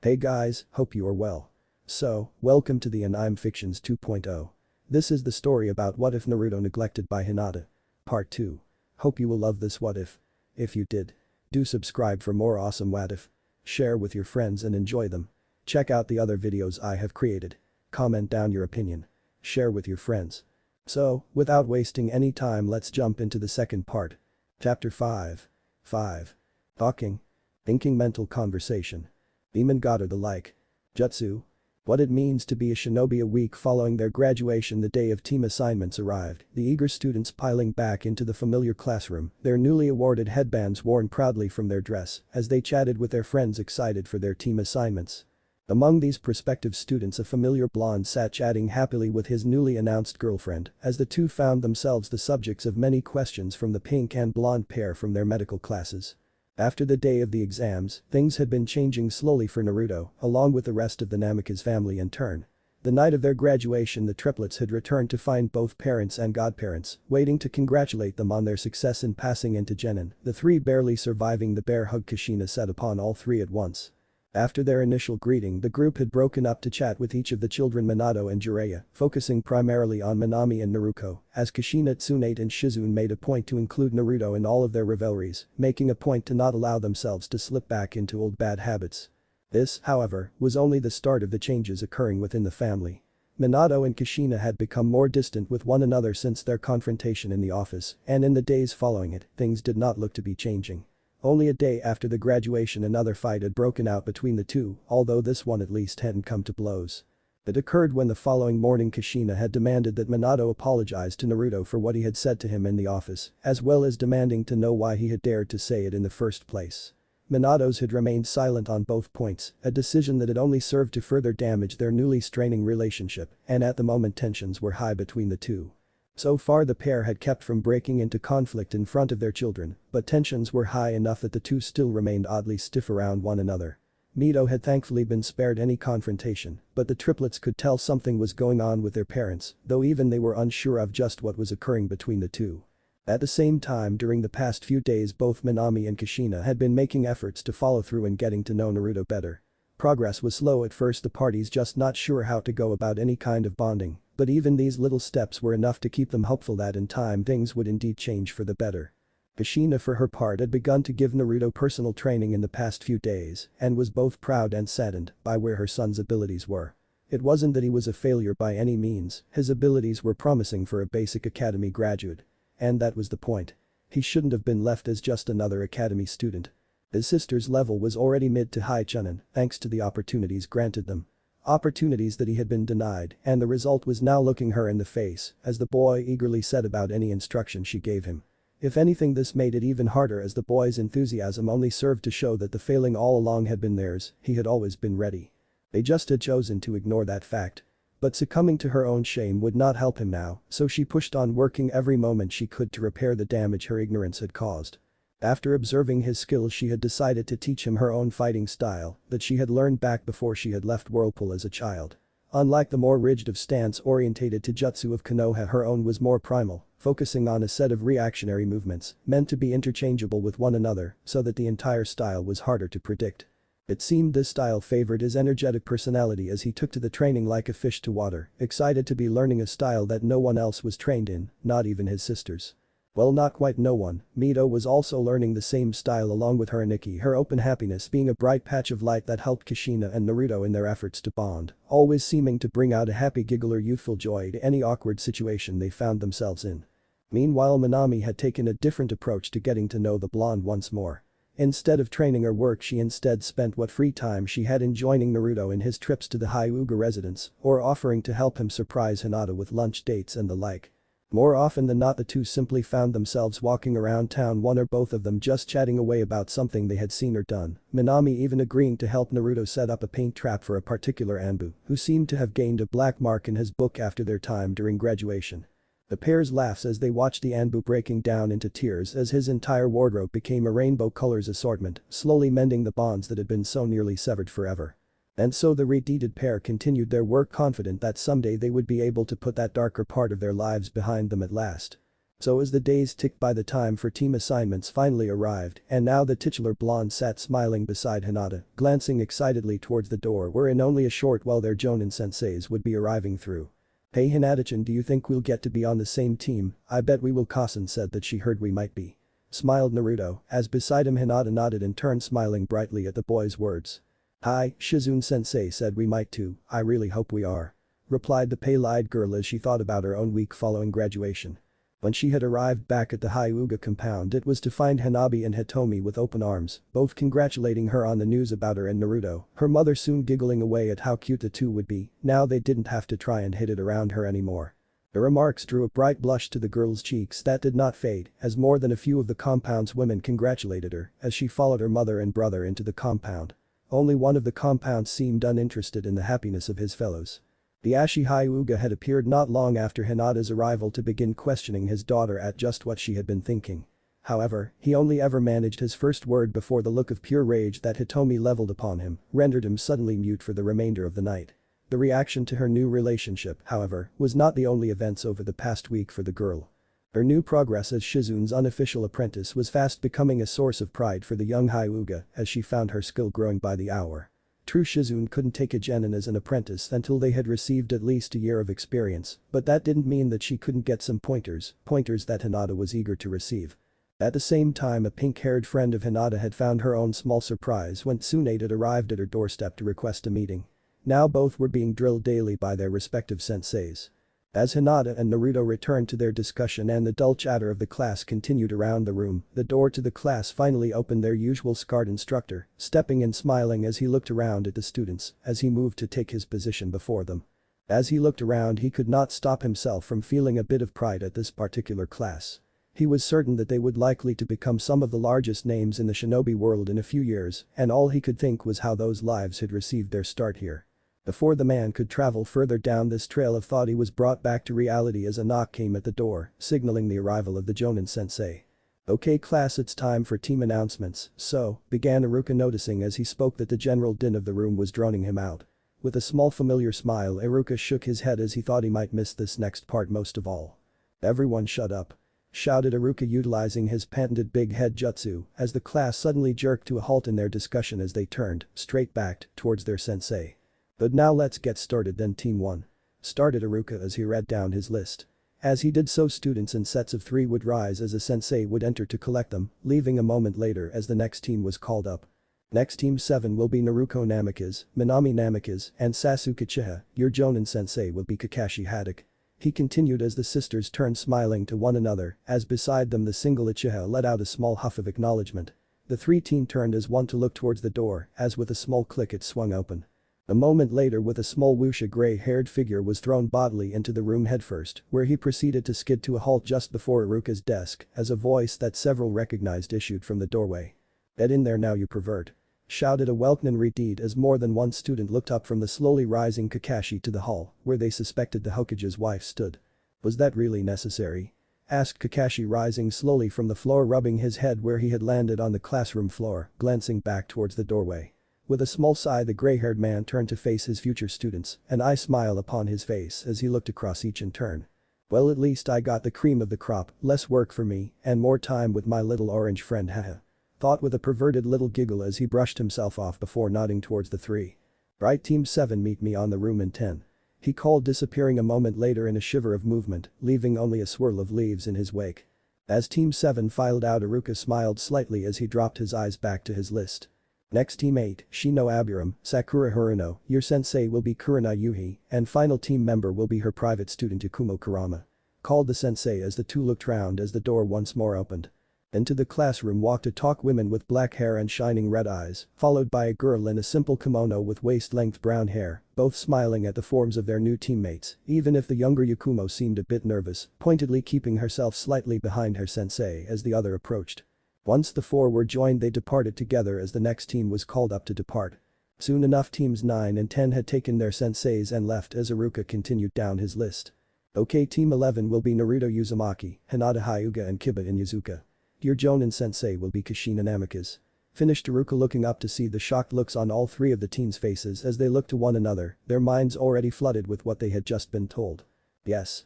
Hey guys, hope you are well. So, welcome to the Anime Fictions 2.0. This is the story about What If Naruto Neglected by Hinata. Part 2. Hope you will love this what if. If you did, do subscribe for more awesome what if. Share with your friends and enjoy them. Check out the other videos I have created. Comment down your opinion. Share with your friends. So, without wasting any time, let's jump into the second part. Chapter 5. 5. Talking. Thinking mental conversation. Demon God or the like. Jutsu. What it means to be a shinobi. A week following their graduation, the day of team assignments arrived, the eager students piling back into the familiar classroom, their newly awarded headbands worn proudly from their dress, as they chatted with their friends excited for their team assignments. Among these prospective students, a familiar blonde sat chatting happily with his newly announced girlfriend, as the two found themselves the subjects of many questions from the pink and blonde pair from their medical classes. After the day of the exams, things had been changing slowly for Naruto, along with the rest of the Namikaze family in turn. The night of their graduation, the triplets had returned to find both parents and godparents waiting to congratulate them on their success in passing into Genin, the three barely surviving the bear hug Kushina set upon all three at once. After their initial greeting, the group had broken up to chat with each of the children Minato and Jiraiya, focusing primarily on Minami and Naruto, as Kushina, Tsunade and Shizune made a point to include Naruto in all of their revelries, making a point to not allow themselves to slip back into old bad habits. This, however, was only the start of the changes occurring within the family. Minato and Kushina had become more distant with one another since their confrontation in the office, and in the days following it, things did not look to be changing. Only a day after the graduation, another fight had broken out between the two, although this one at least hadn't come to blows. It occurred when the following morning Kushina had demanded that Minato apologize to Naruto for what he had said to him in the office, as well as demanding to know why he had dared to say it in the first place. Minato's had remained silent on both points, a decision that had only served to further damage their newly straining relationship, and at the moment tensions were high between the two. So far the pair had kept from breaking into conflict in front of their children, but tensions were high enough that the two still remained oddly stiff around one another. Mito had thankfully been spared any confrontation, but the triplets could tell something was going on with their parents, though even they were unsure of just what was occurring between the two. At the same time, during the past few days, both Minami and Kushina had been making efforts to follow through in getting to know Naruto better. Progress was slow at first, the parties just not sure how to go about any kind of bonding, but even these little steps were enough to keep them hopeful that in time things would indeed change for the better. Kushina for her part had begun to give Naruto personal training in the past few days and was both proud and saddened by where her son's abilities were. It wasn't that he was a failure by any means, his abilities were promising for a basic academy graduate. And that was the point. He shouldn't have been left as just another academy student. His sister's level was already mid to high chunin, thanks to the opportunities granted them. Opportunities that he had been denied, and the result was now looking her in the face as the boy eagerly set about any instruction she gave him. If anything, this made it even harder as the boy's enthusiasm only served to show that the failing all along had been theirs, he had always been ready. They just had chosen to ignore that fact. But succumbing to her own shame would not help him now, so she pushed on, working every moment she could to repair the damage her ignorance had caused. After observing his skills, she had decided to teach him her own fighting style that she had learned back before she had left Whirlpool as a child. Unlike the more rigid of stance orientated to jutsu of Konoha, her own was more primal, focusing on a set of reactionary movements meant to be interchangeable with one another so that the entire style was harder to predict. It seemed this style favored his energetic personality as he took to the training like a fish to water, excited to be learning a style that no one else was trained in, not even his sisters. Well, not quite no one, Mito was also learning the same style along with her, Nikki, her open happiness being a bright patch of light that helped Kushina and Naruto in their efforts to bond, always seeming to bring out a happy giggle or youthful joy to any awkward situation they found themselves in. Meanwhile, Minami had taken a different approach to getting to know the blonde once more. Instead of training or work, she instead spent what free time she had in joining Naruto in his trips to the Hyuga residence or offering to help him surprise Hinata with lunch dates and the like. More often than not, the two simply found themselves walking around town, one or both of them just chatting away about something they had seen or done, Minami even agreeing to help Naruto set up a paint trap for a particular Anbu who seemed to have gained a black mark in his book after their time during graduation. The pair's laughs as they watched the Anbu breaking down into tears as his entire wardrobe became a rainbow colors assortment, slowly mending the bonds that had been so nearly severed forever. And so the redeeded pair continued their work, confident that someday they would be able to put that darker part of their lives behind them at last. So as the days ticked by, the time for team assignments finally arrived, and now the titular blonde sat smiling beside Hinata, glancing excitedly towards the door where in only a short while their Jonin senseis would be arriving through. "Hey Hinata-chan, do you think we'll get to be on the same team? I bet we will." Kasen said that she heard we might be. Smiled Naruto, as beside him Hinata nodded and turned, smiling brightly at the boy's words. "Hi, Shizune sensei said we might too, I really hope we are," replied the pale-eyed girl as she thought about her own week following graduation. When she had arrived back at the Hyuga compound, it was to find Hanabi and Hitomi with open arms, both congratulating her on the news about her and Naruto, her mother soon giggling away at how cute the two would be, now they didn't have to try and hit it around her anymore. The remarks drew a bright blush to the girl's cheeks that did not fade, as more than a few of the compound's women congratulated her as she followed her mother and brother into the compound. Only one of the compound seemed uninterested in the happiness of his fellows. The Ashi Hyuga had appeared not long after Hinata's arrival to begin questioning his daughter at just what she had been thinking. However, he only ever managed his first word before the look of pure rage that Hitomi leveled upon him rendered him suddenly mute for the remainder of the night. The reaction to her new relationship, however, was not the only events over the past week for the girl. Her new progress as Shizune's unofficial apprentice was fast becoming a source of pride for the young Hyuga as she found her skill growing by the hour. True, Shizune couldn't take a genin as an apprentice until they had received at least a year of experience, but that didn't mean that she couldn't get some pointers that Hinata was eager to receive. At the same time, a pink-haired friend of Hinata had found her own small surprise when Tsunade had arrived at her doorstep to request a meeting. Now both were being drilled daily by their respective senseis. As Hinata and Naruto returned to their discussion and the dull chatter of the class continued around the room, the door to the class finally opened. Their usual scarred instructor, stepping in smiling as he looked around at the students as he moved to take his position before them. As he looked around, he could not stop himself from feeling a bit of pride at this particular class. He was certain that they would likely to become some of the largest names in the shinobi world in a few years, and all he could think was how those lives had received their start here. Before the man could travel further down this trail of thought, he was brought back to reality as a knock came at the door, signaling the arrival of the Jonin sensei. "Okay class, it's time for team announcements, so," began Iruka, noticing as he spoke that the general din of the room was droning him out. With a small familiar smile, Iruka shook his head as he thought he might miss this next part most of all. "Everyone shut up," shouted Iruka utilizing his patented big head jutsu as the class suddenly jerked to a halt in their discussion as they turned, straight-backed, towards their sensei. "But now let's get started then, Team 1. Started Iruka as he read down his list. As he did so, students in sets of 3 would rise as a sensei would enter to collect them, leaving a moment later as the next team was called up. Next, Team 7 will be Naruko Namikaze, Minami Namikaze, and Sasuke Uchiha. Your Jonin sensei will be Kakashi Haddock." He continued as the sisters turned smiling to one another as beside them the single Uchiha let out a small huff of acknowledgement. The 3 turned as one to look towards the door as with a small click it swung open. A moment later, with a small whoosh, a gray-haired figure was thrown bodily into the room headfirst, where he proceeded to skid to a halt just before Iruka's desk as a voice that several recognized issued from the doorway. "Get in there now, you pervert," shouted a welcome redeed as more than one student looked up from the slowly rising Kakashi to the hall where they suspected the Hokage's wife stood. "Was that really necessary?" asked Kakashi, rising slowly from the floor, rubbing his head where he had landed on the classroom floor, glancing back towards the doorway. With a small sigh, the gray-haired man turned to face his future students, an eye smile upon his face as he looked across each in turn. "Well, at least I got the cream of the crop, less work for me, and more time with my little orange friend, haha," thought with a perverted little giggle as he brushed himself off before nodding towards the 3. "Right, Team 7, meet me on the room in 10. He called, disappearing a moment later in a shiver of movement, leaving only a swirl of leaves in his wake. As Team 7 filed out, Iruka smiled slightly as he dropped his eyes back to his list. Next, Team 8, Shino Aburam, Sakura Haruno, your sensei will be Kurina Yuhi, and final team member will be her private student Yakumo Kurama," called the sensei as the two looked round as the door once more opened. Into the classroom walked a tall woman with black hair and shining red eyes, followed by a girl in a simple kimono with waist-length brown hair, both smiling at the forms of their new teammates, even if the younger Yakumo seemed a bit nervous, pointedly keeping herself slightly behind her sensei as the other approached. Once the 4 were joined, they departed together as the next team was called up to depart. Soon enough, teams 9 and 10 had taken their senseis and left as Iruka continued down his list. "Okay, Team 11 will be Naruto Uzumaki, Hinata Hyuga, and Kiba Inuzuka. Your Jonin sensei will be Kushina Namikaze," finished Iruka, looking up to see the shocked looks on all 3 of the teens' faces as they looked to one another, their minds already flooded with what they had just been told. "Yes.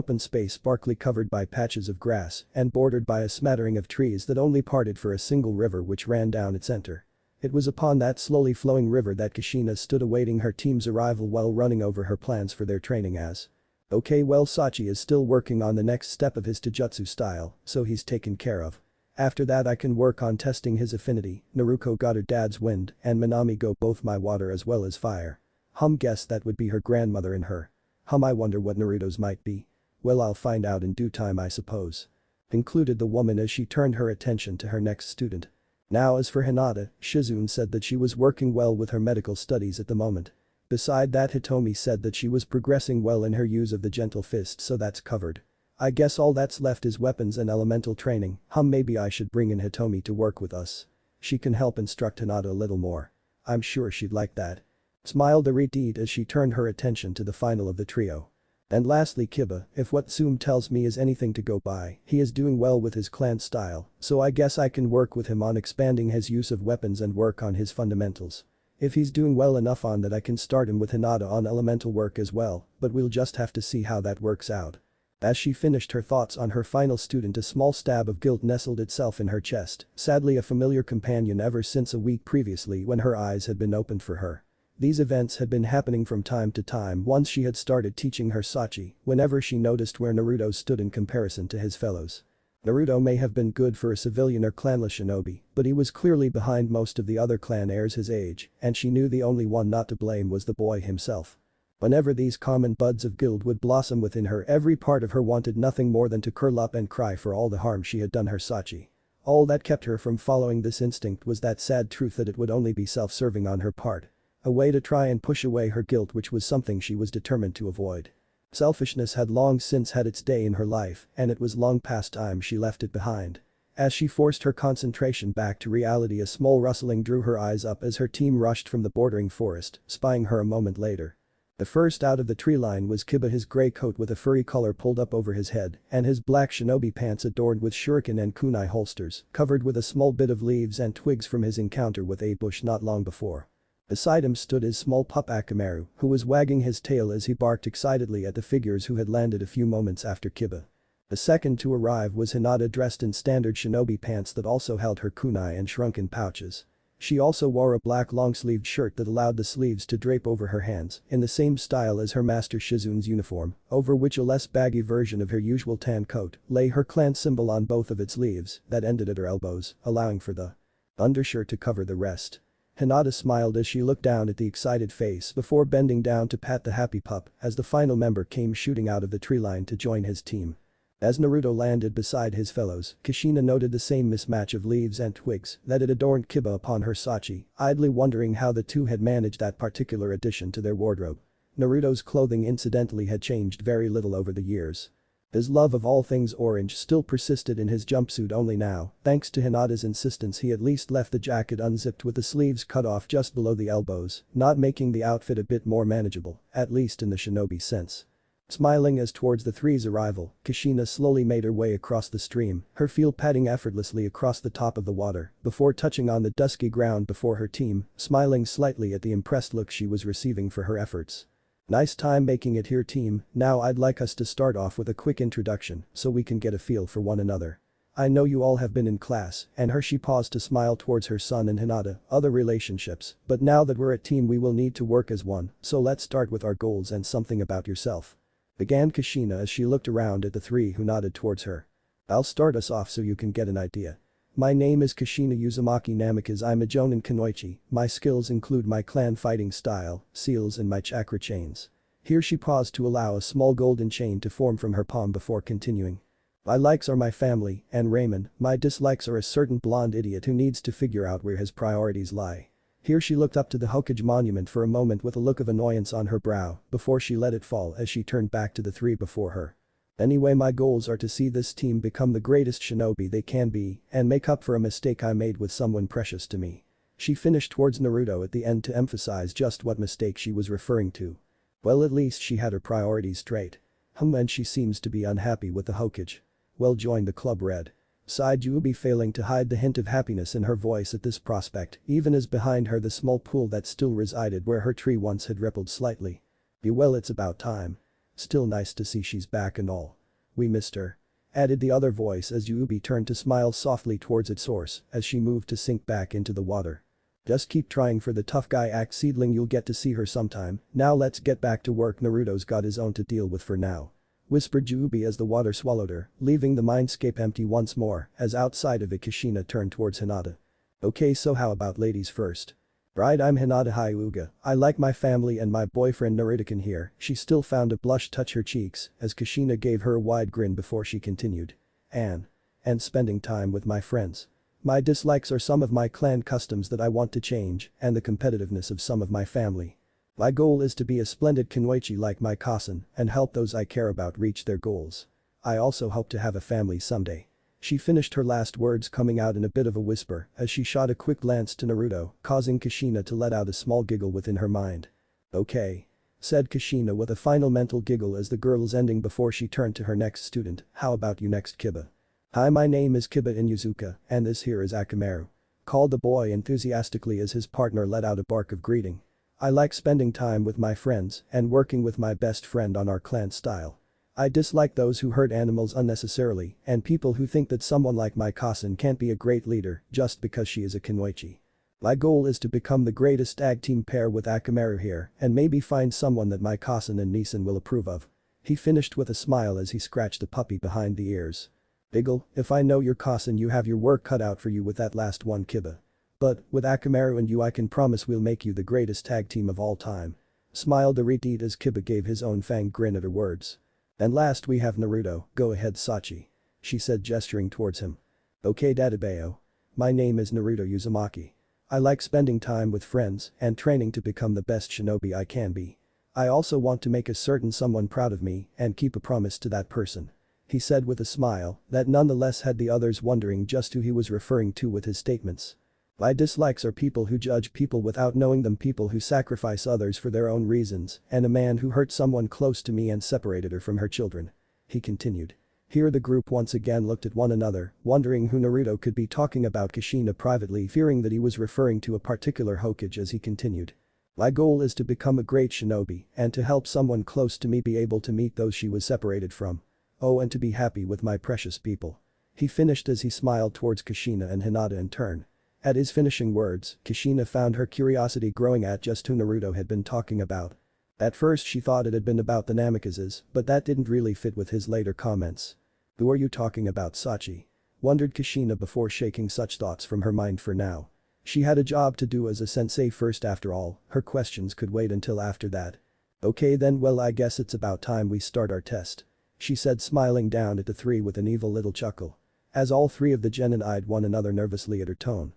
open space sparkly covered by patches of grass and bordered by a smattering of trees that only parted for a single river which ran down its center. It was upon that slowly flowing river that Kushina stood awaiting her team's arrival while running over her plans for their training as. Okay, well, Sachi is still working on the next step of his taijutsu style, so he's taken care of. After that I can work on testing his affinity. Naruto got her dad's wind and Minami go both my water as well as fire. Guess that would be her grandmother in her. I wonder what Naruto's might be. Well, I'll find out in due time, I suppose. Concluded the woman as she turned her attention to her next student. Now as for Hinata, Shizune said that she was working well with her medical studies at the moment. Beside that, Hitomi said that she was progressing well in her use of the gentle fist, so that's covered. I guess all that's left is weapons and elemental training. Maybe I should bring in Hitomi to work with us. She can help instruct Hinata a little more. I'm sure she'd like that. Smiled Aridid as she turned her attention to the final of the trio. And lastly, Kiba, if what Tsume tells me is anything to go by, he is doing well with his clan style, so I guess I can work with him on expanding his use of weapons and work on his fundamentals. If he's doing well enough on that I can start him with Hinata on elemental work as well, but we'll just have to see how that works out. As she finished her thoughts on her final student, a small stab of guilt nestled itself in her chest, sadly a familiar companion ever since a week previously when her eyes had been opened for her. These events had been happening from time to time once she had started teaching her Sachi, whenever she noticed where Naruto stood in comparison to his fellows. Naruto may have been good for a civilian or clanless shinobi, but he was clearly behind most of the other clan heirs his age, and she knew the only one not to blame was the boy himself. Whenever these common buds of guilt would blossom within her, every part of her wanted nothing more than to curl up and cry for all the harm she had done her Sachi. All that kept her from following this instinct was that sad truth that it would only be self-serving on her part. A way to try and push away her guilt, which was something she was determined to avoid. Selfishness had long since had its day in her life, and it was long past time she left it behind. As she forced her concentration back to reality, a small rustling drew her eyes up as her team rushed from the bordering forest, spying her a moment later. The first out of the tree line was Kiba, his grey coat with a furry collar pulled up over his head, and his black shinobi pants adorned with shuriken and kunai holsters, covered with a small bit of leaves and twigs from his encounter with a bush not long before. Beside him stood his small pup Akamaru, who was wagging his tail as he barked excitedly at the figures who had landed a few moments after Kiba. The second to arrive was Hinata, dressed in standard shinobi pants that also held her kunai and shrunken pouches. She also wore a black long-sleeved shirt that allowed the sleeves to drape over her hands, in the same style as her master Shizun's uniform, over which a less baggy version of her usual tan coat lay, her clan symbol on both of its sleeves that ended at her elbows, allowing for the undershirt to cover the rest. Hinata smiled as she looked down at the excited face before bending down to pat the happy pup as the final member came shooting out of the tree line to join his team. As Naruto landed beside his fellows, Kushina noted the same mismatch of leaves and twigs that had adorned Kiba upon her Sachi, idly wondering how the two had managed that particular addition to their wardrobe. Naruto's clothing incidentally had changed very little over the years. His love of all things orange still persisted in his jumpsuit, only now, thanks to Hinata's insistence, he at least left the jacket unzipped with the sleeves cut off just below the elbows, not making the outfit a bit more manageable, at least in the shinobi sense. Smiling as towards the three's arrival, Kushina slowly made her way across the stream, her feel padding effortlessly across the top of the water, before touching on the dusky ground before her team, smiling slightly at the impressed look she was receiving for her efforts. "Nice time making it here, team. Now I'd like us to start off with a quick introduction so we can get a feel for one another. I know you all have been in class," and she paused to smile towards her son and Hinata, "other relationships, but now that we're a team we will need to work as one, so let's start with our goals and something about yourself," began Kushina as she looked around at the three who nodded towards her. "I'll start us off so you can get an idea. My name is Kushina Uzumaki Namikaze. I'm a Jonin Kunoichi. My skills include my clan fighting style, seals and my chakra chains." Here she paused to allow a small golden chain to form from her palm before continuing. "My likes are my family and Raymond. My dislikes are a certain blonde idiot who needs to figure out where his priorities lie." Here she looked up to the Hokage monument for a moment with a look of annoyance on her brow before she let it fall as she turned back to the three before her. "Anyway, my goals are to see this team become the greatest shinobi they can be and make up for a mistake I made with someone precious to me." She finished towards Naruto at the end to emphasize just what mistake she was referring to. Well, at least she had her priorities straight. And she seems to be unhappy with the Hokage. "Well, join the club, Red," sighed Yubi, failing to hide the hint of happiness in her voice at this prospect, even as behind her the small pool that still resided where her tree once had rippled slightly. "Well, it's about time. Still nice to see she's back and all. We missed her," added the other voice as Yubi turned to smile softly towards its source as she moved to sink back into the water. "Just keep trying for the tough guy act, seedling. You'll get to see her sometime. Now let's get back to work. Naruto's got his own to deal with for now," whispered Yubi as the water swallowed her, leaving the mindscape empty once more as outside of it Kushina turned towards Hinata. "Okay, so how about ladies first?" "Right, I'm Hinata Hyuga. I like my family and my boyfriend Naruto here." She still found a blush touch her cheeks as Kushina gave her a wide grin before she continued. And spending time with my friends. My dislikes are some of my clan customs that I want to change and the competitiveness of some of my family. My goal is to be a splendid kunoichi like my cousin and help those I care about reach their goals. I also hope to have a family someday." She finished her last words coming out in a bit of a whisper as she shot a quick glance to Naruto, causing Kushina to let out a small giggle within her mind. "Okay," said Kushina with a final mental giggle as the girl's ending before she turned to her next student. "How about you next, Kiba?" "Hi, my name is Kiba Inuzuka and this here is Akamaru." called the boy enthusiastically as his partner let out a bark of greeting. I like spending time with my friends and working with my best friend on our clan style. I dislike those who hurt animals unnecessarily and people who think that someone like my cousin can't be a great leader just because she is a kunoichi. My goal is to become the greatest tag team pair with Akamaru here and maybe find someone that my cousin and Nissan will approve of. He finished with a smile as he scratched the puppy behind the ears. Biggle, if I know your cousin you have your work cut out for you with that last one Kiba. But, with Akamaru and you I can promise we'll make you the greatest tag team of all time. Smiled Aritite as Kiba gave his own fanged grin at her words. And last we have Naruto, go ahead Sachi. She said gesturing towards him. Okay Dadabayo. My name is Naruto Uzumaki. I like spending time with friends and training to become the best shinobi I can be. I also want to make a certain someone proud of me and keep a promise to that person. He said with a smile that nonetheless had the others wondering just who he was referring to with his statements. My dislikes are people who judge people without knowing them, people who sacrifice others for their own reasons, and a man who hurt someone close to me and separated her from her children. He continued. Here the group once again looked at one another, wondering who Naruto could be talking about. Kushina privately fearing that he was referring to a particular Hokage as he continued. My goal is to become a great shinobi and to help someone close to me be able to meet those she was separated from. Oh, and to be happy with my precious people. He finished as he smiled towards Kushina and Hinata in turn. At his finishing words, Kushina found her curiosity growing at just who Naruto had been talking about. At first she thought it had been about the Namikazes, but that didn't really fit with his later comments. Who are you talking about, Sachi? Wondered Kushina before shaking such thoughts from her mind for now. She had a job to do as a sensei first after all, her questions could wait until after that. Okay then, well I guess it's about time we start our test. She said smiling down at the three with an evil little chuckle. As all three of the genin eyed one another nervously at her tone.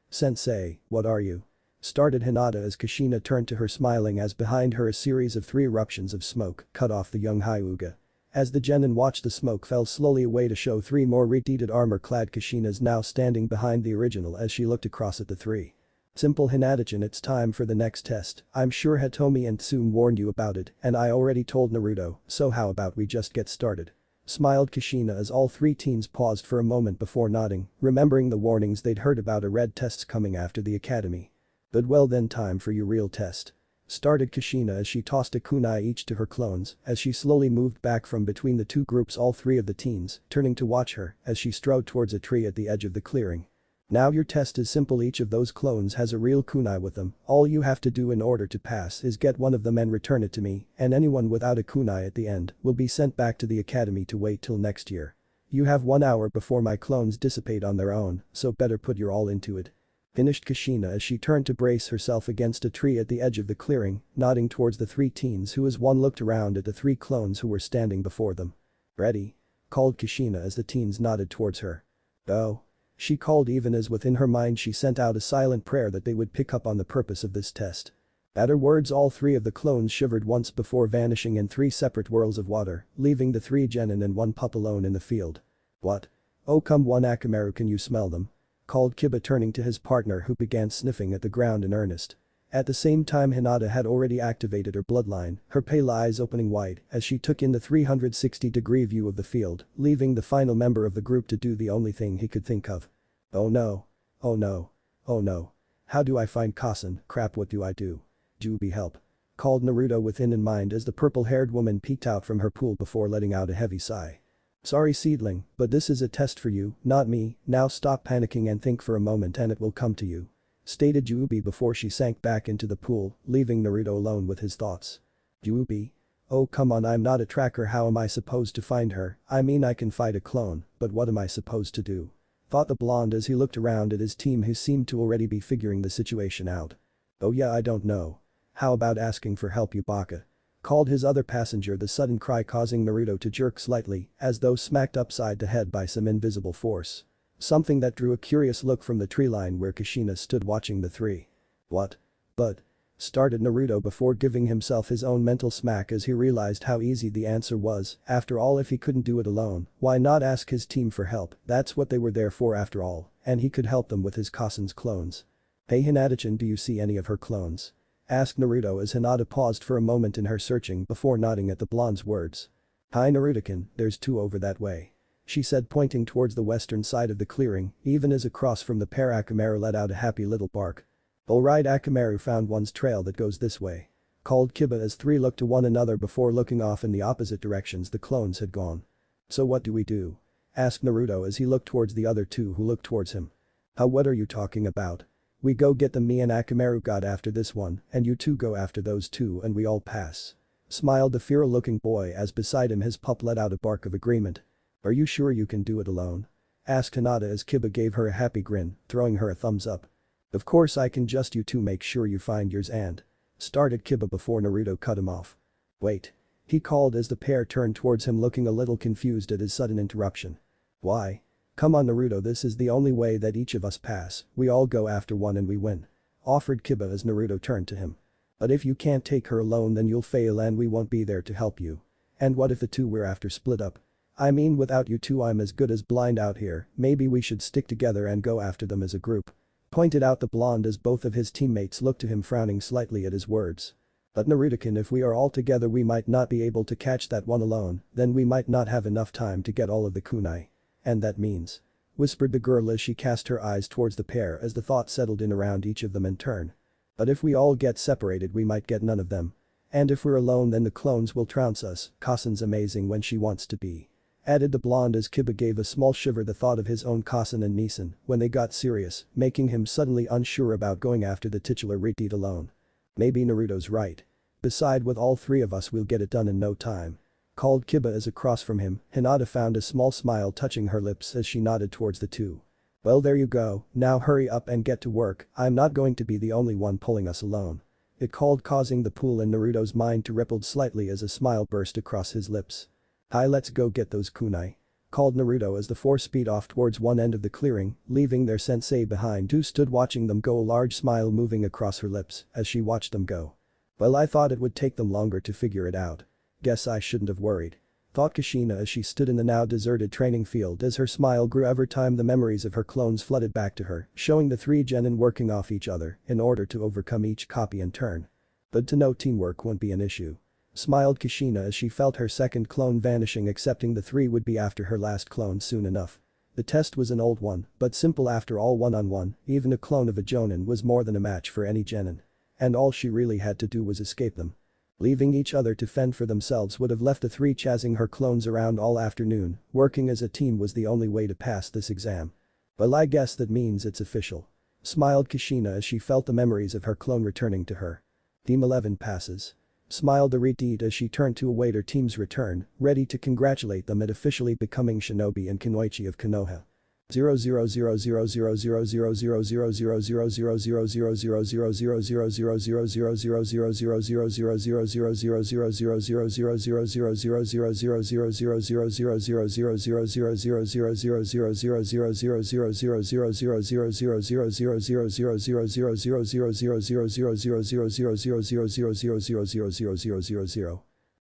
Sensei, what are you? Started Hinata as Kushina turned to her smiling as behind her a series of 3 eruptions of smoke cut off the young Hyuga. As the genin watched the smoke fell slowly away to show 3 more redeeded armor-clad Kushinas now standing behind the original as she looked across at the 3. Simple Hinata-chan, it's time for the next test. I'm sure Hitomi and Tsun warned you about it and I already told Naruto, so how about we just get started? Smiled Kushina as all 3 teens paused for a moment before nodding, remembering the warnings they'd heard about red tests coming after the academy. But well then, time for your real test. Started Kushina as she tossed a kunai each to her clones as she slowly moved back from between the 2 groups, all 3 of the teens turning to watch her as she strode towards a tree at the edge of the clearing. Now your test is simple, each of those clones has a real kunai with them, all you have to do in order to pass is get one of them and return it to me, and anyone without a kunai at the end will be sent back to the academy to wait till next year. You have 1 hour before my clones dissipate on their own, so better put your all into it. Finished Kushina as she turned to brace herself against a tree at the edge of the clearing, nodding towards the 3 teens who as one looked around at the 3 clones who were standing before them. Ready? Called Kushina as the teens nodded towards her. Go. She called even as within her mind she sent out a silent prayer that they would pick up on the purpose of this test. At her words all 3 of the clones shivered once before vanishing in 3 separate whirls of water, leaving the 3 genin and 1 pup alone in the field. What? Oh come on Akamaru, can you smell them? Called Kiba turning to his partner who began sniffing at the ground in earnest. At the same time Hinata had already activated her bloodline, her pale eyes opening wide as she took in the 360-degree view of the field, leaving the final member of the group to do the only thing he could think of. Oh no. Oh no. Oh no. How do I find Kasen? Crap, what do I do? Jubi, help. Called Naruto within in mind as the purple-haired woman peeked out from her pool before letting out a heavy sigh. Sorry seedling, but this is a test for you, not me, now stop panicking and think for a moment and it will come to you. Stated Jubi before she sank back into the pool, leaving Naruto alone with his thoughts. Jubi? Oh come on, I'm not a tracker, how am I supposed to find her? I mean I can fight a clone, but what am I supposed to do? Thought the blonde as he looked around at his team who seemed to already be figuring the situation out. Oh yeah, I don't know. How about asking for help, Yubaka? Called his other passenger, the sudden cry causing Naruto to jerk slightly as though smacked upside the head by some invisible force. Something that drew a curious look from the tree line where Kushina stood watching the 3. What? But? Started Naruto before giving himself his own mental smack as he realized how easy the answer was. After all, if he couldn't do it alone, why not ask his team for help? That's what they were there for after all, and he could help them with his Kasen's clones. Hey Hinata-chan, do you see any of her clones? Asked Naruto as Hinata paused for a moment in her searching before nodding at the blonde's words. Hi Naruto-kun, there's 2 over that way. she said, pointing towards the western side of the clearing, even as across from the pair Akamaru let out a happy little bark. "Alright, Akamaru found one's trail that goes this way," called Kiba as three looked to one another before looking off in the opposite directions the clones had gone. "So what do we do?" asked Naruto as he looked towards the other two who looked towards him. What are you talking about? We go get them, me and Akamaru got after this one, and you two go after those two and we all pass," smiled the feral looking boy as beside him his pup let out a bark of agreement. "Are you sure you can do it alone?" asked Hinata as Kiba gave her a happy grin, throwing her a thumbs up. "Of course I can, just you two make sure you find yours and," started Kiba before Naruto cut him off. "Wait," he called as the pair turned towards him looking a little confused at his sudden interruption. "Why? Come on Naruto, this is the only way that each of us pass, we all go after one and we win," offered Kiba as Naruto turned to him. "But if you can't take her alone then you'll fail and we won't be there to help you. And what if the two we're after split up? I mean, without you two I'm as good as blind out here, maybe we should stick together and go after them as a group," pointed out the blonde as both of his teammates looked to him frowning slightly at his words. "But Naruto-kun, if we are all together we might not be able to catch that one alone, then we might not have enough time to get all of the kunai. And that means," whispered the girl as she cast her eyes towards the pair as the thought settled in around each of them in turn. "But if we all get separated we might get none of them. And if we're alone then the clones will trounce us, Kasen's amazing when she wants to be," added the blonde as Kiba gave a small shiver the thought of his own Kasen and Nissen when they got serious, making him suddenly unsure about going after the titular retreat alone. "Maybe Naruto's right. Beside, with all three of us we'll get it done in no time," called Kiba as across from him, Hinata found a small smile touching her lips as she nodded towards the two. "Well there you go, now hurry up and get to work, I'm not going to be the only one pulling us alone," it called, causing the pool in Naruto's mind to ripple slightly as a smile burst across his lips. "Hi, let's go get those kunai," called Naruto as the four speed off towards one end of the clearing, leaving their sensei behind who stood watching them go, a large smile moving across her lips as she watched them go. "Well, I thought it would take them longer to figure it out. Guess I shouldn't have worried," thought Kushina as she stood in the now deserted training field as her smile grew every time the memories of her clones flooded back to her, showing the three genin working off each other in order to overcome each copy in turn. "Good to know teamwork won't be an issue," smiled Kushina as she felt her second clone vanishing, accepting the three would be after her last clone soon enough. The test was an old one, but simple after all. One-on-one, even a clone of a jonin was more than a match for any genin. And all she really had to do was escape them. Leaving each other to fend for themselves would have left the three chasing her clones around all afternoon, working as a team was the only way to pass this exam. "Well, I guess that means it's official," smiled Kushina as she felt the memories of her clone returning to her. "Team 11 passes," smiled the retreat as she turned to await her team's return, ready to congratulate them at officially becoming shinobi and kunoichi of Konoha.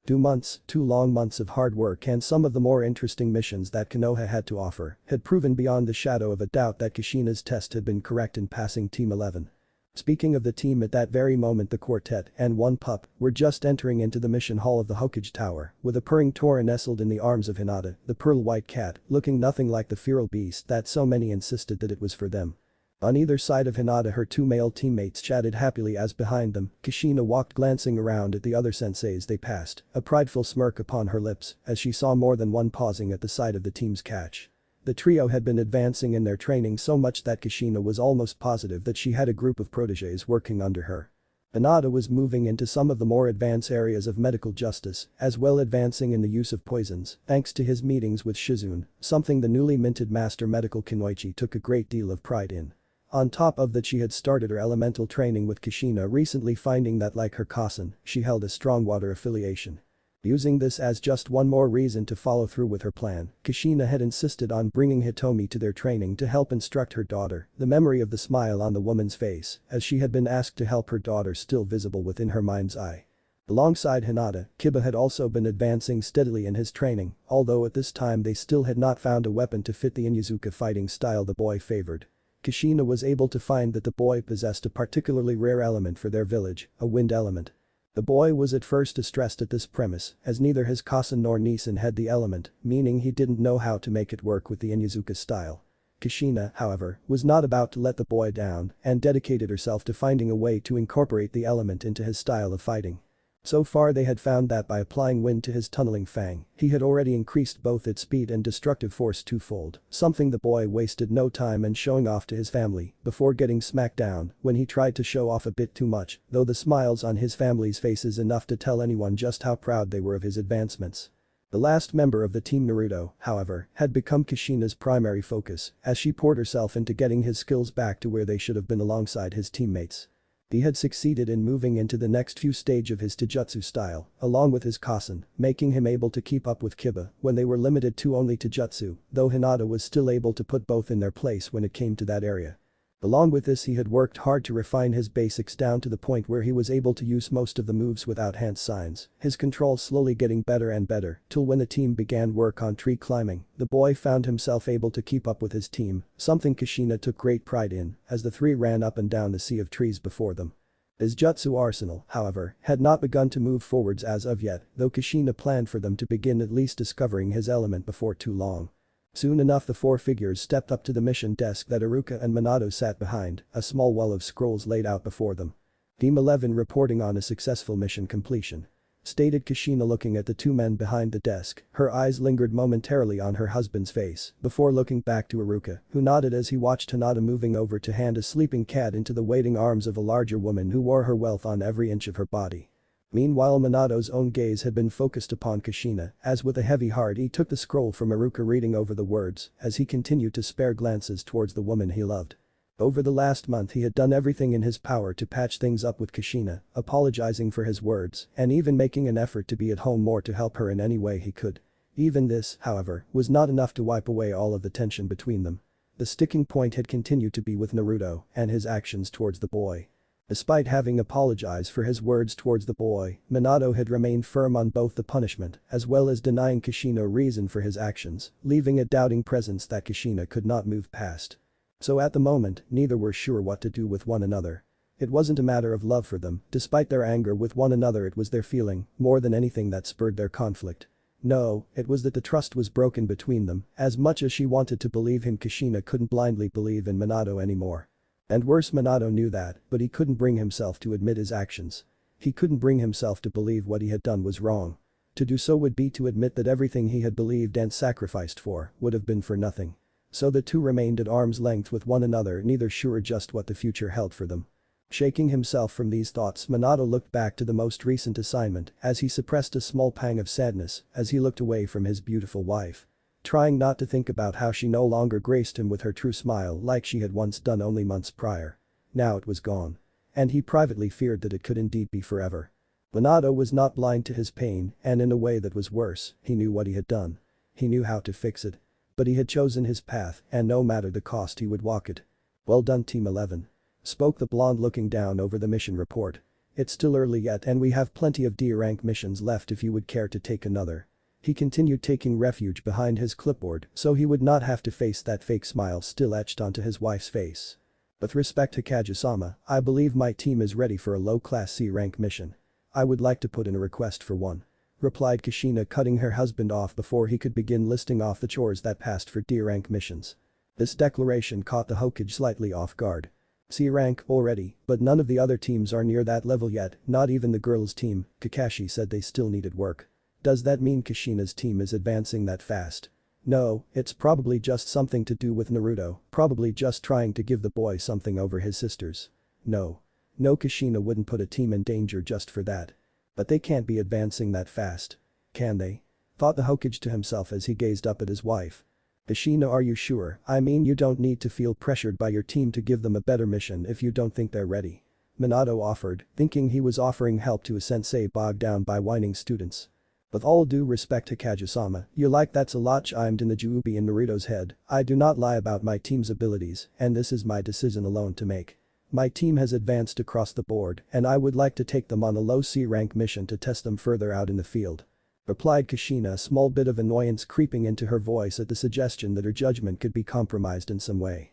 2 months, 2 long months of hard work and some of the more interesting missions that Konoha had to offer had proven beyond the shadow of a doubt that Kushina's test had been correct in passing Team 11. Speaking of the team, at that very moment the quartet and one pup were just entering into the mission hall of the Hokage Tower with a purring Tora nestled in the arms of Hinata, the pearl-white cat, looking nothing like the feral beast that so many insisted that it was for them. On either side of Hinata her two male teammates chatted happily as behind them, Kushina walked glancing around at the other senseis they passed, a prideful smirk upon her lips as she saw more than one pausing at the sight of the team's catch. The trio had been advancing in their training so much that Kushina was almost positive that she had a group of proteges working under her. Hinata was moving into some of the more advanced areas of medical justice, as well advancing in the use of poisons, thanks to his meetings with Shizune, something the newly minted master medical Kunoichi took a great deal of pride in. On top of that, she had started her elemental training with Kushina, recently finding that like her Kasen, she held a strong water affiliation. Using this as just one more reason to follow through with her plan, Kushina had insisted on bringing Hitomi to their training to help instruct her daughter, the memory of the smile on the woman's face as she had been asked to help her daughter still visible within her mind's eye. Alongside Hinata, Kiba had also been advancing steadily in his training, although at this time they still had not found a weapon to fit the Inyazuka fighting style the boy favored. Kushina was able to find that the boy possessed a particularly rare element for their village, a wind element. The boy was at first distressed at this premise, as neither his cousin nor Nissen had the element, meaning he didn't know how to make it work with the Inyazuka style. Kushina, however, was not about to let the boy down and dedicated herself to finding a way to incorporate the element into his style of fighting. So far they had found that by applying wind to his tunneling fang, he had already increased both its speed and destructive force twofold, something the boy wasted no time in showing off to his family before getting smacked down when he tried to show off a bit too much, though the smiles on his family's faces enough to tell anyone just how proud they were of his advancements. The last member of the Team Naruto, however, had become Kushina's primary focus as she poured herself into getting his skills back to where they should have been alongside his teammates. He had succeeded in moving into the next few stage of his taijutsu style, along with his cousin, making him able to keep up with Kiba when they were limited to only taijutsu, though Hinata was still able to put both in their place when it came to that area. Along with this he had worked hard to refine his basics down to the point where he was able to use most of the moves without hand signs, his control slowly getting better and better, till when the team began work on tree climbing, the boy found himself able to keep up with his team, something Kushina took great pride in, as the three ran up and down the sea of trees before them. His jutsu arsenal, however, had not begun to move forwards as of yet, though Kushina planned for them to begin at least discovering his element before too long. Soon enough the four figures stepped up to the mission desk that Iruka and Minato sat behind, a small wall of scrolls laid out before them. Team 11 reporting on a successful mission completion. Stated Kushina looking at the two men behind the desk, her eyes lingered momentarily on her husband's face before looking back to Iruka, who nodded as he watched Hinata moving over to hand a sleeping cat into the waiting arms of a larger woman who wore her wealth on every inch of her body. Meanwhile Minato's own gaze had been focused upon Kushina, as with a heavy heart he took the scroll from Iruka reading over the words as he continued to spare glances towards the woman he loved. Over the last month he had done everything in his power to patch things up with Kushina, apologizing for his words and even making an effort to be at home more to help her in any way he could. Even this, however, was not enough to wipe away all of the tension between them. The sticking point had continued to be with Naruto and his actions towards the boy. Despite having apologized for his words towards the boy, Minato had remained firm on both the punishment as well as denying Kushina reason for his actions, leaving a doubting presence that Kushina could not move past. So at the moment, neither were sure what to do with one another. It wasn't a matter of love for them, despite their anger with one another it was their feeling, more than anything that spurred their conflict. No, it was that the trust was broken between them, as much as she wanted to believe him Kushina couldn't blindly believe in Minato anymore. And worse Minato knew that, but he couldn't bring himself to admit his actions. He couldn't bring himself to believe what he had done was wrong. To do so would be to admit that everything he had believed and sacrificed for would have been for nothing. So the two remained at arm's length with one another, neither sure just what the future held for them. Shaking himself from these thoughts, Minato looked back to the most recent assignment as he suppressed a small pang of sadness as he looked away from his beautiful wife. Trying not to think about how she no longer graced him with her true smile like she had once done only months prior. Now it was gone. And he privately feared that it could indeed be forever. Minato was not blind to his pain, and in a way that was worse, he knew what he had done. He knew how to fix it. But he had chosen his path, and no matter the cost he would walk it. Well done Team 11. Spoke the blonde looking down over the mission report. It's still early yet and we have plenty of D-rank missions left if you would care to take another. He continued taking refuge behind his clipboard so he would not have to face that fake smile still etched onto his wife's face. With respect to Kage-sama, I believe my team is ready for a low-class C-rank mission. I would like to put in a request for one. Replied Kushina, cutting her husband off before he could begin listing off the chores that passed for D-rank missions. This declaration caught the Hokage slightly off guard. C-rank already, but none of the other teams are near that level yet, not even the girls' team. Kakashi said they still needed work. Does that mean Kushina's team is advancing that fast? No, it's probably just something to do with Naruto, probably just trying to give the boy something over his sisters. No, Kushina wouldn't put a team in danger just for that. But they can't be advancing that fast. Can they? Thought the Hokage to himself as he gazed up at his wife. Kushina, are you sure? I mean, you don't need to feel pressured by your team to give them a better mission if you don't think they're ready. Minato offered, thinking he was offering help to a sensei bogged down by whining students. With all due respect to Kage-sama, you like that's a lot chimed in the Juubi in Naruto's head. I do not lie about my team's abilities, and this is my decision alone to make. My team has advanced across the board, and I would like to take them on a low C-rank mission to test them further out in the field. Replied Kushina, a small bit of annoyance creeping into her voice at the suggestion that her judgment could be compromised in some way.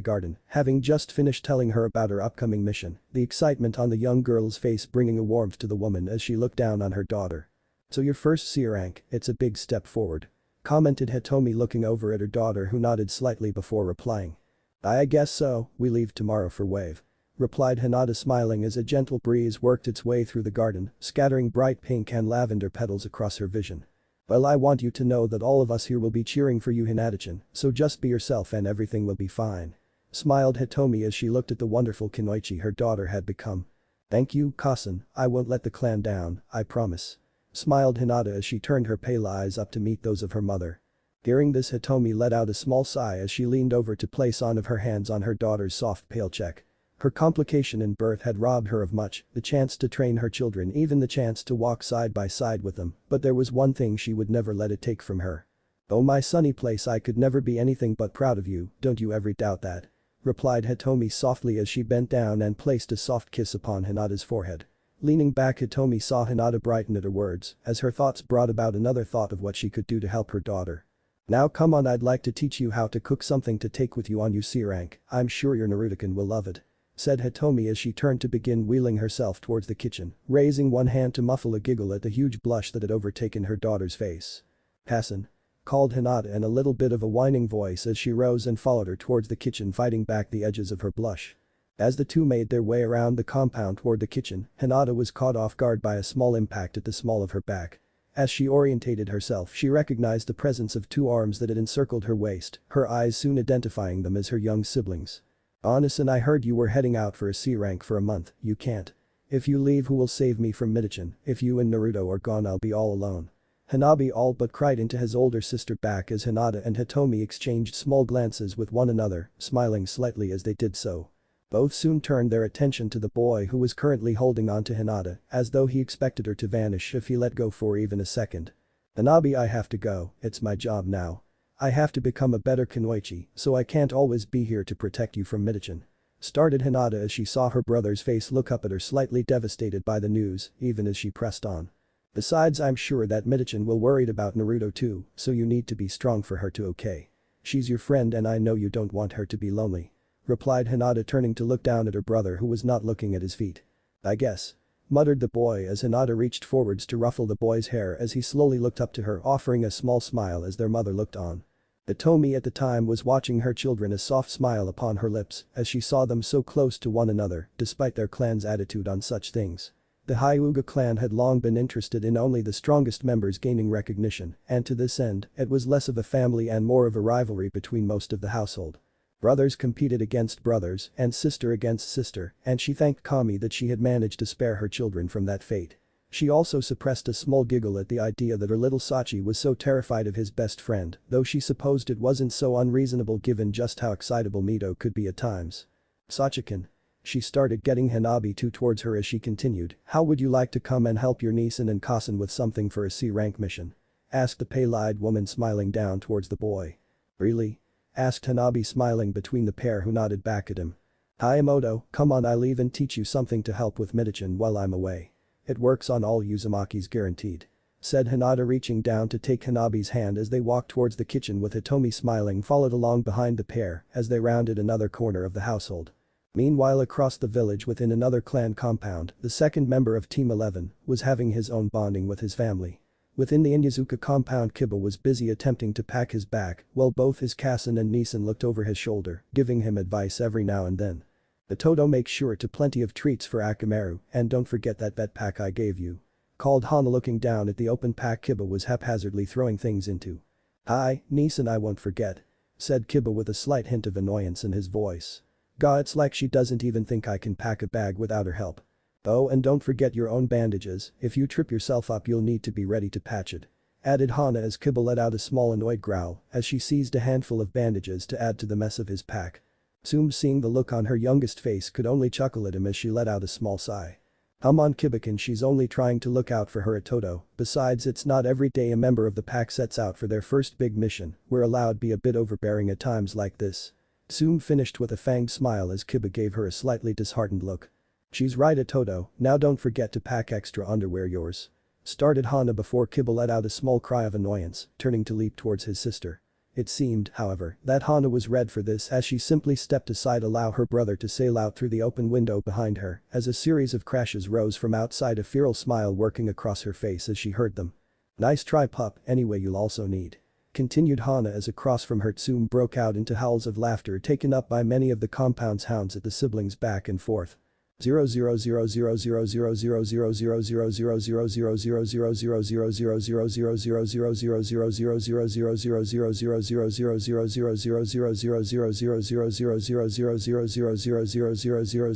the garden, having just finished telling her about her upcoming mission, the excitement on the young girl's face bringing a warmth to the woman as she looked down on her daughter. "So your first sea rank, it's a big step forward," commented Hitomi looking over at her daughter who nodded slightly before replying. "I guess so, we leave tomorrow for Wave." replied Hinata smiling as a gentle breeze worked its way through the garden, scattering bright pink and lavender petals across her vision. Well, I want you to know that all of us here will be cheering for you, Hinata-chan, so just be yourself and everything will be fine. Smiled Hitomi as she looked at the wonderful kunoichi her daughter had become. Thank you, Kasan, I won't let the clan down, I promise. Smiled Hinata as she turned her pale eyes up to meet those of her mother. Hearing this, Hitomi let out a small sigh as she leaned over to place one of her hands on her daughter's soft pale cheek. Her complication in birth had robbed her of much, the chance to train her children, even the chance to walk side by side with them, but there was one thing she would never let it take from her. Oh my sunny place, I could never be anything but proud of you, don't you ever doubt that. Replied Hitomi softly as she bent down and placed a soft kiss upon Hinata's forehead. Leaning back, Hitomi saw Hinata brighten at her words as her thoughts brought about another thought of what she could do to help her daughter. Now come on, I'd like to teach you how to cook something to take with you on your C rank, I'm sure your Naruto-kun will love it. Said Hitomi as she turned to begin wheeling herself towards the kitchen, raising one hand to muffle a giggle at the huge blush that had overtaken her daughter's face. Hassan. Called Hinata in a little bit of a whining voice as she rose and followed her towards the kitchen, fighting back the edges of her blush. As the two made their way around the compound toward the kitchen, Hinata was caught off guard by a small impact at the small of her back. As she orientated herself, she recognized the presence of two arms that had encircled her waist, her eyes soon identifying them as her young siblings. Anasan, I heard you were heading out for a C rank for a month, you can't. If you leave, who will save me from Midichin? If you and Naruto are gone, I'll be all alone. Hanabi all but cried into his older sister back as Hinata and Hitomi exchanged small glances with one another, smiling slightly as they did so. Both soon turned their attention to the boy who was currently holding on to Hinata, as though he expected her to vanish if he let go for even a second. Hanabi, I have to go, it's my job now. I have to become a better kunoichi, so I can't always be here to protect you from Midichin. Started Hinata as she saw her brother's face look up at her, slightly devastated by the news, even as she pressed on. Besides, I'm sure that Midichin will worried about Naruto too, so you need to be strong for her to, okay? She's your friend and I know you don't want her to be lonely. Replied Hinata, turning to look down at her brother who was not looking at his feet. I guess. Muttered the boy as Hinata reached forwards to ruffle the boy's hair as he slowly looked up to her, offering a small smile as their mother looked on. Hitomi at the time was watching her children, a soft smile upon her lips as she saw them so close to one another despite their clan's attitude on such things. The Hyuga clan had long been interested in only the strongest members gaining recognition, and to this end, it was less of a family and more of a rivalry between most of the household. Brothers competed against brothers and sister against sister, and she thanked Kami that she had managed to spare her children from that fate. She also suppressed a small giggle at the idea that her little Sachi was so terrified of his best friend, though she supposed it wasn't so unreasonable given just how excitable Mito could be at times. Sachi-kun. She started getting Hanabi towards her as she continued, how would you like to come and help your Nisan and Kasan with something for a C rank mission? Asked the pale-eyed woman, smiling down towards the boy. Really? Asked Hanabi, smiling between the pair who nodded back at him. Hayamoto, come on, I'll even teach you something to help with Midichin while I'm away. It works on all Uzumakis, guaranteed. Said Hinata, reaching down to take Hanabi's hand as they walked towards the kitchen, with Hitomi smiling followed along behind the pair as they rounded another corner of the household. Meanwhile, across the village within another clan compound, the second member of Team 11 was having his own bonding with his family. Within the Inyazuka compound, Kiba was busy attempting to pack his bag while both his Kasan and Nisan looked over his shoulder, giving him advice every now and then. The Todo, make sure to plenty of treats for Akamaru and don't forget that vet pack I gave you. Called Hana, looking down at the open pack Kiba was haphazardly throwing things into. Hi, Nisan, I won't forget. Said Kiba with a slight hint of annoyance in his voice. Gah, it's like she doesn't even think I can pack a bag without her help. Oh, and don't forget your own bandages, if you trip yourself up you'll need to be ready to patch it. Added Hana as Kiba let out a small annoyed growl as she seized a handful of bandages to add to the mess of his pack. Soon, seeing the look on her youngest face, could only chuckle at him as she let out a small sigh. Come on, Kiba-kun, she's only trying to look out for her at Todo, besides it's not every day a member of the pack sets out for their first big mission, we're allowed be a bit overbearing at times like this. Soon finished with a fanged smile as Kiba gave her a slightly disheartened look. She's right at Todo, now don't forget to pack extra underwear yours. Started Hana before Kiba let out a small cry of annoyance, turning to leap towards his sister. It seemed, however, that Hana was read for this as she simply stepped aside, allow her brother to sail out through the open window behind her as a series of crashes rose from outside, a feral smile working across her face as she heard them. Nice try, pup, anyway you'll also need. Continued Hana as across from her Tsume broke out into howls of laughter taken up by many of the compound's hounds at the siblings back and forth.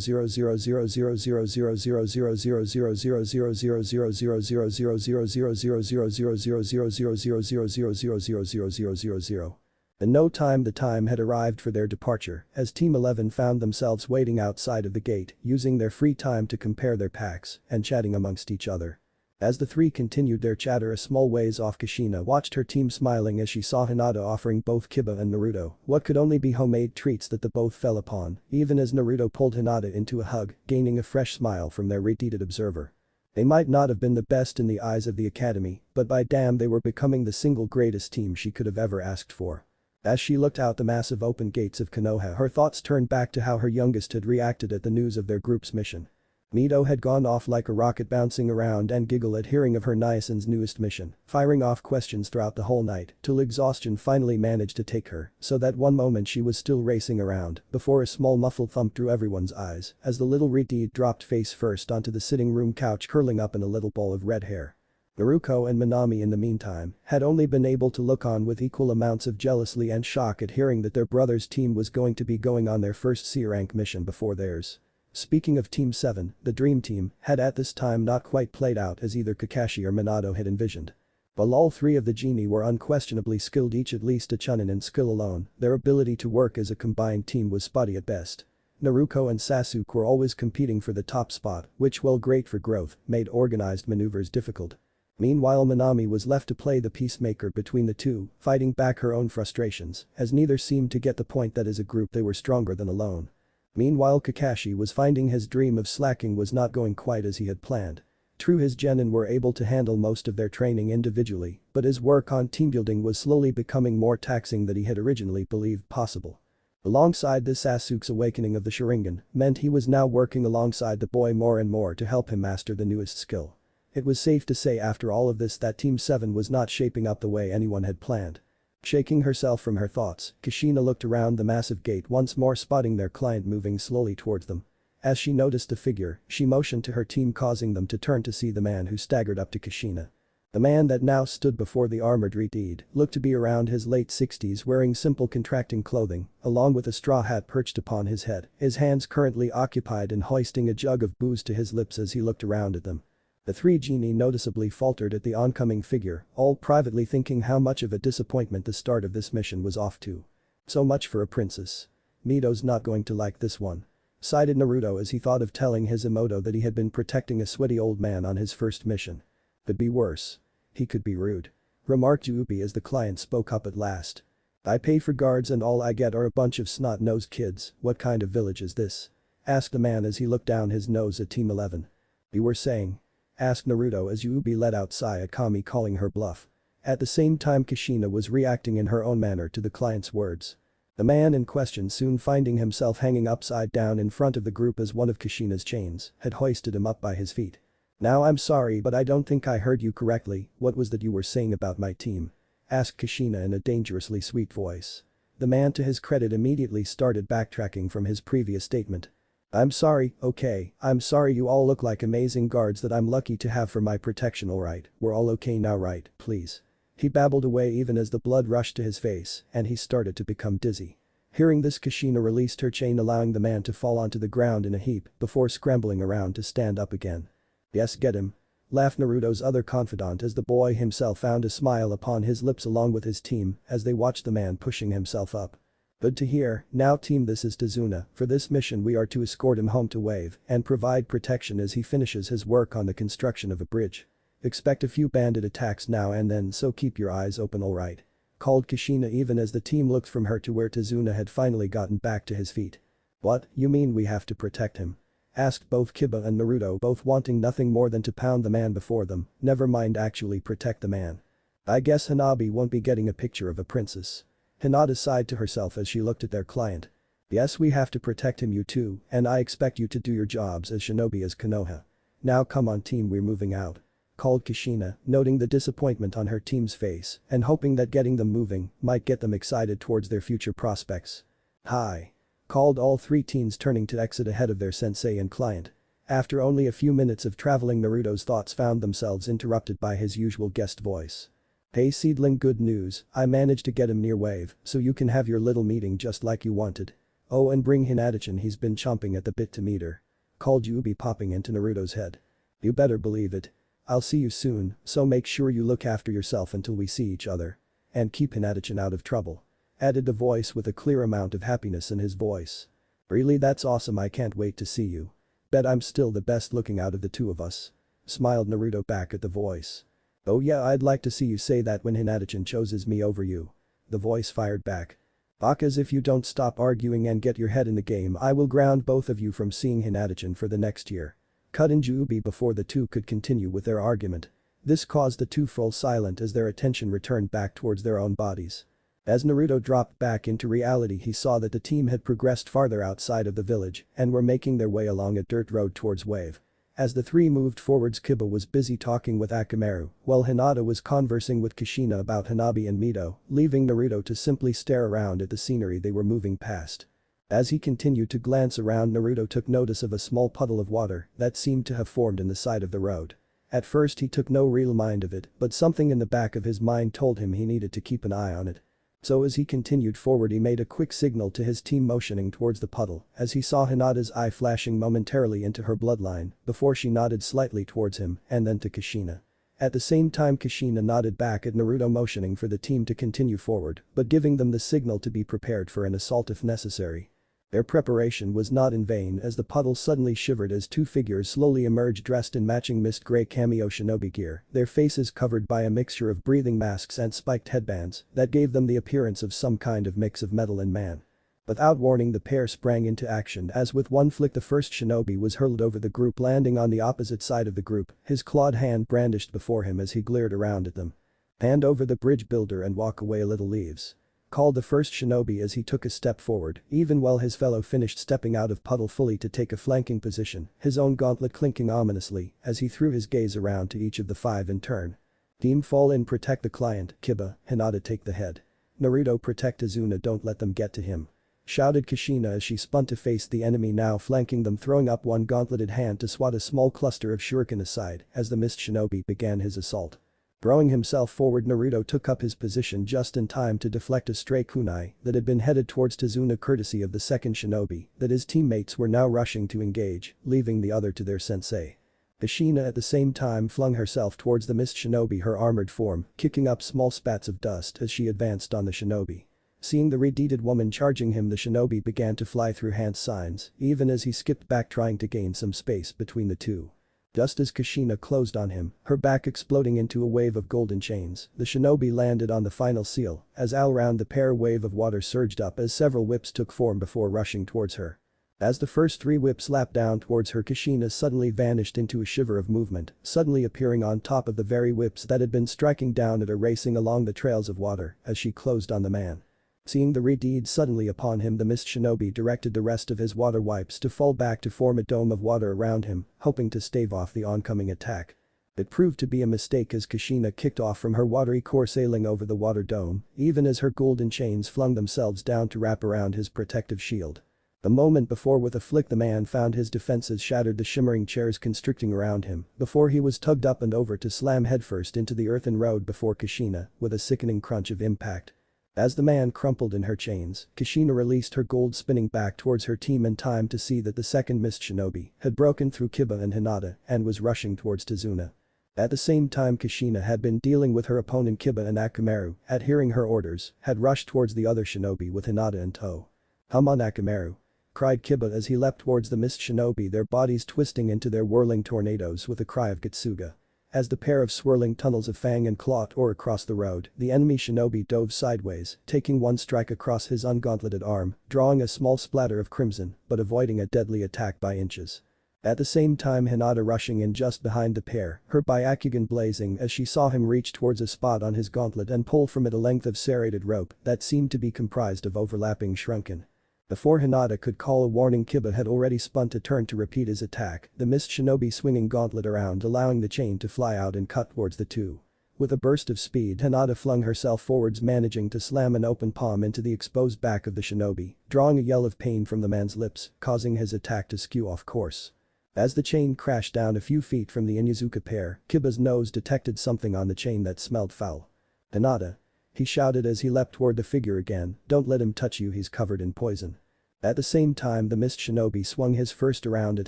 00000000000000000000000000000000000000000000000000000000000000000000000000000000000000000000000000000000000000000000000000000000000000000000000000000000000000000000000000000000000000000000000000000000000000000000000000000000000000000000000000000000000000000000000000000000000000000000000000000000000000000000000000000000000000000000000000000000000000000 outside of the gate, using their free time to compare their packs and chatting amongst each other. As the three continued their free time to compare their packs and chatting amongst each other. As the three continued their chatter a small ways off, Kushina watched her team smiling as she saw Hinata offering both Kiba and Naruto what could only be homemade treats that the both fell upon, even as Naruto pulled Hinata into a hug, gaining a fresh smile from their repeated observer. They might not have been the best in the eyes of the academy, but by damn they were becoming the single greatest team she could have ever asked for. As she looked out the massive open gates of Konoha, her thoughts turned back to how her youngest had reacted at the news of their group's mission. Mito had gone off like a rocket, bouncing around and giggle at hearing of her Nyasan's newest mission, firing off questions throughout the whole night till exhaustion finally managed to take her, so that one moment she was still racing around before a small muffled thump drew everyone's eyes as the little Riti dropped face first onto the sitting room couch, curling up in a little ball of red hair. Naruto and Minami in the meantime had only been able to look on with equal amounts of jealousy and shock at hearing that their brother's team was going to be going on their first C-rank mission before theirs. Speaking of Team 7, the Dream Team had at this time not quite played out as either Kakashi or Minato had envisioned. While all three of the genie were unquestionably skilled, each at least a chunin in skill alone, their ability to work as a combined team was spotty at best. Naruto and Sasuke were always competing for the top spot, which, while great for growth, made organized maneuvers difficult. Meanwhile, Minami was left to play the peacemaker between the two, fighting back her own frustrations, as neither seemed to get the point that as a group they were stronger than alone. Meanwhile, Kakashi was finding his dream of slacking was not going quite as he had planned. True, his genin were able to handle most of their training individually, but his work on team building was slowly becoming more taxing than he had originally believed possible. Alongside this, Sasuke's awakening of the Sharingan meant he was now working alongside the boy more and more to help him master the newest skill. It was safe to say after all of this that Team 7 was not shaping up the way anyone had planned. Shaking herself from her thoughts, Kushina looked around the massive gate once more, spotting their client moving slowly towards them. As she noticed the figure, she motioned to her team, causing them to turn to see the man who staggered up to Kushina. The man that now stood before the armored Riti looked to be around his late 60s, wearing simple contracting clothing, along with a straw hat perched upon his head, his hands currently occupied in hoisting a jug of booze to his lips as he looked around at them. The three genie noticeably faltered at the oncoming figure, all privately thinking how much of a disappointment the start of this mission was off to. So much for a princess. Mito's not going to like this one. Sighed Naruto as he thought of telling his Emoto that he had been protecting a sweaty old man on his first mission. Could be worse. He could be rude. Remarked Ubi as the client spoke up at last. I pay for guards and all I get are a bunch of snot-nosed kids. What kind of village is this? Asked the man as he looked down his nose at Team 11. You were saying? Asked Naruto as Ubi let out Sayakami, calling her bluff. At the same time, Kushina was reacting in her own manner to the client's words. The man in question, soon finding himself hanging upside down in front of the group as one of Kushina's chains had hoisted him up by his feet. Now I'm sorry, but I don't think I heard you correctly. What was that you were saying about my team? Asked Kushina in a dangerously sweet voice. The man, to his credit, immediately started backtracking from his previous statement. I'm sorry, okay, I'm sorry, you all look like amazing guards that I'm lucky to have for my protection, alright, we're all okay now, right, please. He babbled away even as the blood rushed to his face and he started to become dizzy. Hearing this, Kushina released her chain, allowing the man to fall onto the ground in a heap before scrambling around to stand up again. Yes, get him. Laughed Naruto's other confidant as the boy himself found a smile upon his lips along with his team as they watched the man pushing himself up. Good to hear. Now team, this is Tazuna. For this mission we are to escort him home to Wave and provide protection as he finishes his work on the construction of a bridge. Expect a few bandit attacks now and then, so keep your eyes open, alright. Called Kushina even as the team looked from her to where Tazuna had finally gotten back to his feet. What, you mean we have to protect him? Asked both Kiba and Naruto, both wanting nothing more than to pound the man before them, never mind actually protect the man. I guess Hanabi won't be getting a picture of a princess. Hinata sighed to herself as she looked at their client. Yes, we have to protect him, you two, and I expect you to do your jobs as shinobi as Konoha. Now come on team, we're moving out. called Kushina, noting the disappointment on her team's face and hoping that getting them moving might get them excited towards their future prospects. Hi. Called all three teens, turning to exit ahead of their sensei and client. After only a few minutes of traveling, Naruto's thoughts found themselves interrupted by his usual guest voice. Hey seedling, good news, I managed to get him near wave, so you can have your little meeting just like you wanted. Oh, and bring Hinata-chan, he's been chomping at the bit to meet her. Called Yubi, popping into Naruto's head. You better believe it. I'll see you soon, so make sure you look after yourself until we see each other. And keep Hinata-chan out of trouble. Added the voice with a clear amount of happiness in his voice. Really, that's awesome, I can't wait to see you. Bet I'm still the best looking out of the two of us. Smiled Naruto back at the voice. Oh yeah, I'd like to see you say that when Hinata-chan chooses me over you. The voice fired back. Baka's, if you don't stop arguing and get your head in the game, I will ground both of you from seeing Hinata-chan for the next year. Cut in Jubi before the two could continue with their argument. This caused the two fall silent as their attention returned back towards their own bodies. As Naruto dropped back into reality, he saw that the team had progressed farther outside of the village and were making their way along a dirt road towards wave. As the three moved forwards, Kiba was busy talking with Akamaru, while Hinata was conversing with Kushina about Hanabi and Mito, leaving Naruto to simply stare around at the scenery they were moving past. As he continued to glance around, Naruto took notice of a small puddle of water that seemed to have formed in the side of the road. At first he took no real mind of it, but something in the back of his mind told him he needed to keep an eye on it. So as he continued forward, he made a quick signal to his team, motioning towards the puddle as he saw Hinata's eye flashing momentarily into her bloodline before she nodded slightly towards him and then to Kushina. At the same time, Kushina nodded back at Naruto, motioning for the team to continue forward but giving them the signal to be prepared for an assault if necessary. Their preparation was not in vain as the puddle suddenly shivered as two figures slowly emerged dressed in matching mist gray cameo shinobi gear, their faces covered by a mixture of breathing masks and spiked headbands that gave them the appearance of some kind of mix of metal and man. Without warning, the pair sprang into action as with one flick the first shinobi was hurled over the group, landing on the opposite side of the group, his clawed hand brandished before him as he glared around at them. Hand over the bridge builder and walk away a little, leaves. Called the first shinobi as he took a step forward, even while his fellow finished stepping out of puddle fully to take a flanking position, his own gauntlet clinking ominously as he threw his gaze around to each of the five in turn. Team fall in, protect the client, Kiba, Hinata take the head. Naruto protect Izuna, don't let them get to him. Shouted Kushina as she spun to face the enemy now flanking them, throwing up one gauntleted hand to swat a small cluster of shuriken aside as the mist shinobi began his assault. Throwing himself forward, Naruto took up his position just in time to deflect a stray kunai that had been headed towards Tazuna courtesy of the second shinobi that his teammates were now rushing to engage, leaving the other to their sensei. Kushina at the same time flung herself towards the mist shinobi, her armored form kicking up small spats of dust as she advanced on the shinobi. Seeing the red-deeded woman charging him, the shinobi began to fly through hand signs even as he skipped back trying to gain some space between the two. Just as Kushina closed on him, her back exploding into a wave of golden chains, the shinobi landed on the final seal as all around the pair wave of water surged up as several whips took form before rushing towards her. As the first three whips lapped down towards her, Kushina suddenly vanished into a shiver of movement, suddenly appearing on top of the very whips that had been striking down at her, racing along the trails of water as she closed on the man. Seeing the re-deed suddenly upon him, the mist shinobi directed the rest of his water wipes to fall back to form a dome of water around him, hoping to stave off the oncoming attack. It proved to be a mistake as Kushina kicked off from her watery core, sailing over the water dome, even as her golden chains flung themselves down to wrap around his protective shield. The moment before, with a flick, the man found his defenses shattered, the shimmering chairs constricting around him before he was tugged up and over to slam headfirst into the earthen road before Kushina with a sickening crunch of impact. As the man crumpled in her chains, Kushina released her gold, spinning back towards her team in time to see that the second mist shinobi had broken through Kiba and Hinata and was rushing towards Tazuna. At the same time, Kushina had been dealing with her opponent Kiba, and Akamaru, at hearing her orders, had rushed towards the other shinobi with Hinata in tow. "Come on, Akamaru," cried Kiba as he leapt towards the mist shinobi, their bodies twisting into their whirling tornadoes with a cry of Kitsuga. As the pair of swirling tunnels of fang and claw tore across the road, the enemy shinobi dove sideways, taking one strike across his ungauntleted arm, drawing a small splatter of crimson, but avoiding a deadly attack by inches. At the same time, Hinata rushing in just behind the pair, her Byakugan blazing as she saw him reach towards a spot on his gauntlet and pull from it a length of serrated rope that seemed to be comprised of overlapping shrunken Before Hinata could call a warning, Kiba had already spun to turn to repeat his attack, the mist shinobi swinging gauntlet around, allowing the chain to fly out and cut towards the two. With a burst of speed, Hinata flung herself forwards, managing to slam an open palm into the exposed back of the shinobi, drawing a yell of pain from the man's lips, causing his attack to skew off course. As the chain crashed down a few feet from the Inyazuka pair, Kiba's nose detected something on the chain that smelled foul. "Hinata," he shouted as he leapt toward the figure again, "don't let him touch you, he's covered in poison." At the same time, the mist shinobi swung his first around at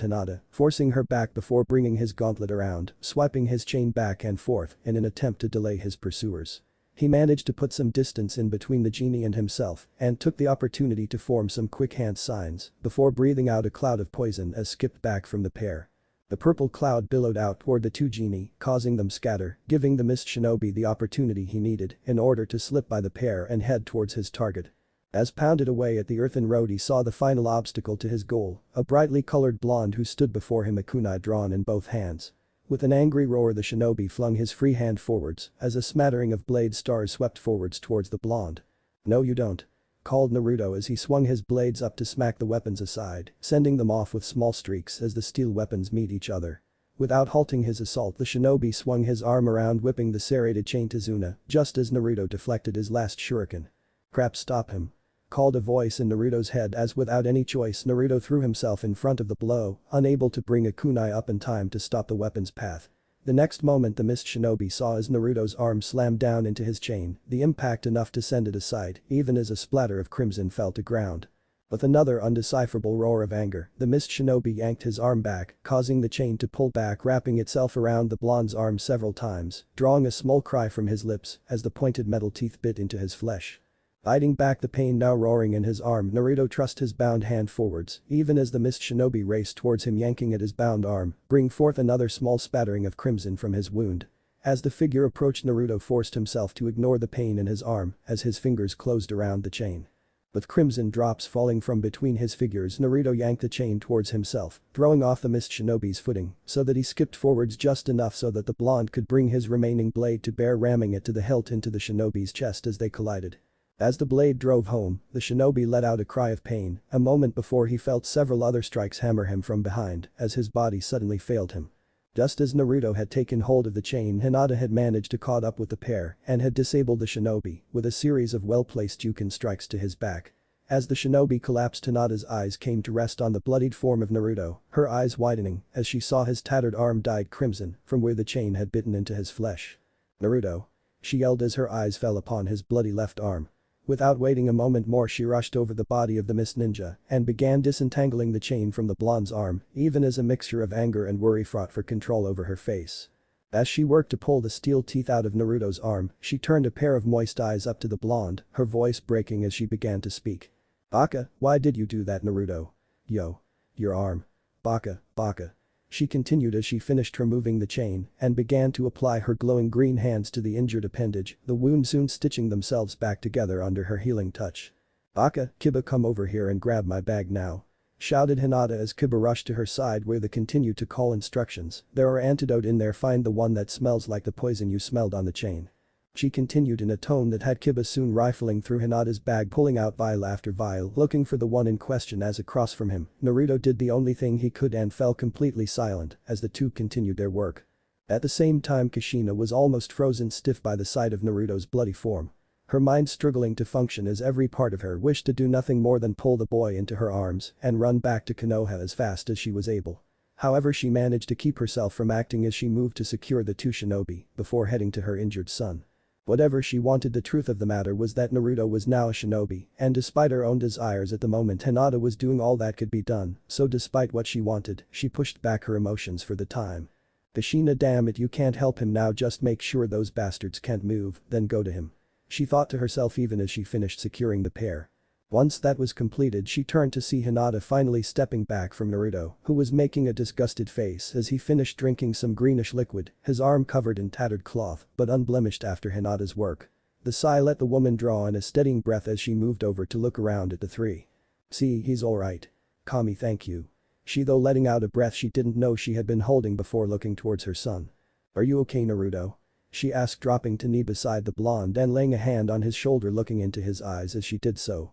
Hinata, forcing her back before bringing his gauntlet around, swiping his chain back and forth in an attempt to delay his pursuers. He managed to put some distance in between the genie and himself and took the opportunity to form some quick hand signs before breathing out a cloud of poison as skipped back from the pair. The purple cloud billowed out toward the two genie, causing them scatter, giving the mist shinobi the opportunity he needed in order to slip by the pair and head towards his target. As pounded away at the earthen road, he saw the final obstacle to his goal, a brightly colored blonde who stood before him, a kunai drawn in both hands. With an angry roar, the shinobi flung his free hand forwards as a smattering of blade stars swept forwards towards the blonde. "No you don't," called Naruto as he swung his blades up to smack the weapons aside, sending them off with small streaks as the steel weapons meet each other. Without halting his assault, the shinobi swung his arm around, whipping the serrated chain to Zuna, just as Naruto deflected his last shuriken. "Crap, stop him," called a voice in Naruto's head as without any choice Naruto threw himself in front of the blow, unable to bring a kunai up in time to stop the weapon's path. The next moment the mist shinobi saw as Naruto's arm slammed down into his chain, the impact enough to send it aside, even as a splatter of crimson fell to ground. With another undecipherable roar of anger, the mist shinobi yanked his arm back, causing the chain to pull back, wrapping itself around the blonde's arm several times, drawing a small cry from his lips as the pointed metal teeth bit into his flesh. Fighting back the pain now roaring in his arm, Naruto thrust his bound hand forwards, even as the mist shinobi raced towards him, yanking at his bound arm, bringing forth another small spattering of crimson from his wound. As the figure approached, Naruto forced himself to ignore the pain in his arm as his fingers closed around the chain. With crimson drops falling from between his fingers, Naruto yanked the chain towards himself, throwing off the mist shinobi's footing so that he skipped forwards just enough so that the blonde could bring his remaining blade to bear, ramming it to the hilt into the shinobi's chest as they collided. As the blade drove home, the shinobi let out a cry of pain, a moment before he felt several other strikes hammer him from behind as his body suddenly failed him. Just as Naruto had taken hold of the chain, Hinata had managed to caught up with the pair and had disabled the shinobi with a series of well-placed juken strikes to his back. As the shinobi collapsed, Hinata's eyes came to rest on the bloodied form of Naruto, her eyes widening as she saw his tattered arm dyed crimson from where the chain had bitten into his flesh. "Naruto," she yelled as her eyes fell upon his bloody left arm. Without waiting a moment more, she rushed over the body of the mist ninja and began disentangling the chain from the blonde's arm, even as a mixture of anger and worry fought for control over her face. As she worked to pull the steel teeth out of Naruto's arm, she turned a pair of moist eyes up to the blonde, her voice breaking as she began to speak. "Baka, why did you do that, Naruto? Yo. Your arm. Baka, Baka." She continued as she finished removing the chain and began to apply her glowing green hands to the injured appendage, the wound soon stitching themselves back together under her healing touch. "Baka, Kiba, come over here and grab my bag now," shouted Hinata as Kiba rushed to her side, where they continued to call instructions. "There are antidote in there, find the one that smells like the poison you smelled on the chain." She continued in a tone that had Kiba soon rifling through Hinata's bag, pulling out vial after vial, looking for the one in question as across from him, Naruto did the only thing he could and fell completely silent as the two continued their work. At the same time, Kushina was almost frozen stiff by the sight of Naruto's bloody form. Her mind struggling to function as every part of her wished to do nothing more than pull the boy into her arms and run back to Konoha as fast as she was able. However, she managed to keep herself from acting as she moved to secure the two shinobi before heading to her injured son. Whatever she wanted, the truth of the matter was that Naruto was now a shinobi, and despite her own desires at the moment, Hinata was doing all that could be done, so despite what she wanted, she pushed back her emotions for the time. "Kushina, damn it, you can't help him now, just make sure those bastards can't move, then go to him," she thought to herself even as she finished securing the pair. Once that was completed, she turned to see Hinata finally stepping back from Naruto, who was making a disgusted face as he finished drinking some greenish liquid, his arm covered in tattered cloth but unblemished after Hinata's work. The sigh let the woman draw in a steadying breath as she moved over to look around at the three. "See, he's alright. Kami, thank you," she though letting out a breath she didn't know she had been holding before looking towards her son. "Are you okay, Naruto?" she asked, dropping to knee beside the blonde and laying a hand on his shoulder, looking into his eyes as she did so.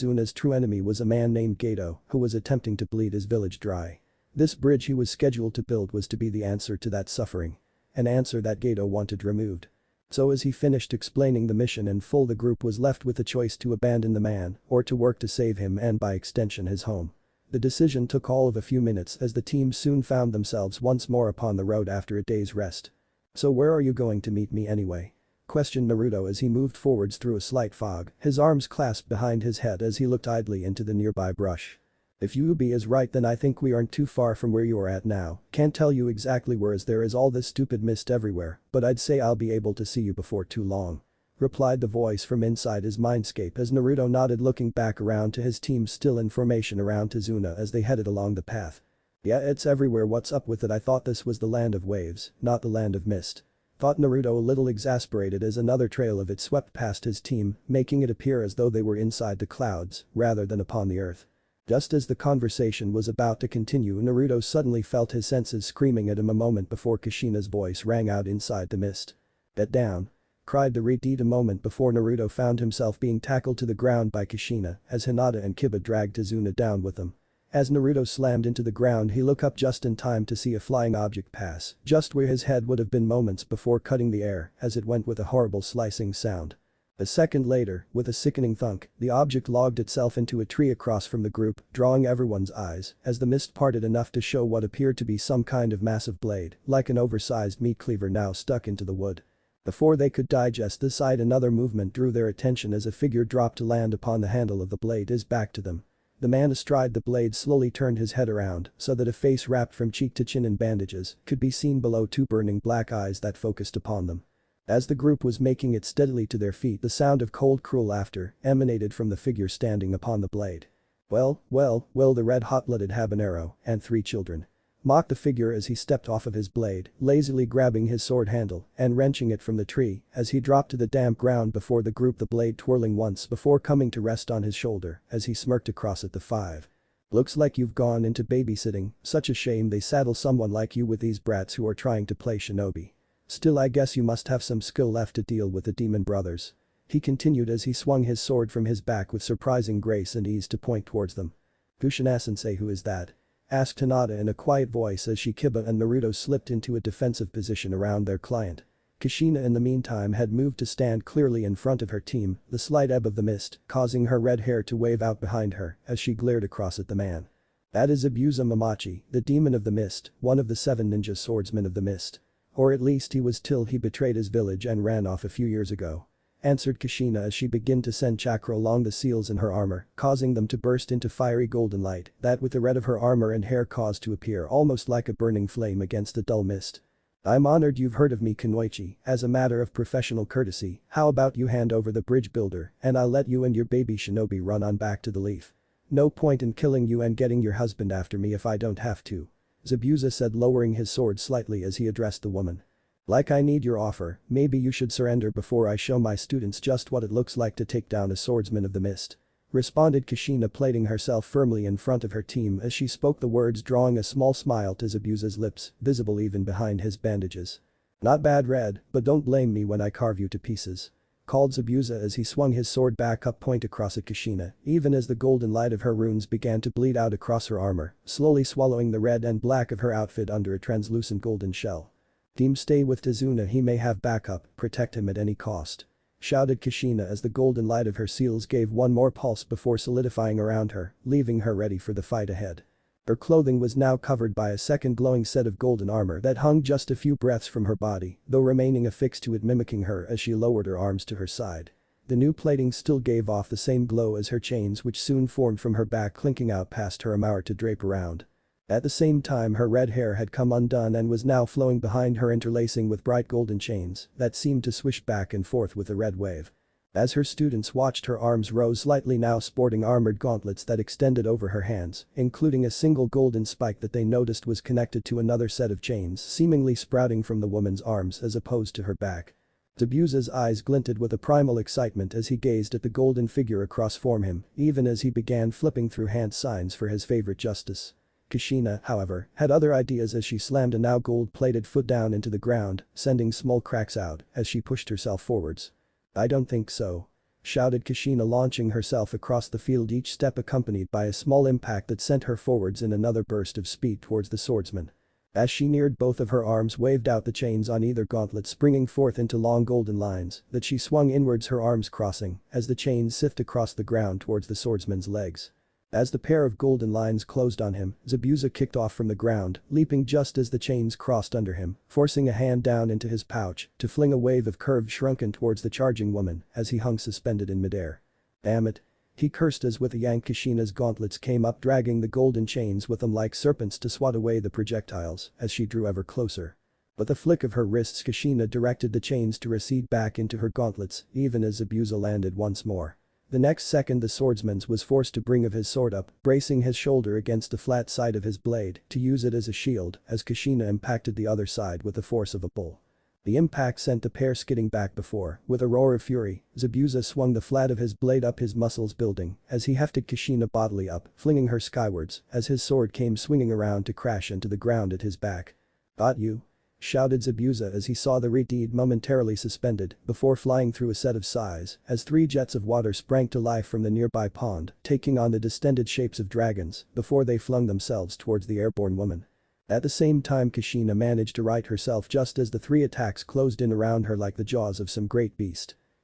Izuna's true enemy was a man named Gato who was attempting to bleed his village dry. This bridge he was scheduled to build was to be the answer to that suffering. An answer that Gato wanted removed. So as he finished explaining the mission in full, the group was left with a choice to abandon the man or to work to save him and by extension his home. The decision took all of a few minutes as the team soon found themselves once more upon the road after a day's rest. "So where are you going to meet me anyway?" questioned Naruto as he moved forwards through a slight fog, his arms clasped behind his head as he looked idly into the nearby brush. "If Yubi is right, then I think we aren't too far from where you are at now. Can't tell you exactly where, as there is all this stupid mist everywhere, but I'd say I'll be able to see you before too long," replied the voice from inside his mindscape as Naruto nodded, looking back around to his team still in formation around Izuna as they headed along the path. "Yeah, it's everywhere. What's up with it? I thought this was the land of waves, not the land of mist," thought Naruto, a little exasperated as another trail of it swept past his team, making it appear as though they were inside the clouds rather than upon the earth. Just as the conversation was about to continue, Naruto suddenly felt his senses screaming at him a moment before Kushina's voice rang out inside the mist. "Get down!" cried the Reed a moment before Naruto found himself being tackled to the ground by Kushina as Hinata and Kiba dragged Izuna down with them. As Naruto slammed into the ground, he looked up just in time to see a flying object pass just where his head would have been moments before, cutting the air as it went with a horrible slicing sound. A second later, with a sickening thunk, the object logged itself into a tree across from the group, drawing everyone's eyes as the mist parted enough to show what appeared to be some kind of massive blade, like an oversized meat cleaver now stuck into the wood. Before they could digest the sight, another movement drew their attention as a figure dropped to land upon the handle of the blade, his back to them. The man astride the blade slowly turned his head around so that a face wrapped from cheek to chin in bandages could be seen below two burning black eyes that focused upon them. As the group was making it steadily to their feet, the sound of cold cruel laughter emanated from the figure standing upon the blade. "Well, the red hot-blooded habanero and 3 children," mocked the figure as he stepped off of his blade, lazily grabbing his sword handle and wrenching it from the tree as he dropped to the damp ground before the group, the blade twirling once before coming to rest on his shoulder as he smirked across at the 5. "Looks like you've gone into babysitting, such a shame they saddle someone like you with these brats who are trying to play shinobi. Still, I guess you must have some skill left to deal with the demon brothers," he continued as he swung his sword from his back with surprising grace and ease to point towards them. "Kushina-sensei, who is that?" asked Hinata in a quiet voice as Shikiba and Naruto slipped into a defensive position around their client. Kushina in the meantime had moved to stand clearly in front of her team, the slight ebb of the mist causing her red hair to wave out behind her as she glared across at the man. "That is Abusa Mamachi, the demon of the mist, one of the 7 ninja swordsmen of the mist. Or at least he was till he betrayed his village and ran off a few years ago," answered Kushina as she began to send chakra along the seals in her armor, causing them to burst into fiery golden light that with the red of her armor and hair caused to appear almost like a burning flame against the dull mist. "I'm honored you've heard of me, Kunoichi. As a matter of professional courtesy, how about you hand over the bridge builder and I'll let you and your baby shinobi run on back to the leaf. No point in killing you and getting your husband after me if I don't have to," Zabuza said, lowering his sword slightly as he addressed the woman. "Like I need your offer, maybe you should surrender before I show my students just what it looks like to take down a swordsman of the mist," responded Kushina, plating herself firmly in front of her team as she spoke the words, drawing a small smile to Zabuza's lips, visible even behind his bandages. "Not bad, Red, but don't blame me when I carve you to pieces," called Zabuza as he swung his sword back up point across at Kushina, even as the golden light of her runes began to bleed out across her armor, slowly swallowing the red and black of her outfit under a translucent golden shell. "Team, stay with Tazuna, he may have backup, protect him at any cost," shouted Kushina as the golden light of her seals gave one more pulse before solidifying around her, leaving her ready for the fight ahead. Her clothing was now covered by a second glowing set of golden armor that hung just a few breaths from her body, though remaining affixed to it, mimicking her as she lowered her arms to her side. The new plating still gave off the same glow as her chains, which soon formed from her back, clinking out past her armor to drape around. At the same time, her red hair had come undone and was now flowing behind her, interlacing with bright golden chains that seemed to swish back and forth with a red wave. As her students watched, her arms rose slightly, now sporting armored gauntlets that extended over her hands, including a single golden spike that they noticed was connected to another set of chains seemingly sprouting from the woman's arms as opposed to her back. Zabuza's eyes glinted with a primal excitement as he gazed at the golden figure across from him, even as he began flipping through hand signs for his favorite justice. Kushina, however, had other ideas as she slammed a now gold-plated foot down into the ground, sending small cracks out as she pushed herself forwards. "I don't think so," shouted Kushina, launching herself across the field, each step accompanied by a small impact that sent her forwards in another burst of speed towards the swordsman. As she neared, both of her arms waved out, the chains on either gauntlet springing forth into long golden lines that she swung inwards, her arms crossing as the chains sift across the ground towards the swordsman's legs. As the pair of golden lines closed on him, Zabuza kicked off from the ground, leaping just as the chains crossed under him, forcing a hand down into his pouch to fling a wave of curved shrunken towards the charging woman as he hung suspended in midair. "Damn it," he cursed as with a yank Kushina's gauntlets came up, dragging the golden chains with them like serpents to swat away the projectiles as she drew ever closer. With a flick of her wrists, Kushina directed the chains to recede back into her gauntlets even as Zabuza landed once more. The next second, the swordsman was forced to bring of his sword up, bracing his shoulder against the flat side of his blade to use it as a shield as Kushina impacted the other side with the force of a bull. The impact sent the pair skidding back before, with a roar of fury, Zabuza swung the flat of his blade up, his muscles building as he hefted Kushina bodily up, flinging her skywards as his sword came swinging around to crash into the ground at his back. "Got you," shouted Zabuza as he saw the reed momentarily suspended before flying through a set of sighs as 3 jets of water sprang to life from the nearby pond, taking on the distended shapes of dragons before they flung themselves towards the airborne woman. At the same time, Kushina managed to right herself just as the 3 attacks closed in around her like the jaws of some great beast.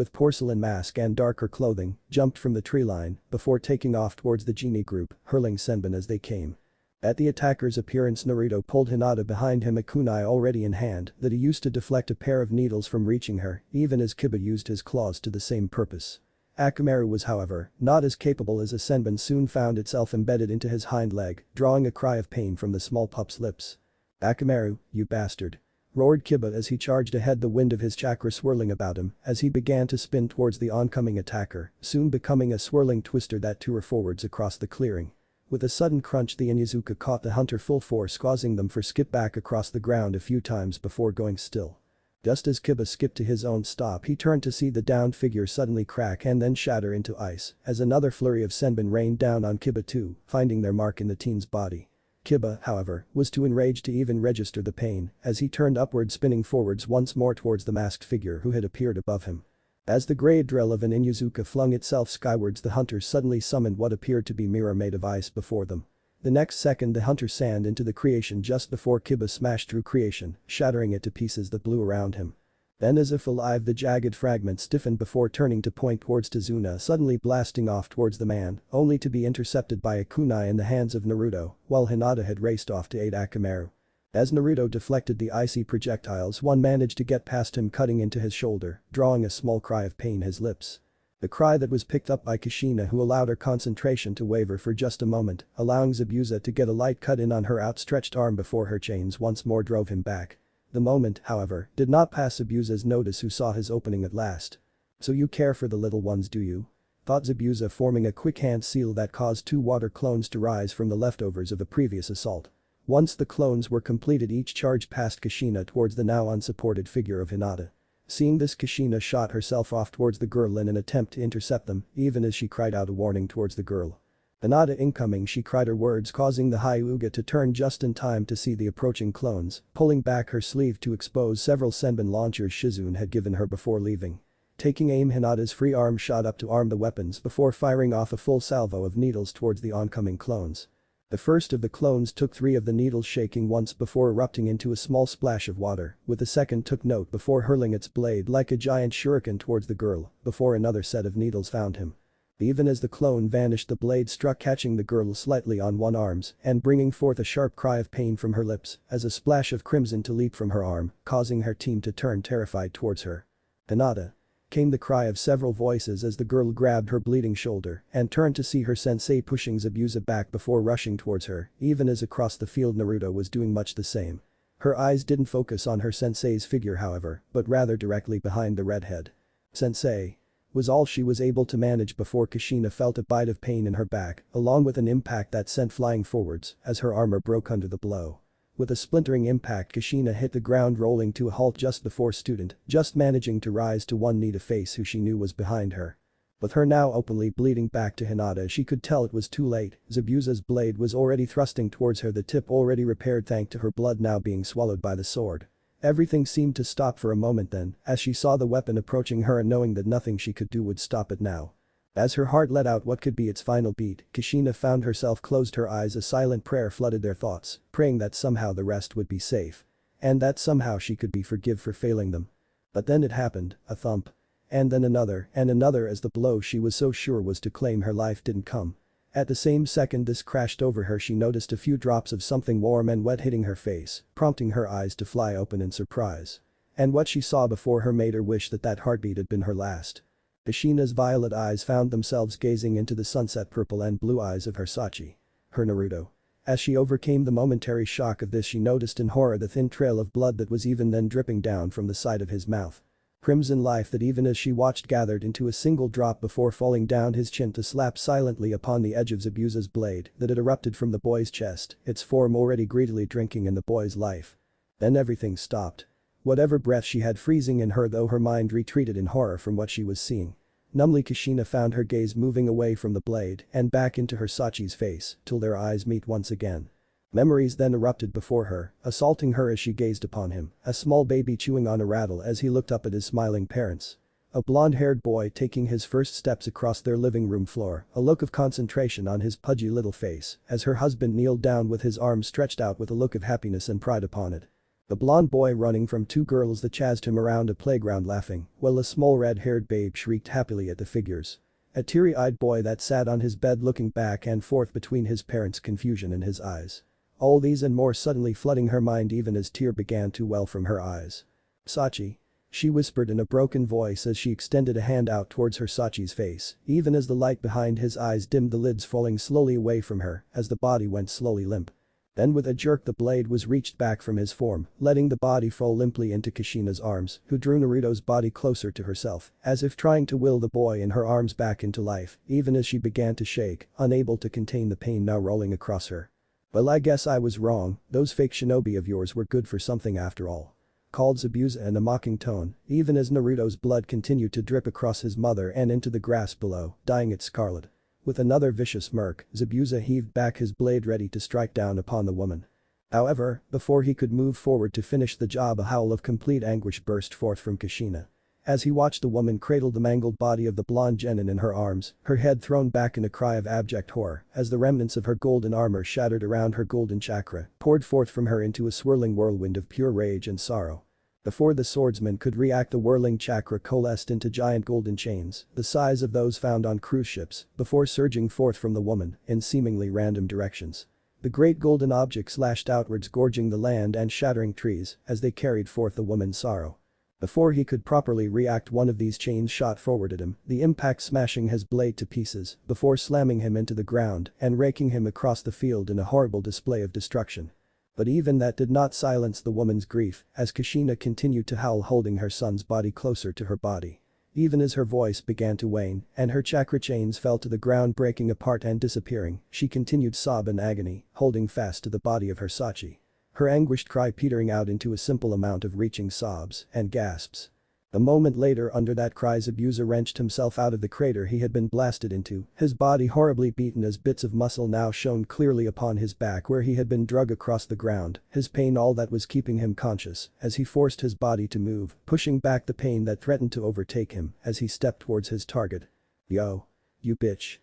with porcelain mask and darker clothing, jumped from the tree line before taking off towards the genie group, hurling senbon as they came. At the attacker's appearance, Naruto pulled Hinata behind him, a kunai already in hand that he used to deflect a pair of needles from reaching her, even as Kiba used his claws to the same purpose. Akamaru was, however, not as capable as a senbon soon found itself embedded into his hind leg, drawing a cry of pain from the small pup's lips. "Akamaru, you bastard," roared Kiba as he charged ahead, the wind of his chakra swirling about him as he began to spin towards the oncoming attacker, soon becoming a swirling twister that tore her forwards across the clearing. With a sudden crunch, the Inyazuka caught the hunter full force, causing them to skip back across the ground a few times before going still. Just as Kiba skipped to his own stop, he turned to see the downed figure suddenly crack and then shatter into ice as another flurry of senbon rained down on Kiba too, finding their mark in the teen's body. Kiba, however, was too enraged to even register the pain as he turned upward, spinning forwards once more towards the masked figure who had appeared above him. As the grey drill of an Inyazuka flung itself skywards, the hunters suddenly summoned what appeared to be mirror made of ice before them. The next second, the hunter sand into the creation just before Kiba smashed through creation, shattering it to pieces that blew around him. Then, as if alive, the jagged fragment stiffened before turning to point towards Tazuna, suddenly blasting off towards the man, only to be intercepted by a kunai in the hands of Naruto, while Hinata had raced off to aid Akamaru. As Naruto deflected the icy projectiles, one managed to get past him, cutting into his shoulder, drawing a small cry of pain his lips. The cry that was picked up by Kushina, who allowed her concentration to waver for just a moment, allowing Zabuza to get a light cut in on her outstretched arm before her chains once more drove him back. The moment, however, did not pass Zabuza's notice, who saw his opening at last. "So you care for the little ones, do you?" thought Zabuza, forming a quick hand seal that caused 2 water clones to rise from the leftovers of a previous assault. Once the clones were completed, each charged past Kushina towards the now unsupported figure of Hinata. Seeing this, Kushina shot herself off towards the girl in an attempt to intercept them, even as she cried out a warning towards the girl. "Hinata incoming," she cried her words, causing the Hyuga to turn just in time to see the approaching clones, pulling back her sleeve to expose several senbon launchers Shizune had given her before leaving. Taking aim, Hinata's free arm shot up to arm the weapons before firing off a full salvo of needles towards the oncoming clones. The first of the clones took 3 of the needles, shaking once before erupting into a small splash of water, with the second took note before hurling its blade like a giant shuriken towards the girl, before another set of needles found him. Even as the clone vanished, the blade struck, catching the girl slightly on one arm and bringing forth a sharp cry of pain from her lips as a splash of crimson to leap from her arm, causing her team to turn terrified towards her. "Hinata!" came the cry of several voices as the girl grabbed her bleeding shoulder and turned to see her sensei pushing Zabuza back before rushing towards her, even as across the field Naruto was doing much the same. Her eyes didn't focus on her sensei's figure, however, but rather directly behind the redhead. "Sensei," was all she was able to manage before Kushina felt a bite of pain in her back, along with an impact that sent flying forwards as her armor broke under the blow. With a splintering impact, Kushina hit the ground, rolling to a halt just before student, just managing to rise to one knee to face who she knew was behind her. With her now openly bleeding back to Hinata, she could tell it was too late. Zabuza's blade was already thrusting towards her, the tip already repaired thanks to her blood now being swallowed by the sword. Everything seemed to stop for a moment then, as she saw the weapon approaching her and knowing that nothing she could do would stop it now. As her heart let out what could be its final beat, Kushina found herself closed her eyes. A silent prayer flooded their thoughts, praying that somehow the rest would be safe. And that somehow she could be forgiven for failing them. But then it happened, a thump. And then another and another as the blow she was so sure was to claim her life didn't come. At the same second this crashed over her, she noticed a few drops of something warm and wet hitting her face, prompting her eyes to fly open in surprise. And what she saw before her made her wish that that heartbeat had been her last. Kushina's violet eyes found themselves gazing into the sunset purple and blue eyes of her Sachi. Her Naruto. As she overcame the momentary shock of this, she noticed in horror the thin trail of blood that was even then dripping down from the side of his mouth. Crimson life that even as she watched gathered into a single drop before falling down his chin to slap silently upon the edge of Zabuza's blade that had erupted from the boy's chest, its form already greedily drinking in the boy's life. Then everything stopped. Whatever breath she had freezing in her, though her mind retreated in horror from what she was seeing. Numbly, Kushina found her gaze moving away from the blade and back into her Sachi's face till their eyes meet once again. Memories then erupted before her, assaulting her as she gazed upon him, a small baby chewing on a rattle as he looked up at his smiling parents. A blonde-haired boy taking his first steps across their living room floor, a look of concentration on his pudgy little face as her husband kneeled down with his arms stretched out with a look of happiness and pride upon it. The blonde boy running from 2 girls that chased him around a playground laughing, while a small red-haired babe shrieked happily at the figures. A teary-eyed boy that sat on his bed looking back and forth between his parents', confusion in his eyes. All these and more suddenly flooding her mind even as tear began to well from her eyes. "Sachi." she whispered in a broken voice as she extended a hand out towards her Sachi's face, even as the light behind his eyes dimmed, the lids falling slowly away from her as the body went slowly limp. Then with a jerk the blade was reached back from his form, letting the body fall limply into Kushina's arms, who drew Naruto's body closer to herself, as if trying to will the boy in her arms back into life, even as she began to shake, unable to contain the pain now rolling across her. "Well, I guess I was wrong, those fake shinobi of yours were good for something after all," called Zabuza in a mocking tone, even as Naruto's blood continued to drip across his mother and into the grass below, dyeing it scarlet. With another vicious smirk, Zabuza heaved back his blade ready to strike down upon the woman. However, before he could move forward to finish the job, a howl of complete anguish burst forth from Kushina. As he watched the woman cradle the mangled body of the blonde genin in her arms, her head thrown back in a cry of abject horror as the remnants of her golden armor shattered around her golden chakra poured forth from her into a swirling whirlwind of pure rage and sorrow. Before the swordsman could react, the whirling chakra coalesced into giant golden chains, the size of those found on cruise ships, before surging forth from the woman in seemingly random directions. The great golden objects lashed outwards, gorging the land and shattering trees as they carried forth the woman's sorrow. Before he could properly react, one of these chains shot forward at him, the impact smashing his blade to pieces before slamming him into the ground and raking him across the field in a horrible display of destruction. But even that did not silence the woman's grief as Kushina continued to howl, holding her son's body closer to her body. Even as her voice began to wane and her chakra chains fell to the ground, breaking apart and disappearing, she continued sob in agony, holding fast to the body of her Sachi. Her anguished cry petering out into a simple amount of reaching sobs and gasps. A moment later, under that cry, Zabuza wrenched himself out of the crater he had been blasted into, his body horribly beaten as bits of muscle now shone clearly upon his back where he had been dragged across the ground, his pain all that was keeping him conscious as he forced his body to move, pushing back the pain that threatened to overtake him as he stepped towards his target. "Yo. You bitch.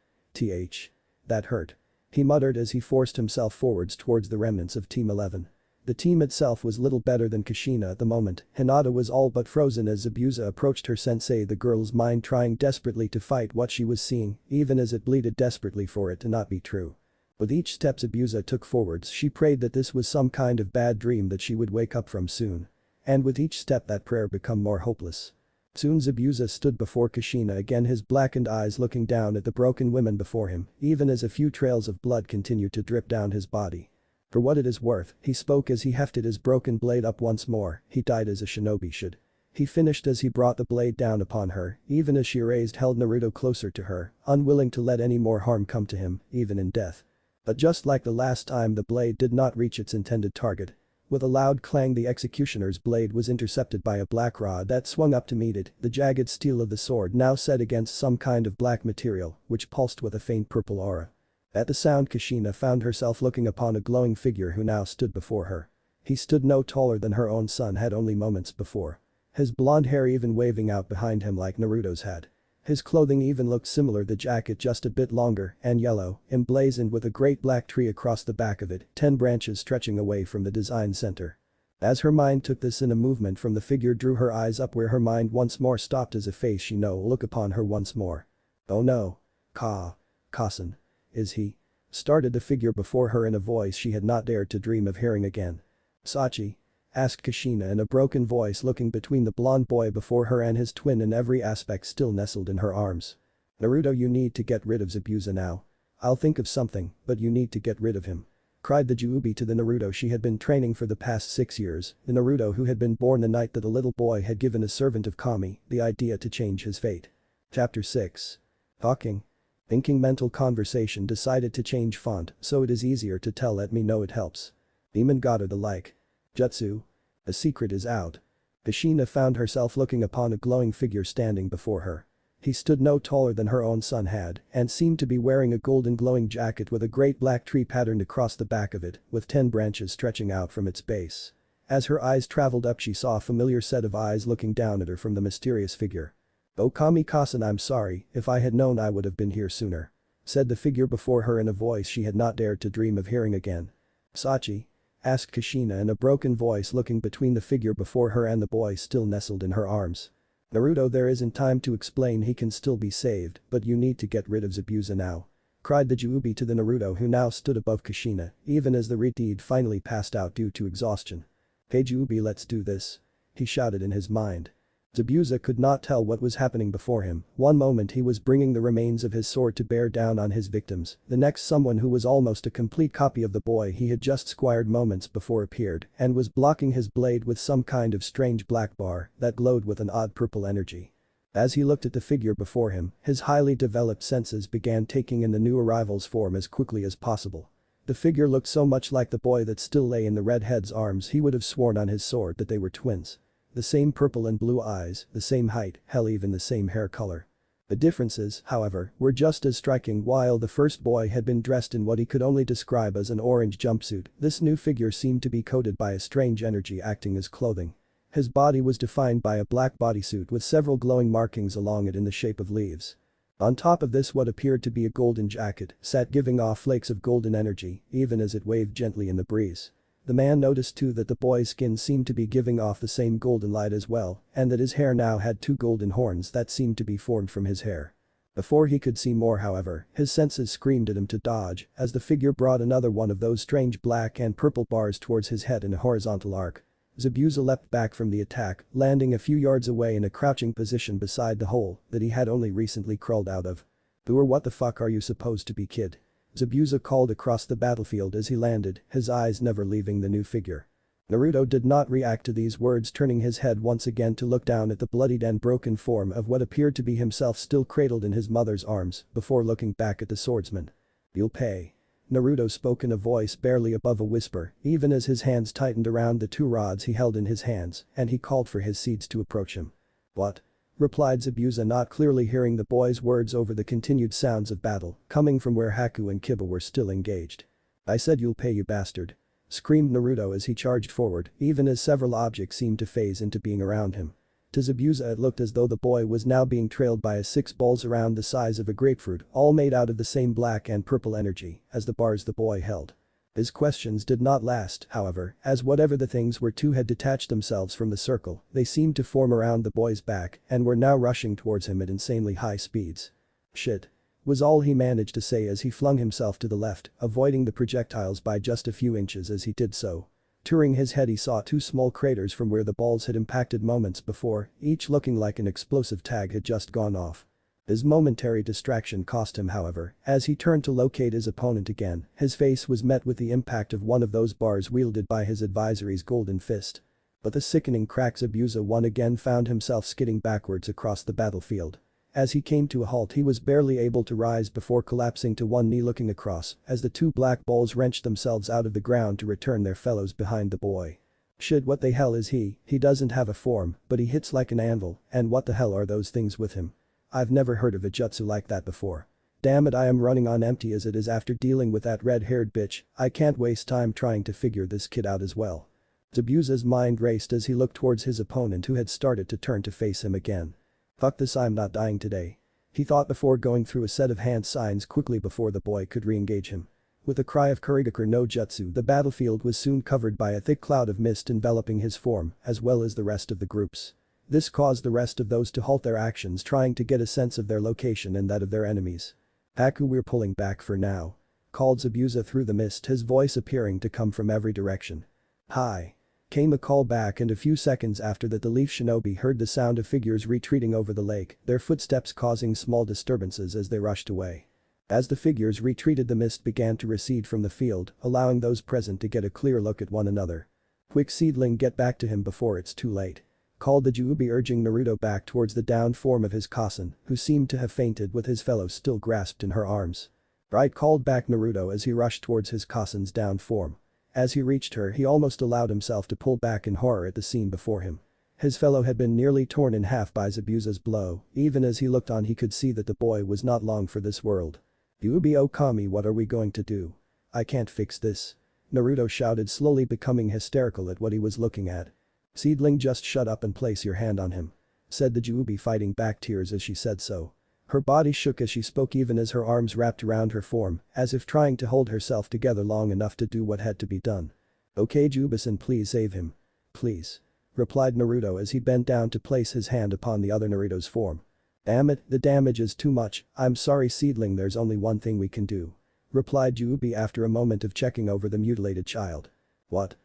That hurt," he muttered as he forced himself forwards towards the remnants of Team 11. The team itself was little better than Kushina at the moment. Hinata was all but frozen as Zabuza approached her sensei, the girl's mind trying desperately to fight what she was seeing, even as it bleated desperately for it to not be true. With each step Zabuza took forwards, she prayed that this was some kind of bad dream that she would wake up from soon. And with each step that prayer became more hopeless. Soon Zabuza stood before Kushina again, his blackened eyes looking down at the broken women before him, even as a few trails of blood continued to drip down his body. "For what it is worth," he spoke as he hefted his broken blade up once more, "he died as a shinobi should." He finished as he brought the blade down upon her, even as she raised held Naruto closer to her, unwilling to let any more harm come to him, even in death. But just like the last time, the blade did not reach its intended target. With a loud clang, the executioner's blade was intercepted by a black rod that swung up to meet it, the jagged steel of the sword now set against some kind of black material, which pulsed with a faint purple aura. At the sound, Kushina found herself looking upon a glowing figure who now stood before her. He stood no taller than her own son had only moments before. His blonde hair even waving out behind him like Naruto's had. His clothing even looked similar, the jacket just a bit longer and yellow, emblazoned with a great black tree across the back of it, 10 branches stretching away from the design center. As her mind took this in, a movement from the figure drew her eyes up, where her mind once more stopped as a face she know look upon her once more. "Oh no. Kasen. Is he?" started the figure before her in a voice she had not dared to dream of hearing again. "Sachi?" asked Kushina in a broken voice, looking between the blonde boy before her and his twin in every aspect still nestled in her arms. "Naruto, you need to get rid of Zabuza now. I'll think of something, but you need to get rid of him," cried the Juubi to the Naruto she had been training for the past 6 years, the Naruto who had been born the night that the little boy had given a servant of Kami the idea to change his fate. Chapter 6. Talking. Thinking mental conversation decided to change font so it is easier to tell, let me know it helps. Demon God or the like. Jutsu. A secret is out. Kushina found herself looking upon a glowing figure standing before her. He stood no taller than her own son had and seemed to be wearing a golden glowing jacket with a great black tree patterned across the back of it with 10 branches stretching out from its base. As her eyes traveled up, she saw a familiar set of eyes looking down at her from the mysterious figure. "Oh Kami-kasen, I'm sorry, if I had known I would have been here sooner," said the figure before her in a voice she had not dared to dream of hearing again. "Sachi?" asked Kushina in a broken voice, looking between the figure before her and the boy still nestled in her arms. "Naruto, there isn't time to explain, he can still be saved, but you need to get rid of Zabuza now," cried the Juubi to the Naruto who now stood above Kushina, even as the Reed finally passed out due to exhaustion. "Hey Juubi, let's do this," he shouted in his mind. Zabuza could not tell what was happening before him. One moment he was bringing the remains of his sword to bear down on his victims, the next someone who was almost a complete copy of the boy he had just squired moments before appeared and was blocking his blade with some kind of strange black bar that glowed with an odd purple energy. As he looked at the figure before him, his highly developed senses began taking in the new arrival's form as quickly as possible. The figure looked so much like the boy that still lay in the redhead's arms he would have sworn on his sword that they were twins. The same purple and blue eyes, the same height, hell even the same hair color. The differences, however, were just as striking. While the first boy had been dressed in what he could only describe as an orange jumpsuit, this new figure seemed to be coated by a strange energy acting as clothing. His body was defined by a black bodysuit with several glowing markings along it in the shape of leaves. On top of this, what appeared to be a golden jacket sat, giving off flakes of golden energy even as it waved gently in the breeze. The man noticed too that the boy's skin seemed to be giving off the same golden light as well, and that his hair now had two golden horns that seemed to be formed from his hair. Before he could see more, however, his senses screamed at him to dodge as the figure brought another one of those strange black and purple bars towards his head in a horizontal arc. Zabuza leapt back from the attack, landing a few yards away in a crouching position beside the hole that he had only recently crawled out of. "Who or what the fuck are you supposed to be, kid?" Zabuza called across the battlefield as he landed, his eyes never leaving the new figure. Naruto did not react to these words, turning his head once again to look down at the bloodied and broken form of what appeared to be himself still cradled in his mother's arms before looking back at the swordsman. "You'll pay." Naruto spoke in a voice barely above a whisper, even as his hands tightened around the two rods he held in his hands and he called for his seeds to approach him. "What?" replied Zabuza, not clearly hearing the boy's words over the continued sounds of battle coming from where Haku and Kiba were still engaged. "I said you'll pay, you bastard," screamed Naruto as he charged forward, even as several objects seemed to phase into being around him. To Zabuza it looked as though the boy was now being trailed by 6 balls around the size of a grapefruit, all made out of the same black and purple energy as the bars the boy held. His questions did not last, however, as whatever the things were two had detached themselves from the circle. They seemed to form around the boy's back and were now rushing towards him at insanely high speeds. "Shit," was all he managed to say as he flung himself to the left, avoiding the projectiles by just a few inches as he did so. Turning his head, he saw 2 small craters from where the balls had impacted moments before, each looking like an explosive tag had just gone off. His momentary distraction cost him, however, as he turned to locate his opponent again. His face was met with the impact of one of those bars wielded by his adversary's golden fist. But the sickening crack, Zabuza one again found himself skidding backwards across the battlefield. As he came to a halt, he was barely able to rise before collapsing to one knee, looking across as the 2 black balls wrenched themselves out of the ground to return their fellows behind the boy. "Shit, what the hell is he? He doesn't have a form, but he hits like an anvil, and what the hell are those things with him? I've never heard of a jutsu like that before. Damn it, I am running on empty as it is after dealing with that red-haired bitch. I can't waste time trying to figure this kid out as well." Zabuza's mind raced as he looked towards his opponent, who had started to turn to face him again. "Fuck this, I'm not dying today," he thought before going through a set of hand signs quickly before the boy could re-engage him. With a cry of Kurigaku no Jutsu, the battlefield was soon covered by a thick cloud of mist enveloping his form as well as the rest of the groups. This caused the rest of those to halt their actions, trying to get a sense of their location and that of their enemies. "Haku, we're pulling back for now," called Zabuza through the mist, his voice appearing to come from every direction. "Hi," came a call back, and a few seconds after that the Leaf Shinobi heard the sound of figures retreating over the lake, their footsteps causing small disturbances as they rushed away. As the figures retreated, the mist began to recede from the field, allowing those present to get a clear look at one another. "Quick, seedling, get back to him before it's too late," called the Juubi, urging Naruto back towards the downed form of his cousin, who seemed to have fainted with his fellow still grasped in her arms. "Right," called back Naruto as he rushed towards his cousin's downed form. As he reached her, he almost allowed himself to pull back in horror at the scene before him. His fellow had been nearly torn in half by Zabuza's blow. Even as he looked on, he could see that the boy was not long for this world. "Juubi Okami, what are we going to do? I can't fix this," Naruto shouted, slowly becoming hysterical at what he was looking at. "Seedling, just shut up and place your hand on him," said the Juubi, fighting back tears as she said so. Her body shook as she spoke, even as her arms wrapped around her form, as if trying to hold herself together long enough to do what had to be done. "Okay, Juubi-san, please save him. Please," replied Naruto as he bent down to place his hand upon the other Naruto's form. "Damn it, the damage is too much. I'm sorry, seedling, there's only one thing we can do," replied Juubi after a moment of checking over the mutilated child. What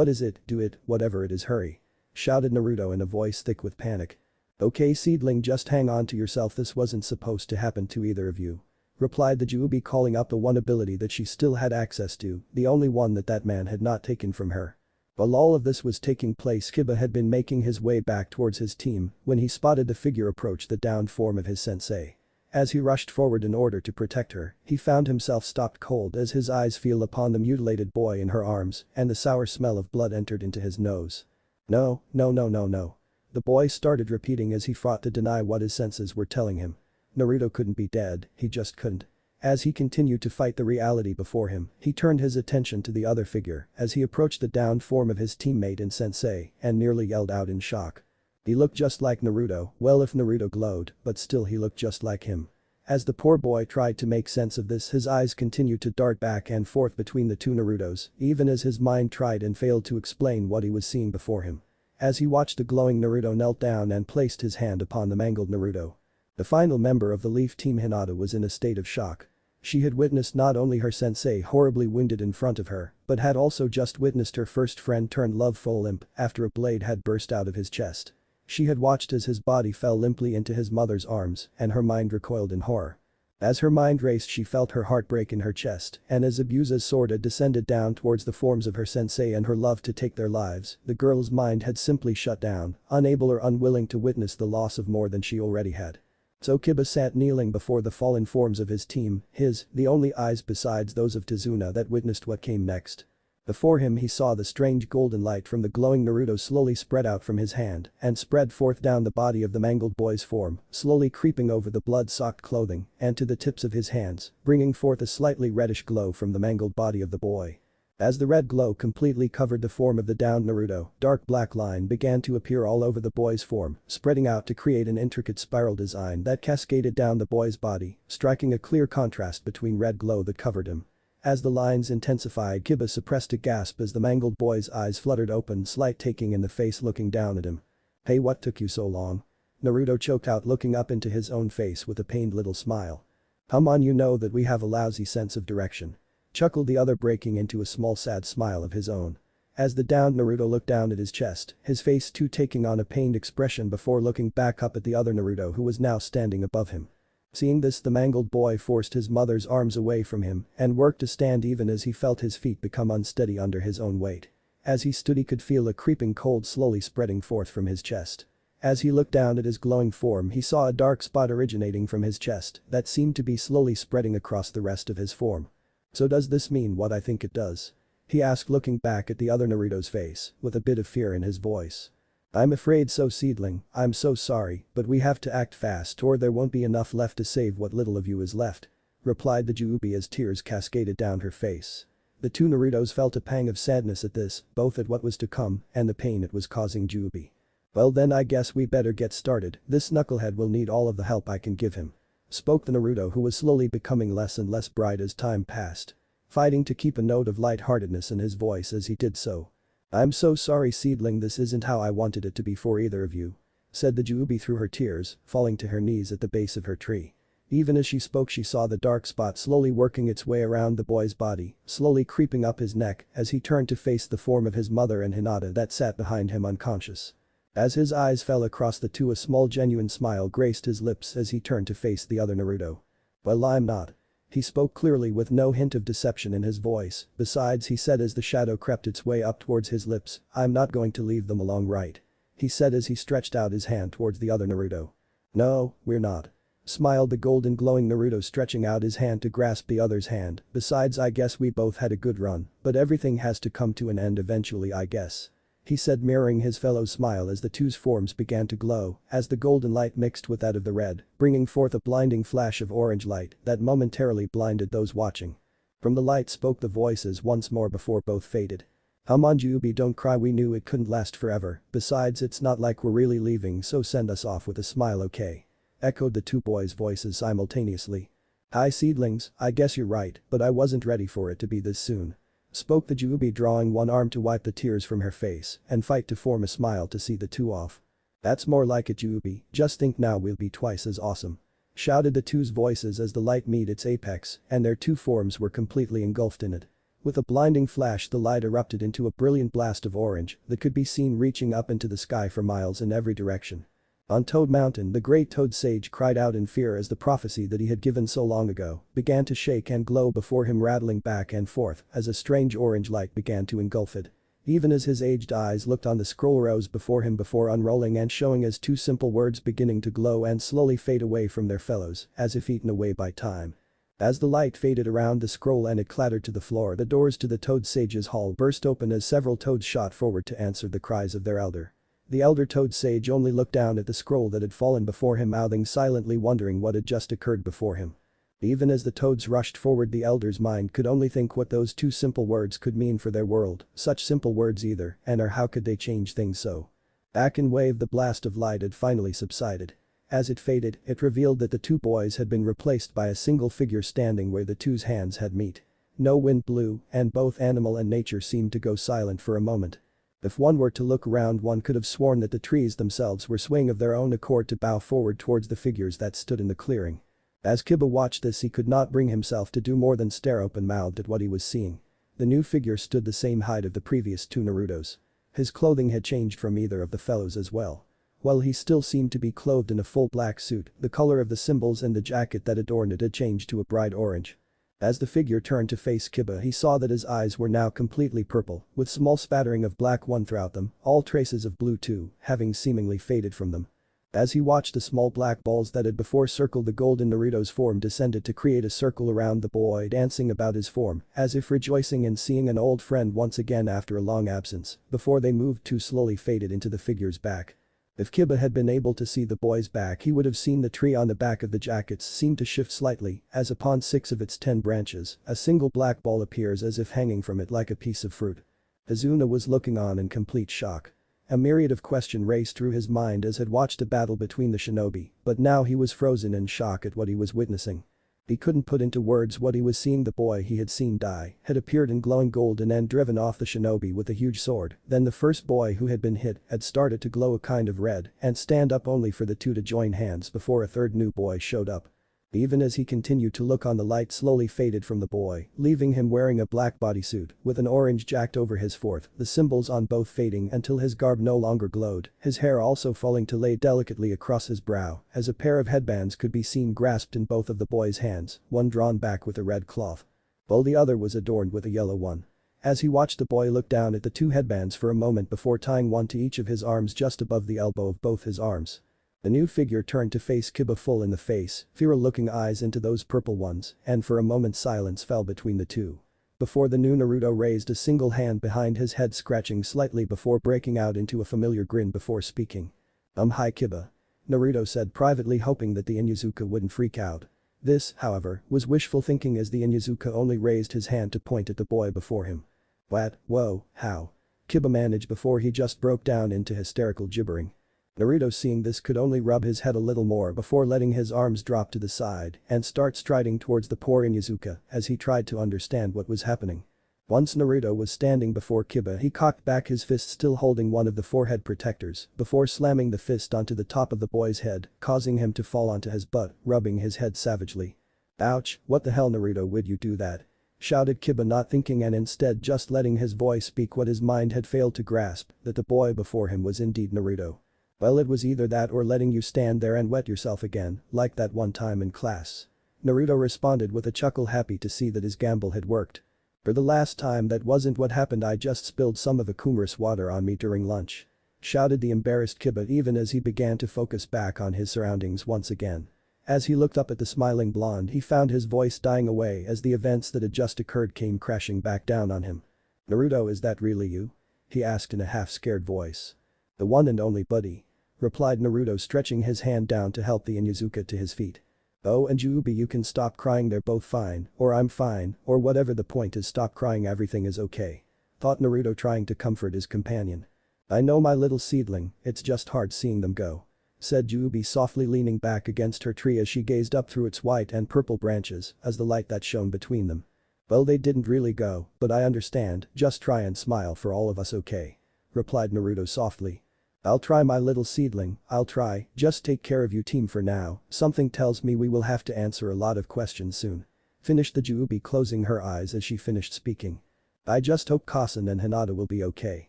is it? Do it, whatever it is, hurry," shouted Naruto in a voice thick with panic. Okay seedling, just hang on to yourself, this wasn't supposed to happen to either of you. Replied the Juubi, calling up the one ability that she still had access to, the only one that man had not taken from her. While all of this was taking place, Kiba had been making his way back towards his team when he spotted the figure approach the downed form of his sensei. As he rushed forward in order to protect her, he found himself stopped cold as his eyes fell upon the mutilated boy in her arms and the sour smell of blood entered into his nose. No, no, no, no, no. The boy started repeating as he fought to deny what his senses were telling him. Naruto couldn't be dead, he just couldn't. As he continued to fight the reality before him, he turned his attention to the other figure as he approached the downed form of his teammate and sensei and nearly yelled out in shock. He looked just like Naruto, well if Naruto glowed, but still he looked just like him. As the poor boy tried to make sense of this, his eyes continued to dart back and forth between the two Narutos, even as his mind tried and failed to explain what he was seeing before him. As he watched the glowing Naruto knelt down and placed his hand upon the mangled Naruto. The final member of the Leaf Team, Hinata, was in a state of shock. She had witnessed not only her sensei horribly wounded in front of her, but had also just witnessed her first friend turned loveful limp after a blade had burst out of his chest. She had watched as his body fell limply into his mother's arms and her mind recoiled in horror. As her mind raced, she felt her heart break in her chest, and as Abusa's sword had descended down towards the forms of her sensei and her love to take their lives, the girl's mind had simply shut down, unable or unwilling to witness the loss of more than she already had. So Kiba sat kneeling before the fallen forms of his team, the only eyes besides those of Tazuna that witnessed what came next. Before him he saw the strange golden light from the glowing Naruto slowly spread out from his hand and spread forth down the body of the mangled boy's form, slowly creeping over the blood-soaked clothing and to the tips of his hands, bringing forth a slightly reddish glow from the mangled body of the boy. As the red glow completely covered the form of the downed Naruto, dark black line began to appear all over the boy's form, spreading out to create an intricate spiral design that cascaded down the boy's body, striking a clear contrast between red glow that covered him. As the lines intensified, Kiba suppressed a gasp as the mangled boy's eyes fluttered open, slight taking in the face looking down at him. Hey, what took you so long? Naruto choked out, looking up into his own face with a pained little smile. Come on, you know that we have a lousy sense of direction. Chuckled the other, breaking into a small sad smile of his own. As the downed Naruto looked down at his chest, his face too taking on a pained expression before looking back up at the other Naruto who was now standing above him. Seeing this, the mangled boy forced his mother's arms away from him and worked to stand even as he felt his feet become unsteady under his own weight. As he stood, he could feel a creeping cold slowly spreading forth from his chest. As he looked down at his glowing form, he saw a dark spot originating from his chest that seemed to be slowly spreading across the rest of his form. So does this mean what I think it does? He asked, looking back at the other Naruto's face with a bit of fear in his voice. I'm afraid so, seedling, I'm so sorry, but we have to act fast or there won't be enough left to save what little of you is left. Replied the Juubi as tears cascaded down her face. The two Narutos felt a pang of sadness at this, both at what was to come and the pain it was causing Juubi. Well then, I guess we better get started, this knucklehead will need all of the help I can give him. Spoke the Naruto, who was slowly becoming less and less bright as time passed. Fighting to keep a note of lightheartedness in his voice as he did so. I'm so sorry, seedling, this isn't how I wanted it to be for either of you. Said the Juubi through her tears, falling to her knees at the base of her tree. Even as she spoke, she saw the dark spot slowly working its way around the boy's body, slowly creeping up his neck as he turned to face the form of his mother and Hinata that sat behind him unconscious. As his eyes fell across the two, a small genuine smile graced his lips as he turned to face the other Naruto. Well, I'm not. He spoke clearly with no hint of deception in his voice, besides he said as the shadow crept its way up towards his lips, I'm not going to leave them alone, right? He said as he stretched out his hand towards the other Naruto. No, we're not. Smiled the golden glowing Naruto, stretching out his hand to grasp the other's hand, besides I guess we both had a good run, but everything has to come to an end eventually, I guess. He said, mirroring his fellow's smile as the two's forms began to glow as the golden light mixed with that of the red, bringing forth a blinding flash of orange light that momentarily blinded those watching. From the light spoke the voices once more before both faded. Come on, Juubi, don't cry, we knew it couldn't last forever, besides it's not like we're really leaving, so send us off with a smile, okay? Echoed the two boys' voices simultaneously. Hi, seedlings, I guess you're right, but I wasn't ready for it to be this soon. Spoke the Juubi, drawing one arm to wipe the tears from her face and fight to form a smile to see the two off. That's more like it, Juubi, just think now we'll be twice as awesome. Shouted the two's voices as the light met its apex and their two forms were completely engulfed in it. With a blinding flash, the light erupted into a brilliant blast of orange that could be seen reaching up into the sky for miles in every direction. On Toad Mountain, the great Toad Sage cried out in fear as the prophecy that he had given so long ago began to shake and glow before him, rattling back and forth as a strange orange light began to engulf it. Even as his aged eyes looked on the scroll rose before him before unrolling and showing as two simple words beginning to glow and slowly fade away from their fellows as if eaten away by time. As the light faded around the scroll and it clattered to the floor, the doors to the Toad Sage's hall burst open as several toads shot forward to answer the cries of their elder. The elder Toad Sage only looked down at the scroll that had fallen before him, mouthing silently, wondering what had just occurred before him. Even as the toads rushed forward, the elder's mind could only think what those two simple words could mean for their world, such simple words either, and or how could they change things so. Back in wave, the blast of light had finally subsided. As it faded, it revealed that the two boys had been replaced by a single figure standing where the two's hands had met. No wind blew, and both animal and nature seemed to go silent for a moment. If one were to look around, one could have sworn that the trees themselves were swaying of their own accord to bow forward towards the figures that stood in the clearing. As Kiba watched this, he could not bring himself to do more than stare open-mouthed at what he was seeing. The new figure stood the same height of the previous two Narutos. His clothing had changed from either of the fellows as well. While he still seemed to be clothed in a full black suit, the color of the symbols and the jacket that adorned it had changed to a bright orange. As the figure turned to face Kiba, he saw that his eyes were now completely purple, with small spattering of black one throughout them, all traces of blue too, having seemingly faded from them. As he watched, the small black balls that had before circled the golden Naruto's form descended to create a circle around the boy, dancing about his form, as if rejoicing in seeing an old friend once again after a long absence, before they moved to slowly faded into the figure's back. If Kiba had been able to see the boy's back, he would have seen the tree on the back of the jackets seem to shift slightly, as upon 6 of its 10 branches, a single black ball appears as if hanging from it like a piece of fruit. Izuna was looking on in complete shock. A myriad of questions raced through his mind as had watched a battle between the shinobi, but now he was frozen in shock at what he was witnessing. He couldn't put into words what he was seeing. The boy he had seen die had appeared in glowing golden and driven off the shinobi with a huge sword. Then the first boy who had been hit had started to glow a kind of red and stand up, only for the two to join hands before a third new boy showed up. Even as he continued to look on, the light slowly faded from the boy, leaving him wearing a black bodysuit with an orange jacket over his forehead, the symbols on both fading until his garb no longer glowed, his hair also falling to lay delicately across his brow, as a pair of headbands could be seen grasped in both of the boy's hands, one drawn back with a red cloth, while the other was adorned with a yellow one. As he watched, the boy looked down at the two headbands for a moment before tying one to each of his arms just above the elbow of both his arms. The new figure turned to face Kiba full in the face, feral-looking eyes into those purple ones, and for a moment silence fell between the two. Before the new Naruto raised a single hand behind his head, scratching slightly before breaking out into a familiar grin before speaking. Hi Kiba. Naruto said privately, hoping that the Inuzuka wouldn't freak out. This, however, was wishful thinking, as the Inuzuka only raised his hand to point at the boy before him. What? Whoa, how? Kiba managed before he just broke down into hysterical gibbering. Naruto, seeing this, could only rub his head a little more before letting his arms drop to the side and start striding towards the poor Inuzuka as he tried to understand what was happening. Once Naruto was standing before Kiba, he cocked back his fist, still holding one of the forehead protectors, before slamming the fist onto the top of the boy's head, causing him to fall onto his butt, rubbing his head savagely. Ouch, what the hell, Naruto, would you do that? Shouted Kiba, not thinking and instead just letting his voice speak what his mind had failed to grasp, that the boy before him was indeed Naruto. Well, it was either that or letting you stand there and wet yourself again, like that one time in class. Naruto responded with a chuckle, happy to see that his gamble had worked. For the last time, that wasn't what happened. I just spilled some of the kumris water on me during lunch. Shouted the embarrassed Kiba, even as he began to focus back on his surroundings once again. As he looked up at the smiling blonde, he found his voice dying away as the events that had just occurred came crashing back down on him. Naruto, is that really you? He asked in a half-scared voice. The one and only buddy. Replied Naruto, stretching his hand down to help the Inuzuka to his feet. Oh, and Jubi, you can stop crying, they're both fine, or I'm fine, or whatever the point is, stop crying, everything is okay. Thought Naruto, trying to comfort his companion. I know, my little seedling, it's just hard seeing them go. Said Jubi, softly leaning back against her tree as she gazed up through its white and purple branches as the light that shone between them. Well, they didn't really go, but I understand, just try and smile for all of us, okay? Replied Naruto softly. I'll try, my little seedling, I'll try, just take care of you team for now, something tells me we will have to answer a lot of questions soon. Finished the Jubi, closing her eyes as she finished speaking. I just hope Kasen and Hinata will be okay.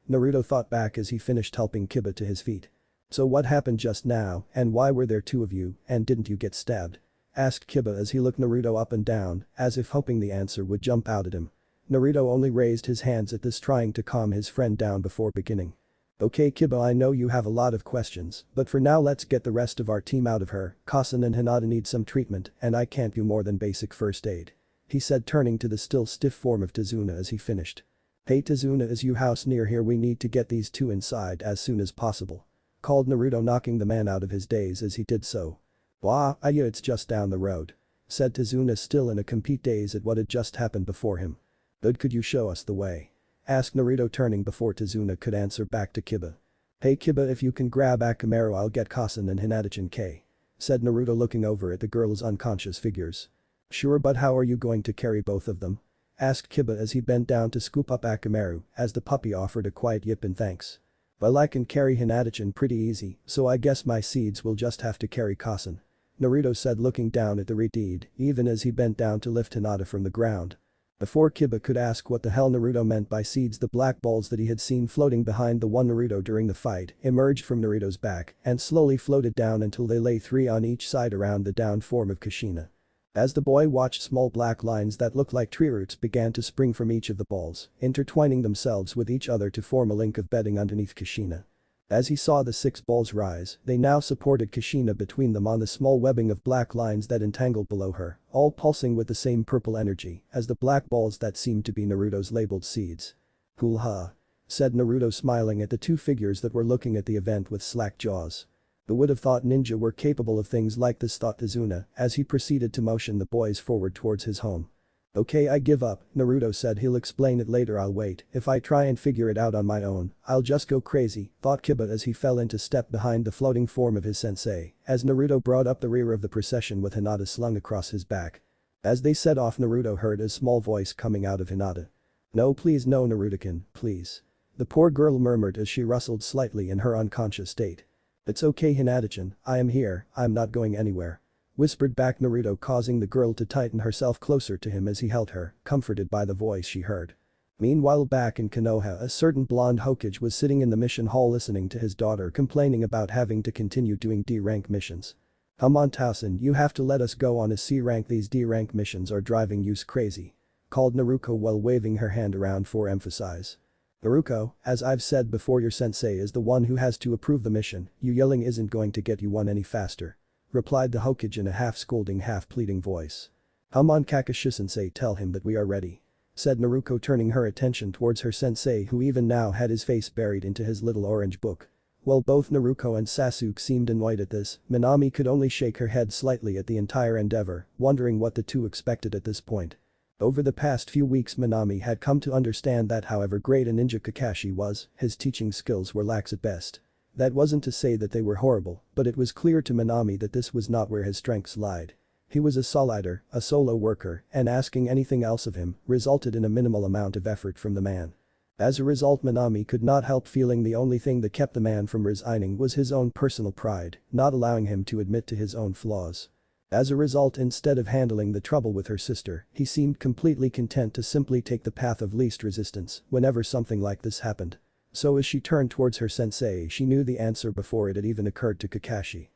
Naruto thought back as he finished helping Kiba to his feet. "So what happened just now, and why were there two of you, and didn't you get stabbed?" asked Kiba as he looked Naruto up and down, as if hoping the answer would jump out at him. Naruto only raised his hands at this, trying to calm his friend down before beginning. "Okay Kiba, I know you have a lot of questions, but for now let's get the rest of our team out of her. Kasen and Hinata need some treatment and I can't do more than basic first aid," he said, turning to the still stiff form of Tazuna as he finished. "Hey Tazuna, is your house near here? We need to get these two inside as soon as possible," called Naruto, knocking the man out of his daze as he did so. "Wah, yeah, it's just down the road," said Tazuna, still in a complete daze at what had just happened before him. "Good, could you show us the way?" asked Naruto, turning before Tazuna could answer back to Kiba. "Hey Kiba, if you can grab Akamaru, I'll get Kasen and Hinata-chan," said Naruto, looking over at the girl's unconscious figures. "Sure, but how are you going to carry both of them?" asked Kiba as he bent down to scoop up Akamaru as the puppy offered a quiet yip in thanks. "Well, I can carry Hinata-chan pretty easy, so I guess my seeds will just have to carry Kasen," Naruto said, looking down at the redeed even as he bent down to lift Hinata from the ground. Before Kiba could ask what the hell Naruto meant by seeds, the black balls that he had seen floating behind the one Naruto during the fight emerged from Naruto's back and slowly floated down until they lay three on each side around the downed form of Kushina. As the boy watched, small black lines that looked like tree roots began to spring from each of the balls, intertwining themselves with each other to form a link of bedding underneath Kushina. As he saw the 6 balls rise, they now supported Kushina between them on the small webbing of black lines that entangled below her, all pulsing with the same purple energy as the black balls that seemed to be Naruto's labeled seeds. "Cool, huh?" said Naruto, smiling at the two figures that were looking at the event with slack jaws. "Who would have thought ninja were capable of things like this," thought Tazuna as he proceeded to motion the boys forward towards his home. "Okay, I give up," Naruto said. "He'll explain it later. I'll wait. If I try and figure it out on my own, I'll just go crazy," thought Kiba as he fell into step behind the floating form of his sensei as Naruto brought up the rear of the procession with Hinata slung across his back. As they set off, Naruto heard a small voice coming out of Hinata. "No, please, no, Naruto-kun, please," the poor girl murmured as she rustled slightly in her unconscious state. "It's okay Hinata-chan, I am here, I'm not going anywhere," whispered back Naruto, causing the girl to tighten herself closer to him as he held her, comforted by the voice she heard. Meanwhile, back in Konoha, a certain blonde Hokage was sitting in the mission hall listening to his daughter complaining about having to continue doing D-rank missions. "Come on Tausen, you have to let us go on a C-rank, these D-rank missions are driving you crazy," called Naruto while waving her hand around for emphasis. "Naruto, as I've said before, your sensei is the one who has to approve the mission, you yelling isn't going to get you one any faster," replied the Hokage in a half-scolding, half-pleading voice. "Come on Kakashi-sensei, tell him that we are ready," said Naruto, turning her attention towards her sensei, who even now had his face buried into his little orange book. While both Naruto and Sasuke seemed annoyed at this, Minami could only shake her head slightly at the entire endeavor, wondering what the two expected at this point. Over the past few weeks, Minami had come to understand that however great a ninja Kakashi was, his teaching skills were lax at best. That wasn't to say that they were horrible, but it was clear to Minami that this was not where his strengths lied. He was a solider, a solo worker, and asking anything else of him resulted in a minimal amount of effort from the man. As a result, Minami could not help feeling the only thing that kept the man from resigning was his own personal pride, not allowing him to admit to his own flaws. As a result, instead of handling the trouble with her sister, he seemed completely content to simply take the path of least resistance whenever something like this happened. So as she turned towards her sensei, she knew the answer before it had even occurred to Kakashi.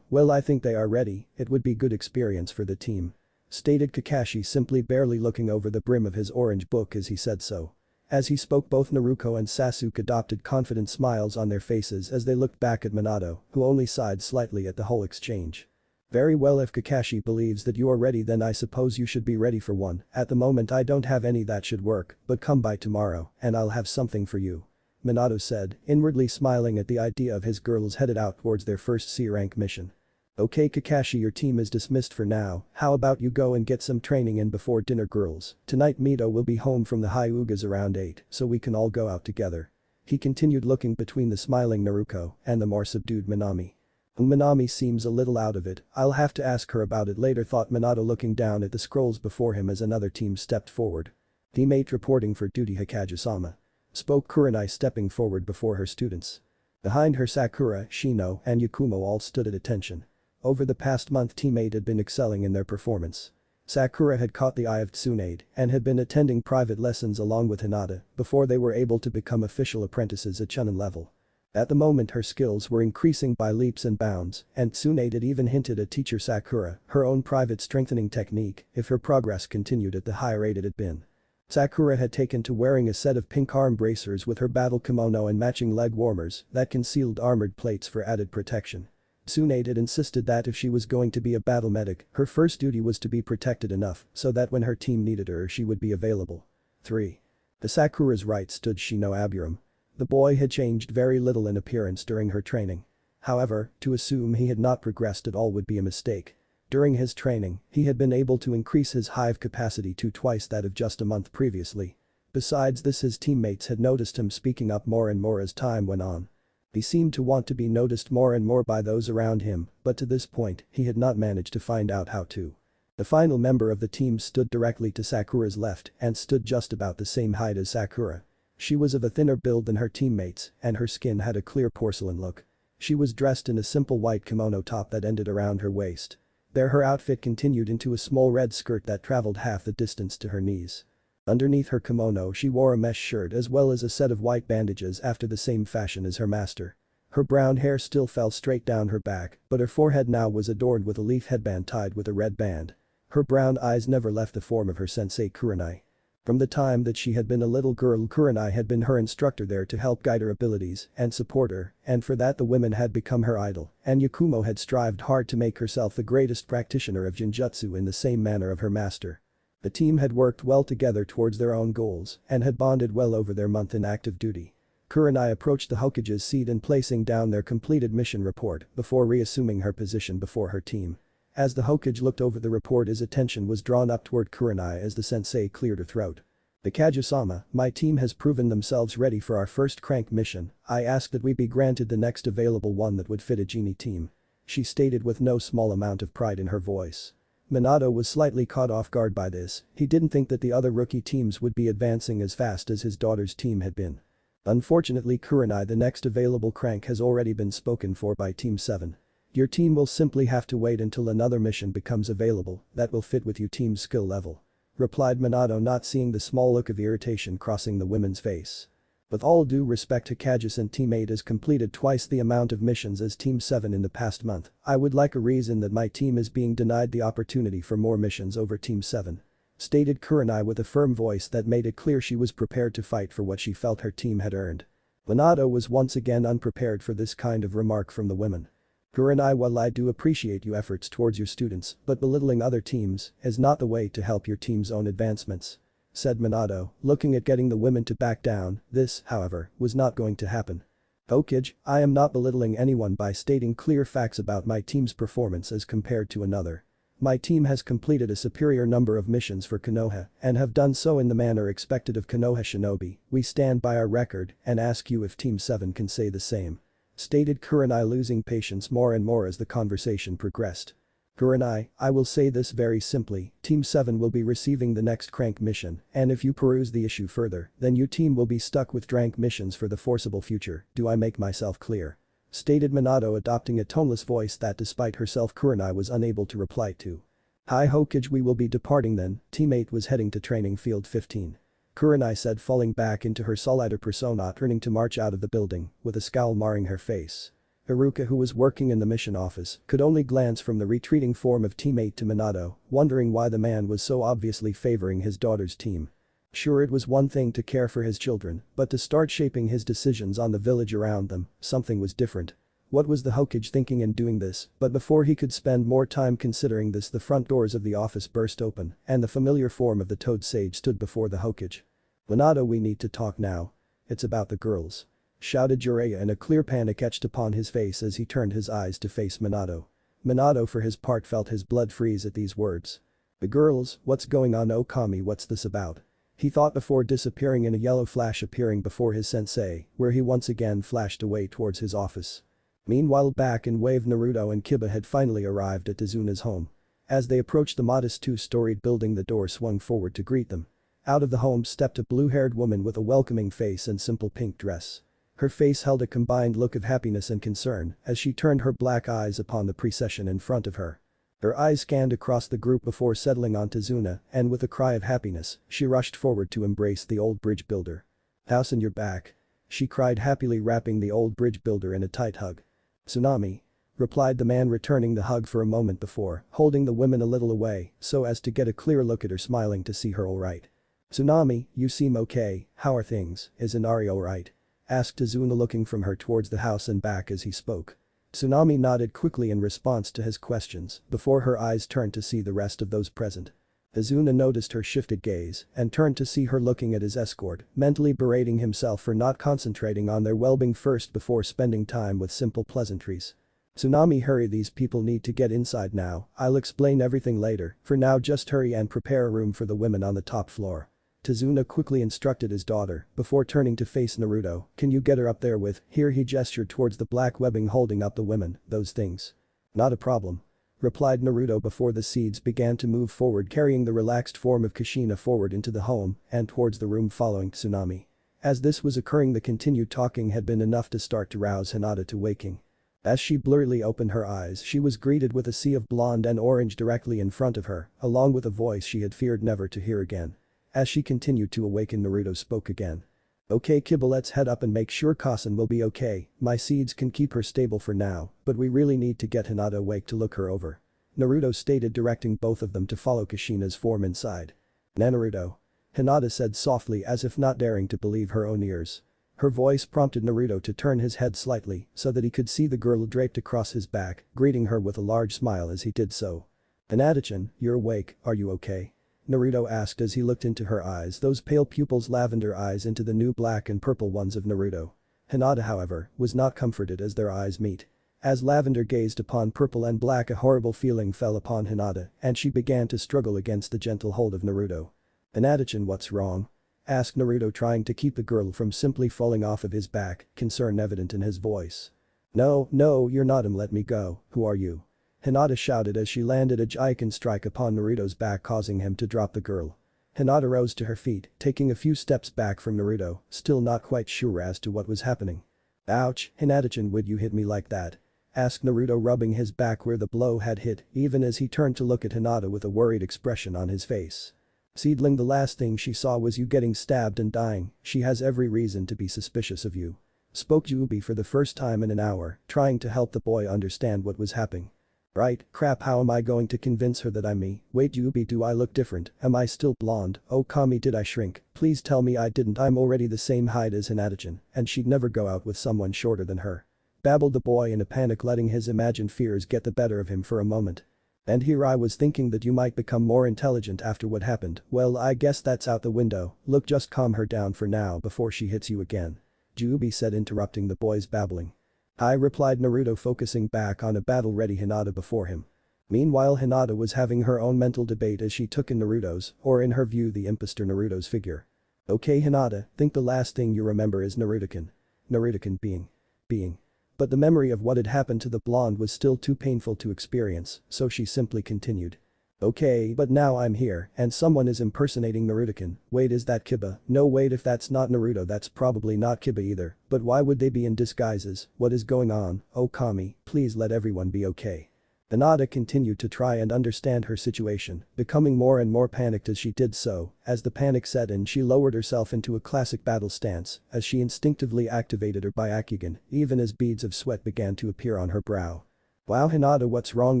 Well, I think they are ready, it would be good experience for the team," stated Kakashi, simply barely looking over the brim of his orange book as he said so. As he spoke, both Naruto and Sasuke adopted confident smiles on their faces as they looked back at Minato, who only sighed slightly at the whole exchange. "Very well, if Kakashi believes that you are ready, then I suppose you should be ready for one. At the moment I don't have any that should work, but come by tomorrow and I'll have something for you," Minato said, inwardly smiling at the idea of his girls headed out towards their first C-rank mission. "Okay Kakashi, your team is dismissed for now, how about you go and get some training in before dinner, girls? Tonight Mito will be home from the Hyugas around 8, so we can all go out together," he continued, looking between the smiling Naruto and the more subdued Minami. "Minami seems a little out of it, I'll have to ask her about it later," thought Minato, looking down at the scrolls before him as another team stepped forward. "Teammate reporting for duty, Hokage-sama," spoke Kurenai, stepping forward before her students. Behind her, Sakura, Shino, and Yakumo all stood at attention. Over the past month, teammate had been excelling in their performance. Sakura had caught the eye of Tsunade and had been attending private lessons along with Hinata before they were able to become official apprentices at Chunin level. At the moment her skills were increasing by leaps and bounds, and Tsunade had even hinted at teacher Sakura, her own private strengthening technique, if her progress continued at the high rate it had been. Sakura had taken to wearing a set of pink arm bracers with her battle kimono and matching leg warmers that concealed armored plates for added protection. Tsunade had insisted that if she was going to be a battle medic, her first duty was to be protected enough so that when her team needed her she would be available. 3. To Sakura's right stood Shino Aburam. The boy had changed very little in appearance during her training. However, to assume he had not progressed at all would be a mistake. During his training, he had been able to increase his hive capacity to twice that of just a month previously. Besides this, his teammates had noticed him speaking up more and more as time went on. He seemed to want to be noticed more and more by those around him, but to this point, he had not managed to find out how to. The final member of the team stood directly to Sakura's left and stood just about the same height as Sakura. She was of a thinner build than her teammates, and her skin had a clear porcelain look. She was dressed in a simple white kimono top that ended around her waist. There her outfit continued into a small red skirt that traveled half the distance to her knees. Underneath her kimono she wore a mesh shirt as well as a set of white bandages after the same fashion as her master. Her brown hair still fell straight down her back, but her forehead now was adorned with a leaf headband tied with a red band. Her brown eyes never left the form of her sensei Kurenai. From the time that she had been a little girl, Kurenai had been her instructor there to help guide her abilities and support her, and for that the women had become her idol, and Yakumo had strived hard to make herself the greatest practitioner of Jinjutsu in the same manner of her master. The team had worked well together towards their own goals and had bonded well over their month in active duty. Kurenai approached the Hokage's seat and placing down their completed mission report before reassuming her position before her team. As the Hokage looked over the report, his attention was drawn up toward Kurenai as the sensei cleared her throat. "The Kage-sama, my team has proven themselves ready for our first crank mission. I ask that we be granted the next available one that would fit a genie team," she stated with no small amount of pride in her voice. Minato was slightly caught off guard by this. He didn't think that the other rookie teams would be advancing as fast as his daughter's team had been. "Unfortunately, Kurenai, the next available crank has already been spoken for by Team 7. Your team will simply have to wait until another mission becomes available that will fit with your team's skill level," replied Minato, not seeing the small look of irritation crossing the woman's face. "With all due respect, Hikage's Team 8 has completed twice the amount of missions as Team 7 in the past month. I would like a reason that my team is being denied the opportunity for more missions over Team 7," stated Kurenai with a firm voice that made it clear she was prepared to fight for what she felt her team had earned. Minato was once again unprepared for this kind of remark from the women. "Kurenai, while I do appreciate your efforts towards your students, but belittling other teams is not the way to help your team's own advancements," said Minato, looking at getting the women to back down. This, however, was not going to happen. "Hokage, I am not belittling anyone by stating clear facts about my team's performance as compared to another. My team has completed a superior number of missions for Konoha and have done so in the manner expected of Konoha shinobi. We stand by our record and ask you if Team 7 can say the same," stated Kurenai, losing patience more and more as the conversation progressed. "Kurenai, I will say this very simply, Team 7 will be receiving the next crank mission, and if you peruse the issue further, then your team will be stuck with drank missions for the foreseeable future. Do I make myself clear?" stated Minato, adopting a toneless voice that despite herself Kurenai was unable to reply to. "Hi Hokage, we will be departing then." Team 8 was heading to training field 15. Kurenai said, falling back into her solider persona, turning to march out of the building with a scowl marring her face. Iruka, who was working in the mission office, could only glance from the retreating form of Team 8 to Minato, wondering why the man was so obviously favoring his daughter's team. Sure, it was one thing to care for his children, but to start shaping his decisions on the village around them, something was different. What was the Hokage thinking in doing this? But before he could spend more time considering this, the front doors of the office burst open and the familiar form of the Toad Sage stood before the Hokage. "Minato, we need to talk now. It's about the girls," shouted Jiraiya, and a clear panic etched upon his face as he turned his eyes to face Minato. Minato for his part felt his blood freeze at these words. "The girls, what's going on, Okami, what's this about?" he thought before disappearing in a yellow flash, appearing before his sensei, where he once again flashed away towards his office. Meanwhile, back in Wave, Naruto and Kiba had finally arrived at Izuna's home. As they approached the modest two-storied building, the door swung forward to greet them. Out of the home stepped a blue-haired woman with a welcoming face and simple pink dress. Her face held a combined look of happiness and concern as she turned her black eyes upon the procession in front of her. Her eyes scanned across the group before settling on Izuna, and with a cry of happiness, she rushed forward to embrace the old bridge builder. "Howson, you're back," she cried happily, wrapping the old bridge builder in a tight hug. "Tsunami," replied the man, returning the hug for a moment before holding the woman a little away so as to get a clear look at her, smiling to see her alright. "Tsunami, you seem okay, how are things, isn't Ari alright?" asked Azuna, looking from her towards the house and back as he spoke. Tsunami nodded quickly in response to his questions before her eyes turned to see the rest of those present. Azuna noticed her shifted gaze and turned to see her looking at his escort, mentally berating himself for not concentrating on their well-being first before spending time with simple pleasantries. "Tsunami, hurry, these people need to get inside now, I'll explain everything later, for now just hurry and prepare a room for the women on the top floor." Tazuna quickly instructed his daughter before turning to face Naruto. "Can you get her up there with," here he gestured towards the black webbing holding up the women, "those things?" "Not a problem," replied Naruto before the seeds began to move forward, carrying the relaxed form of Kushina forward into the home and towards the room following Tsunami. As this was occurring, the continued talking had been enough to start to rouse Hinata to waking. As she blurrily opened her eyes, she was greeted with a sea of blonde and orange directly in front of her, along with a voice she had feared never to hear again. As she continued to awaken, Naruto spoke again. "Okay Kiba, let's head up and make sure Kasen will be okay, my seeds can keep her stable for now, but we really need to get Hinata awake to look her over," Naruto stated, directing both of them to follow Kushina's form inside. "Naruto," Hinata said softly, as if not daring to believe her own ears. Her voice prompted Naruto to turn his head slightly so that he could see the girl draped across his back, greeting her with a large smile as he did so. "Hinata-chan, you're awake, are you okay?" Naruto asked as he looked into her eyes, those pale pupils, lavender eyes into the new black and purple ones of Naruto. Hinata, however, was not comforted as their eyes meet. As lavender gazed upon purple and black, a horrible feeling fell upon Hinata and she began to struggle against the gentle hold of Naruto. "Hinata-chan, what's wrong?" asked Naruto, trying to keep the girl from simply falling off of his back, concern evident in his voice. No, you're not him, let me go, who are you?" Hinata shouted as she landed a Jaiken strike upon Naruto's back, causing him to drop the girl. Hinata rose to her feet, taking a few steps back from Naruto, still not quite sure as to what was happening. "Ouch, Hinata-chan, would you hit me like that?" asked Naruto, rubbing his back where the blow had hit, even as he turned to look at Hinata with a worried expression on his face. "Seedling, the last thing she saw was you getting stabbed and dying, she has every reason to be suspicious of you," spoke Jubi for the first time in an hour, trying to help the boy understand what was happening. "Right, crap, how am I going to convince her that I'm me? Wait, Jubi, do I look different? Am I still blonde? Oh Kami, did I shrink? Please tell me I didn't, I'm already the same height as Hinata-chan, and she'd never go out with someone shorter than her," babbled the boy in a panic, letting his imagined fears get the better of him for a moment. "And here I was thinking that you might become more intelligent after what happened, well I guess that's out the window, look, just calm her down for now before she hits you again," Jubi said, interrupting the boy's babbling. "I," replied Naruto, focusing back on a battle-ready Hinata before him. Meanwhile, Hinata was having her own mental debate as she took in Naruto's, or in her view the imposter Naruto's, figure. "Okay Hinata, think the last thing you remember is Naruto-kun. Naruto-kun being. But the memory of what had happened to the blonde was still too painful to experience, so she simply continued. "Okay, but now I'm here and someone is impersonating Naruto-kun. Wait, is that Kiba? No wait, if that's not Naruto that's probably not Kiba either, but why would they be in disguises? What is going on? Oh Kami, please let everyone be okay." Hinata continued to try and understand her situation, becoming more and more panicked as she did so. As the panic set in, she lowered herself into a classic battle stance as she instinctively activated her Byakugan, even as beads of sweat began to appear on her brow. "Wow Hinata, what's wrong?"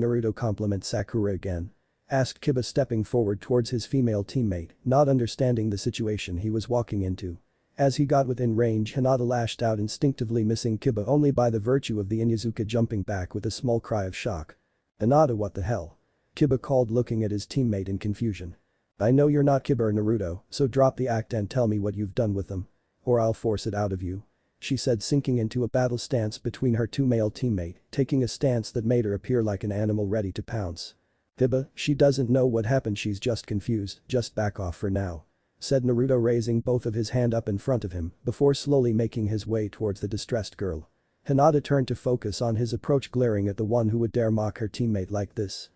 Naruto complimented Sakura again. Asked Kiba, stepping forward towards his female teammate, not understanding the situation he was walking into. As he got within range, Hinata lashed out, instinctively missing Kiba only by the virtue of the Inuzuka jumping back with a small cry of shock. "Hinata, what the hell?" Kiba called, looking at his teammate in confusion. "I know you're not Kiba or Naruto, so drop the act and tell me what you've done with them. Or I'll force it out of you," she said, sinking into a battle stance between her two male teammates, taking a stance that made her appear like an animal ready to pounce. "Kiba, she doesn't know what happened, she's just confused, just back off for now," said Naruto, raising both of his hands up in front of him before slowly making his way towards the distressed girl. Hinata turned to focus on his approach, glaring at the one who would dare mock her teammate like this.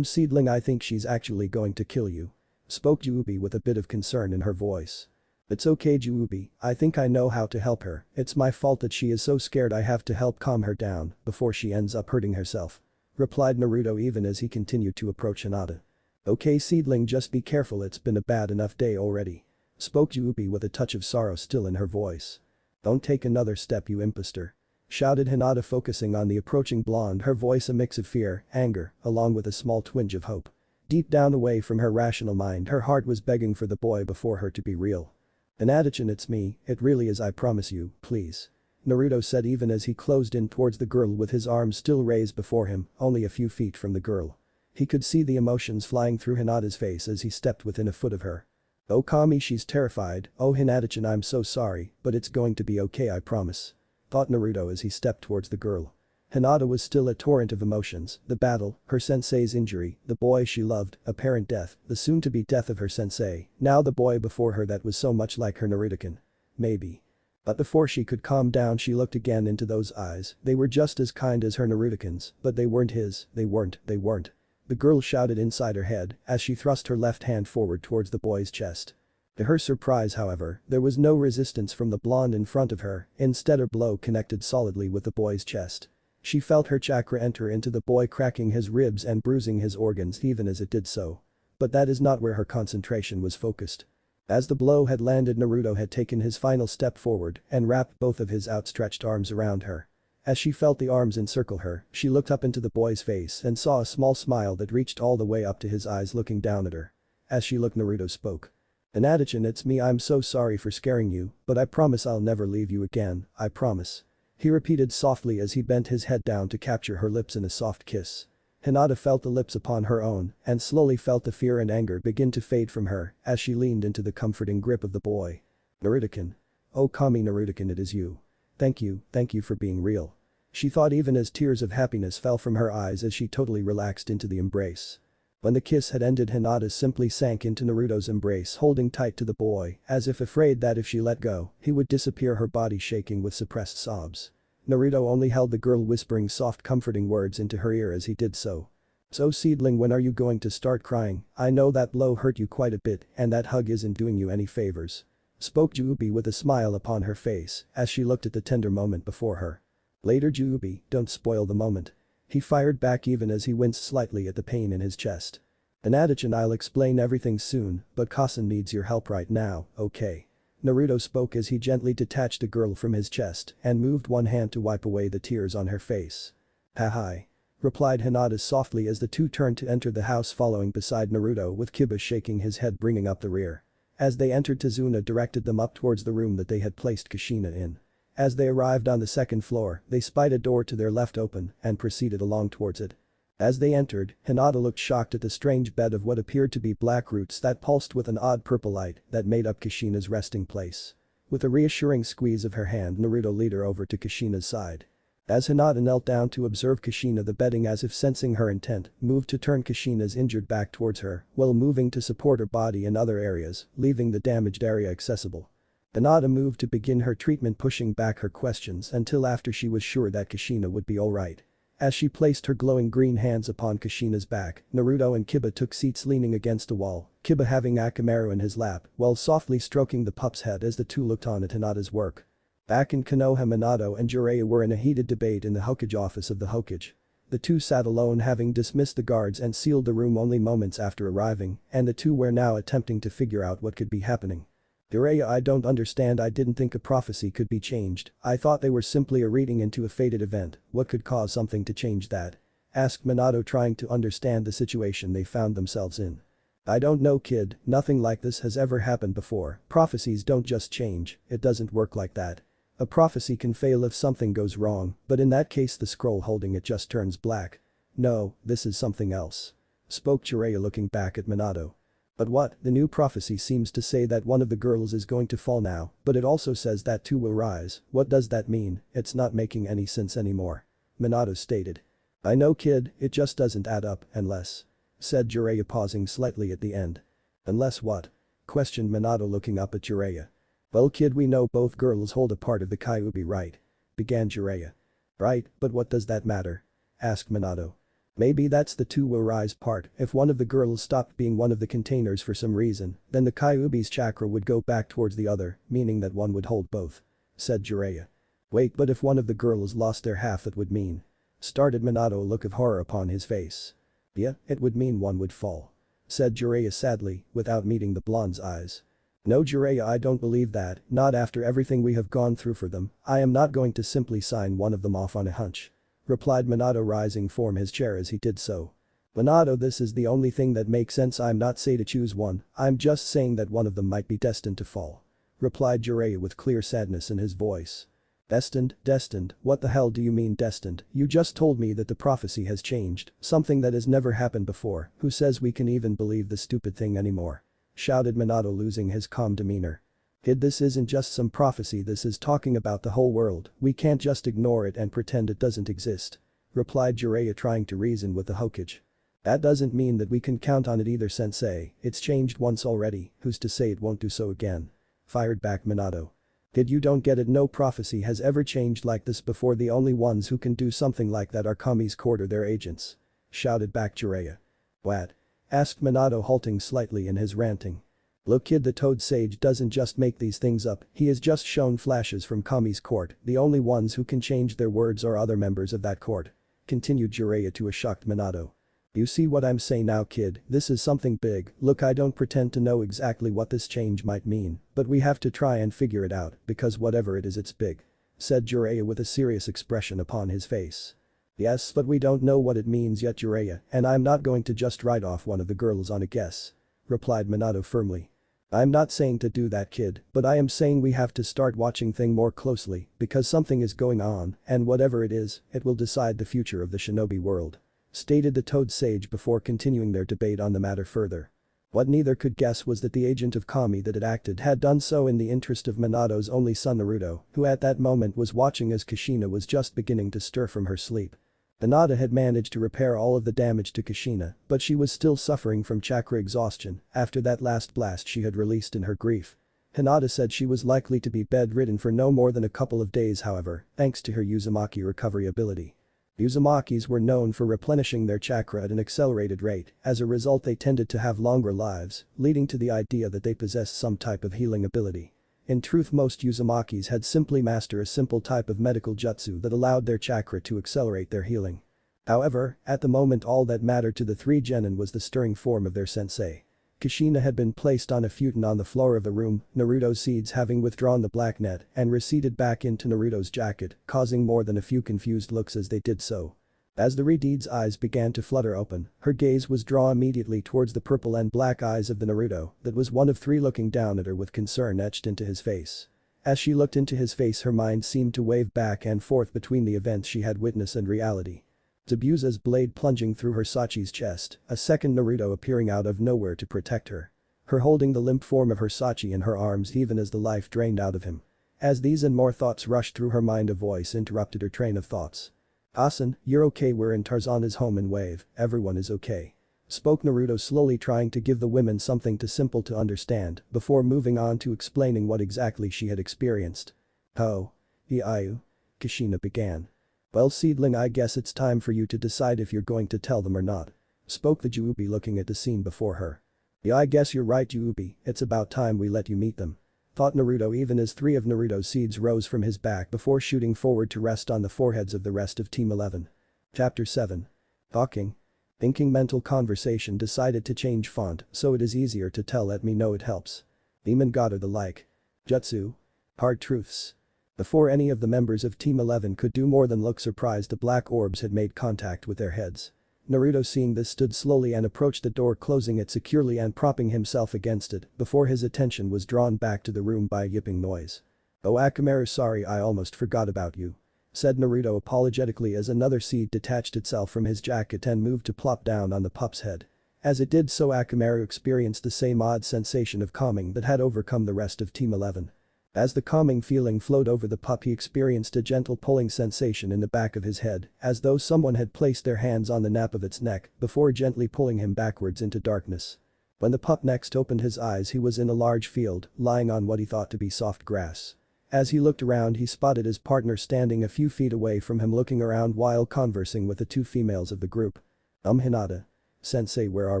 Seedling, I think she's actually going to kill you," spoke Jubi with a bit of concern in her voice. "It's okay Jubi, I think I know how to help her, it's my fault that she is so scared, I have to help calm her down before she ends up hurting herself," replied Naruto even as he continued to approach Hinata. "Okay Seedling, just be careful, it's been a bad enough day already," spoke Jubi with a touch of sorrow still in her voice. Don't take another step, you impostor. Shouted Hinata, focusing on the approaching blonde, her voice a mix of fear, anger, along with a small twinge of hope. Deep down away from her rational mind, her heart was begging for the boy before her to be real. Hinata-chan, it's me, it really is, I promise you, please. Naruto said even as he closed in towards the girl with his arms still raised before him, only a few feet from the girl. He could see the emotions flying through Hinata's face as he stepped within a foot of her. Oh Kami, she's terrified, oh Hinata-chan, I'm so sorry, but it's going to be okay, I promise. Thought Naruto as he stepped towards the girl. Hinata was still a torrent of emotions, the battle, her sensei's injury, the boy she loved, apparent death, the soon-to-be death of her sensei, now the boy before her that was so much like her Naruto-kun. Maybe. But before she could calm down, she looked again into those eyes, they were just as kind as her Naruto-kun's, but they weren't his, they weren't. The girl shouted inside her head as she thrust her left hand forward towards the boy's chest. To her surprise, however, there was no resistance from the blonde in front of her, instead her blow connected solidly with the boy's chest. She felt her chakra enter into the boy, cracking his ribs and bruising his organs even as it did so. But that is not where her concentration was focused. As the blow had landed, Naruto had taken his final step forward and wrapped both of his outstretched arms around her. As she felt the arms encircle her, she looked up into the boy's face and saw a small smile that reached all the way up to his eyes, looking down at her. As she looked, Naruto spoke. Hinata-chan, it's me, I'm so sorry for scaring you, but I promise I'll never leave you again, I promise. He repeated softly as he bent his head down to capture her lips in a soft kiss. Hinata felt the lips upon her own and slowly felt the fear and anger begin to fade from her as she leaned into the comforting grip of the boy. Naruto-kun. Oh Kami, Naruto-kun, it is you. Thank you for being real. She thought even as tears of happiness fell from her eyes as she totally relaxed into the embrace. When the kiss had ended, Hinata simply sank into Naruto's embrace, holding tight to the boy as if afraid that if she let go, he would disappear, her body shaking with suppressed sobs. Naruto only held the girl, whispering soft comforting words into her ear as he did so. So seedling, when are you going to start crying? I know that blow hurt you quite a bit and that hug isn't doing you any favors. Spoke Juubi with a smile upon her face as she looked at the tender moment before her. Later, Juubi, don't spoil the moment. He fired back even as he winced slightly at the pain in his chest. Hinata-chan, I'll explain everything soon, but Kasen needs your help right now, okay? Naruto spoke as he gently detached the girl from his chest and moved one hand to wipe away the tears on her face. Hi. Replied Hinata softly as the two turned to enter the house, following beside Naruto with Kiba shaking his head, bringing up the rear. As they entered, Tazuna directed them up towards the room that they had placed Kushina in. As they arrived on the second floor, they spied a door to their left open and proceeded along towards it. As they entered, Hinata looked shocked at the strange bed of what appeared to be black roots that pulsed with an odd purple light that made up Kushina's resting place. With a reassuring squeeze of her hand, Naruto led her over to Kushina's side. As Hinata knelt down to observe Kushina, the bedding, as if sensing her intent, moved to turn Kushina's injured back towards her, while moving to support her body in other areas, leaving the damaged area accessible. Hinata moved to begin her treatment, pushing back her questions until after she was sure that Kushina would be alright. As she placed her glowing green hands upon Kushina's back, Naruto and Kiba took seats leaning against a wall, Kiba having Akamaru in his lap while softly stroking the pup's head as the two looked on at Hinata's work. Back in Konoha, Minato and Jiraiya were in a heated debate in the Hokage office of the Hokage. The two sat alone, having dismissed the guards and sealed the room only moments after arriving, and the two were now attempting to figure out what could be happening. Jiraiya, I don't understand, I didn't think a prophecy could be changed, I thought they were simply a reading into a fated event, what could cause something to change that? Asked Minato, trying to understand the situation they found themselves in. I don't know, kid, nothing like this has ever happened before, prophecies don't just change, it doesn't work like that. A prophecy can fail if something goes wrong, but in that case the scroll holding it just turns black. No, this is something else. Spoke Jiraiya, looking back at Minato. But what? The new prophecy seems to say that one of the girls is going to fall now, but it also says that two will rise, what does that mean? It's not making any sense anymore. Minato stated. I know, kid, it just doesn't add up, unless. Said Jiraiya, pausing slightly at the end. Unless what? Questioned Minato, looking up at Jiraiya. Well, kid, we know both girls hold a part of the Kyuubi, right? Began Jiraiya. Right, but what does that matter? Asked Minato. Maybe that's the two will rise part, if one of the girls stopped being one of the containers for some reason, then the Kyuubi's chakra would go back towards the other, meaning that one would hold both. Said Jiraiya. Wait, but if one of the girls lost their half, that would mean. Started Minato, a look of horror upon his face. Yeah, it would mean one would fall. Said Jiraiya sadly, without meeting the blonde's eyes. No Jiraiya, I don't believe that, not after everything we have gone through for them, I am not going to simply sign one of them off on a hunch. Replied Minato, rising from his chair as he did so. Minato, this is the only thing that makes sense. I'm not saying to choose one, I'm just saying that one of them might be destined to fall. Replied Jiraiya with clear sadness in his voice. Destined, what the hell do you mean destined? You just told me that the prophecy has changed, something that has never happened before, who says we can even believe this stupid thing anymore? Shouted Minato, losing his calm demeanor. Kid, this isn't just some prophecy, this is talking about the whole world, we can't just ignore it and pretend it doesn't exist. Replied Jiraiya, trying to reason with the Hokage. That doesn't mean that we can count on it either, sensei, it's changed once already, who's to say it won't do so again? Fired back Minato. Kid, you don't get it, no prophecy has ever changed like this before, the only ones who can do something like that are Kami's court or their agents. Shouted back Jiraiya. What? Asked Minato, halting slightly in his ranting. Look kid, the Toad Sage doesn't just make these things up, he has just shown flashes from Kami's court, the only ones who can change their words are other members of that court. Continued Jiraiya to a shocked Minato. You see what I'm saying now kid, this is something big, look I don't pretend to know exactly what this change might mean, but we have to try and figure it out, because whatever it is it's big. Said Jiraiya with a serious expression upon his face. Yes, but we don't know what it means yet Jiraiya, and I'm not going to just write off one of the girls on a guess. Replied Minato firmly. I'm not saying to do that kid, but I am saying we have to start watching things more closely, because something is going on, and whatever it is, it will decide the future of the shinobi world. Stated the Toad Sage before continuing their debate on the matter further. What neither could guess was that the agent of Kami that had acted had done so in the interest of Minato's only son Naruto, who at that moment was watching as Kushina was just beginning to stir from her sleep. Hinata had managed to repair all of the damage to Kushina, but she was still suffering from chakra exhaustion after that last blast she had released in her grief. Hinata said she was likely to be bedridden for no more than a couple of days, however, thanks to her Uzumaki recovery ability. Uzumakis were known for replenishing their chakra at an accelerated rate, as a result they tended to have longer lives, leading to the idea that they possessed some type of healing ability. In truth, most Uzumakis had simply mastered a simple type of medical jutsu that allowed their chakra to accelerate their healing. However, at the moment all that mattered to the three genin was the stirring form of their sensei. Kushina had been placed on a futon on the floor of the room, Naruto's seeds having withdrawn the black net and receded back into Naruto's jacket, causing more than a few confused looks as they did so. As the Redeed's eyes began to flutter open, her gaze was drawn immediately towards the purple and black eyes of the Naruto that was one of three, looking down at her with concern etched into his face. As she looked into his face, her mind seemed to wave back and forth between the events she had witnessed and reality. Zabuza's blade plunging through her Sachi's chest, a second Naruto appearing out of nowhere to protect her. Her holding the limp form of her Sachi in her arms even as the life drained out of him. As these and more thoughts rushed through her mind, a voice interrupted her train of thoughts. Asen, you're okay, we're in Tarzana's home in Wave, everyone is okay. Spoke Naruto, slowly trying to give the women something too simple to understand before moving on to explaining what exactly she had experienced. Oh. Iaiu. Kushina began. Well seedling, I guess it's time for you to decide if you're going to tell them or not. Spoke the Juubi, looking at the scene before her. Yeah, I guess you're right Juubi, it's about time we let you meet them. Thought Naruto even as three of Naruto's seeds rose from his back before shooting forward to rest on the foreheads of the rest of Team 11. Chapter 7. Talking. Thinking mental conversation decided to change font so it is easier to tell, let me know it helps. Demon God or the like. Jutsu. Hard truths. Before any of the members of Team 11 could do more than look surprised, the black orbs had made contact with their heads. Naruto, seeing this, stood slowly and approached the door, closing it securely and propping himself against it before his attention was drawn back to the room by a yipping noise. Oh Akamaru, sorry, I almost forgot about you. Said Naruto apologetically as another seed detached itself from his jacket and moved to plop down on the pup's head. As it did so, Akamaru experienced the same odd sensation of calming that had overcome the rest of Team 11. As the calming feeling flowed over the pup, he experienced a gentle pulling sensation in the back of his head, as though someone had placed their hands on the nape of its neck before gently pulling him backwards into darkness. When the pup next opened his eyes, he was in a large field, lying on what he thought to be soft grass. As he looked around, he spotted his partner standing a few feet away from him, looking around while conversing with the two females of the group. Hinata. Sensei, where are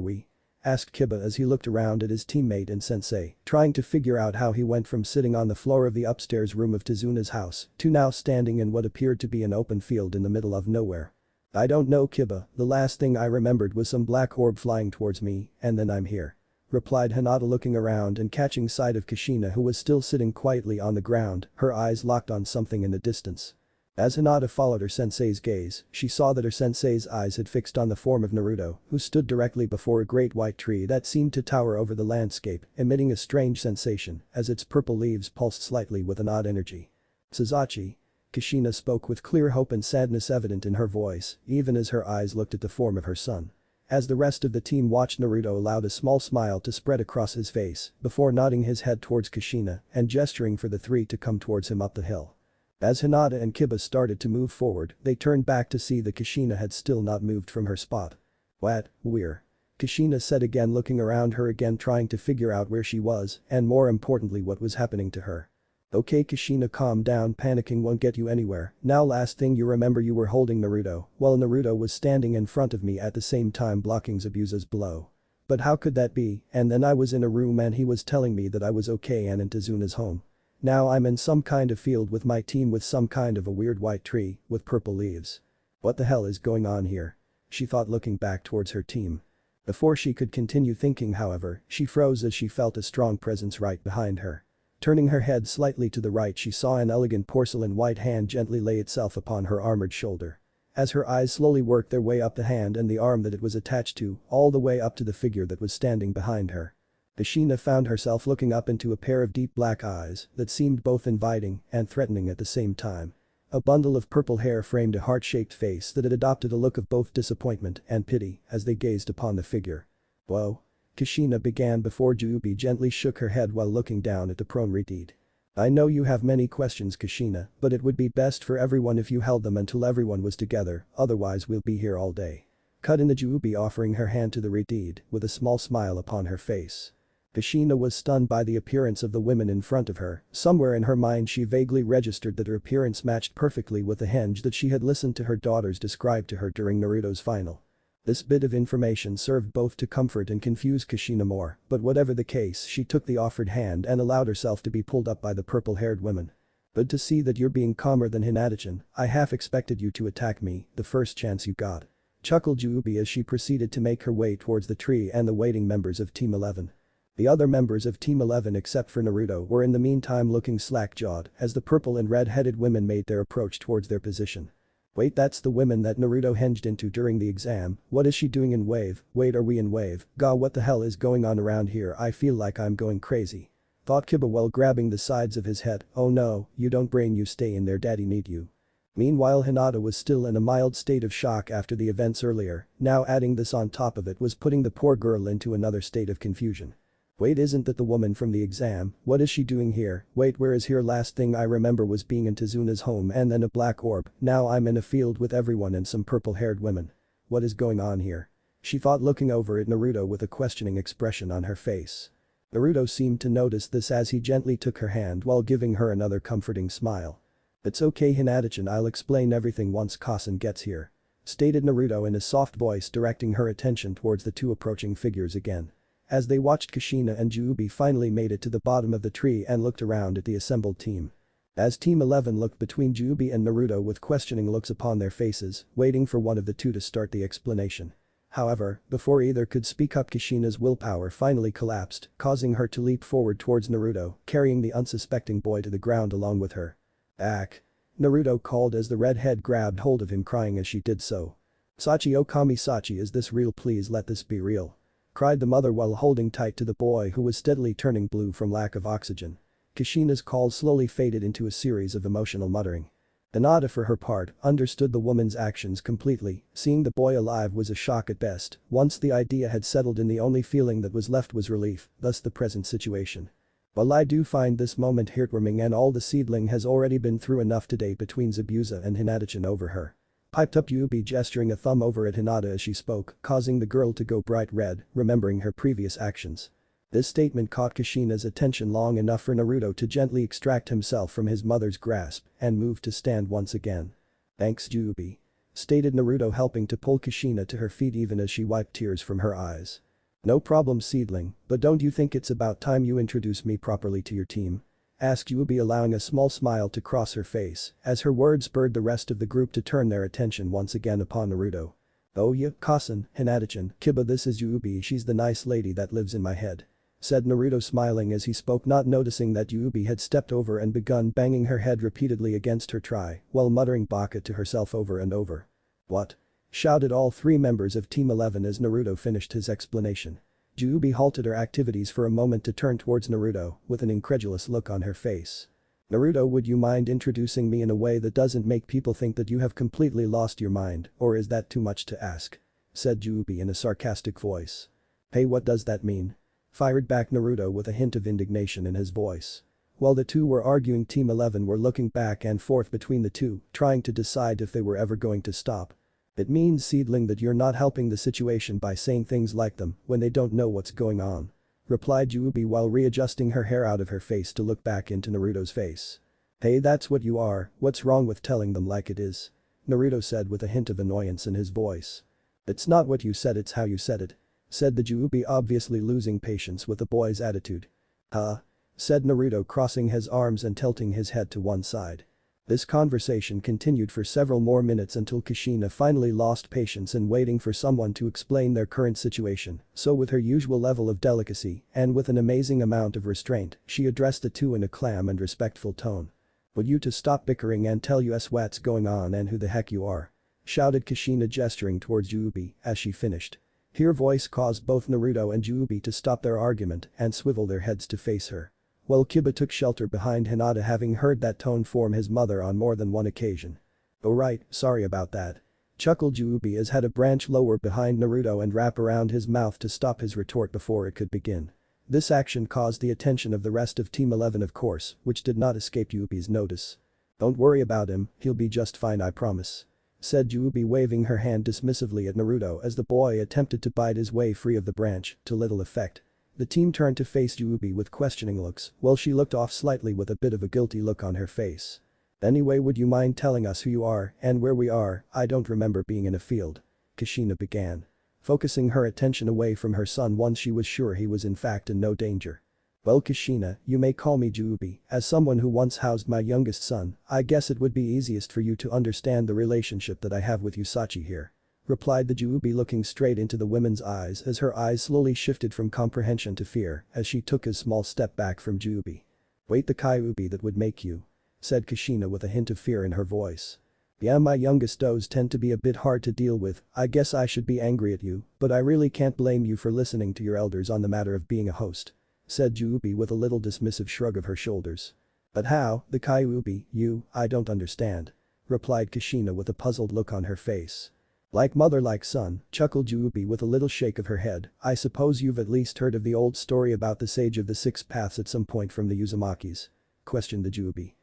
we? Asked Kiba as he looked around at his teammate and sensei, trying to figure out how he went from sitting on the floor of the upstairs room of Tizuna's house to now standing in what appeared to be an open field in the middle of nowhere. I don't know Kiba, the last thing I remembered was some black orb flying towards me, and then I'm here. replied Hinata looking around and catching sight of Kushina who was still sitting quietly on the ground, her eyes locked on something in the distance. As Hinata followed her sensei's gaze, she saw that her sensei's eyes had fixed on the form of Naruto, who stood directly before a great white tree that seemed to tower over the landscape, emitting a strange sensation as its purple leaves pulsed slightly with an odd energy. "Sasaki." Kushina spoke with clear hope and sadness evident in her voice, even as her eyes looked at the form of her son. As the rest of the team watched, Naruto allowed a small smile to spread across his face before nodding his head towards Kushina and gesturing for the three to come towards him up the hill. As Hinata and Kiba started to move forward, they turned back to see that Kushina had still not moved from her spot. "What, where?" Kushina said again, looking around her again, trying to figure out where she was and more importantly what was happening to her. "Okay Kushina, calm down, panicking won't get you anywhere. Now last thing you remember, you were holding Naruto while Naruto was standing in front of me at the same time blocking Zabuza's blow. But how could that be? And then I was in a room and he was telling me that I was okay and in Tazuna's home. Now I'm in some kind of field with my team with some kind of a weird white tree with purple leaves. What the hell is going on here?" she thought, looking back towards her team. Before she could continue thinking, however, she froze as she felt a strong presence right behind her. Turning her head slightly to the right, she saw an elegant porcelain white hand gently lay itself upon her armored shoulder. As her eyes slowly worked their way up the hand and the arm that it was attached to, all the way up to the figure that was standing behind her. Kushina found herself looking up into a pair of deep black eyes that seemed both inviting and threatening at the same time. A bundle of purple hair framed a heart-shaped face that had adopted a look of both disappointment and pity as they gazed upon the figure. "Whoa." Kushina began before Juubi gently shook her head while looking down at the prone Redeed. "I know you have many questions, Kushina, but it would be best for everyone if you held them until everyone was together, otherwise we'll be here all day." Cut in the Juubi, offering her hand to the Redeed with a small smile upon her face. Kushina was stunned by the appearance of the women in front of her. Somewhere in her mind she vaguely registered that her appearance matched perfectly with the henge that she had listened to her daughters describe to her during Naruto's final. This bit of information served both to comfort and confuse Kushina more, but whatever the case, she took the offered hand and allowed herself to be pulled up by the purple-haired women. "Good to see that you're being calmer than Hinata-chan. I half expected you to attack me the first chance you got," chuckled Juubi as she proceeded to make her way towards the tree and the waiting members of Team 11. The other members of Team 11 except for Naruto were in the meantime looking slack-jawed as the purple and red-headed women made their approach towards their position. "Wait, that's the woman that Naruto henged into during the exam. What is she doing in wave? Wait, are we in wave? Gah, what the hell is going on around here? I feel like I'm going crazy," thought Kiba while grabbing the sides of his head. "Oh no, you don't brain, you stay in there, daddy need you." Meanwhile, Hinata was still in a mild state of shock after the events earlier. Now adding this on top of it was putting the poor girl into another state of confusion. "Wait, isn't that the woman from the exam? What is she doing here? Wait, where is here? Last thing I remember was being in Tazuna's home and then a black orb. Now I'm in a field with everyone and some purple-haired women. What is going on here?" she thought, looking over at Naruto with a questioning expression on her face. Naruto seemed to notice this as he gently took her hand while giving her another comforting smile. "It's okay Hinata-chan, I'll explain everything once Kasen gets here," stated Naruto in a soft voice, directing her attention towards the two approaching figures again. As they watched, Kushina and Juubi finally made it to the bottom of the tree and looked around at the assembled team. As Team 11 looked between Juubi and Naruto with questioning looks upon their faces, waiting for one of the two to start the explanation. However, before either could speak up, Kushina's willpower finally collapsed, causing her to leap forward towards Naruto, carrying the unsuspecting boy to the ground along with her. "Back!" Naruto called as the redhead grabbed hold of him, crying as she did so. "Sachi, oh Kami-sachi, is this real? Please let this be real," cried the mother while holding tight to the boy who was steadily turning blue from lack of oxygen. Kushina's call slowly faded into a series of emotional muttering. Hinata, for her part, understood the woman's actions completely. Seeing the boy alive was a shock at best. Once the idea had settled in, the only feeling that was left was relief, thus the present situation. "Well, I do find this moment heartwarming, and all the seedling has already been through enough today between Zabuza and Hinata-chan over her," piped up Yubi, gesturing a thumb over at Hinata as she spoke, causing the girl to go bright red, remembering her previous actions. This statement caught Kushina's attention long enough for Naruto to gently extract himself from his mother's grasp and move to stand once again. "Thanks Yubi," stated Naruto, helping to pull Kushina to her feet even as she wiped tears from her eyes. "No problem seedling, but don't you think it's about time you introduce me properly to your team?" asked Yubi, allowing a small smile to cross her face as her words spurred the rest of the group to turn their attention once again upon Naruto. "Oh yeah, Kasan, Hinata-chan, Kiba, this is Yuubi, she's the nice lady that lives in my head," said Naruto, smiling as he spoke, not noticing that Yuubi had stepped over and begun banging her head repeatedly against her try while muttering baka to herself over and over. "What?" shouted all three members of Team 11 as Naruto finished his explanation. Yuubi halted her activities for a moment to turn towards Naruto with an incredulous look on her face. "Naruto, would you mind introducing me in a way that doesn't make people think that you have completely lost your mind, or is that too much to ask?" said Yuubi in a sarcastic voice. "Hey, what does that mean?" fired back Naruto with a hint of indignation in his voice. While the two were arguing, Team 11 were looking back and forth between the two, trying to decide if they were ever going to stop. "It means, seedling, that you're not helping the situation by saying things like them when they don't know what's going on," replied Yuubi while readjusting her hair out of her face to look back into Naruto's face. "Hey, that's what you are, what's wrong with telling them like it is?" Naruto said with a hint of annoyance in his voice. "It's not what you said, it's how you said it," said the Yuubi, obviously losing patience with the boy's attitude. "Huh?" said Naruto, crossing his arms and tilting his head to one side. This conversation continued for several more minutes until Kushina finally lost patience in waiting for someone to explain their current situation, so with her usual level of delicacy and with an amazing amount of restraint, she addressed the two in a calm and respectful tone. "Would you to stop bickering and tell us what's going on and who the heck you are?" shouted Kushina, gesturing towards Yuubi as she finished. Her voice caused both Naruto and Yuubi to stop their argument and swivel their heads to face her. While Kiba took shelter behind Hinata, having heard that tone from his mother on more than one occasion. "Oh right, sorry about that," chuckled Yuubi as had a branch lower behind Naruto and wrap around his mouth to stop his retort before it could begin. This action caused the attention of the rest of Team 11, of course, which did not escape Yuubi's notice. "Don't worry about him, he'll be just fine, I promise," said Yuubi, waving her hand dismissively at Naruto as the boy attempted to bite his way free of the branch, to little effect. The team turned to face Yuubi with questioning looks while she looked off slightly with a bit of a guilty look on her face. "Anyway, would you mind telling us who you are and where we are? I don't remember being in a field," Kushina began, focusing her attention away from her son once she was sure he was in fact in no danger. "Well, Kushina, you may call me Yuubi, as someone who once housed my youngest son, I guess it would be easiest for you to understand the relationship that I have with Yusachi here," replied the Yuubi, looking straight into the woman's eyes as her eyes slowly shifted from comprehension to fear as she took a small step back from Yuubi. "Wait, the Kyuubi that would make you?" said Kushina with a hint of fear in her voice. "Yeah, my youngest does tend to be a bit hard to deal with, I guess I should be angry at you, but I really can't blame you for listening to your elders on the matter of being a host," said Yuubi with a little dismissive shrug of her shoulders. "But how, the Kyuubi, you, I don't understand," replied Kushina with a puzzled look on her face. "Like mother like son," chuckled Yuubi with a little shake of her head. "I suppose you've at least heard of the old story about the Sage of the Six Paths at some point from the Uzumakis?" questioned the Yuubi.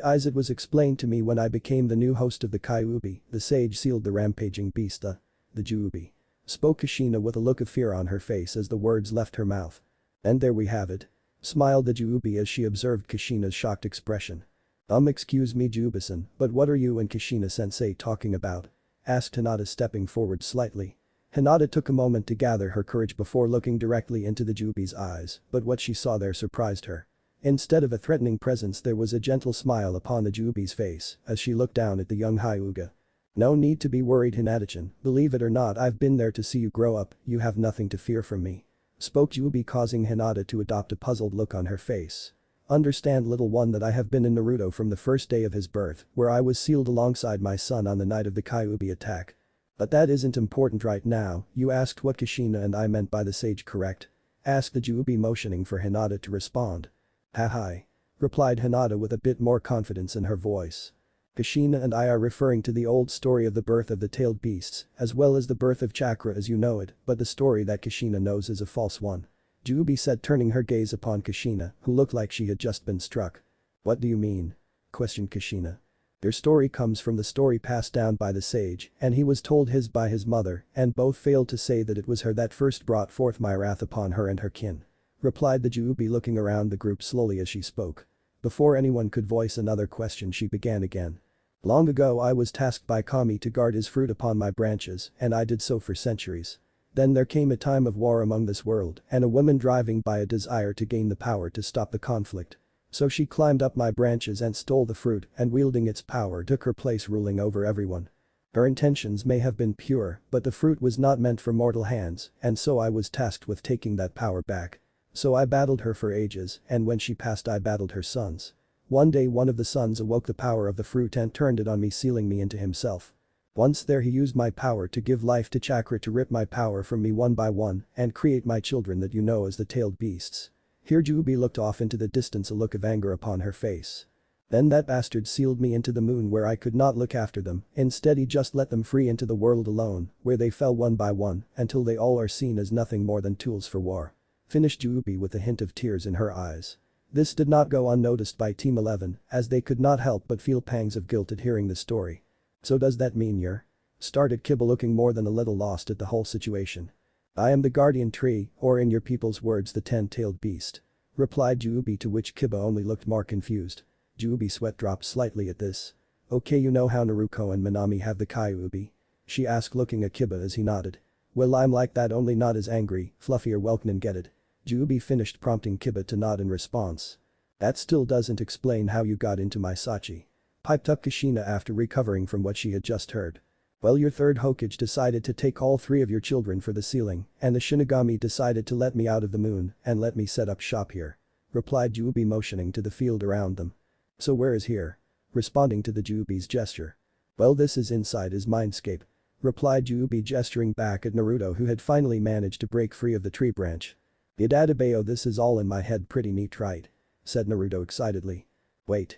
"As it was explained to me when I became the new host of the Kyuubi, the sage sealed the rampaging beast, the Yuubi," spoke Kushina with a look of fear on her face as the words left her mouth. "And there we have it," smiled the Yuubi as she observed Kushina's shocked expression. Excuse me, Jubi-san, but what are you and Kushina-sensei talking about?" asked Hinata, stepping forward slightly. Hinata took a moment to gather her courage before looking directly into the Yuubi's eyes, but what she saw there surprised her. Instead of a threatening presence, there was a gentle smile upon the Yuubi's face as she looked down at the young Hyuga. "No need to be worried, Hinata-chan, believe it or not, I've been there to see you grow up, you have nothing to fear from me," spoke Yuubi, causing Hinata to adopt a puzzled look on her face. "Understand, little one, that I have been in Naruto from the first day of his birth, where I was sealed alongside my son on the night of the Kyuubi attack. But that isn't important right now, you asked what Kushina and I meant by the sage, correct?" asked the Yuubi, motioning for Hinata to respond. "Hi," replied Hinata with a bit more confidence in her voice. "Kushina and I are referring to the old story of the birth of the tailed beasts, as well as the birth of chakra as you know it, but the story that Kushina knows is a false one," Yuubi said, turning her gaze upon Kushina, who looked like she had just been struck. "What do you mean?" questioned Kushina. "Their story comes from the story passed down by the sage, and he was told his by his mother, and both failed to say that it was her that first brought forth my wrath upon her and her kin," replied the Yuubi, looking around the group slowly as she spoke. Before anyone could voice another question, she began again. "Long ago I was tasked by Kami to guard his fruit upon my branches, and I did so for centuries. Then there came a time of war among this world and a woman driving by a desire to gain the power to stop the conflict. So she climbed up my branches and stole the fruit and wielding its power took her place ruling over everyone. Her intentions may have been pure, but the fruit was not meant for mortal hands, and so I was tasked with taking that power back. So I battled her for ages, and when she passed I battled her sons. One day one of the sons awoke the power of the fruit and turned it on me, sealing me into himself. Once there he used my power to give life to chakra, to rip my power from me one by one and create my children that you know as the tailed beasts. Here Jubi looked off into the distance, a look of anger upon her face. Then that bastard sealed me into the moon where I could not look after them, instead he just let them free into the world alone, where they fell one by one until they all are seen as nothing more than tools for war. Finished Jubi with a hint of tears in her eyes. This did not go unnoticed by Team 11, as they could not help but feel pangs of guilt at hearing the story. So does that mean you're? Started Kibba, looking more than a little lost at the whole situation. I am the guardian tree, or in your people's words the 10-tailed beast. Replied Jubi, to which Kibba only looked more confused. Jubi sweat dropped slightly at this. Okay, you know how Naruto and Minami have the Kyuubi? She asked, looking at Kibba as he nodded. Well, I'm like that, only not as angry, fluffy or welcome, get it? Jubi finished, prompting Kibba to nod in response. That still doesn't explain how you got into my Sachi. Piped up Kushina after recovering from what she had just heard. Well, your third Hokage decided to take all 3 of your children for the sealing, and the Shinigami decided to let me out of the moon and let me set up shop here. Replied Jubi, motioning to the field around them. So where is here? Responding to the Jubi's gesture. Well, this is inside his mindscape. Replied Jubi, gesturing back at Naruto, who had finally managed to break free of the tree branch. Yadadabayo, this is all in my head, pretty neat, right? Said Naruto excitedly. Wait.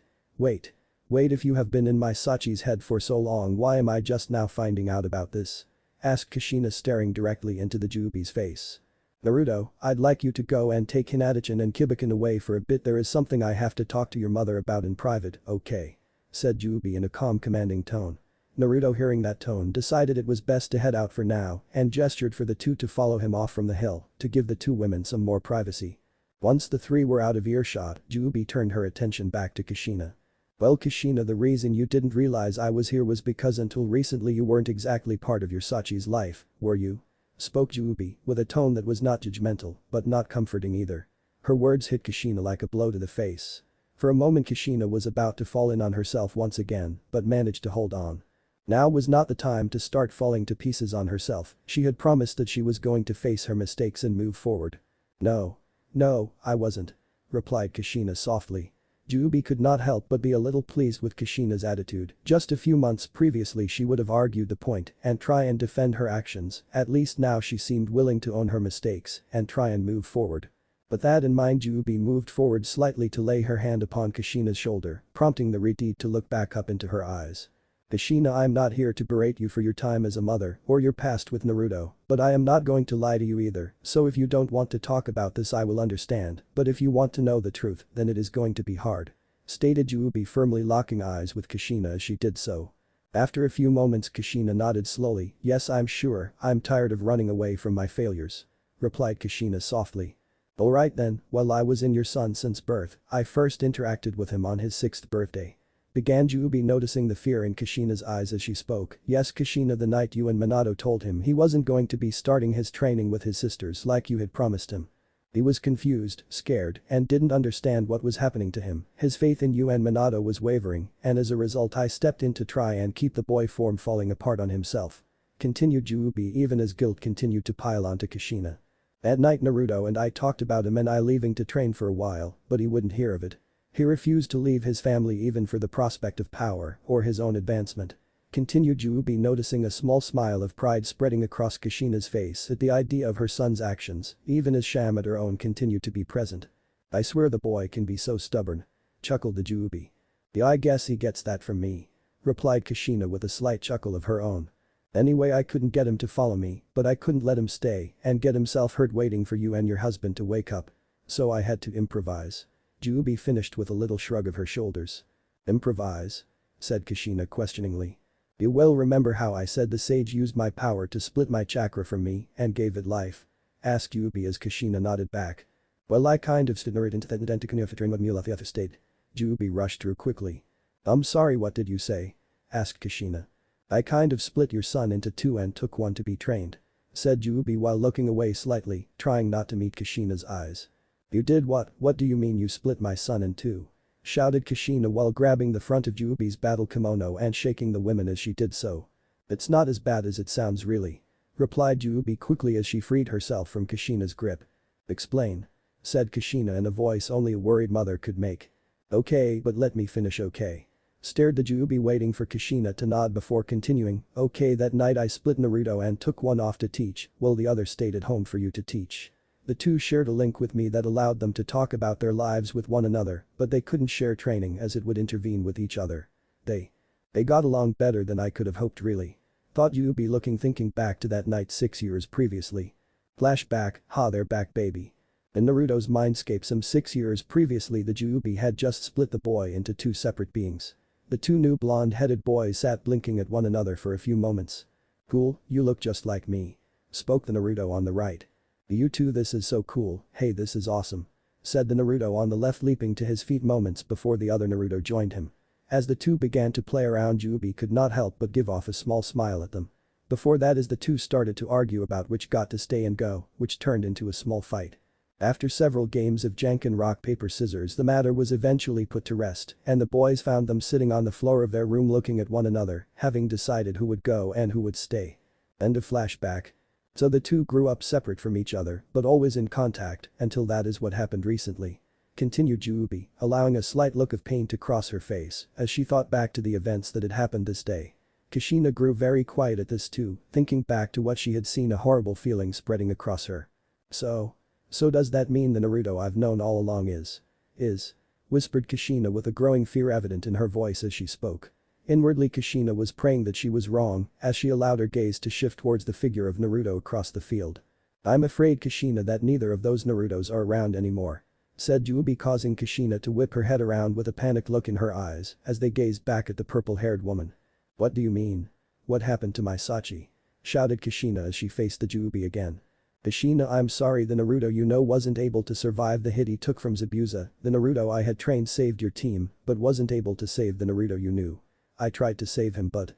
If you have been in my Sachi's head for so long, why am I just now finding out about this? Asked Kushina, staring directly into the Jubi's face. Naruto, I'd like you to go and take Hinata-chan and Kibakin away for a bit, there is something I have to talk to your mother about in private, okay? Said Jubi in a calm, commanding tone. Naruto, hearing that tone, decided it was best to head out for now and gestured for the 2 to follow him off from the hill to give the 2 women some more privacy. Once the 3 were out of earshot, Jubi turned her attention back to Kushina. Well, Kushina, the reason you didn't realize I was here was because until recently you weren't exactly part of your Sachi's life, were you? Spoke Jubi with a tone that was not judgmental but not comforting either. Her words hit Kushina like a blow to the face. For a moment Kushina was about to fall in on herself once again but managed to hold on. Now was not the time to start falling to pieces on herself. She had promised that she was going to face her mistakes and move forward. No, I wasn't. Replied Kushina softly. Jubi could not help but be a little pleased with Kushina's attitude. Just a few months previously she would have argued the point and try and defend her actions, at least now she seemed willing to own her mistakes and try and move forward. But that in mind, Jubi moved forward slightly to lay her hand upon Kushina's shoulder, prompting the Riti to look back up into her eyes. Kushina, I'm not here to berate you for your time as a mother or your past with Naruto, but I am not going to lie to you either, so if you don't want to talk about this I will understand, but if you want to know the truth then it is going to be hard. Stated Jubi, firmly locking eyes with Kushina as she did so. After a few moments Kushina nodded slowly. Yes, I'm sure, I'm tired of running away from my failures. Replied Kushina softly. Alright then, well, I was in your son since birth, I first interacted with him on his 6th birthday. Began Jubi, noticing the fear in Kushina's eyes as she spoke. Yes, Kushina, the night you and Minato told him he wasn't going to be starting his training with his sisters like you had promised him. He was confused, scared, and didn't understand what was happening to him. His faith in you and Minato was wavering, and as a result I stepped in to try and keep the boy from falling apart on himself. Continued Jubi, even as guilt continued to pile onto Kushina. At night Naruto and I talked about him and I leaving to train for a while, but he wouldn't hear of it. He refused to leave his family even for the prospect of power or his own advancement. Continued Jubi, noticing a small smile of pride spreading across Kushina's face at the idea of her son's actions, even as Sham at her own continued to be present. I swear the boy can be so stubborn. Chuckled the Jubi. Yeah, I guess he gets that from me. Replied Kushina with a slight chuckle of her own. Anyway, I couldn't get him to follow me, but I couldn't let him stay and get himself hurt waiting for you and your husband to wake up. So I had to improvise. Jubi finished with a little shrug of her shoulders. Improvise? Said Kushina questioningly. You will remember how I said the sage used my power to split my chakra from me and gave it life? Asked Jubi as Kushina nodded back. Well, I kind of stood into that identical what Mula the other state. Jubi rushed through quickly. I'm sorry, what did you say? Asked Kushina. I kind of split your son into 2 and took one to be trained. Said Jubi while looking away slightly, trying not to meet Kushina's eyes. You did what? What do you mean you split my son in 2? Shouted Kushina while grabbing the front of Jubi's battle kimono and shaking the women as she did so. It's not as bad as it sounds really. Replied Juubi quickly as she freed herself from Kushina's grip. Explain. Said Kushina in a voice only a worried mother could make. Okay, but let me finish okay. Stared the Juubi waiting for Kushina to nod before continuing, okay, that night I split Naruto and took one off to teach, while the other stayed at home for you to teach. The two shared a link with me that allowed them to talk about their lives with one another, but they couldn't share training as it would intervene with each other. They got along better than I could have hoped really. Thought you'd be looking thinking back to that night 6 years previously. Flashback, ha they're back baby. In Naruto's mindscape some 6 years previously the Juubi had just split the boy into two separate beings. The two new blonde-headed boys sat blinking at one another for a few moments. Cool, you look just like me. Spoke the Naruto on the right. You too, this is so cool, hey this is awesome. Said the Naruto on the left leaping to his feet moments before the other Naruto joined him. As the two began to play around Juubi could not help but give off a small smile at them. Before that as the two started to argue about which got to stay and go, which turned into a small fight. After several games of Jenkin rock paper scissors the matter was eventually put to rest and the boys found them sitting on the floor of their room looking at one another, having decided who would go and who would stay. End of flashback. So the two grew up separate from each other but always in contact until that is what happened recently. Continued Juubi, allowing a slight look of pain to cross her face as she thought back to the events that had happened this day. Kushina grew very quiet at this too, thinking back to what she had seen, a horrible feeling spreading across her. So does that mean the Naruto I've known all along is, whispered Kushina with a growing fear evident in her voice as she spoke. Inwardly Kushina was praying that she was wrong as she allowed her gaze to shift towards the figure of Naruto across the field. I'm afraid Kushina that neither of those Narutos are around anymore. Said Juubi, causing Kushina to whip her head around with a panicked look in her eyes as they gazed back at the purple-haired woman. What do you mean? What happened to my Sachi? Shouted Kushina as she faced the Juubi again. Kushina, I'm sorry, the Naruto you know wasn't able to survive the hit he took from Zabuza. The Naruto I had trained saved your team but wasn't able to save the Naruto you knew. I tried to save him but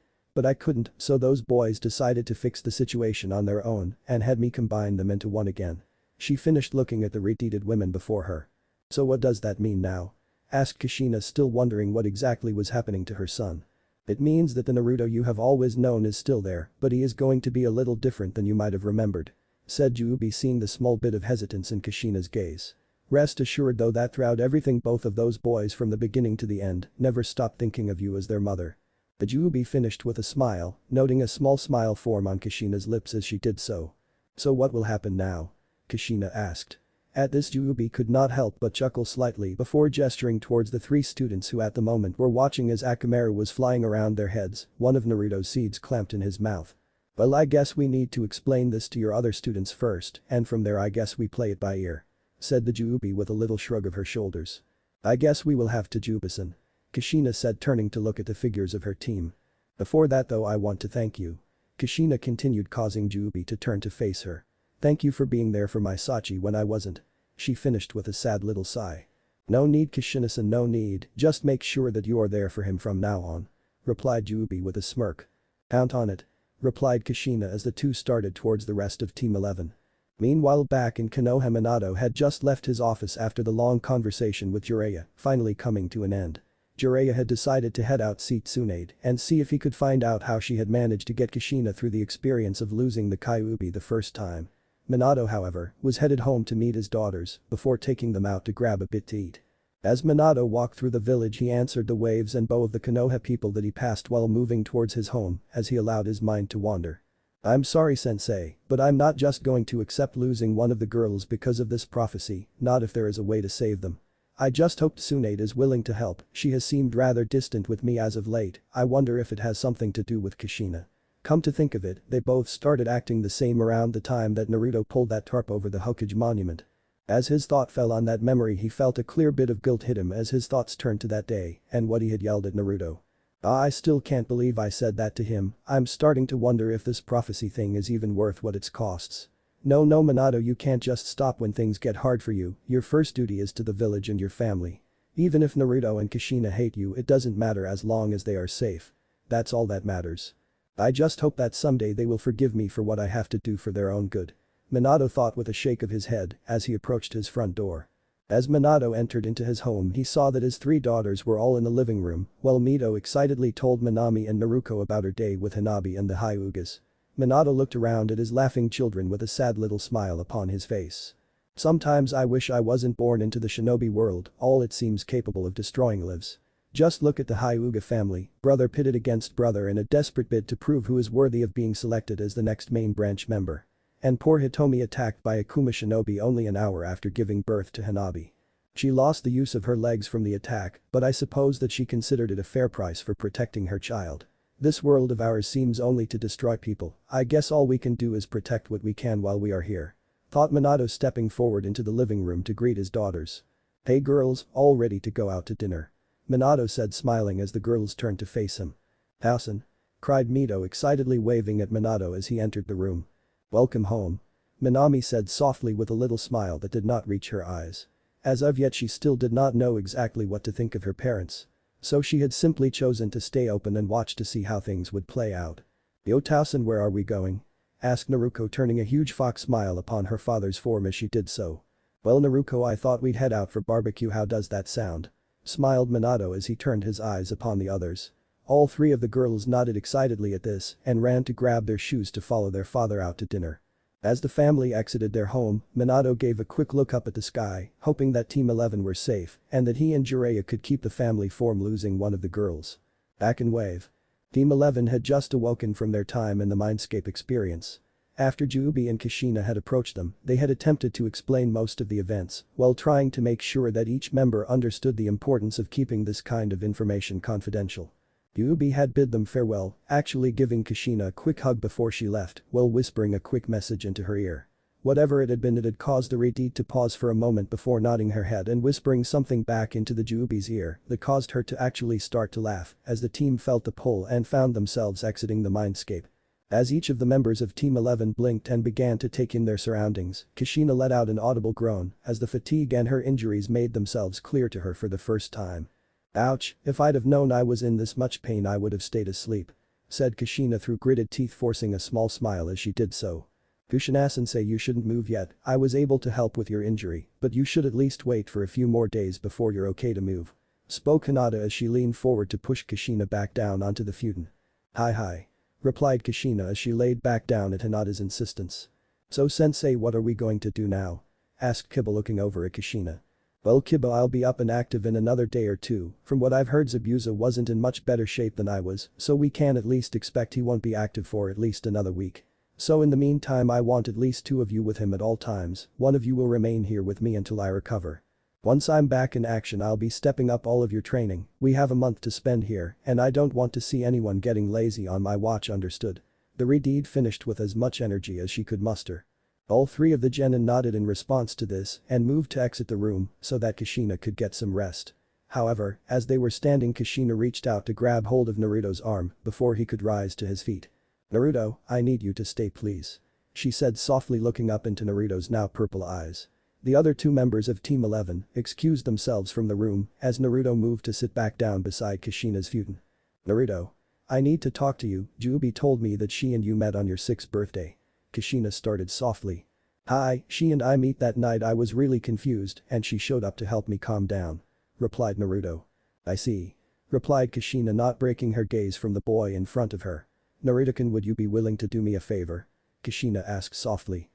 I couldn't, so those boys decided to fix the situation on their own and had me combine them into one again. She finished looking at the retreated women before her. So what does that mean now? Asked Kushina, still wondering what exactly was happening to her son. It means that the Naruto you have always known is still there, but he is going to be a little different than you might have remembered. Said Juubi, seeing the small bit of hesitance in Kushina's gaze. Rest assured though that throughout everything both of those boys from the beginning to the end never stopped thinking of you as their mother. The Juubi finished with a smile, noting a small smile form on Kushina's lips as she did so. So what will happen now? Kushina asked. At this Juubi could not help but chuckle slightly before gesturing towards the three students who at the moment were watching as Akamaru was flying around their heads, one of Naruto's seeds clamped in his mouth. Well, I guess we need to explain this to your other students first and from there I guess we play it by ear. Said the Juubi with a little shrug of her shoulders. I guess we will have to, Juubi-san. Kushina said, turning to look at the figures of her team. Before that though I want to thank you. Kushina continued, causing Juubi to turn to face her. Thank you for being there for my Sachi when I wasn't. She finished with a sad little sigh. No need, Kushina-san, no need, just make sure that you are there for him from now on. Replied Juubi with a smirk. Count on it. Replied Kushina as the two started towards the rest of Team 11. Meanwhile back in Konoha, Minato had just left his office after the long conversation with Jiraiya finally coming to an end. Jiraiya had decided to head out see Tsunade and see if he could find out how she had managed to get Kushina through the experience of losing the Kyuubi the first time. Minato, however, was headed home to meet his daughters before taking them out to grab a bit to eat. As Minato walked through the village he answered the waves and bow of the Konoha people that he passed while moving towards his home as he allowed his mind to wander. I'm sorry sensei, but I'm not just going to accept losing one of the girls because of this prophecy, not if there is a way to save them. I just hope Tsunade is willing to help, she has seemed rather distant with me as of late, I wonder if it has something to do with Kushina. Come to think of it, they both started acting the same around the time that Naruto pulled that tarp over the Hokage monument. As his thought fell on that memory he felt a clear bit of guilt hit him as his thoughts turned to that day and what he had yelled at Naruto. I still can't believe I said that to him, I'm starting to wonder if this prophecy thing is even worth what it costs. No Minato, you can't just stop when things get hard for you, your first duty is to the village and your family. Even if Naruto and Kushina hate you it doesn't matter as long as they are safe. That's all that matters. I just hope that someday they will forgive me for what I have to do for their own good. Minato thought with a shake of his head as he approached his front door. As Minato entered into his home he saw that his three daughters were all in the living room, while Mito excitedly told Minami and Naruko about her day with Hanabi and the Hyugas. Minato looked around at his laughing children with a sad little smile upon his face. Sometimes I wish I wasn't born into the shinobi world, all it seems capable of destroying lives. Just look at the Hyuga family, brother pitted against brother in a desperate bid to prove who is worthy of being selected as the next main branch member. And poor Hitomi attacked by a Kuma shinobi only an hour after giving birth to Hanabi. She lost the use of her legs from the attack, but I suppose that she considered it a fair price for protecting her child. This world of ours seems only to destroy people, I guess all we can do is protect what we can while we are here. Thought Minato stepping forward into the living room to greet his daughters. Hey girls, all ready to go out to dinner? Minato said smiling as the girls turned to face him. Hausen! Cried Mito excitedly waving at Minato as he entered the room. Welcome home. Minami said softly with a little smile that did not reach her eyes. As of yet she still did not know exactly what to think of her parents. So she had simply chosen to stay open and watch to see how things would play out. Yo Tausen, where are we going? Asked Naruko, turning a huge fox smile upon her father's form as she did so. Well Naruko, I thought we'd head out for barbecue, how does that sound? Smiled Minato as he turned his eyes upon the others. All three of the girls nodded excitedly at this and ran to grab their shoes to follow their father out to dinner. As the family exited their home, Minato gave a quick look up at the sky, hoping that Team 11 were safe and that he and Jiraiya could keep the family from losing one of the girls. Back in Wave. Team 11 had just awoken from their time in the Mindscape experience. After Jubi and Kushina had approached them, they had attempted to explain most of the events, while trying to make sure that each member understood the importance of keeping this kind of information confidential. Jubi had bid them farewell, actually giving Kushina a quick hug before she left, while whispering a quick message into her ear. Whatever it had been, it had caused the Redeed to pause for a moment before nodding her head and whispering something back into the Jubi's ear that caused her to actually start to laugh as the team felt the pull and found themselves exiting the mindscape. As each of the members of Team 11 blinked and began to take in their surroundings, Kushina let out an audible groan as the fatigue and her injuries made themselves clear to her for the first time. Ouch, if I'd have known I was in this much pain I would have stayed asleep. Said Kushina through gritted teeth, forcing a small smile as she did so. Kushina-sensei, you shouldn't move yet, I was able to help with your injury, but you should at least wait for a few more days before you're okay to move. Spoke Hinata as she leaned forward to push Kushina back down onto the futon. Hi. Replied Kushina as she laid back down at Hinata's insistence. So sensei, what are we going to do now? Asked Kiba looking over at Kushina. Well Kiba, I'll be up and active in another day or two, from what I've heard Zabuza wasn't in much better shape than I was, so we can at least expect he won't be active for at least another week. So in the meantime I want at least two of you with him at all times, one of you will remain here with me until I recover. Once I'm back in action I'll be stepping up all of your training, we have a month to spend here and I don't want to see anyone getting lazy on my watch, understood? The Redeed finished with as much energy as she could muster. All three of the genin nodded in response to this and moved to exit the room so that Kushina could get some rest. However, as they were standing, Kushina reached out to grab hold of Naruto's arm before he could rise to his feet. Naruto, I need you to stay please. She said softly, looking up into Naruto's now purple eyes. The other two members of Team 11 excused themselves from the room as Naruto moved to sit back down beside Kushina's futon. Naruto. I need to talk to you, Jubi told me that she and you met on your 6th birthday. Kushina started softly. Hi, she and I meet that night, I was really confused and she showed up to help me calm down. Replied Naruto. I see. Replied Kushina, not breaking her gaze from the boy in front of her. Naruto-kun, would you be willing to do me a favor? Kushina asked softly.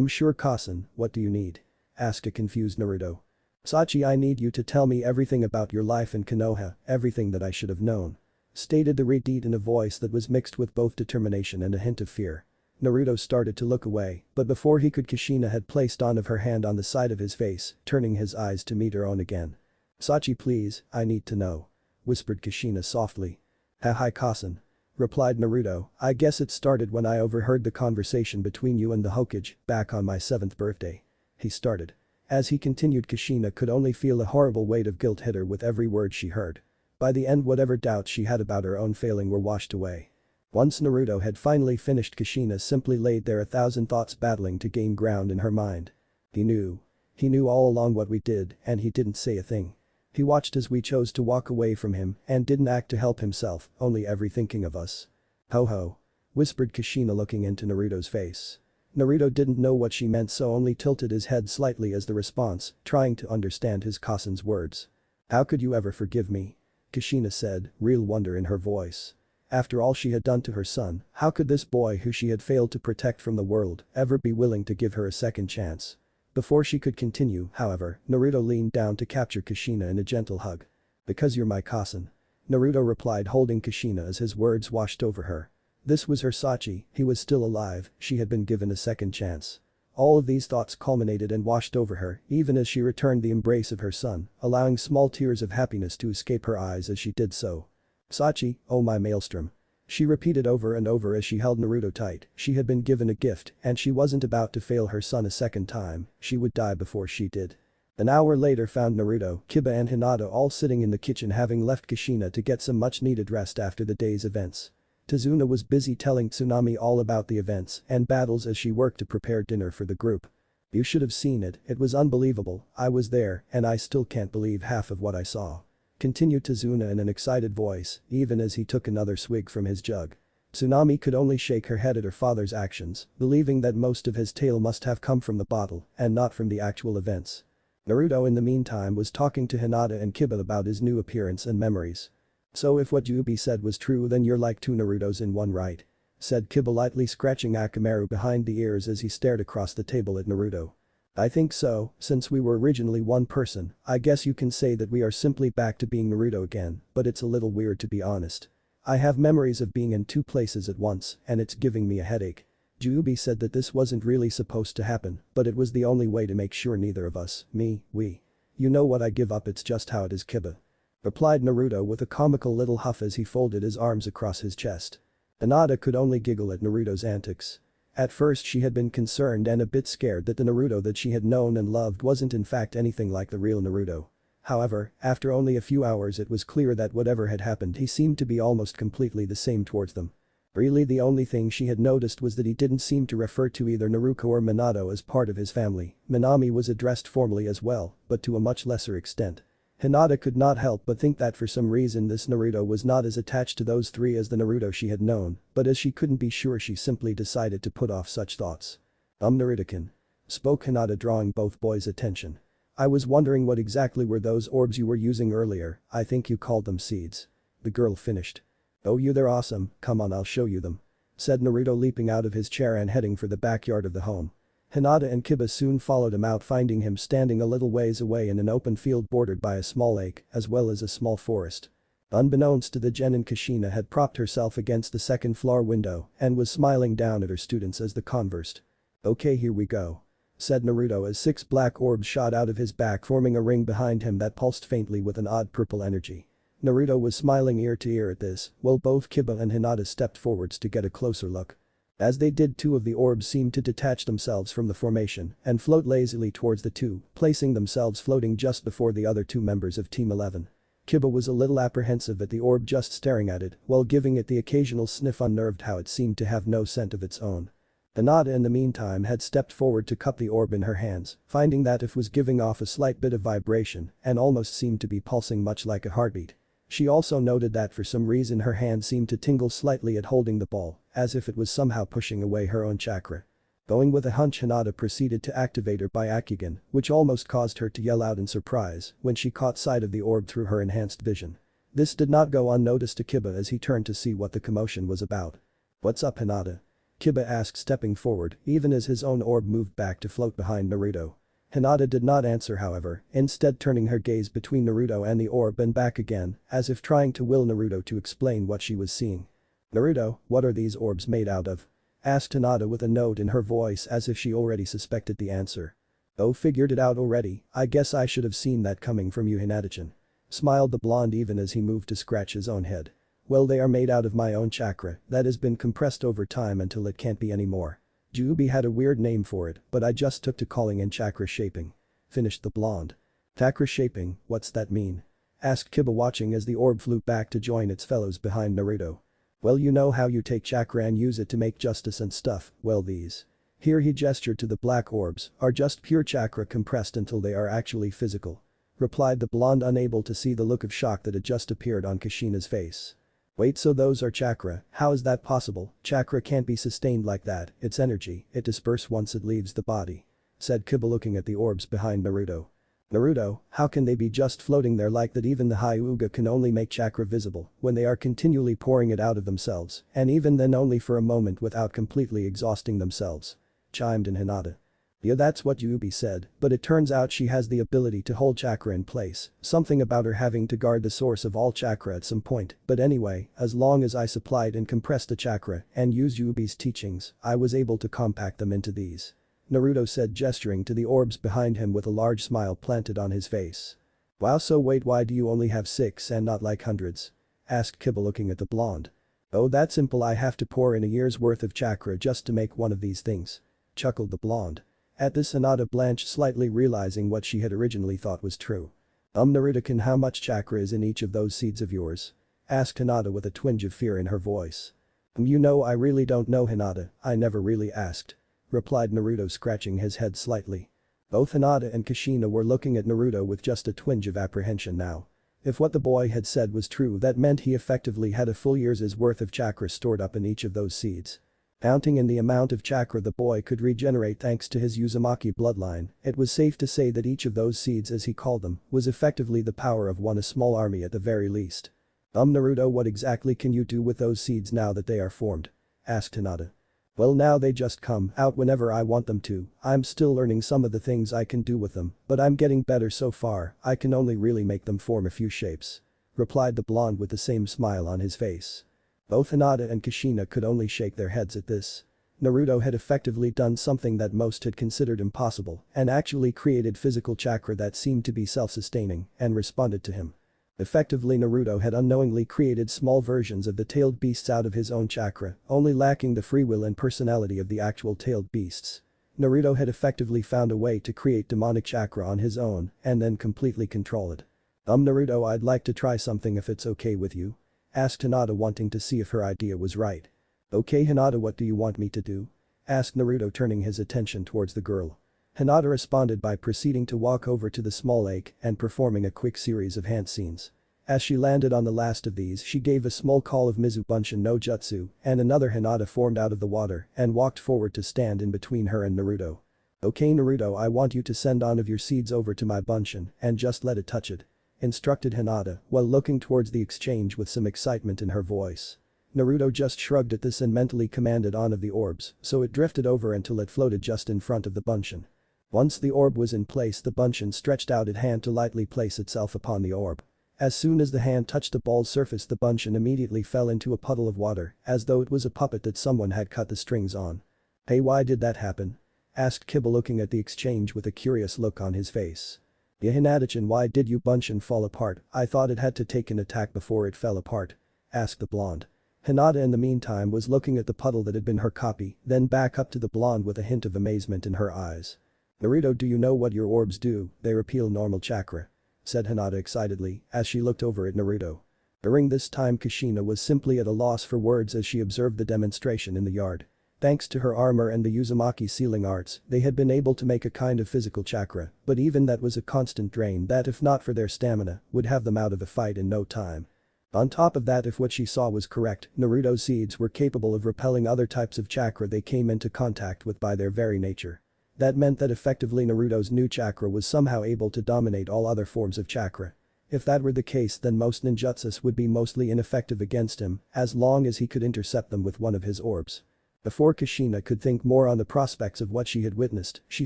Sure Kasen, what do you need? Asked a confused Naruto. Sachi, I need you to tell me everything about your life in Konoha, everything that I should have known. Stated the Redeed in a voice that was mixed with both determination and a hint of fear. Naruto started to look away, but before he could, Kushina had placed on of her hand on the side of his face, turning his eyes to meet her own again. Sachi, please, I need to know. Whispered Kushina softly. Hi Kasen. Replied Naruto, I guess it started when I overheard the conversation between you and the Hokage back on my 7th birthday. He started. As he continued, Kushina could only feel a horrible weight of guilt hit her with every word she heard. By the end, whatever doubts she had about her own failing were washed away. Once Naruto had finally finished, Kushina simply laid there, 1,000 thoughts battling to gain ground in her mind. He knew. He knew all along what we did and he didn't say a thing. He watched as we chose to walk away from him and didn't act to help himself, only ever thinking of us. Ho ho. Whispered Kushina looking into Naruto's face. Naruto didn't know what she meant so only tilted his head slightly as the response, trying to understand his cousin's words. How could you ever forgive me? Kushina said, real wonder in her voice. After all she had done to her son, how could this boy who she had failed to protect from the world ever be willing to give her a second chance? Before she could continue, however, Naruto leaned down to capture Kushina in a gentle hug. Because you're my cousin. Naruto replied holding Kushina as his words washed over her. This was her Sachi, he was still alive, she had been given a second chance. All of these thoughts culminated and washed over her, even as she returned the embrace of her son, allowing small tears of happiness to escape her eyes as she did so. Sachi, oh my maelstrom. She repeated over and over as she held Naruto tight, she had been given a gift and she wasn't about to fail her son a second time, she would die before she did. An hour later found Naruto, Kiba and Hinata all sitting in the kitchen having left Kushina to get some much needed rest after the day's events. Tazuna was busy telling Tsunami all about the events and battles as she worked to prepare dinner for the group. You should have seen it, it was unbelievable, I was there and I still can't believe half of what I saw. Continued Tazuna in an excited voice, even as he took another swig from his jug. Tsunami could only shake her head at her father's actions, believing that most of his tale must have come from the bottle and not from the actual events. Naruto in the meantime was talking to Hinata and Kiba about his new appearance and memories. So if what Yubi said was true then you're like two Narutos in one, right? Said Kiba lightly scratching Akamaru behind the ears as he stared across the table at Naruto. I think so, since we were originally one person, I guess you can say that we are simply back to being Naruto again, but it's a little weird to be honest. I have memories of being in two places at once and it's giving me a headache. Jubi said that this wasn't really supposed to happen, but it was the only way to make sure neither of us, we. You know what, I give up, it's just how it is, Kiba. Replied Naruto with a comical little huff as he folded his arms across his chest. Hinata could only giggle at Naruto's antics. At first she had been concerned and a bit scared that the Naruto that she had known and loved wasn't in fact anything like the real Naruto. However, after only a few hours it was clear that whatever had happened he seemed to be almost completely the same towards them. Really the only thing she had noticed was that he didn't seem to refer to either Naruto or Minato as part of his family, Minami was addressed formally as well, but to a much lesser extent. Hinata could not help but think that for some reason this Naruto was not as attached to those three as the Naruto she had known, but as she couldn't be sure she simply decided to put off such thoughts. Naruto-kun. Spoke Hinata drawing both boys' attention. I was wondering what exactly were those orbs you were using earlier, I think you called them seeds. The girl finished. Oh they're awesome, come on I'll show you them. Said Naruto leaping out of his chair and heading for the backyard of the home. Hinata and Kiba soon followed him out, finding him standing a little ways away in an open field bordered by a small lake as well as a small forest. Unbeknownst to the genin, Kushina had propped herself against the second floor window and was smiling down at her students as they conversed. Okay, here we go. Said Naruto as 6 black orbs shot out of his back, forming a ring behind him that pulsed faintly with an odd purple energy. Naruto was smiling ear to ear at this, while both Kiba and Hinata stepped forwards to get a closer look. As they did, 2 of the orbs seemed to detach themselves from the formation and float lazily towards the 2, placing themselves floating just before the other 2 members of Team 11. Kiba was a little apprehensive at the orb just staring at it while giving it the occasional sniff, unnerved how it seemed to have no scent of its own. Hinata in the meantime had stepped forward to cup the orb in her hands, finding that it was giving off a slight bit of vibration and almost seemed to be pulsing much like a heartbeat. She also noted that for some reason her hand seemed to tingle slightly at holding the ball, as if it was somehow pushing away her own chakra. Going with a hunch, Hinata proceeded to activate her Byakugan, which almost caused her to yell out in surprise when she caught sight of the orb through her enhanced vision. This did not go unnoticed to Kiba as he turned to see what the commotion was about. What's up, Hinata? Kiba asked, stepping forward even as his own orb moved back to float behind Naruto. Hinata did not answer, however, instead turning her gaze between Naruto and the orb and back again, as if trying to will Naruto to explain what she was seeing. Naruto, what are these orbs made out of? Asked Hinata with a note in her voice as if she already suspected the answer. Oh, figured it out already, I guess I should have seen that coming from you, Hinata-chan. Smiled the blonde even as he moved to scratch his own head. Well, they are made out of my own chakra that has been compressed over time until it can't be anymore. Jubi had a weird name for it, but I just took to calling it chakra shaping. Finished the blonde. Chakra shaping, what's that mean? Asked Kiba, watching as the orb flew back to join its fellows behind Naruto. Well, you know how you take chakra and use it to make justice and stuff, well these. Here he gestured to the black orbs, are just pure chakra compressed until they are actually physical. Replied the blonde, unable to see the look of shock that had just appeared on Kushina's face. Wait, so those are chakra, how is that possible? Chakra can't be sustained like that, it's energy, it disperses once it leaves the body. Said Kiba looking at the orbs behind Naruto. Naruto, how can they be just floating there like that? Even the Hyuga can only make chakra visible when they are continually pouring it out of themselves, and even then only for a moment without completely exhausting themselves. Chimed in Hinata. Yeah, that's what Yubi said, but it turns out she has the ability to hold chakra in place, something about her having to guard the source of all chakra at some point, but anyway, as long as I supplied and compressed the chakra and used Yubi's teachings, I was able to compact them into these. Naruto said, gesturing to the orbs behind him with a large smile planted on his face. Wow, so wait, why do you only have 6 and not like hundreds? Asked Kiba looking at the blonde. Oh, that's simple, I have to pour in a year's worth of chakra just to make one of these things. Chuckled the blonde. At this, Hinata blanched slightly, realizing what she had originally thought was true. Naruto-kun, how much chakra is in each of those seeds of yours? Asked Hinata with a twinge of fear in her voice. You know, I really don't know, Hinata, I never really asked. Replied Naruto, scratching his head slightly. Both Hinata and Kushina were looking at Naruto with just a twinge of apprehension now. If what the boy had said was true, that meant he effectively had a full year's worth of chakra stored up in each of those seeds. Counting in the amount of chakra the boy could regenerate thanks to his Uzumaki bloodline, it was safe to say that each of those seeds, as he called them, was effectively the power of a small army at the very least. Naruto, what exactly can you do with those seeds now that they are formed? Asked Hinata. Well, now they just come out whenever I want them to, I'm still learning some of the things I can do with them, but I'm getting better so far, I can only really make them form a few shapes. Replied the blonde with the same smile on his face. Both Hinata and Kushina could only shake their heads at this. Naruto had effectively done something that most had considered impossible and actually created physical chakra that seemed to be self-sustaining and responded to him. Effectively, Naruto had unknowingly created small versions of the tailed beasts out of his own chakra, only lacking the free will and personality of the actual tailed beasts. Naruto had effectively found a way to create demonic chakra on his own and then completely control it. Naruto, I'd like to try something if it's okay with you? Asked Hinata, wanting to see if her idea was right. Okay, Hinata, what do you want me to do? Asked Naruto, turning his attention towards the girl. Hinata responded by proceeding to walk over to the small lake and performing a quick series of hand scenes. As she landed on the last of these, she gave a small call of Mizubunshin no Jutsu, and another Hinata formed out of the water and walked forward to stand in between her and Naruto. Okay, Naruto, I want you to send one of your seeds over to my Bunshin and just let it touch it. Instructed Hinata while looking towards the exchange with some excitement in her voice. Naruto just shrugged at this and mentally commanded one of the orbs, so it drifted over until it floated just in front of the Bunshin. Once the orb was in place, the Bunshin stretched out its hand to lightly place itself upon the orb. As soon as the hand touched the ball's surface, the Bunshin immediately fell into a puddle of water, as though it was a puppet that someone had cut the strings on. Hey, why did that happen? Asked Kiba, looking at the exchange with a curious look on his face. Yeah, Hinata-chan, why did you Bunshin fall apart? I thought it had to take an attack before it fell apart. Asked the blonde. Hinata in the meantime was looking at the puddle that had been her copy, then back up to the blonde with a hint of amazement in her eyes. Naruto, do you know what your orbs do? They repeal normal chakra. Said Hinata excitedly as she looked over at Naruto. During this time, Kushina was simply at a loss for words as she observed the demonstration in the yard. Thanks to her armor and the Uzumaki sealing arts, they had been able to make a kind of physical chakra, but even that was a constant drain that, if not for their stamina, would have them out of the fight in no time. On top of that, if what she saw was correct, Naruto's seeds were capable of repelling other types of chakra they came into contact with by their very nature. That meant that effectively Naruto's new chakra was somehow able to dominate all other forms of chakra. If that were the case, then most ninjutsus would be mostly ineffective against him, as long as he could intercept them with one of his orbs. Before Kushina could think more on the prospects of what she had witnessed, she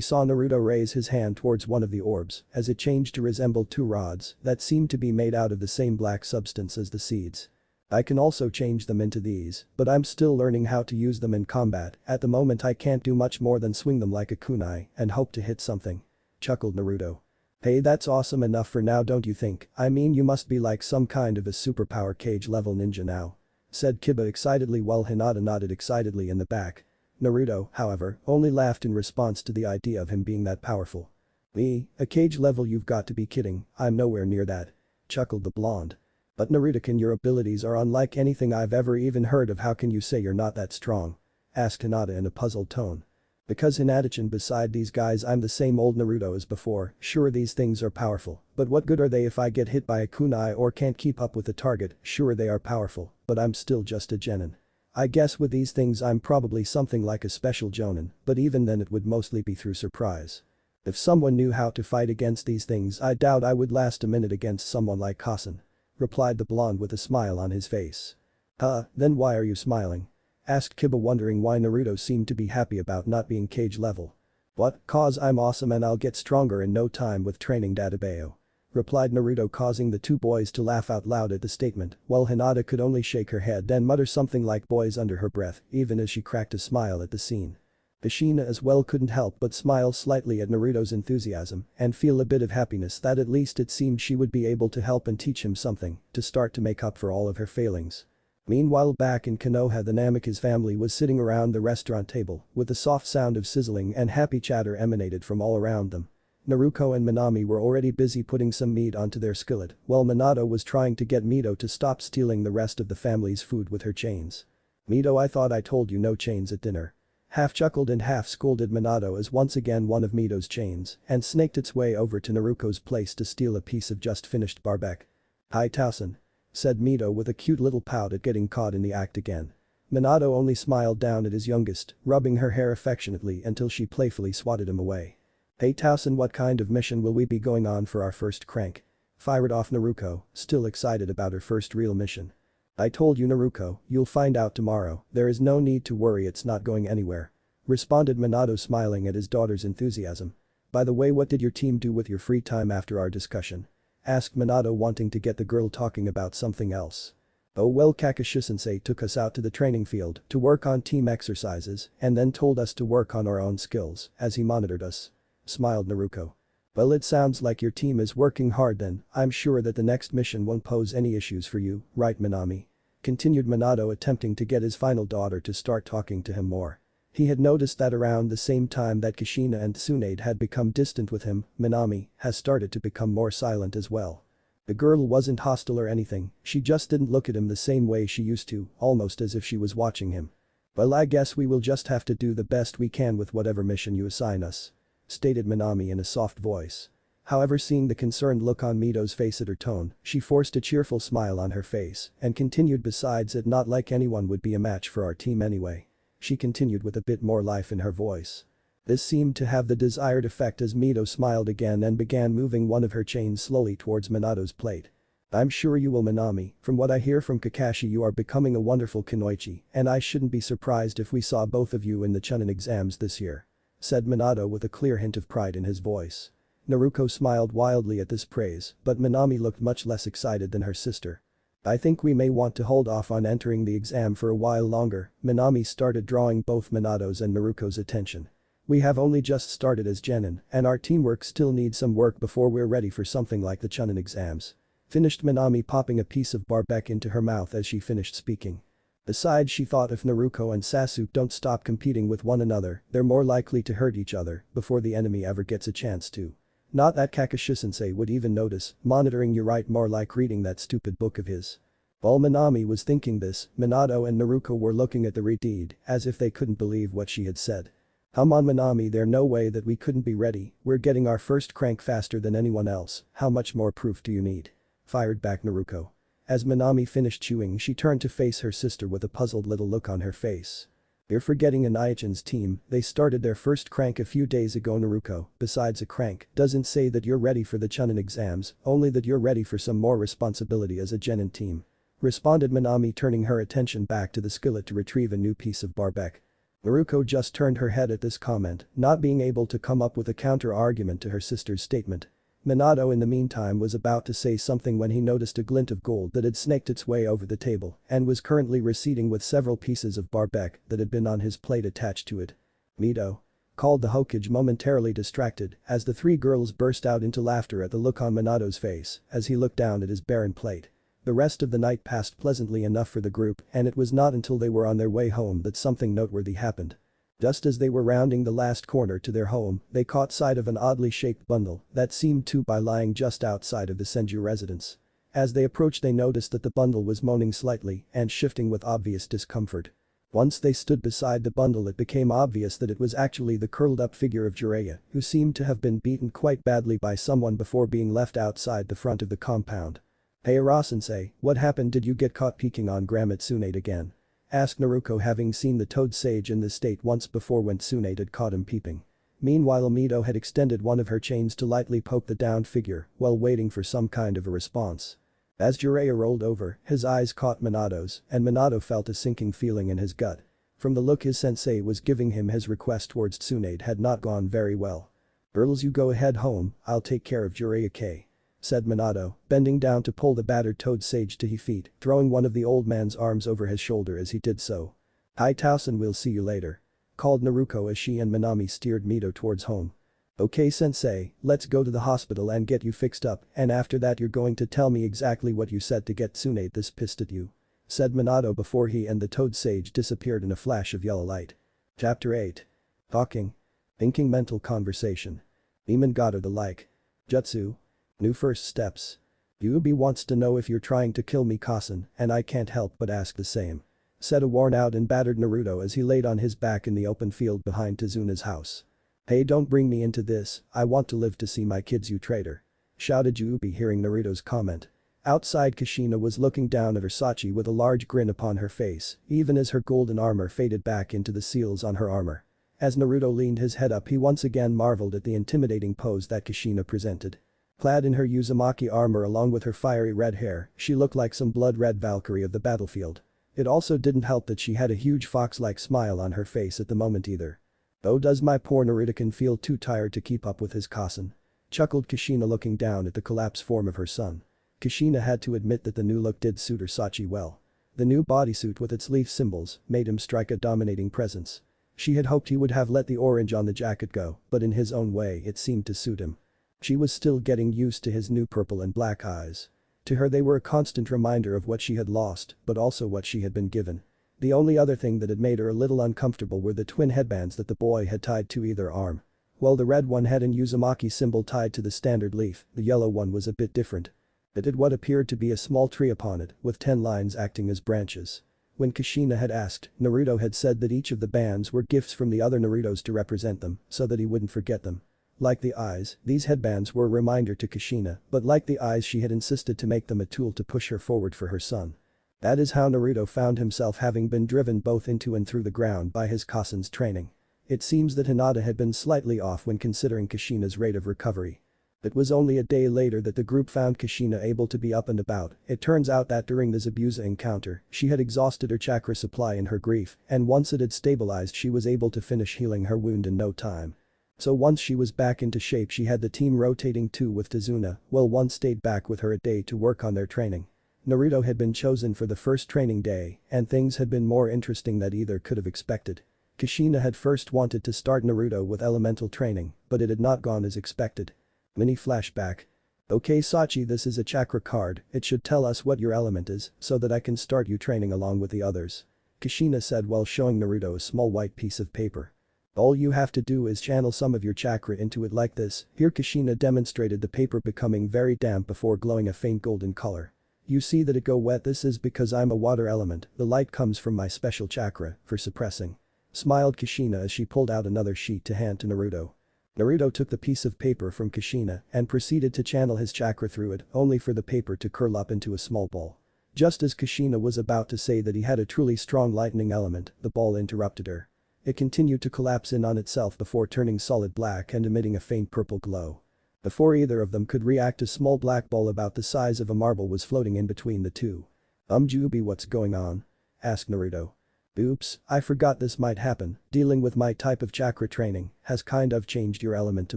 saw Naruto raise his hand towards one of the orbs as it changed to resemble 2 rods that seemed to be made out of the same black substance as the seeds. I can also change them into these, but I'm still learning how to use them in combat. At the moment I can't do much more than swing them like a kunai and hope to hit something. Chuckled Naruto. Hey, that's awesome enough for now, don't you think? I mean, you must be like some kind of a superpower cage level ninja now. Said Kiba excitedly while Hinata nodded excitedly in the back. Naruto, however, only laughed in response to the idea of him being that powerful. Me? A cage level? You've got to be kidding, I'm nowhere near that. Chuckled the blonde. But Naruto-kun, your abilities are unlike anything I've ever even heard of. How can you say you're not that strong? Asked Hinata in a puzzled tone. Because Hinata-chan, beside these guys I'm the same old Naruto as before, sure these things are powerful, but what good are they if I get hit by a kunai or can't keep up with the target, sure they are powerful, but I'm still just a genin. I guess with these things I'm probably something like a special jonin, but even then it would mostly be through surprise. If someone knew how to fight against these things I doubt I would last a minute against someone like Kasen. Replied the blonde with a smile on his face. Then why are you smiling? Asked Kiba, wondering why Naruto seemed to be happy about not being cage level. What, cause I'm awesome and I'll get stronger in no time with training Dadabayo. Replied Naruto, causing the two boys to laugh out loud at the statement, while Hinata could only shake her head and mutter something like boys under her breath, even as she cracked a smile at the scene. Kushina as well couldn't help but smile slightly at Naruto's enthusiasm and feel a bit of happiness that at least it seemed she would be able to help and teach him something to start to make up for all of her failings. Meanwhile, back in Konoha, the Namikaze family was sitting around the restaurant table with the soft sound of sizzling and happy chatter emanated from all around them. Naruto and Minami were already busy putting some meat onto their skillet, while Minato was trying to get Mito to stop stealing the rest of the family's food with her chains. "Mito, I thought I told you no chains at dinner." Half chuckled and half scolded Minato as once again one of Mito's chains and snaked its way over to Naruto's place to steal a piece of just finished barbecue. "Hi Tausen," said Mito with a cute little pout at getting caught in the act again. Minato only smiled down at his youngest, rubbing her hair affectionately until she playfully swatted him away. "Hey Tausen, what kind of mission will we be going on for our first crank?" Fired off Naruto, still excited about her first real mission. "I told you Naruto, you'll find out tomorrow, there is no need to worry, it's not going anywhere." Responded Minato, smiling at his daughter's enthusiasm. "By the way, what did your team do with your free time after our discussion?" Asked Minato, wanting to get the girl talking about something else. "Oh well, Kakashi-sensei took us out to the training field to work on team exercises and then told us to work on our own skills as he monitored us." Smiled Naruto. "Well, it sounds like your team is working hard then, I'm sure that the next mission won't pose any issues for you, right Minami?" Continued Minato, attempting to get his final daughter to start talking to him more. He had noticed that around the same time that Kushina and Tsunade had become distant with him, Minami has started to become more silent as well. The girl wasn't hostile or anything, she just didn't look at him the same way she used to, almost as if she was watching him. "Well, I guess we will just have to do the best we can with whatever mission you assign us," stated Minami in a soft voice. However, seeing the concerned look on Mito's face at her tone, she forced a cheerful smile on her face and continued, "Besides, it's not like anyone would be a match for our team anyway." She continued with a bit more life in her voice. This seemed to have the desired effect as Mito smiled again and began moving one of her chains slowly towards Minato's plate. "I'm sure you will, Minami, from what I hear from Kakashi you are becoming a wonderful kunoichi and I shouldn't be surprised if we saw both of you in the Chunin exams this year," said Minato with a clear hint of pride in his voice. Naruto smiled wildly at this praise, but Minami looked much less excited than her sister. "I think we may want to hold off on entering the exam for a while longer." Minami started, drawing both Minato's and Naruto's attention. "We have only just started as genin and our teamwork still needs some work before we're ready for something like the Chunin exams." Finished Minami, popping a piece of barbecue into her mouth as she finished speaking. Besides, she thought if Naruto and Sasuke don't stop competing with one another, they're more likely to hurt each other before the enemy ever gets a chance to. Not that Kakashi-sensei would even notice, monitoring you right, more like reading that stupid book of his. While Minami was thinking this, Minato and Naruto were looking at the redeed as if they couldn't believe what she had said. "Come on Minami, there's no way that we couldn't be ready, we're getting our first crank faster than anyone else, how much more proof do you need?" Fired back Naruto. As Minami finished chewing, she turned to face her sister with a puzzled little look on her face. "You're forgetting Inai-chan's team, they started their first crank a few days ago Naruto, besides a crank doesn't say that you're ready for the Chunin exams, only that you're ready for some more responsibility as a genin team." Responded Minami, turning her attention back to the skillet to retrieve a new piece of barbecue. Naruto just turned her head at this comment, not being able to come up with a counter-argument to her sister's statement. Minato in the meantime was about to say something when he noticed a glint of gold that had snaked its way over the table and was currently receding with several pieces of barbecue that had been on his plate attached to it. "Mito," called the Hokage, momentarily distracted as the three girls burst out into laughter at the look on Minato's face as he looked down at his barren plate. The rest of the night passed pleasantly enough for the group and it was not until they were on their way home that something noteworthy happened. Just as they were rounding the last corner to their home, they caught sight of an oddly shaped bundle that seemed to be lying just outside of the Senju residence. As they approached, they noticed that the bundle was moaning slightly and shifting with obvious discomfort. Once they stood beside the bundle, it became obvious that it was actually the curled-up figure of Jiraiya, who seemed to have been beaten quite badly by someone before being left outside the front of the compound. "Hey Ara-sensei, what happened? Did you get caught peeking on Grandma Tsunade again?" asked Naruto, having seen the toad sage in this state once before when Tsunade had caught him peeping. Meanwhile, Mito had extended one of her chains to lightly poke the downed figure while waiting for some kind of a response. As Jiraiya rolled over, his eyes caught Minato's, and Minato felt a sinking feeling in his gut. From the look his sensei was giving him, his request towards Tsunade had not gone very well. "Girls, you go ahead home, I'll take care of Jiraiya," said Minato, bending down to pull the battered toad sage to his feet, throwing one of the old man's arms over his shoulder as he did so. "Hi Tausen, we'll see you later," called Naruto as she and Minami steered Mito towards home. "Okay sensei, let's go to the hospital and get you fixed up, and after that you're going to tell me exactly what you said to get Tsunade this pissed at you," said Minato before he and the toad sage disappeared in a flash of yellow light. Chapter 8. Talking. Thinking mental conversation. Demon God or the like. Jutsu. New first steps. Yubi wants to know if you're trying to kill me Kasen, and I can't help but ask the same, said a worn out and battered Naruto as he laid on his back in the open field behind Tizuna's house. "Hey, don't bring me into this, I want to live to see my kids, you traitor," shouted Yubi hearing Naruto's comment. Outside, Kushina was looking down at her Sachi with a large grin upon her face, even as her golden armor faded back into the seals on her armor. As Naruto leaned his head up, he once again marveled at the intimidating pose that Kushina presented. Clad in her Uzumaki armor along with her fiery red hair, she looked like some blood-red Valkyrie of the battlefield. It also didn't help that she had a huge fox-like smile on her face at the moment either. "Oh, does my poor Naruto feel too tired to keep up with his Kasen?" chuckled Kushina looking down at the collapsed form of her son. Kushina had to admit that the new look did suit her Sachi well. The new bodysuit with its leaf symbols made him strike a dominating presence. She had hoped he would have let the orange on the jacket go, but in his own way it seemed to suit him. She was still getting used to his new purple and black eyes. To her they were a constant reminder of what she had lost, but also what she had been given. The only other thing that had made her a little uncomfortable were the twin headbands that the boy had tied to either arm. While the red one had an Uzumaki symbol tied to the standard leaf, the yellow one was a bit different. It had what appeared to be a small tree upon it, with 10 lines acting as branches. When Kushina had asked, Naruto had said that each of the bands were gifts from the other Narutos to represent them, so that he wouldn't forget them. Like the eyes, these headbands were a reminder to Kushina, but like the eyes she had insisted to make them a tool to push her forward for her son. That is how Naruto found himself, having been driven both into and through the ground by his Kasen's training. It seems that Hinata had been slightly off when considering Kushina's rate of recovery. It was only a day later that the group found Kushina able to be up and about. It turns out that during the Zabuza encounter, she had exhausted her chakra supply in her grief, and once it had stabilized she was able to finish healing her wound in no time. So once she was back into shape, she had the team rotating two with Tizuna, while one stayed back with her a day to work on their training. Naruto had been chosen for the first training day, and things had been more interesting than either could have expected. Kushina had first wanted to start Naruto with elemental training, but it had not gone as expected. Mini flashback. "Okay Sachi, this is a chakra card, it should tell us what your element is, so that I can start you training along with the others," Kushina said while showing Naruto a small white piece of paper. "All you have to do is channel some of your chakra into it like this." Here Kushina demonstrated the paper becoming very damp before glowing a faint golden color. "You see that it go wet? This is because I'm a water element, the light comes from my special chakra for suppressing," smiled Kushina as she pulled out another sheet to hand to Naruto. Naruto took the piece of paper from Kushina and proceeded to channel his chakra through it, only for the paper to curl up into a small ball. Just as Kushina was about to say that he had a truly strong lightning element, the ball interrupted her. It continued to collapse in on itself before turning solid black and emitting a faint purple glow. Before either of them could react, a small black ball about the size of a marble was floating in between the two. Jubi, what's going on?" asked Naruto. "Oops, I forgot this might happen, dealing with my type of chakra training has kind of changed your element to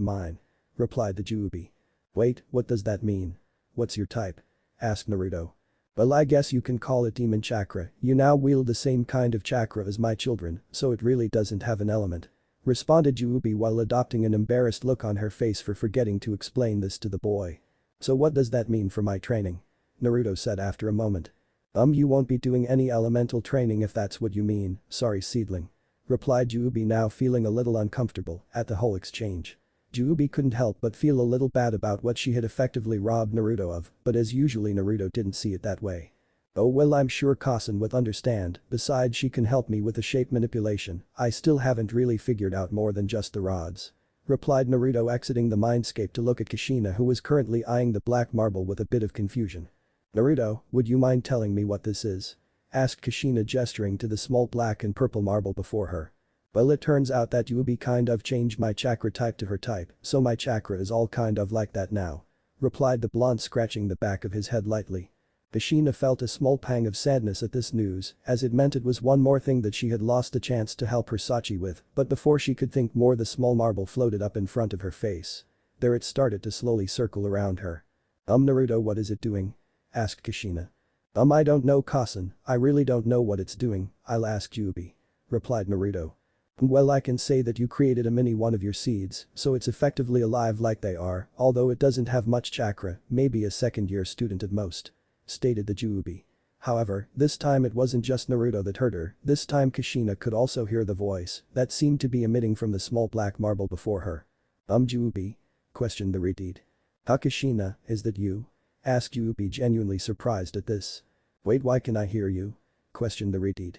mine," replied the Jubi. "Wait, what does that mean? What's your type?" asked Naruto. "Well, I guess you can call it demon chakra, you now wield the same kind of chakra as my children, so it really doesn't have an element," responded Jubi while adopting an embarrassed look on her face for forgetting to explain this to the boy. "So what does that mean for my training?" Naruto said after a moment. You won't be doing any elemental training if that's what you mean, sorry seedling," replied Jubi, now feeling a little uncomfortable at the whole exchange. Jubi couldn't help but feel a little bad about what she had effectively robbed Naruto of, but as usually Naruto didn't see it that way. Oh well, I'm sure Kasen would understand, besides she can help me with the shape manipulation, I still haven't really figured out more than just the rods. Replied Naruto, exiting the mindscape to look at Kushina, who was currently eyeing the black marble with a bit of confusion. Naruto, would you mind telling me what this is? Asked Kushina, gesturing to the small black and purple marble before her. Well, it turns out that Yubi kind of changed my chakra type to her type, so my chakra is all kind of like that now. Replied the blonde, scratching the back of his head lightly. Kushina felt a small pang of sadness at this news, as it meant it was one more thing that she had lost the chance to help her Sachi with, but before she could think more, the small marble floated up in front of her face. There it started to slowly circle around her. Naruto, what is it doing? Asked Kushina. I don't know, Kasen, I really don't know what it's doing, I'll ask Yubi. Replied Naruto. Well, I can say that you created a mini one of your seeds, so it's effectively alive like they are, although it doesn't have much chakra, maybe a second-year student at most. Stated the Juubi. However, this time it wasn't just Naruto that heard her, this time Kushina could also hear the voice that seemed to be emitting from the small black marble before her. Juubi? Questioned the redeed. Kushina, is that you? Asked Juubi, genuinely surprised at this. Wait, why can I hear you? Questioned the redeed.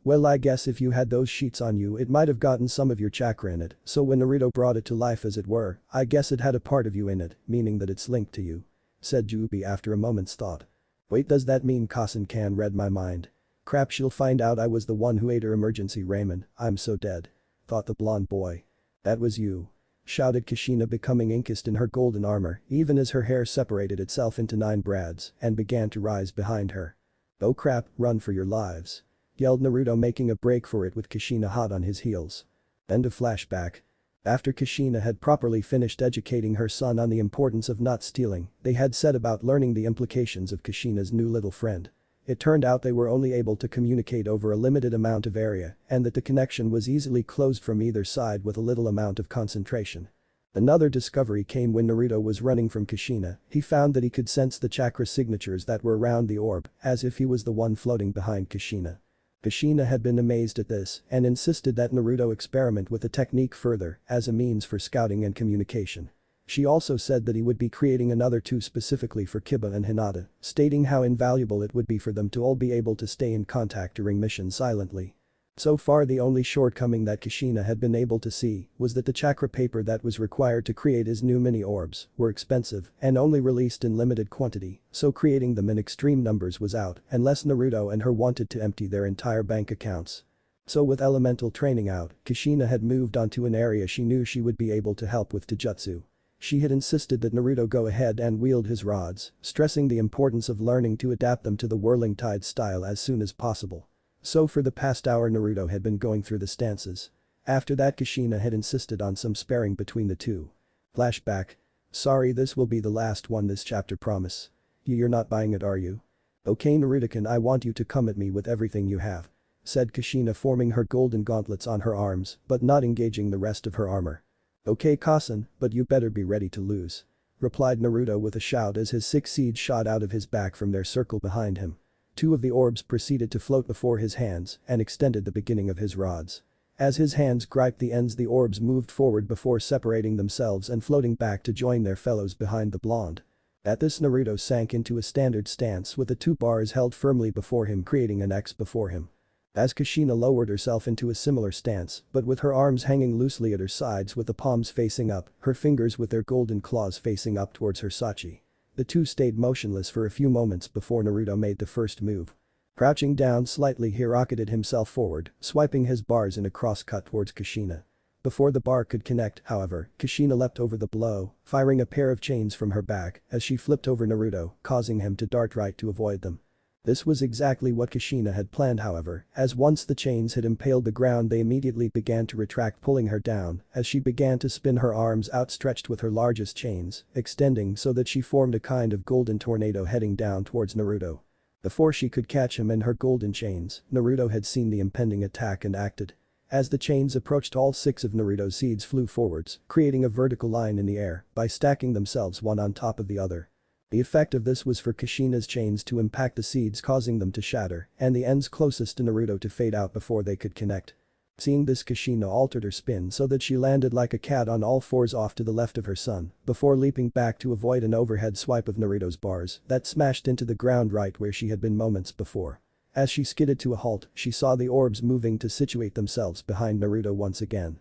Well, I guess if you had those sheets on you it might have gotten some of your chakra in it, so when Naruto brought it to life as it were, I guess it had a part of you in it, meaning that it's linked to you. Said Juubi after a moment's thought. Wait, does that mean Kasen-kan read my mind? Crap, she'll find out I was the one who ate her emergency ramen, I'm so dead. Thought the blonde boy. That was you. Shouted Kushina, becoming encased in her golden armor, even as her hair separated itself into 9 brads and began to rise behind her. Oh crap, run for your lives. Yelled Naruto, making a break for it with Kushina hot on his heels. End of flashback. After Kushina had properly finished educating her son on the importance of not stealing, they had set about learning the implications of Kushina's new little friend. It turned out they were only able to communicate over a limited amount of area and that the connection was easily closed from either side with a little amount of concentration. Another discovery came when Naruto was running from Kushina. He found that he could sense the chakra signatures that were around the orb, as if he was the one floating behind Kushina. Kushina had been amazed at this and insisted that Naruto experiment with the technique further as a means for scouting and communication. She also said that he would be creating another 2 specifically for Kiba and Hinata, stating how invaluable it would be for them to all be able to stay in contact during missions silently. So far, the only shortcoming that Kushina had been able to see was that the chakra paper that was required to create his new mini orbs were expensive and only released in limited quantity, so creating them in extreme numbers was out unless Naruto and her wanted to empty their entire bank accounts. So with elemental training out, Kushina had moved on to an area she knew she would be able to help with Taijutsu. She had insisted that Naruto go ahead and wield his rods, stressing the importance of learning to adapt them to the whirling tide style as soon as possible. So for the past hour Naruto had been going through the stances. After that, Kushina had insisted on some sparring between the two. Flashback. Sorry, this will be the last one this chapter, promise. You're not buying it, are you? Okay Naruto-kun, I want you to come at me with everything you have. Said Kushina, forming her golden gauntlets on her arms but not engaging the rest of her armor. Okay Kasen, but you better be ready to lose. Replied Naruto with a shout as his 6 seeds shot out of his back from their circle behind him. 2 of the orbs proceeded to float before his hands and extended the beginning of his rods. As his hands griped the ends, the orbs moved forward before separating themselves and floating back to join their fellows behind the blonde. At this, Naruto sank into a standard stance with the 2 bars held firmly before him, creating an X before him. As Kushina lowered herself into a similar stance, but with her arms hanging loosely at her sides with the palms facing up, her fingers with their golden claws facing up towards her Sachi. The 2 stayed motionless for a few moments before Naruto made the first move. Crouching down slightly, he rocketed himself forward, swiping his bars in a cross-cut towards Kushina. Before the bar could connect, however, Kushina leapt over the blow, firing a pair of chains from her back as she flipped over Naruto, causing him to dart right to avoid them. This was exactly what Kushina had planned, however, as once the chains had impaled the ground they immediately began to retract, pulling her down as she began to spin, her arms outstretched with her largest chains, extending so that she formed a kind of golden tornado heading down towards Naruto. Before she could catch him in her golden chains, Naruto had seen the impending attack and acted. As the chains approached, all 6 of Naruto's seeds flew forwards, creating a vertical line in the air by stacking themselves one on top of the other. The effect of this was for Kushina's chains to impact the seeds, causing them to shatter, and the ends closest to Naruto to fade out before they could connect. Seeing this, Kushina altered her spin so that she landed like a cat on all fours off to the left of her son before leaping back to avoid an overhead swipe of Naruto's bars that smashed into the ground right where she had been moments before. As she skidded to a halt, she saw the orbs moving to situate themselves behind Naruto once again.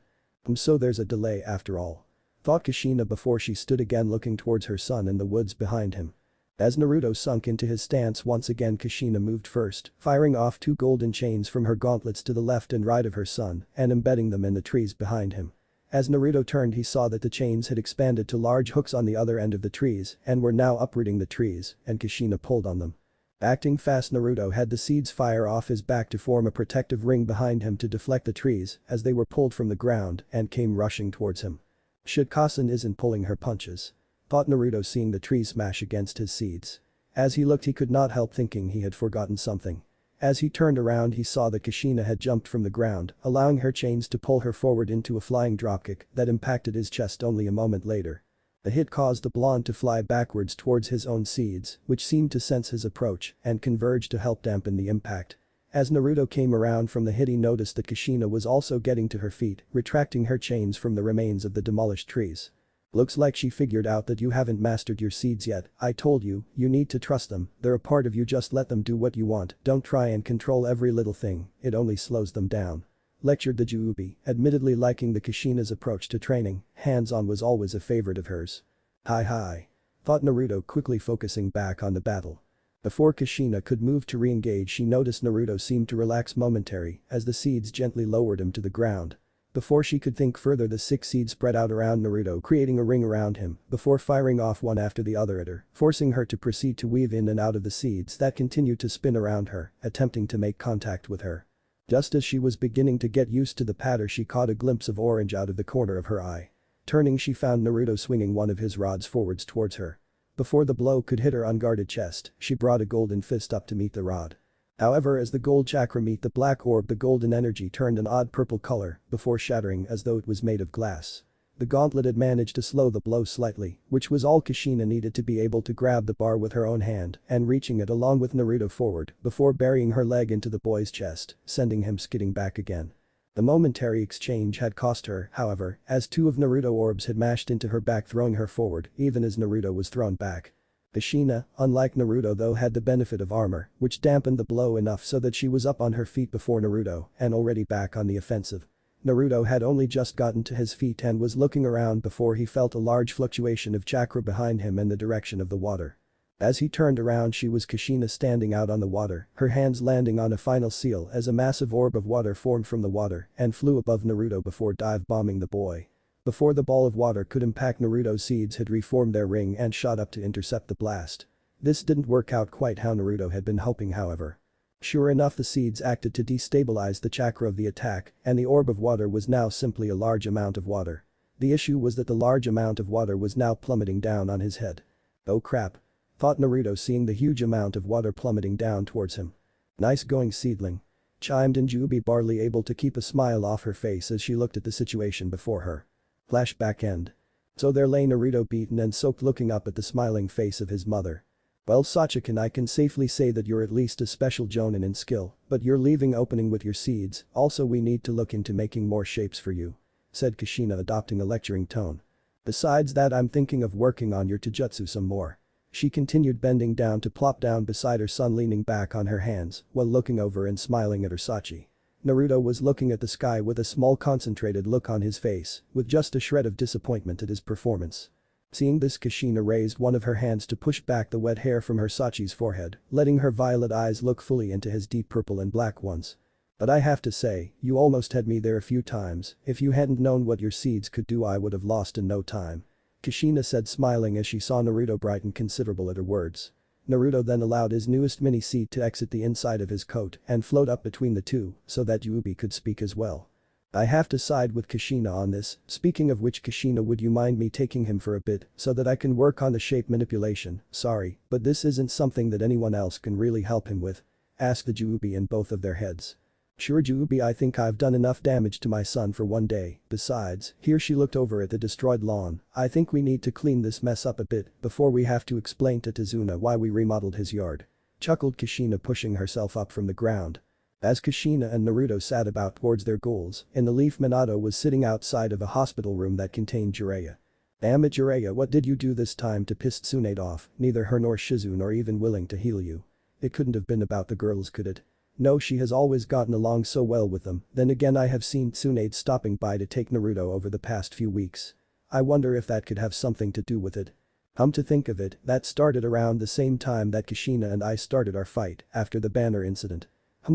So there's a delay after all. Thought Kushina before she stood again looking towards her son in the woods behind him. As Naruto sunk into his stance once again, Kushina moved first, firing off 2 golden chains from her gauntlets to the left and right of her son and embedding them in the trees behind him. As Naruto turned, he saw that the chains had expanded to large hooks on the other end of the trees and were now uprooting the trees, and Kushina pulled on them. Acting fast, Naruto had the seeds fire off his back to form a protective ring behind him to deflect the trees as they were pulled from the ground and came rushing towards him. Shikasen isn't pulling her punches. Thought Naruto, seeing the tree smash against his seeds. As he looked, he could not help thinking he had forgotten something. As he turned around, he saw that Kushina had jumped from the ground, allowing her chains to pull her forward into a flying dropkick that impacted his chest only a moment later. The hit caused the blonde to fly backwards towards his own seeds, which seemed to sense his approach and converged to help dampen the impact. As Naruto came around from the hit, he noticed that Kushina was also getting to her feet, retracting her chains from the remains of the demolished trees. Looks like she figured out that you haven't mastered your seeds yet. I told you, you need to trust them, they're a part of you, just let them do what you want, don't try and control every little thing, it only slows them down. Lectured the Juubi, admittedly liking the Kushina's approach to training, hands-on was always a favorite of hers. Hi. Thought Naruto, quickly focusing back on the battle. Before Kushina could move to re-engage, she noticed Naruto seemed to relax momentarily as the seeds gently lowered him to the ground. Before she could think further, the 6 seeds spread out around Naruto, creating a ring around him before firing off one after the other at her, forcing her to proceed to weave in and out of the seeds that continued to spin around her, attempting to make contact with her. Just as she was beginning to get used to the pattern, she caught a glimpse of orange out of the corner of her eye. Turning, she found Naruto swinging one of his rods forwards towards her. Before the blow could hit her unguarded chest, she brought a golden fist up to meet the rod. However, as the gold chakra met the black orb, the golden energy turned an odd purple color before shattering as though it was made of glass. The gauntlet had managed to slow the blow slightly, which was all Kushina needed to be able to grab the bar with her own hand and reaching it along with Naruto forward before burying her leg into the boy's chest, sending him skidding back again. The momentary exchange had cost her, however, as 2 of Naruto orbs had mashed into her back, throwing her forward even as Naruto was thrown back. Kushina, unlike Naruto though, had the benefit of armor, which dampened the blow enough so that she was up on her feet before Naruto and already back on the offensive. Naruto had only just gotten to his feet and was looking around before he felt a large fluctuation of chakra behind him in the direction of the water. As he turned around, she was Kushina standing out on the water, her hands landing on a final seal as a massive orb of water formed from the water and flew above Naruto before dive bombing the boy. Before the ball of water could impact Naruto's seeds had reformed their ring and shot up to intercept the blast. This didn't work out quite how Naruto had been hoping, however. Sure enough, the seeds acted to destabilize the chakra of the attack and the orb of water was now simply a large amount of water. The issue was that the large amount of water was now plummeting down on his head. Oh crap. Thought Naruto, seeing the huge amount of water plummeting down towards him. Nice going, seedling. Chimed in Juubi, barely able to keep a smile off her face as she looked at the situation before her. Flashback end. So there lay Naruto, beaten and soaked, looking up at the smiling face of his mother. Well, Sasuke, I can safely say that you're at least a special jonin in skill, but you're leaving opening with your seeds, also we need to look into making more shapes for you. Said Kushina, adopting a lecturing tone. Besides that, I'm thinking of working on your taijutsu some more. She continued, bending down to plop down beside her son, leaning back on her hands while looking over and smiling at her Sachi. Naruto was looking at the sky with a small concentrated look on his face, with just a shred of disappointment at his performance. Seeing this, Kushina raised one of her hands to push back the wet hair from her Sachi's forehead, letting her violet eyes look fully into his deep purple and black ones. But I have to say, you almost had me there a few times. If you hadn't known what your seeds could do, I would have lost in no time. Kushina said, smiling as she saw Naruto brighten considerable at her words. Naruto then allowed his newest mini seed to exit the inside of his coat and float up between the two so that Juubi could speak as well. I have to side with Kushina on this. Speaking of which, Kushina, would you mind me taking him for a bit so that I can work on the shape manipulation? Sorry, but this isn't something that anyone else can really help him with. Asked the Juubi in both of their heads. Sure, Juubi, I think I've done enough damage to my son for one day. Besides, here she looked over at the destroyed lawn, I think we need to clean this mess up a bit before we have to explain to Tazuna why we remodeled his yard. Chuckled Kushina, pushing herself up from the ground. As Kushina and Naruto sat about towards their goals, in the leaf Minato was sitting outside of a hospital room that contained Jiraiya. Damn it Jiraiya, what did you do this time to piss Tsunade off? Neither her nor Shizu nor even willing to heal you. It couldn't have been about the girls, could it? No, she has always gotten along so well with them. Then again, I have seen Tsunade stopping by to take Naruto over the past few weeks. I wonder if that could have something to do with it. Come to think of it, that started around the same time that Kushina and I started our fight after the banner incident.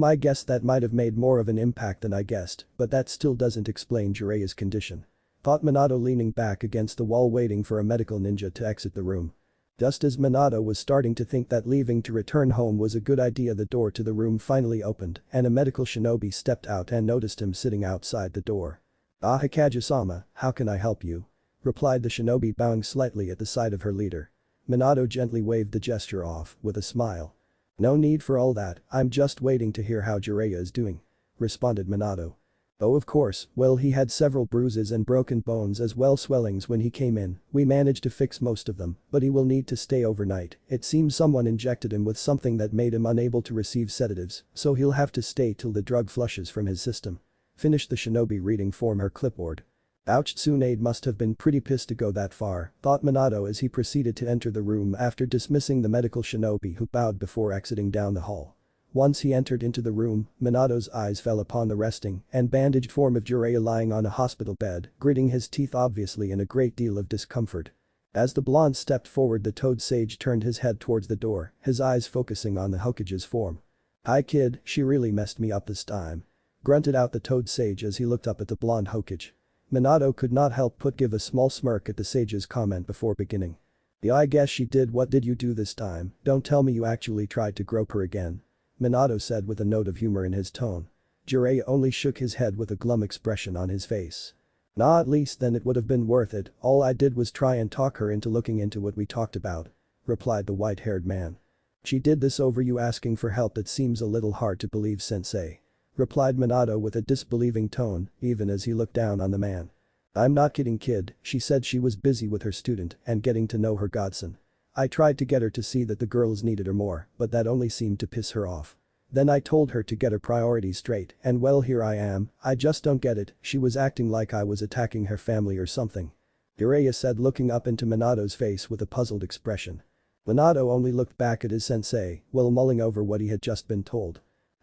I guess that might have made more of an impact than I guessed, but that still doesn't explain Jiraiya's condition. Thought Minato, leaning back against the wall waiting for a medical ninja to exit the room. Just as Minato was starting to think that leaving to return home was a good idea, the door to the room finally opened and a medical shinobi stepped out and noticed him sitting outside the door. "Ah, Hikage-sama, how can I help you?" replied the shinobi, bowing slightly at the side of her leader. Minato gently waved the gesture off with a smile. "No need for all that, I'm just waiting to hear how Jiraiya is doing," responded Minato. "Oh, of course, well, he had several bruises and broken bones as well swellings when he came in. We managed to fix most of them, but he will need to stay overnight. It seems someone injected him with something that made him unable to receive sedatives, so he'll have to stay till the drug flushes from his system," finished the shinobi, reading from her clipboard. Ouch, Tsunade must have been pretty pissed to go that far, thought Minato as he proceeded to enter the room after dismissing the medical shinobi, who bowed before exiting down the hall. Once he entered into the room, Minato's eyes fell upon the resting and bandaged form of Jiraiya lying on a hospital bed, gritting his teeth obviously in a great deal of discomfort. As the blonde stepped forward, the Toad Sage turned his head towards the door, his eyes focusing on the Hokage's form. "Hi kid, she really messed me up this time," grunted out the Toad Sage as he looked up at the blonde Hokage. Minato could not help but give a small smirk at the sage's comment before beginning. "Yeah, I guess she did. What did you do this time? Don't tell me you actually tried to grope her again," Minato said with a note of humor in his tone. Jiraiya only shook his head with a glum expression on his face. "Nah, at least then it would have been worth it, all I did was try and talk her into looking into what we talked about," replied the white-haired man. "She did this over you asking for help? That seems a little hard to believe, sensei," replied Minato with a disbelieving tone, even as he looked down on the man. "I'm not kidding kid, she said she was busy with her student and getting to know her godson. I tried to get her to see that the girls needed her more, but that only seemed to piss her off. Then I told her to get her priorities straight and well, here I am. I just don't get it, she was acting like I was attacking her family or something," Jiraiya said, looking up into Minato's face with a puzzled expression. Minato only looked back at his sensei while mulling over what he had just been told.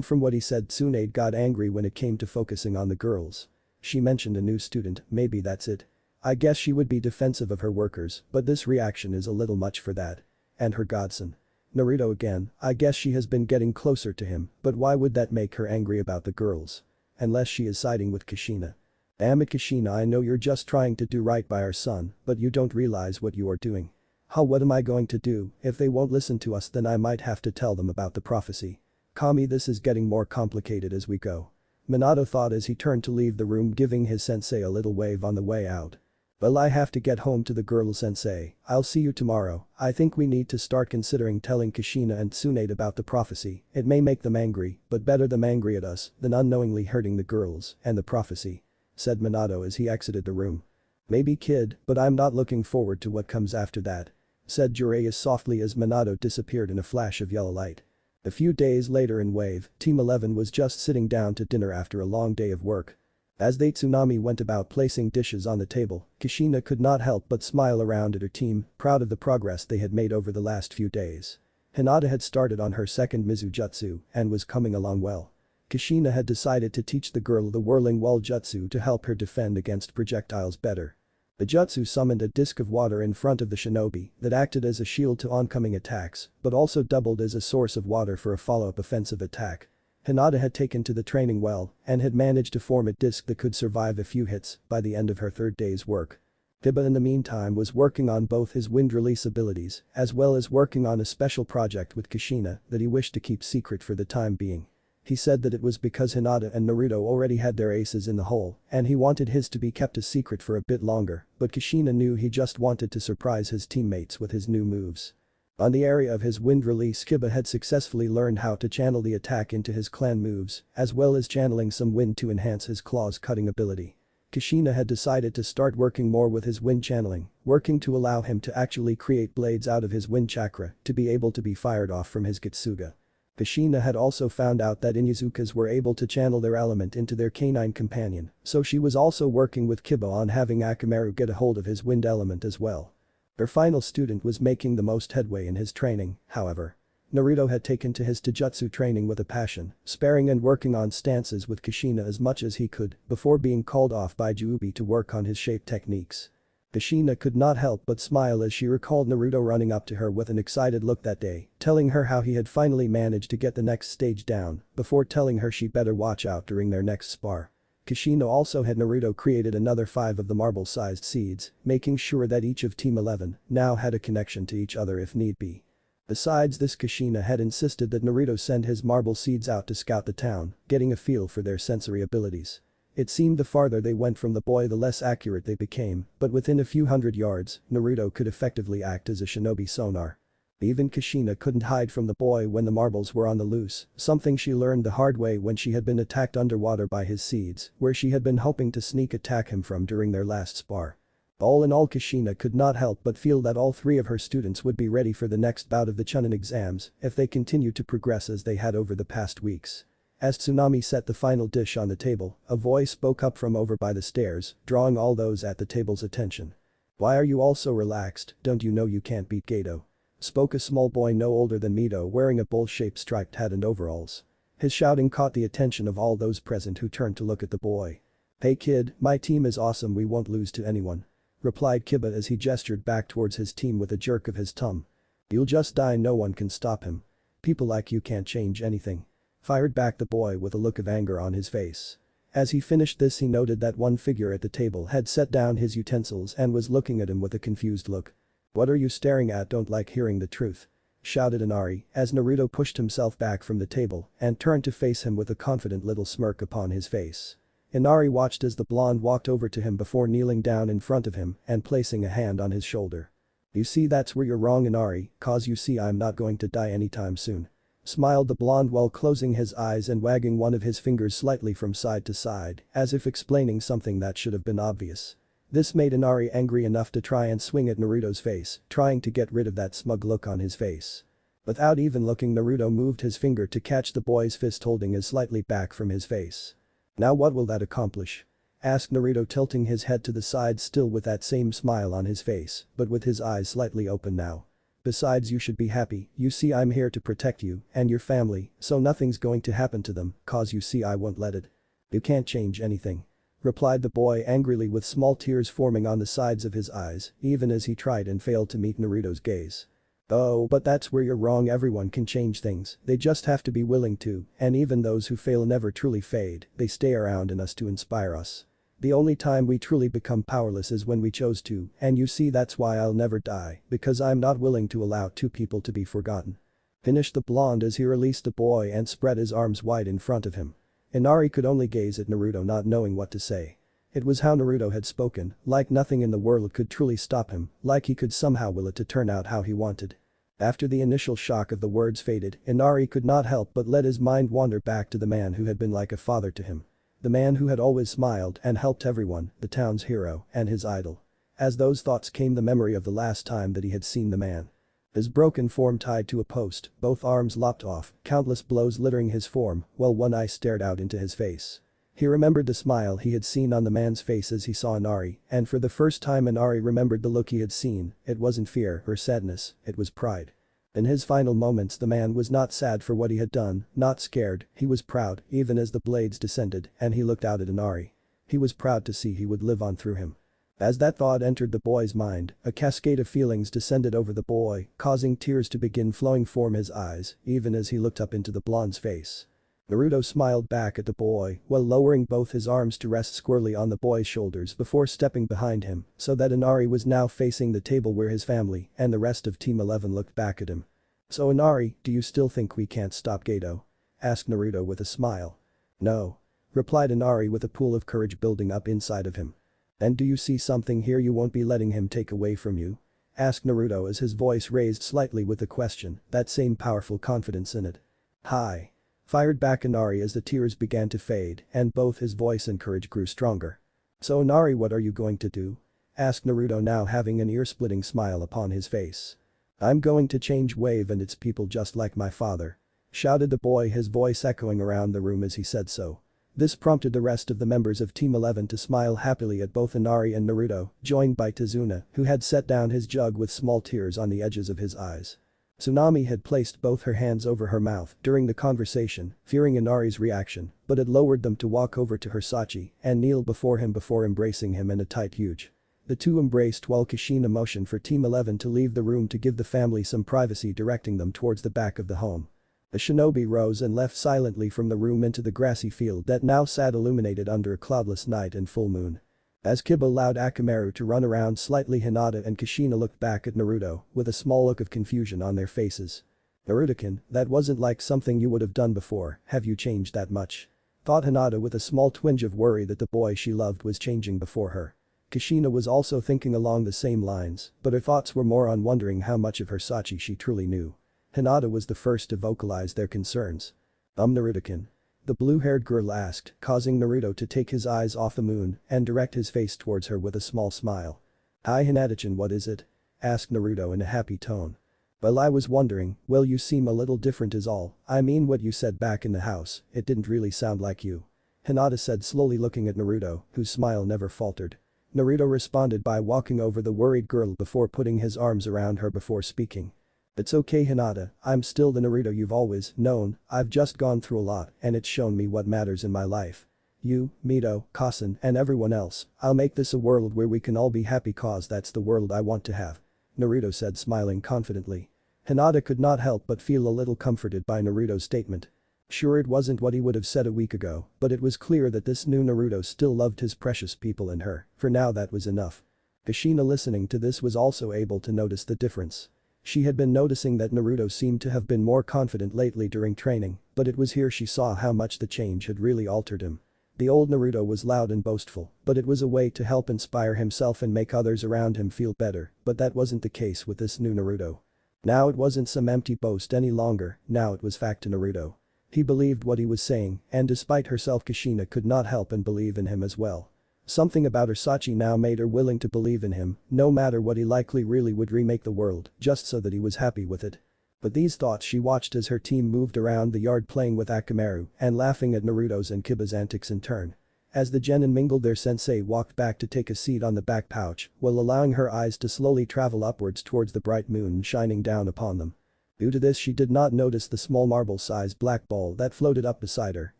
From what he said, Tsunade got angry when it came to focusing on the girls. She mentioned a new student, maybe that's it. I guess she would be defensive of her workers, but this reaction is a little much for that. And her godson. Naruto again, I guess she has been getting closer to him, but why would that make her angry about the girls? Unless she is siding with Kushina. Damn it Kushina, I know you're just trying to do right by our son, but you don't realize what you are doing. What am I going to do? If they won't listen to us, then I might have to tell them about the prophecy. Kami, this is getting more complicated as we go," Minato thought as he turned to leave the room, giving his sensei a little wave on the way out. "Well, I have to get home to the girls, sensei. I'll see you tomorrow. I think we need to start considering telling Kushina and Tsunade about the prophecy. It may make them angry, but better them angry at us than unknowingly hurting the girls and the prophecy," said Minato as he exited the room. "Maybe kid, but I'm not looking forward to what comes after that," said Jiraiya softly as Minato disappeared in a flash of yellow light. A few days later in Wave, Team 11 was just sitting down to dinner after a long day of work. As they Tsunami went about placing dishes on the table, Kushina could not help but smile around at her team, proud of the progress they had made over the last few days. Hinata had started on her second Mizu Jutsu and was coming along well. Kushina had decided to teach the girl the whirling wall jutsu to help her defend against projectiles better. The jutsu summoned a disc of water in front of the shinobi that acted as a shield to oncoming attacks, but also doubled as a source of water for a follow-up offensive attack. Hinata had taken to the training well and had managed to form a disc that could survive a few hits by the end of her third day's work. Kiba in the meantime was working on both his wind release abilities as well as working on a special project with Kushina that he wished to keep secret for the time being. He said that it was because Hinata and Naruto already had their aces in the hole and he wanted his to be kept a secret for a bit longer, but Kushina knew he just wanted to surprise his teammates with his new moves. On the area of his wind release, Kiba had successfully learned how to channel the attack into his clan moves as well as channeling some wind to enhance his claws cutting ability. Kushina had decided to start working more with his wind channeling, working to allow him to actually create blades out of his wind chakra to be able to be fired off from his Getsuga. Kushina had also found out that Inuzukas were able to channel their element into their canine companion, so she was also working with Kiba on having Akamaru get a hold of his wind element as well. Her final student was making the most headway in his training, however. Naruto had taken to his taijutsu training with a passion, sparring and working on stances with Kushina as much as he could before being called off by Juubi to work on his shape techniques. Kushina could not help but smile as she recalled Naruto running up to her with an excited look that day, telling her how he had finally managed to get the next stage down, before telling her she better watch out during their next spar. Kushina also had Naruto created another 5 of the marble-sized seeds, making sure that each of Team 11 now had a connection to each other if need be. Besides this, Kushina had insisted that Naruto send his marble seeds out to scout the town, getting a feel for their sensory abilities. It seemed the farther they went from the boy the less accurate they became, but within a few hundred yards, Naruto could effectively act as a shinobi sonar. Even Kushina couldn't hide from the boy when the marbles were on the loose, something she learned the hard way when she had been attacked underwater by his seeds, where she had been hoping to sneak attack him from during their last spar. All in all, Kushina could not help but feel that all 3 of her students would be ready for the next bout of the Chunin exams if they continued to progress as they had over the past weeks. As Tsunami set the final dish on the table, a voice spoke up from over by the stairs, drawing all those at the table's attention. "Why are you all so relaxed, don't you know you can't beat Gato?" spoke a small boy no older than Mito wearing a bowl-shaped striped hat and overalls. His shouting caught the attention of all those present who turned to look at the boy. "Hey kid, my team is awesome, we won't lose to anyone," replied Kiba as he gestured back towards his team with a jerk of his thumb. "You'll just die, no one can stop him. People like you can't change anything," fired back the boy with a look of anger on his face. As he finished this, he noted that one figure at the table had set down his utensils and was looking at him with a confused look. "What are you staring at, don't like hearing the truth?" shouted Inari as Naruto pushed himself back from the table and turned to face him with a confident little smirk upon his face. Inari watched as the blonde walked over to him before kneeling down in front of him and placing a hand on his shoulder. "You see, that's where you're wrong, Inari, cause you see I'm not going to die anytime soon," smiled the blonde while closing his eyes and wagging one of his fingers slightly from side to side, as if explaining something that should have been obvious. This made Inari angry enough to try and swing at Naruto's face, trying to get rid of that smug look on his face. Without even looking, Naruto moved his finger to catch the boy's fist, holding it slightly back from his face. "Now what will that accomplish?" asked Naruto, tilting his head to the side, still with that same smile on his face, but with his eyes slightly open now. "Besides, you should be happy, you see I'm here to protect you and your family, so nothing's going to happen to them, cause you see I won't let it." "You can't change anything," replied the boy angrily with small tears forming on the sides of his eyes, even as he tried and failed to meet Naruto's gaze. "Oh, but that's where you're wrong, everyone can change things, they just have to be willing to, and even those who fail never truly fade, they stay around in us to inspire us. The only time we truly become powerless is when we chose to, and you see that's why I'll never die, because I'm not willing to allow 2 people to be forgotten," finished the blonde as he released the boy and spread his arms wide in front of him. Inari could only gaze at Naruto, not knowing what to say. It was how Naruto had spoken, like nothing in the world could truly stop him, like he could somehow will it to turn out how he wanted. After the initial shock of the words faded, Inari could not help but let his mind wander back to the man who had been like a father to him. The man who had always smiled and helped everyone, the town's hero and his idol. As those thoughts came, the memory of the last time that he had seen the man. His broken form tied to a post, both arms lopped off, countless blows littering his form, while one eye stared out into his face. He remembered the smile he had seen on the man's face as he saw Inari, and for the first time Inari remembered the look he had seen, it wasn't fear or sadness, it was pride. In his final moments, the man was not sad for what he had done, not scared, he was proud, even as the blades descended and he looked out at Inari. He was proud to see he would live on through him. As that thought entered the boy's mind, a cascade of feelings descended over the boy, causing tears to begin flowing from his eyes, even as he looked up into the blonde's face. Naruto smiled back at the boy while lowering both his arms to rest squarely on the boy's shoulders before stepping behind him so that Inari was now facing the table where his family and the rest of Team 11 looked back at him. "So Inari, do you still think we can't stop Gato?" asked Naruto with a smile. "No," replied Inari with a pool of courage building up inside of him. "And do you see something here you won't be letting him take away from you?" asked Naruto as his voice raised slightly with a question, that same powerful confidence in it. "Hi," fired back Inari as the tears began to fade and both his voice and courage grew stronger. "So Inari, what are you going to do?" asked Naruto, now having an ear-splitting smile upon his face. "I'm going to change Wave and its people just like my father," shouted the boy, his voice echoing around the room as he said so. This prompted the rest of the members of Team 11 to smile happily at both Inari and Naruto, joined by Tazuna, who had set down his jug with small tears on the edges of his eyes. Tsunami had placed both her hands over her mouth during the conversation, fearing Inari's reaction, but had lowered them to walk over to Hisashi and kneel before him before embracing him in a tight hug. The two embraced while Kushina motioned for Team 11 to leave the room to give the family some privacy, directing them towards the back of the home. The shinobi rose and left silently from the room into the grassy field that now sat illuminated under a cloudless night and full moon. As Kiba allowed Akamaru to run around slightly, Hinata and Kushina looked back at Naruto with a small look of confusion on their faces. "Naruto-kun, that wasn't like something you would have done before, have you changed that much?" thought Hinata with a small twinge of worry that the boy she loved was changing before her. Kushina was also thinking along the same lines, but her thoughts were more on wondering how much of Hisashi she truly knew. Hinata was the first to vocalize their concerns. Naruto-kun?" the blue-haired girl asked, causing Naruto to take his eyes off the moon and direct his face towards her with a small smile. "Hi Hinata-chan, what is it?" asked Naruto in a happy tone. "Well, I was wondering, well, you seem a little different is all, I mean what you said back in the house, it didn't really sound like you." Hinata said, slowly looking at Naruto, whose smile never faltered. Naruto responded by walking over the worried girl before putting his arms around her before speaking. "It's okay Hinata, I'm still the Naruto you've always known, I've just gone through a lot and it's shown me what matters in my life. You, Mito, Kasen and everyone else, I'll make this a world where we can all be happy cause that's the world I want to have," Naruto said, smiling confidently. Hinata could not help but feel a little comforted by Naruto's statement. Sure, it wasn't what he would have said a week ago, but it was clear that this new Naruto still loved his precious people and her, for now that was enough. Kushina, listening to this, was also able to notice the difference. She had been noticing that Naruto seemed to have been more confident lately during training, but it was here she saw how much the change had really altered him. The old Naruto was loud and boastful, but it was a way to help inspire himself and make others around him feel better, but that wasn't the case with this new Naruto. Now it wasn't some empty boast any longer, now it was fact to Naruto. He believed what he was saying, and despite herself Kushina could not help and believe in him as well. Something about Hisashi now made her willing to believe in him, no matter what he likely really would remake the world, just so that he was happy with it. With these thoughts she watched as her team moved around the yard playing with Akamaru and laughing at Naruto's and Kiba's antics in turn. As the genin mingled, their sensei walked back to take a seat on the back pouch while allowing her eyes to slowly travel upwards towards the bright moon shining down upon them. Due to this, she did not notice the small marble-sized black ball that floated up beside her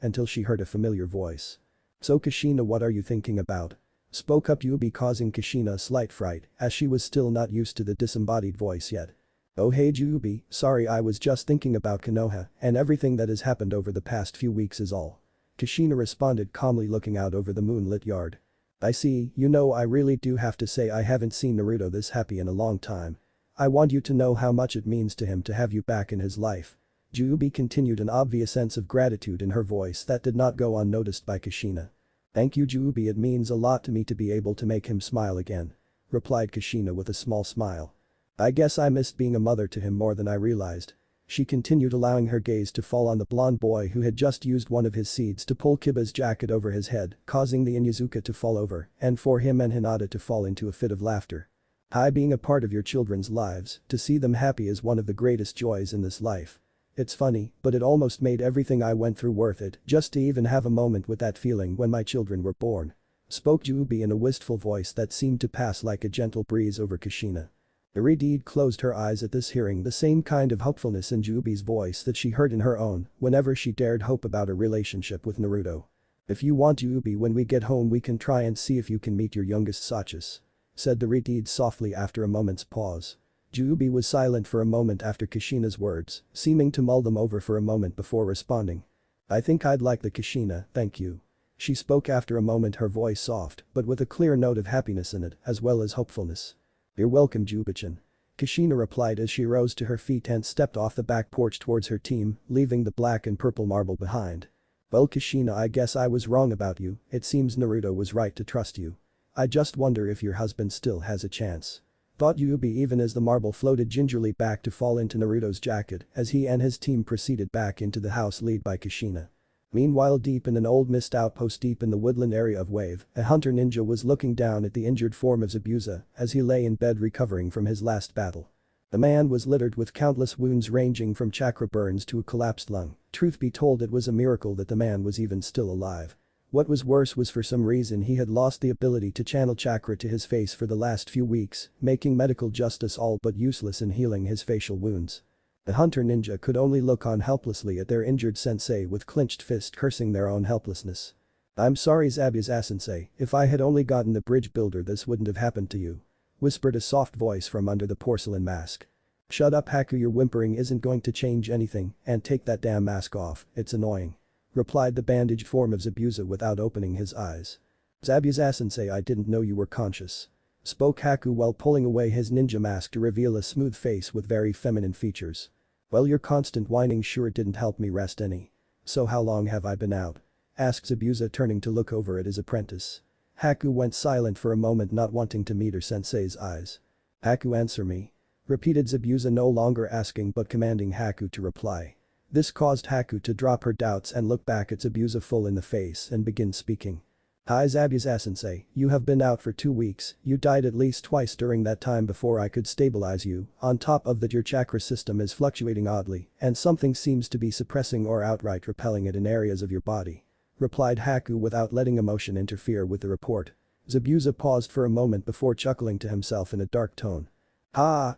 until she heard a familiar voice. "So Kushina, what are you thinking about?" spoke up Yubi, causing Kushina a slight fright as she was still not used to the disembodied voice yet. "Oh hey Yubi, sorry, I was just thinking about Konoha and everything that has happened over the past few weeks is all." Kushina responded calmly, looking out over the moonlit yard. "I see, you know, I really do have to say I haven't seen Naruto this happy in a long time. I want you to know how much it means to him to have you back in his life." Yubi continued, an obvious sense of gratitude in her voice that did not go unnoticed by Kushina. "Thank you Yubi, it means a lot to me to be able to make him smile again," replied Kushina with a small smile. "I guess I missed being a mother to him more than I realized." She continued, allowing her gaze to fall on the blonde boy who had just used one of his seeds to pull Kiba's jacket over his head, causing the Inuzuka to fall over and for him and Hinata to fall into a fit of laughter. "Hi, being a part of your children's lives, to see them happy is one of the greatest joys in this life. It's funny, but it almost made everything I went through worth it just to even have a moment with that feeling when my children were born," spoke Yubi in a wistful voice that seemed to pass like a gentle breeze over Kushina. Iridide closed her eyes at this, hearing the same kind of hopefulness in Yubi's voice that she heard in her own whenever she dared hope about a relationship with Naruto. "If you want Yubi, when we get home we can try and see if you can meet your youngest Sachis," said Iridide softly after a moment's pause. Yubi was silent for a moment after Kushina's words, seeming to mull them over for a moment before responding. "I think I'd like the Kushina, thank you." She spoke after a moment, her voice soft but with a clear note of happiness in it as well as hopefulness. "You're welcome Yubi-chan," Kushina replied as she rose to her feet and stepped off the back porch towards her team, leaving the black and purple marble behind. "Well Kushina, I guess I was wrong about you, it seems Naruto was right to trust you. I just wonder if your husband still has a chance," thought Yubi even as the marble floated gingerly back to fall into Naruto's jacket as he and his team proceeded back into the house led by Kushina. Meanwhile, deep in an old mist outpost deep in the woodland area of Wave, a hunter ninja was looking down at the injured form of Zabuza as he lay in bed recovering from his last battle. The man was littered with countless wounds ranging from chakra burns to a collapsed lung. Truth be told, it was a miracle that the man was even still alive. What was worse was, for some reason, he had lost the ability to channel chakra to his face for the last few weeks, making medical justice all but useless in healing his facial wounds. The hunter ninja could only look on helplessly at their injured sensei with clenched fist, cursing their own helplessness. "I'm sorry Zabuza-sensei, if I had only gotten the bridge builder this wouldn't have happened to you," whispered a soft voice from under the porcelain mask. "Shut up Haku, your whimpering isn't going to change anything, and take that damn mask off, it's annoying," replied the bandaged form of Zabuza without opening his eyes. "Zabuza-sensei, I didn't know you were conscious," spoke Haku while pulling away his ninja mask to reveal a smooth face with very feminine features. "Well, your constant whining sure didn't help me rest any. So how long have I been out?" asked Zabuza, turning to look over at his apprentice. Haku went silent for a moment, not wanting to meet her sensei's eyes. "Haku, answer me," repeated Zabuza, no longer asking but commanding Haku to reply. This caused Haku to drop her doubts and look back at Zabuza full in the face and begin speaking. "Hi Zabuza-sensei, you have been out for 2 weeks, you died at least twice during that time before I could stabilize you, on top of that your chakra system is fluctuating oddly and something seems to be suppressing or outright repelling it in areas of your body," replied Haku without letting emotion interfere with the report. Zabuza paused for a moment before chuckling to himself in a dark tone.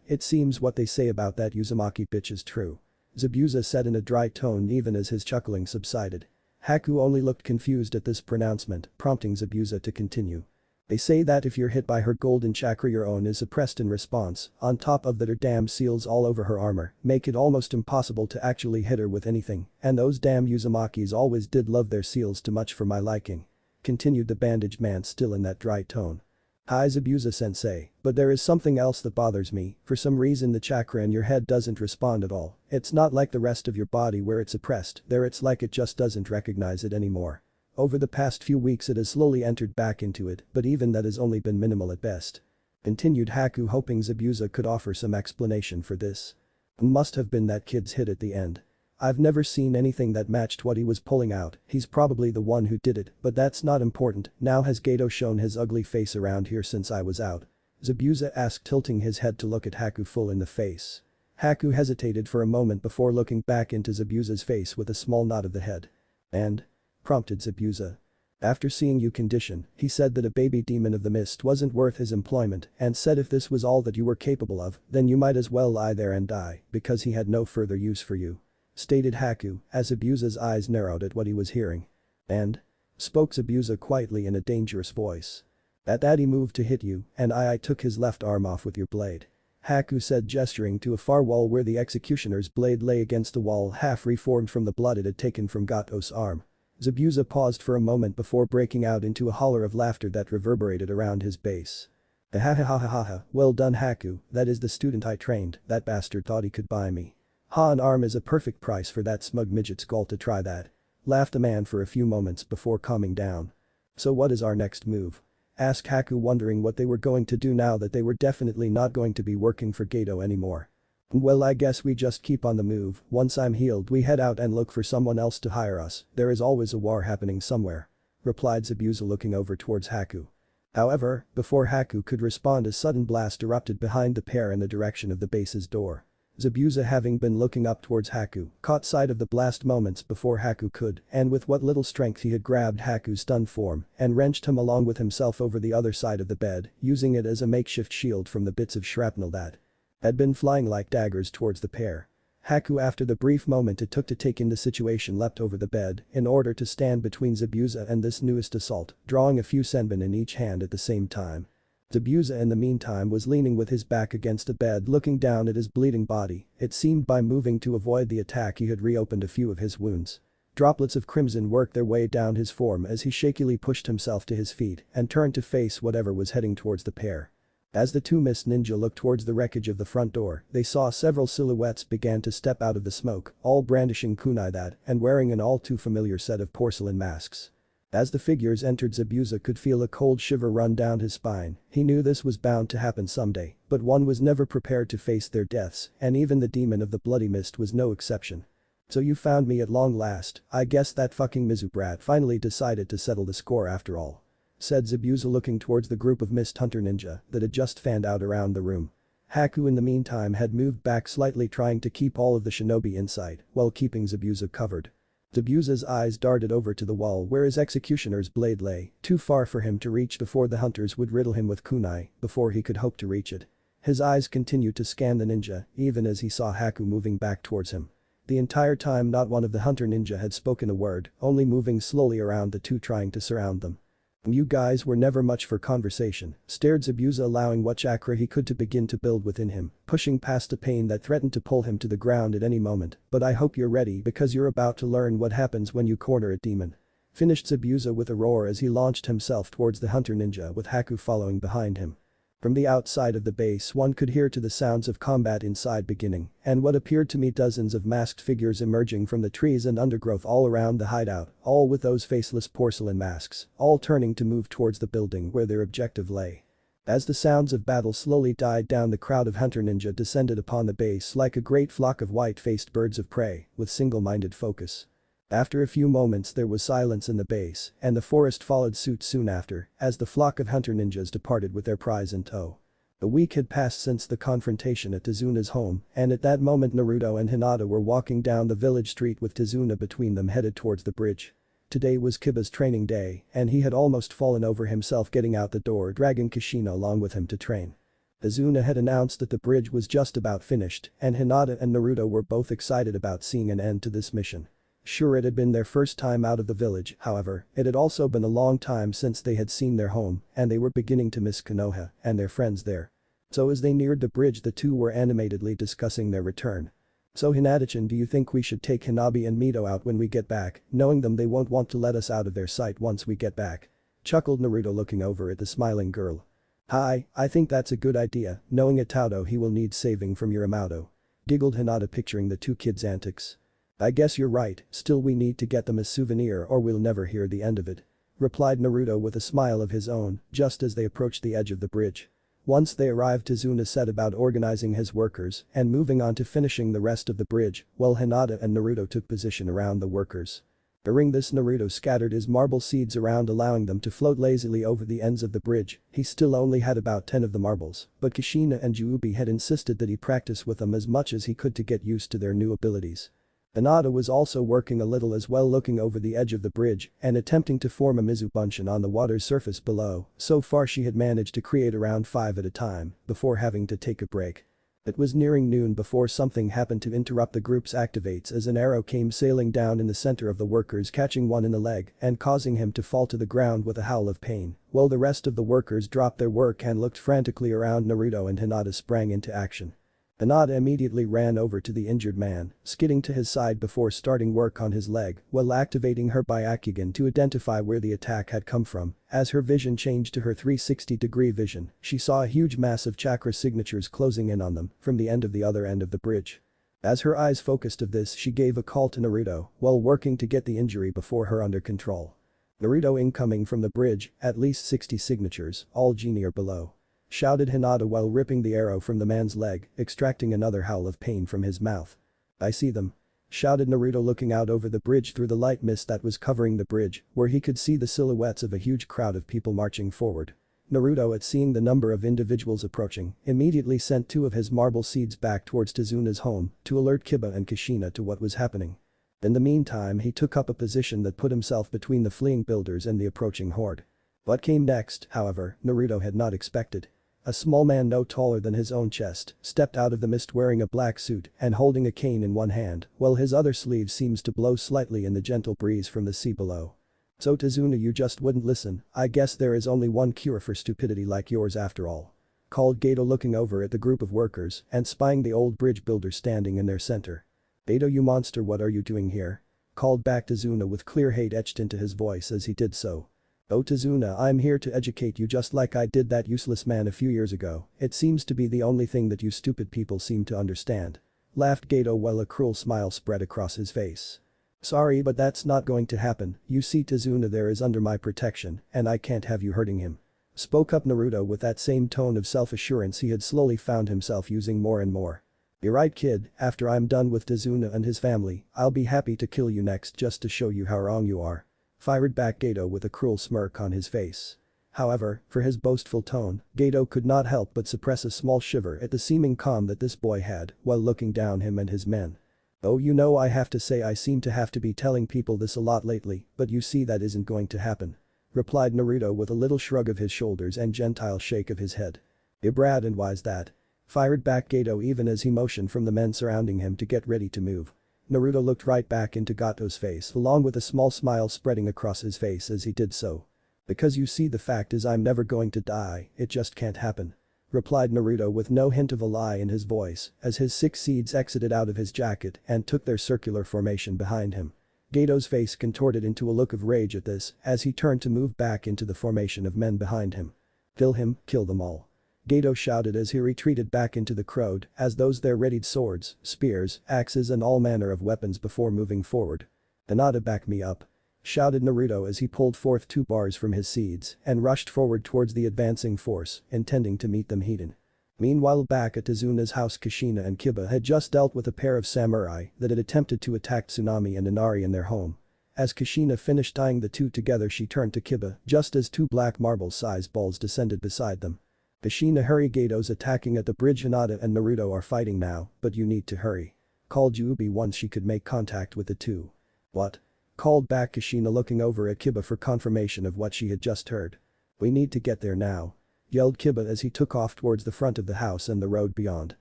It seems what they say about that Uzumaki bitch is true," Zabuza said in a dry tone even as his chuckling subsided. Haku only looked confused at this pronouncement, prompting Zabuza to continue. "They say that if you're hit by her golden chakra your own is suppressed in response, on top of that her damn seals all over her armor make it almost impossible to actually hit her with anything, and those damn Uzumakis always did love their seals too much for my liking," continued the bandaged man still in that dry tone. "Hi Zabuza-sensei, but there is something else that bothers me, for some reason the chakra in your head doesn't respond at all, it's not like the rest of your body where it's suppressed, there it's like it just doesn't recognize it anymore. Over the past few weeks it has slowly entered back into it, but even that has only been minimal at best," continued Haku, hoping Zabuza could offer some explanation for this. "Must have been that kid's hit at the end. I've never seen anything that matched what he was pulling out, he's probably the one who did it, but that's not important, now has Gato shown his ugly face around here since I was out?" Zabuza asked, tilting his head to look at Haku full in the face. Haku hesitated for a moment before looking back into Zabuza's face with a small nod of the head. "And?" prompted Zabuza. "After seeing you condition, he said that a baby demon of the mist wasn't worth his employment and said if this was all that you were capable of, then you might as well lie there and die because he had no further use for you," stated Haku as Zabuza's eyes narrowed at what he was hearing. "And?" spoke Zabuza quietly in a dangerous voice. "At that he moved to hit you and I took his left arm off with your blade," Haku said, gesturing to a far wall where the executioner's blade lay against the wall, half reformed from the blood it had taken from Gato's arm. Zabuza paused for a moment before breaking out into a holler of laughter that reverberated around his base. "Ha ha ha ha ha ha, well done Haku, that is the student I trained, that bastard thought he could buy me. An arm is a perfect price for that smug midget's gall to try that," laughed the man for a few moments before calming down. "So what is our next move?" asked Haku, wondering what they were going to do now that they were definitely not going to be working for Gato anymore. "Well, I guess we just keep on the move, once I'm healed we head out and look for someone else to hire us, there is always a war happening somewhere," replied Zabuza looking over towards Haku. However, before Haku could respond a sudden blast erupted behind the pair in the direction of the base's door. Zabuza, having been looking up towards Haku, caught sight of the blast moments before Haku could, and with what little strength he had grabbed Haku's stunned form and wrenched him along with himself over the other side of the bed, using it as a makeshift shield from the bits of shrapnel that had been flying like daggers towards the pair. Haku, after the brief moment it took to take in the situation, leapt over the bed in order to stand between Zabuza and this newest assault, drawing a few senbon in each hand at the same time. Zabuza in the meantime was leaning with his back against the bed, looking down at his bleeding body. It seemed by moving to avoid the attack he had reopened a few of his wounds. Droplets of crimson worked their way down his form as he shakily pushed himself to his feet and turned to face whatever was heading towards the pair. As the two mist ninja looked towards the wreckage of the front door, they saw several silhouettes began to step out of the smoke, all brandishing kunai that and wearing an all too familiar set of porcelain masks. As the figures entered, Zabuza could feel a cold shiver run down his spine. He knew this was bound to happen someday, but one was never prepared to face their deaths, and even the demon of the bloody mist was no exception. "So you found me at long last, I guess that fucking Mizu brat finally decided to settle the score after all," said Zabuza looking towards the group of mist hunter ninja that had just fanned out around the room. Haku in the meantime had moved back slightly trying to keep all of the shinobi inside while keeping Zabuza covered. Zabuza's eyes darted over to the wall where his executioner's blade lay, too far for him to reach before the hunters would riddle him with kunai before he could hope to reach it. His eyes continued to scan the ninja even as he saw Haku moving back towards him. The entire time not one of the hunter ninja had spoken a word, only moving slowly around the two trying to surround them. "You guys were never much for conversation," stared Zabuza allowing what chakra he could to begin to build within him, pushing past a pain that threatened to pull him to the ground at any moment, "but I hope you're ready because you're about to learn what happens when you corner a demon." Finished Zabuza with a roar as he launched himself towards the hunter ninja with Haku following behind him. From the outside of the base one could hear to the sounds of combat inside beginning, and what appeared to me dozens of masked figures emerging from the trees and undergrowth all around the hideout, all with those faceless porcelain masks, all turning to move towards the building where their objective lay. As the sounds of battle slowly died down, the crowd of hunter ninja descended upon the base like a great flock of white-faced birds of prey, with single-minded focus. After a few moments there was silence in the base, and the forest followed suit soon after, as the flock of hunter ninjas departed with their prize in tow. A week had passed since the confrontation at Tezuna's home, and at that moment Naruto and Hinata were walking down the village street with Tezuna between them headed towards the bridge. Today was Kiba's training day, and he had almost fallen over himself getting out the door dragging Kushina along with him to train. Tezuna had announced that the bridge was just about finished, and Hinata and Naruto were both excited about seeing an end to this mission. Sure, it had been their first time out of the village, however, it had also been a long time since they had seen their home, and they were beginning to miss Konoha and their friends there. So as they neared the bridge the two were animatedly discussing their return. "So Hinata-chan, do you think we should take Hanabi and Mito out when we get back, knowing them they won't want to let us out of their sight once we get back?" Chuckled Naruto looking over at the smiling girl. "Hi, I think that's a good idea, knowing Itato he will need saving from Yamato." Giggled Hinata picturing the two kids' antics. "I guess you're right, still we need to get them a souvenir or we'll never hear the end of it," replied Naruto with a smile of his own, just as they approached the edge of the bridge. Once they arrived, Tezuna set about organizing his workers and moving on to finishing the rest of the bridge, while Hinata and Naruto took position around the workers. During this, Naruto scattered his marble seeds around allowing them to float lazily over the ends of the bridge. He still only had about 10 of the marbles, but Kushina and Juubi had insisted that he practice with them as much as he could to get used to their new abilities. Hinata was also working a little as well, looking over the edge of the bridge and attempting to form a Mizubunshin on the water's surface below. So far she had managed to create around 5 at a time before having to take a break. It was nearing noon before something happened to interrupt the group's activates as an arrow came sailing down in the center of the workers, catching one in the leg and causing him to fall to the ground with a howl of pain, while the rest of the workers dropped their work and looked frantically around. Naruto and Hinata sprang into action. Hinata immediately ran over to the injured man, skidding to his side before starting work on his leg while activating her Byakugan to identify where the attack had come from. As her vision changed to her 360-degree vision, she saw a huge mass of chakra signatures closing in on them from the end of the other end of the bridge. As her eyes focused of this, she gave a call to Naruto while working to get the injury before her under control. "Naruto incoming from the bridge, at least 60 signatures, all genie or below," shouted Hinata while ripping the arrow from the man's leg, extracting another howl of pain from his mouth. "I see them," shouted Naruto looking out over the bridge through the light mist that was covering the bridge, where he could see the silhouettes of a huge crowd of people marching forward. Naruto, at seeing the number of individuals approaching, immediately sent 2 of his marble seeds back towards Tezuna's home to alert Kiba and Kushina to what was happening. In the meantime, he took up a position that put himself between the fleeing builders and the approaching horde. What came next, however, Naruto had not expected. A small man no taller than his own chest stepped out of the mist wearing a black suit and holding a cane in one hand, while his other sleeve seems to blow slightly in the gentle breeze from the sea below. "So Tezuna, you just wouldn't listen. I guess there is only one cure for stupidity like yours after all," called Gato looking over at the group of workers and spying the old bridge builder standing in their center. "Gato, you monster, what are you doing here?" called back Tezuna with clear hate etched into his voice as he did so. "Oh Tezuna, I'm here to educate you just like I did that useless man a few years ago. It seems to be the only thing that you stupid people seem to understand," laughed Gato while a cruel smile spread across his face. "Sorry, but that's not going to happen. You see, Tezuna there is under my protection and I can't have you hurting him," spoke up Naruto with that same tone of self-assurance he had slowly found himself using more and more. "You're right, kid, after I'm done with Tezuna and his family, I'll be happy to kill you next just to show you how wrong you are," fired back Gato with a cruel smirk on his face. However, for his boastful tone, Gato could not help but suppress a small shiver at the seeming calm that this boy had while looking down him and his men. "Oh, you know, I have to say I seem to have to be telling people this a lot lately, but you see that isn't going to happen," replied Naruto with a little shrug of his shoulders and gentile shake of his head. "Brad, and why's that?" fired back Gato even as he motioned from the men surrounding him to get ready to move. Naruto looked right back into Gato's face along with a small smile spreading across his face as he did so. "Because you see, the fact is I'm never going to die, it just can't happen," replied Naruto with no hint of a lie in his voice as his 6 seeds exited out of his jacket and took their circular formation behind him. Gato's face contorted into a look of rage at this as he turned to move back into the formation of men behind him. "Kill him, kill them all," Gato shouted as he retreated back into the crowd as those there readied swords, spears, axes and all manner of weapons before moving forward. "Hinata, back me up," shouted Naruto as he pulled forth 2 bars from his seeds and rushed forward towards the advancing force, intending to meet them head-on. Meanwhile, back at Tazuna's house, Kushina and Kiba had just dealt with a pair of samurai that had attempted to attack Tsunami and Inari in their home. As Kushina finished tying the two together, she turned to Kiba just as 2 black marble-sized balls descended beside them. "Kushina, hurry, Gato's attacking at the bridge. Hinata and Naruto are fighting now, but you need to hurry," called Yubi once she could make contact with the two. "What?" called back Kushina, looking over at Kiba for confirmation of what she had just heard. "We need to get there now," yelled Kiba as he took off towards the front of the house and the road beyond.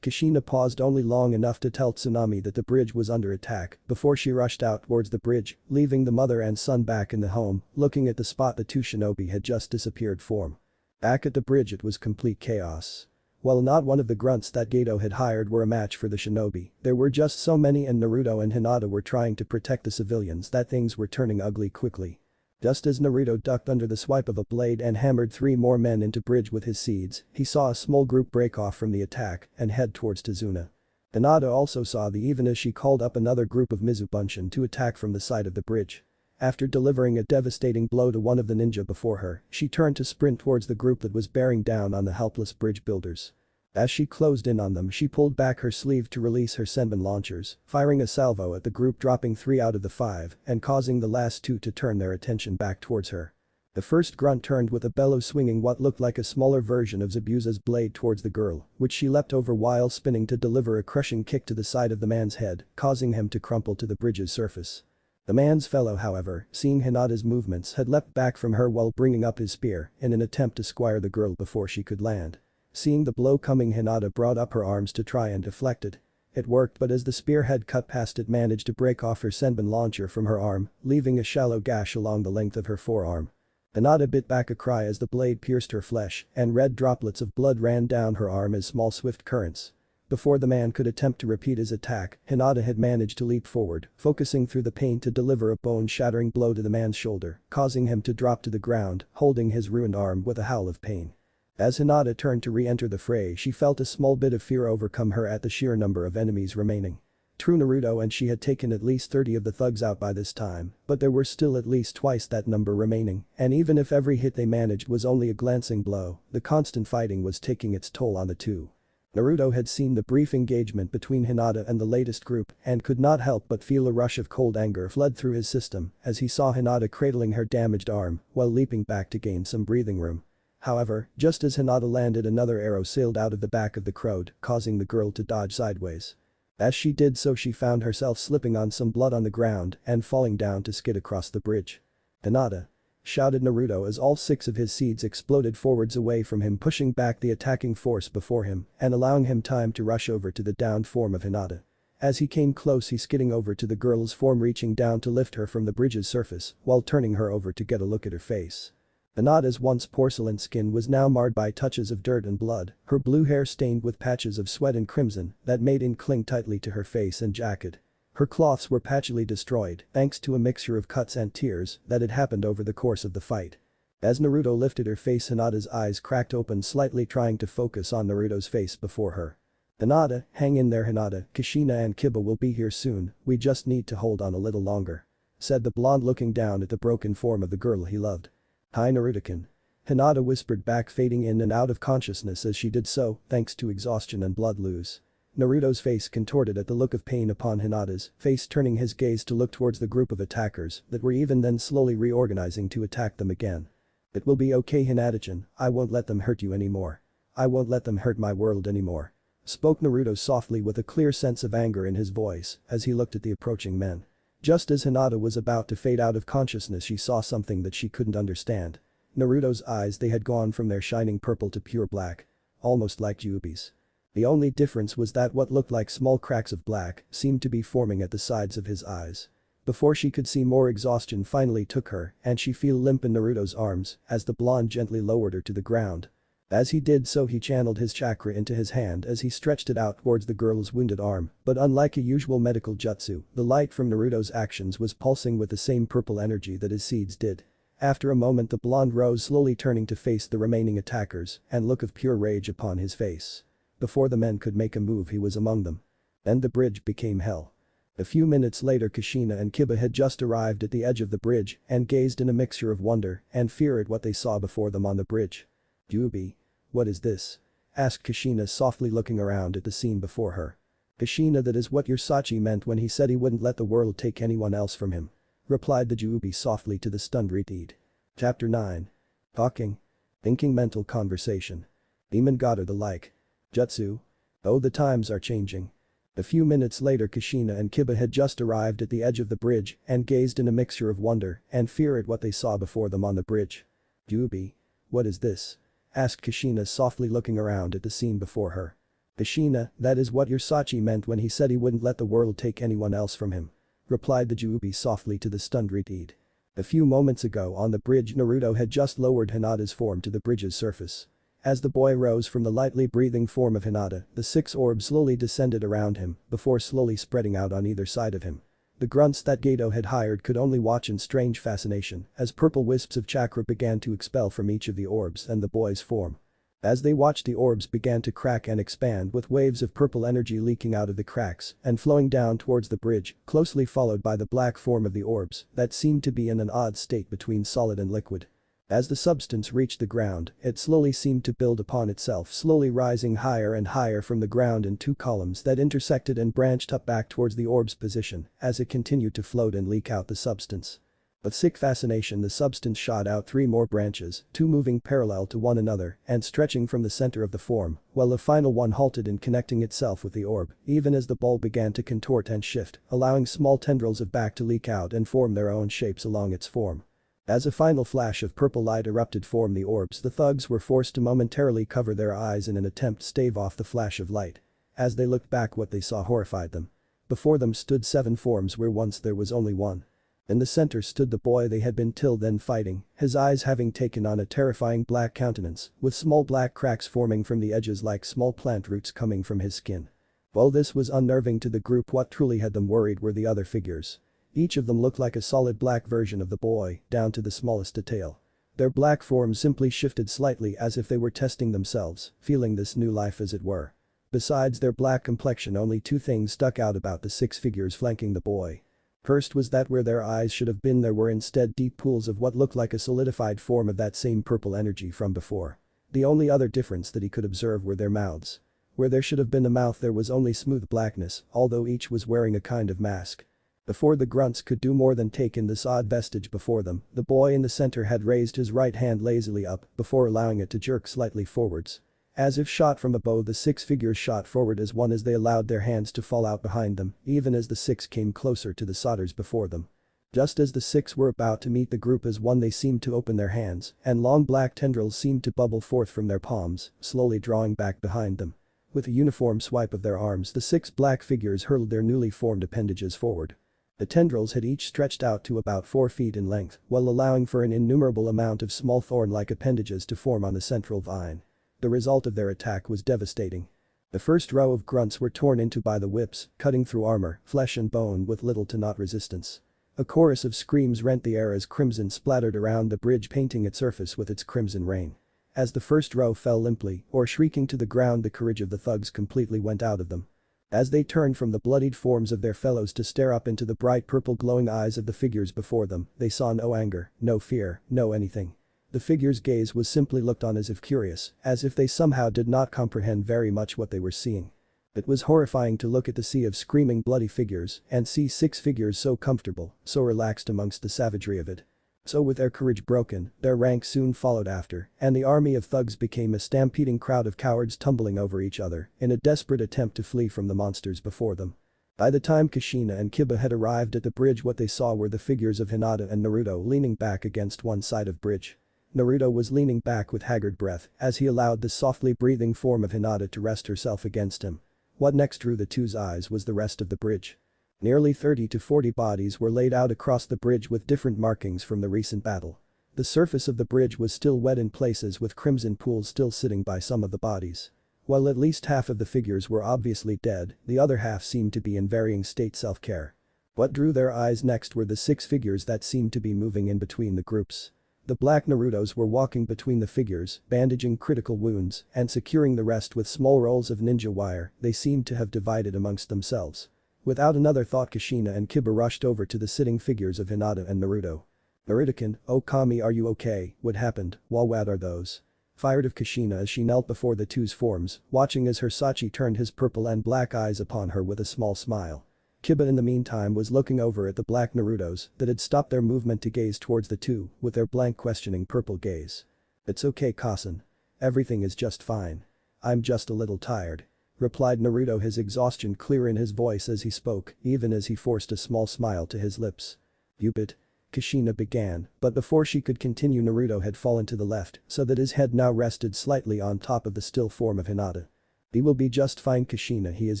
Kushina paused only long enough to tell Tsunami that the bridge was under attack before she rushed out towards the bridge, leaving the mother and son back in the home, looking at the spot the 2 shinobi had just disappeared from. Back at the bridge, it was complete chaos. While not one of the grunts that Gato had hired were a match for the shinobi, there were just so many, and Naruto and Hinata were trying to protect the civilians that things were turning ugly quickly. Just as Naruto ducked under the swipe of a blade and hammered 3 more men into bridge with his seeds, he saw a small group break off from the attack and head towards Tazuna. Hinata also saw the even as she called up another group of Mizubunshin to attack from the side of the bridge. After delivering a devastating blow to one of the ninja before her, she turned to sprint towards the group that was bearing down on the helpless bridge builders. As she closed in on them, she pulled back her sleeve to release her senbon launchers, firing a salvo at the group, dropping 3 out of the 5 and causing the last 2 to turn their attention back towards her. The first grunt turned with a bellow, swinging what looked like a smaller version of Zabuza's blade towards the girl, which she leapt over while spinning to deliver a crushing kick to the side of the man's head, causing him to crumple to the bridge's surface. The man's fellow, however, seeing Hinata's movements, had leapt back from her while bringing up his spear in an attempt to squire the girl before she could land. Seeing the blow coming, Hinata brought up her arms to try and deflect it. It worked, but as the spear had cut past it, managed to break off her senbon launcher from her arm, leaving a shallow gash along the length of her forearm. Hinata bit back a cry as the blade pierced her flesh and red droplets of blood ran down her arm as small swift currents. Before the man could attempt to repeat his attack, Hinata had managed to leap forward, focusing through the pain to deliver a bone-shattering blow to the man's shoulder, causing him to drop to the ground, holding his ruined arm with a howl of pain. As Hinata turned to re-enter the fray, she felt a small bit of fear overcome her at the sheer number of enemies remaining. True, Naruto and she had taken at least 30 of the thugs out by this time, but there were still at least twice that number remaining, and even if every hit they managed was only a glancing blow, the constant fighting was taking its toll on the two. Naruto had seen the brief engagement between Hinata and the latest group and could not help but feel a rush of cold anger flood through his system as he saw Hinata cradling her damaged arm while leaping back to gain some breathing room. However, just as Hinata landed, another arrow sailed out of the back of the crowd, causing the girl to dodge sideways. As she did so, she found herself slipping on some blood on the ground and falling down to skid across the bridge. "Hinata!" shouted Naruto as all 6 of his seeds exploded forwards away from him, pushing back the attacking force before him and allowing him time to rush over to the downed form of Hinata. As he came close, he skidding over to the girl's form, reaching down to lift her from the bridge's surface while turning her over to get a look at her face. Hinata's once porcelain skin was now marred by touches of dirt and blood, her blue hair stained with patches of sweat and crimson that made it cling tightly to her face and jacket. Her cloths were patchily destroyed thanks to a mixture of cuts and tears that had happened over the course of the fight. As Naruto lifted her face, Hinata's eyes cracked open slightly, trying to focus on Naruto's face before her. "Hinata, hang in there, Hinata, Kushina and Kiba will be here soon, we just need to hold on a little longer," said the blonde, looking down at the broken form of the girl he loved. "Hi, Naruto-kun," Hinata whispered back, fading in and out of consciousness as she did so thanks to exhaustion and blood loss. Naruto's face contorted at the look of pain upon Hinata's face, turning his gaze to look towards the group of attackers that were even then slowly reorganizing to attack them again. "It will be okay, Hinata-chan, I won't let them hurt you anymore. I won't let them hurt my world anymore," spoke Naruto softly with a clear sense of anger in his voice as he looked at the approaching men. Just as Hinata was about to fade out of consciousness, she saw something that she couldn't understand. Naruto's eyes, they had gone from their shining purple to pure black. Almost like Jubi's. The only difference was that what looked like small cracks of black seemed to be forming at the sides of his eyes. Before she could see more, exhaustion finally took her and she fell limp in Naruto's arms as the blonde gently lowered her to the ground. As he did so, he channeled his chakra into his hand as he stretched it out towards the girl's wounded arm, but unlike a usual medical jutsu, the light from Naruto's actions was pulsing with the same purple energy that his seeds did. After a moment, the blonde rose, slowly turning to face the remaining attackers, and look of pure rage upon his face. Before the men could make a move, he was among them. Then the bridge became hell. A few minutes later, Kushina and Kiba had just arrived at the edge of the bridge and gazed in a mixture of wonder and fear at what they saw before them on the bridge. "Jubi? What is this?" asked Kushina, softly looking around at the scene before her. "Kushina, that is what your Sachi meant when he said he wouldn't let the world take anyone else from him," replied the Jubi softly to the stunned Reed. Chapter 9. Talking. Thinking. Mental conversation. Demon god or the like. Jutsu. Oh, the times are changing. A few minutes later, Kushina and Kiba had just arrived at the edge of the bridge and gazed in a mixture of wonder and fear at what they saw before them on the bridge. "Jubi? What is this?" asked Kushina, softly looking around at the scene before her. "Kushina, that is what your Sachi meant when he said he wouldn't let the world take anyone else from him," replied the Jubi softly to the stunned Reed. A few moments ago on the bridge, Naruto had just lowered Hinata's form to the bridge's surface. As the boy rose from the lightly breathing form of Hinata, the 6 orbs slowly descended around him before slowly spreading out on either side of him. The grunts that Gato had hired could only watch in strange fascination as purple wisps of chakra began to expel from each of the orbs and the boy's form. As they watched, the orbs began to crack and expand with waves of purple energy leaking out of the cracks and flowing down towards the bridge, closely followed by the black form of the orbs that seemed to be in an odd state between solid and liquid. As the substance reached the ground, it slowly seemed to build upon itself, slowly rising higher and higher from the ground in 2 columns that intersected and branched up back towards the orb's position as it continued to float and leak out the substance. With sick fascination, the substance shot out 3 more branches, 2 moving parallel to one another and stretching from the center of the form, while the final one halted in connecting itself with the orb, even as the ball began to contort and shift, allowing small tendrils of back to leak out and form their own shapes along its form. As a final flash of purple light erupted from the orbs, the thugs were forced to momentarily cover their eyes in an attempt to stave off the flash of light. As they looked back, what they saw horrified them. Before them stood 7 forms where once there was only one. In the center stood the boy they had been till then fighting, his eyes having taken on a terrifying black countenance, with small black cracks forming from the edges like small plant roots coming from his skin. While this was unnerving to the group, what truly had them worried were the other figures. Each of them looked like a solid black version of the boy, down to the smallest detail. Their black forms simply shifted slightly as if they were testing themselves, feeling this new life as it were. Besides their black complexion, only 2 things stuck out about the 6 figures flanking the boy. First was that where their eyes should have been, there were instead deep pools of what looked like a solidified form of that same purple energy from before. The only other difference that he could observe were their mouths. Where there should have been a mouth, there was only smooth blackness, although each was wearing a kind of mask. Before the grunts could do more than take in this odd vestige before them, the boy in the center had raised his right hand lazily up before allowing it to jerk slightly forwards. As if shot from a bow, the 6 figures shot forward as one as they allowed their hands to fall out behind them, even as the 6 came closer to the solders before them. Just as the 6 were about to meet the group as one, they seemed to open their hands, and long black tendrils seemed to bubble forth from their palms, slowly drawing back behind them. With a uniform swipe of their arms, the 6 black figures hurled their newly formed appendages forward. The tendrils had each stretched out to about 4 feet in length, while allowing for an innumerable amount of small thorn-like appendages to form on the central vine. The result of their attack was devastating. The first row of grunts were torn into by the whips, cutting through armor, flesh and bone with little to not resistance. A chorus of screams rent the air as crimson splattered around the bridge, painting its surface with its crimson rain. As the first row fell limply or shrieking to the ground, the courage of the thugs completely went out of them. As they turned from the bloodied forms of their fellows to stare up into the bright purple glowing eyes of the figures before them, they saw no anger, no fear, no anything. The figures' gaze was simply looked on as if curious, as if they somehow did not comprehend very much what they were seeing. It was horrifying to look at the sea of screaming bloody figures and see 6 figures so comfortable, so relaxed amongst the savagery of it. So with their courage broken, their ranks soon followed after, and the army of thugs became a stampeding crowd of cowards tumbling over each other in a desperate attempt to flee from the monsters before them. By the time Kushina and Kiba had arrived at the bridge, what they saw were the figures of Hinata and Naruto leaning back against one side of bridge. Naruto was leaning back with haggard breath as he allowed the softly breathing form of Hinata to rest herself against him. What next drew the two's eyes was the rest of the bridge. Nearly 30 to 40 bodies were laid out across the bridge with different markings from the recent battle. The surface of the bridge was still wet in places with crimson pools still sitting by some of the bodies. While at least half of the figures were obviously dead, the other half seemed to be in varying state self-care. What drew their eyes next were the 6 figures that seemed to be moving in between the groups. The black Narutos were walking between the figures, bandaging critical wounds and securing the rest with small rolls of ninja wire. They seemed to have divided amongst themselves. Without another thought, Kushina and Kiba rushed over to the sitting figures of Hinata and Naruto. "Naruto-kun, oh Kami, are you okay? What happened? What are those?" Fired of Kushina as she knelt before the two's forms, watching as her Sachi turned his purple and black eyes upon her with a small smile. Kiba in the meantime was looking over at the black Narutos that had stopped their movement to gaze towards the two with their blank questioning purple gaze. "It's okay, Kasen. Everything is just fine. I'm just a little tired," replied Naruto, his exhaustion clear in his voice as he spoke, even as he forced a small smile to his lips. "You bit," Kushina began, but before she could continue, Naruto had fallen to the left so that his head now rested slightly on top of the still form of Hinata. "He will be just fine, Kushina, he is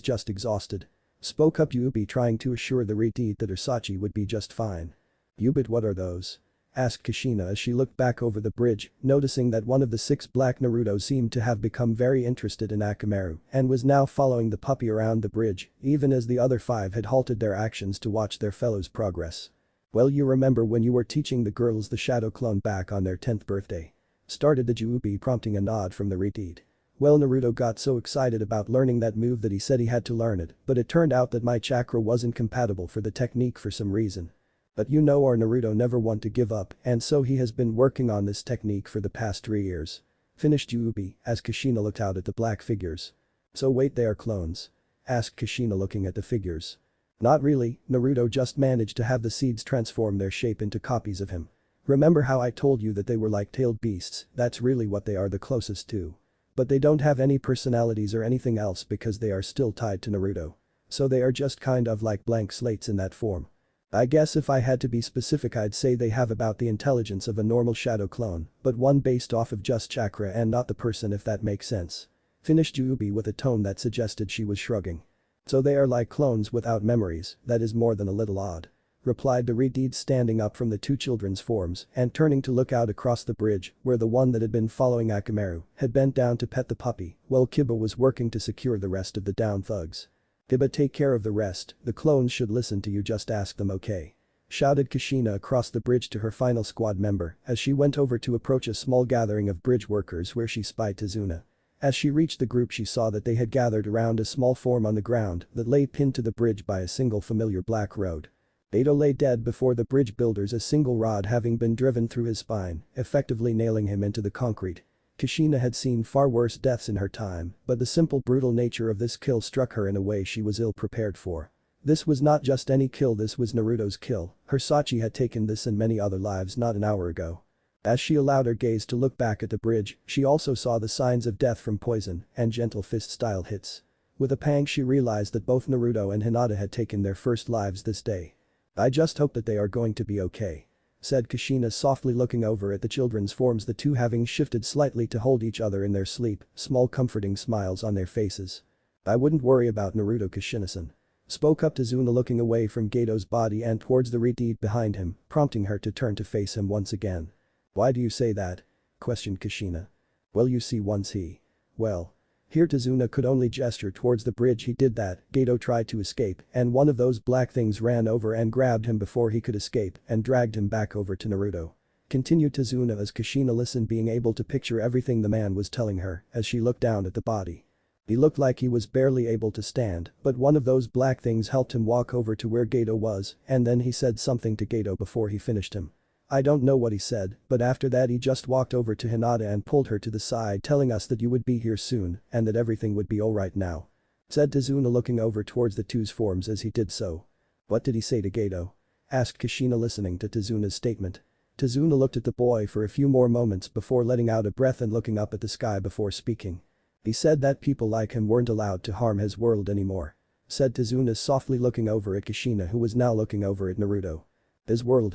just exhausted," spoke up Yubi, trying to assure the Redeed that her Sachi would be just fine. "Yubit, what are those?" asked Kushina as she looked back over the bridge, noticing that one of the 6 black Naruto seemed to have become very interested in Akamaru and was now following the puppy around the bridge, even as the other 5 had halted their actions to watch their fellow's progress. "Well, you remember when you were teaching the girls the shadow clone back on their 10th birthday?" started the Juubi, prompting a nod from the Redeed. "Well, Naruto got so excited about learning that move that he said he had to learn it, but it turned out that my chakra wasn't compatible for the technique for some reason. But you know our Naruto never want to give up, and so he has been working on this technique for the past 3 years. Finished Yubi as Kushina looked out at the black figures. "So wait, they are clones?" asked Kushina, looking at the figures. "Not really, Naruto just managed to have the seeds transform their shape into copies of him. Remember how I told you that they were like tailed beasts? That's really what they are the closest to. But they don't have any personalities or anything else because they are still tied to Naruto. So they are just kind of like blank slates in that form. I guess if I had to be specific, I'd say they have about the intelligence of a normal shadow clone, but one based off of just chakra and not the person, if that makes sense," finished Yubi with a tone that suggested she was shrugging. "So they are like clones without memories, that is more than a little odd," replied the Redeed, standing up from the 2 children's forms and turning to look out across the bridge where the one that had been following Akamaru had bent down to pet the puppy while Kiba was working to secure the rest of the down thugs. "Kiba, take care of the rest, the clones should listen to you, just ask them, okay?" shouted Kushina across the bridge to her final squad member as she went over to approach a small gathering of bridge workers where she spied Tazuna. As she reached the group, she saw that they had gathered around a small form on the ground that lay pinned to the bridge by a single familiar black road. Beto lay dead before the bridge builders, a single rod having been driven through his spine, effectively nailing him into the concrete. Kushina had seen far worse deaths in her time, but the simple brutal nature of this kill struck her in a way she was ill prepared for. This was not just any kill, this was Naruto's kill. Her Sachi had taken this and many other lives not an hour ago. As she allowed her gaze to look back at the bridge, she also saw the signs of death from poison and gentle fist-style hits. With a pang, she realized that both Naruto and Hinata had taken their first lives this day. "I just hope that they are going to be okay," said Kushina, softly looking over at the children's forms, the 2 having shifted slightly to hold each other in their sleep, small comforting smiles on their faces. "I wouldn't worry about Naruto, Kushina-san," spoke up Tazuna, looking away from Gato's body and towards the Redeed behind him, prompting her to turn to face him once again. "Why do you say that?" questioned Kushina. "Well, you see, once he… well…" Here Tazuna could only gesture towards the bridge. "He did that, Gato tried to escape and one of those black things ran over and grabbed him before he could escape and dragged him back over to Naruto," continued Tazuna as Kushina listened, being able to picture everything the man was telling her as she looked down at the body. "He looked like he was barely able to stand, but one of those black things helped him walk over to where Gato was, and then he said something to Gato before he finished him. I don't know what he said, but after that he just walked over to Hinata and pulled her to the side, telling us that you would be here soon and that everything would be alright now," said Tazuna, looking over towards the 2's forms as he did so. "What did he say to Gato?" asked Kushina, listening to Tazuna's statement. Tazuna looked at the boy for a few more moments before letting out a breath and looking up at the sky before speaking. He said that people like him weren't allowed to harm his world anymore. Said Tazuna softly looking over at Kushina who was now looking over at Naruto. His world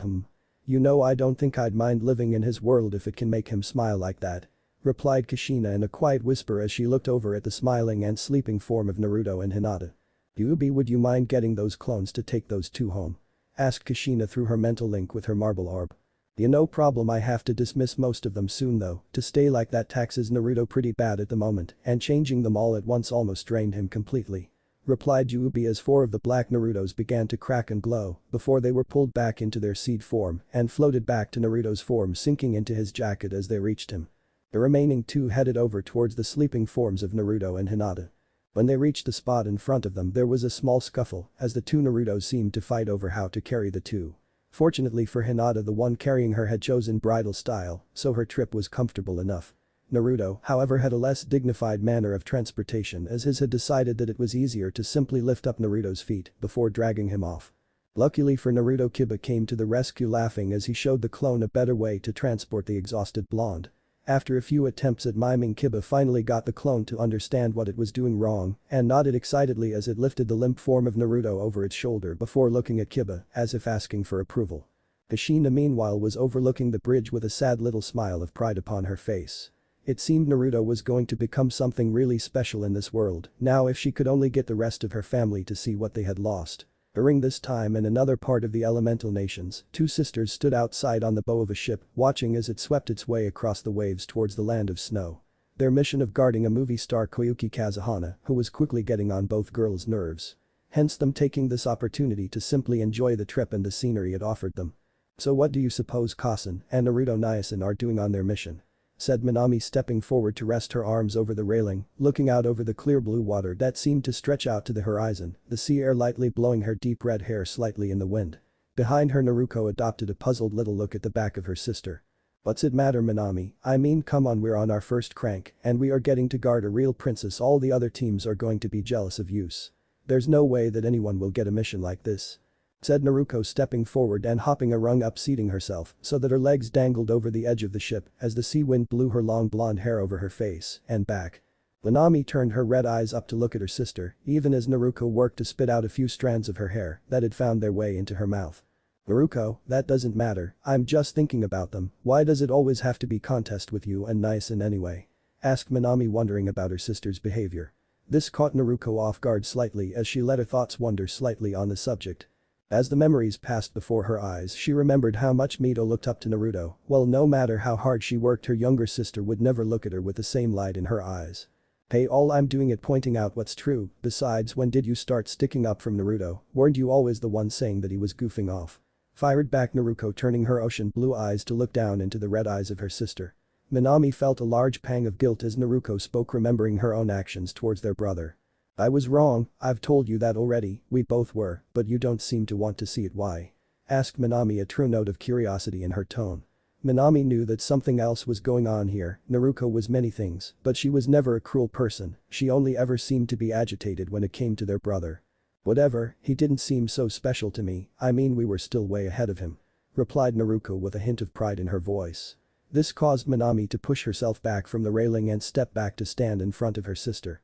You know I don't think I'd mind living in his world if it can make him smile like that. Replied Kushina in a quiet whisper as she looked over at the smiling and sleeping form of Naruto and Hinata. Yubi, would you mind getting those clones to take those two home? Asked Kushina through her mental link with her marble orb. No problem, I have to dismiss most of them soon though, to stay like that taxes Naruto pretty bad at the moment and changing them all at once almost drained him completely. Replied Yubi as four of the black Narutos began to crack and glow before they were pulled back into their seed form and floated back to Naruto's form sinking into his jacket as they reached him. The remaining two headed over towards the sleeping forms of Naruto and Hinata. When they reached the spot in front of them there was a small scuffle as the two Narutos seemed to fight over how to carry the two. Fortunately for Hinata, the one carrying her had chosen bridal style, so her trip was comfortable enough. Naruto, however, had a less dignified manner of transportation as his had decided that it was easier to simply lift up Naruto's feet before dragging him off. Luckily for Naruto, Kiba came to the rescue laughing as he showed the clone a better way to transport the exhausted blonde. After a few attempts at miming, Kiba finally got the clone to understand what it was doing wrong and nodded excitedly as it lifted the limp form of Naruto over its shoulder before looking at Kiba as if asking for approval. Kushina meanwhile was overlooking the bridge with a sad little smile of pride upon her face. It seemed Naruto was going to become something really special in this world, now if she could only get the rest of her family to see what they had lost. During this time in another part of the elemental nations, two sisters stood outside on the bow of a ship, watching as it swept its way across the waves towards the land of snow. Their mission of guarding a movie star Koyuki Kazuhana, who was quickly getting on both girls' nerves. Hence them taking this opportunity to simply enjoy the trip and the scenery it offered them. So what do you suppose Kasen and Naruto Nyasen are doing on their mission? Said Minami stepping forward to rest her arms over the railing, looking out over the clear blue water that seemed to stretch out to the horizon, the sea air lightly blowing her deep red hair slightly in the wind. Behind her, Naruto adopted a puzzled little look at the back of her sister. What's it matter, Minami? I mean, come on, we're on our first crank and we are getting to guard a real princess. All the other teams are going to be jealous of use. There's no way that anyone will get a mission like this. Said Naruto stepping forward and hopping a rung up, seating herself so that her legs dangled over the edge of the ship as the sea wind blew her long blonde hair over her face and back. Minami turned her red eyes up to look at her sister, even as Naruto worked to spit out a few strands of her hair that had found their way into her mouth. Naruto, that doesn't matter, I'm just thinking about them, why does it always have to be contest with you and Nyasen anyway? Asked Minami, wondering about her sister's behavior. This caught Naruto off guard slightly as she let her thoughts wander slightly on the subject. As the memories passed before her eyes, she remembered how much Mito looked up to Naruto, while no matter how hard she worked, her younger sister would never look at her with the same light in her eyes. Hey, all I'm doing it pointing out what's true, besides, when did you start sticking up from Naruto? Weren't you always the one saying that he was goofing off? Fired back Naruto, turning her ocean blue eyes to look down into the red eyes of her sister. Minami felt a large pang of guilt as Naruto spoke, remembering her own actions towards their brother. I was wrong, I've told you that already, we both were, but you don't seem to want to see it. Why? Asked Minami, a true note of curiosity in her tone. Minami knew that something else was going on here. Naruto was many things, but she was never a cruel person, she only ever seemed to be agitated when it came to their brother. Whatever, he didn't seem so special to me, I mean we were still way ahead of him. Replied Naruto with a hint of pride in her voice. This caused Minami to push herself back from the railing and step back to stand in front of her sister.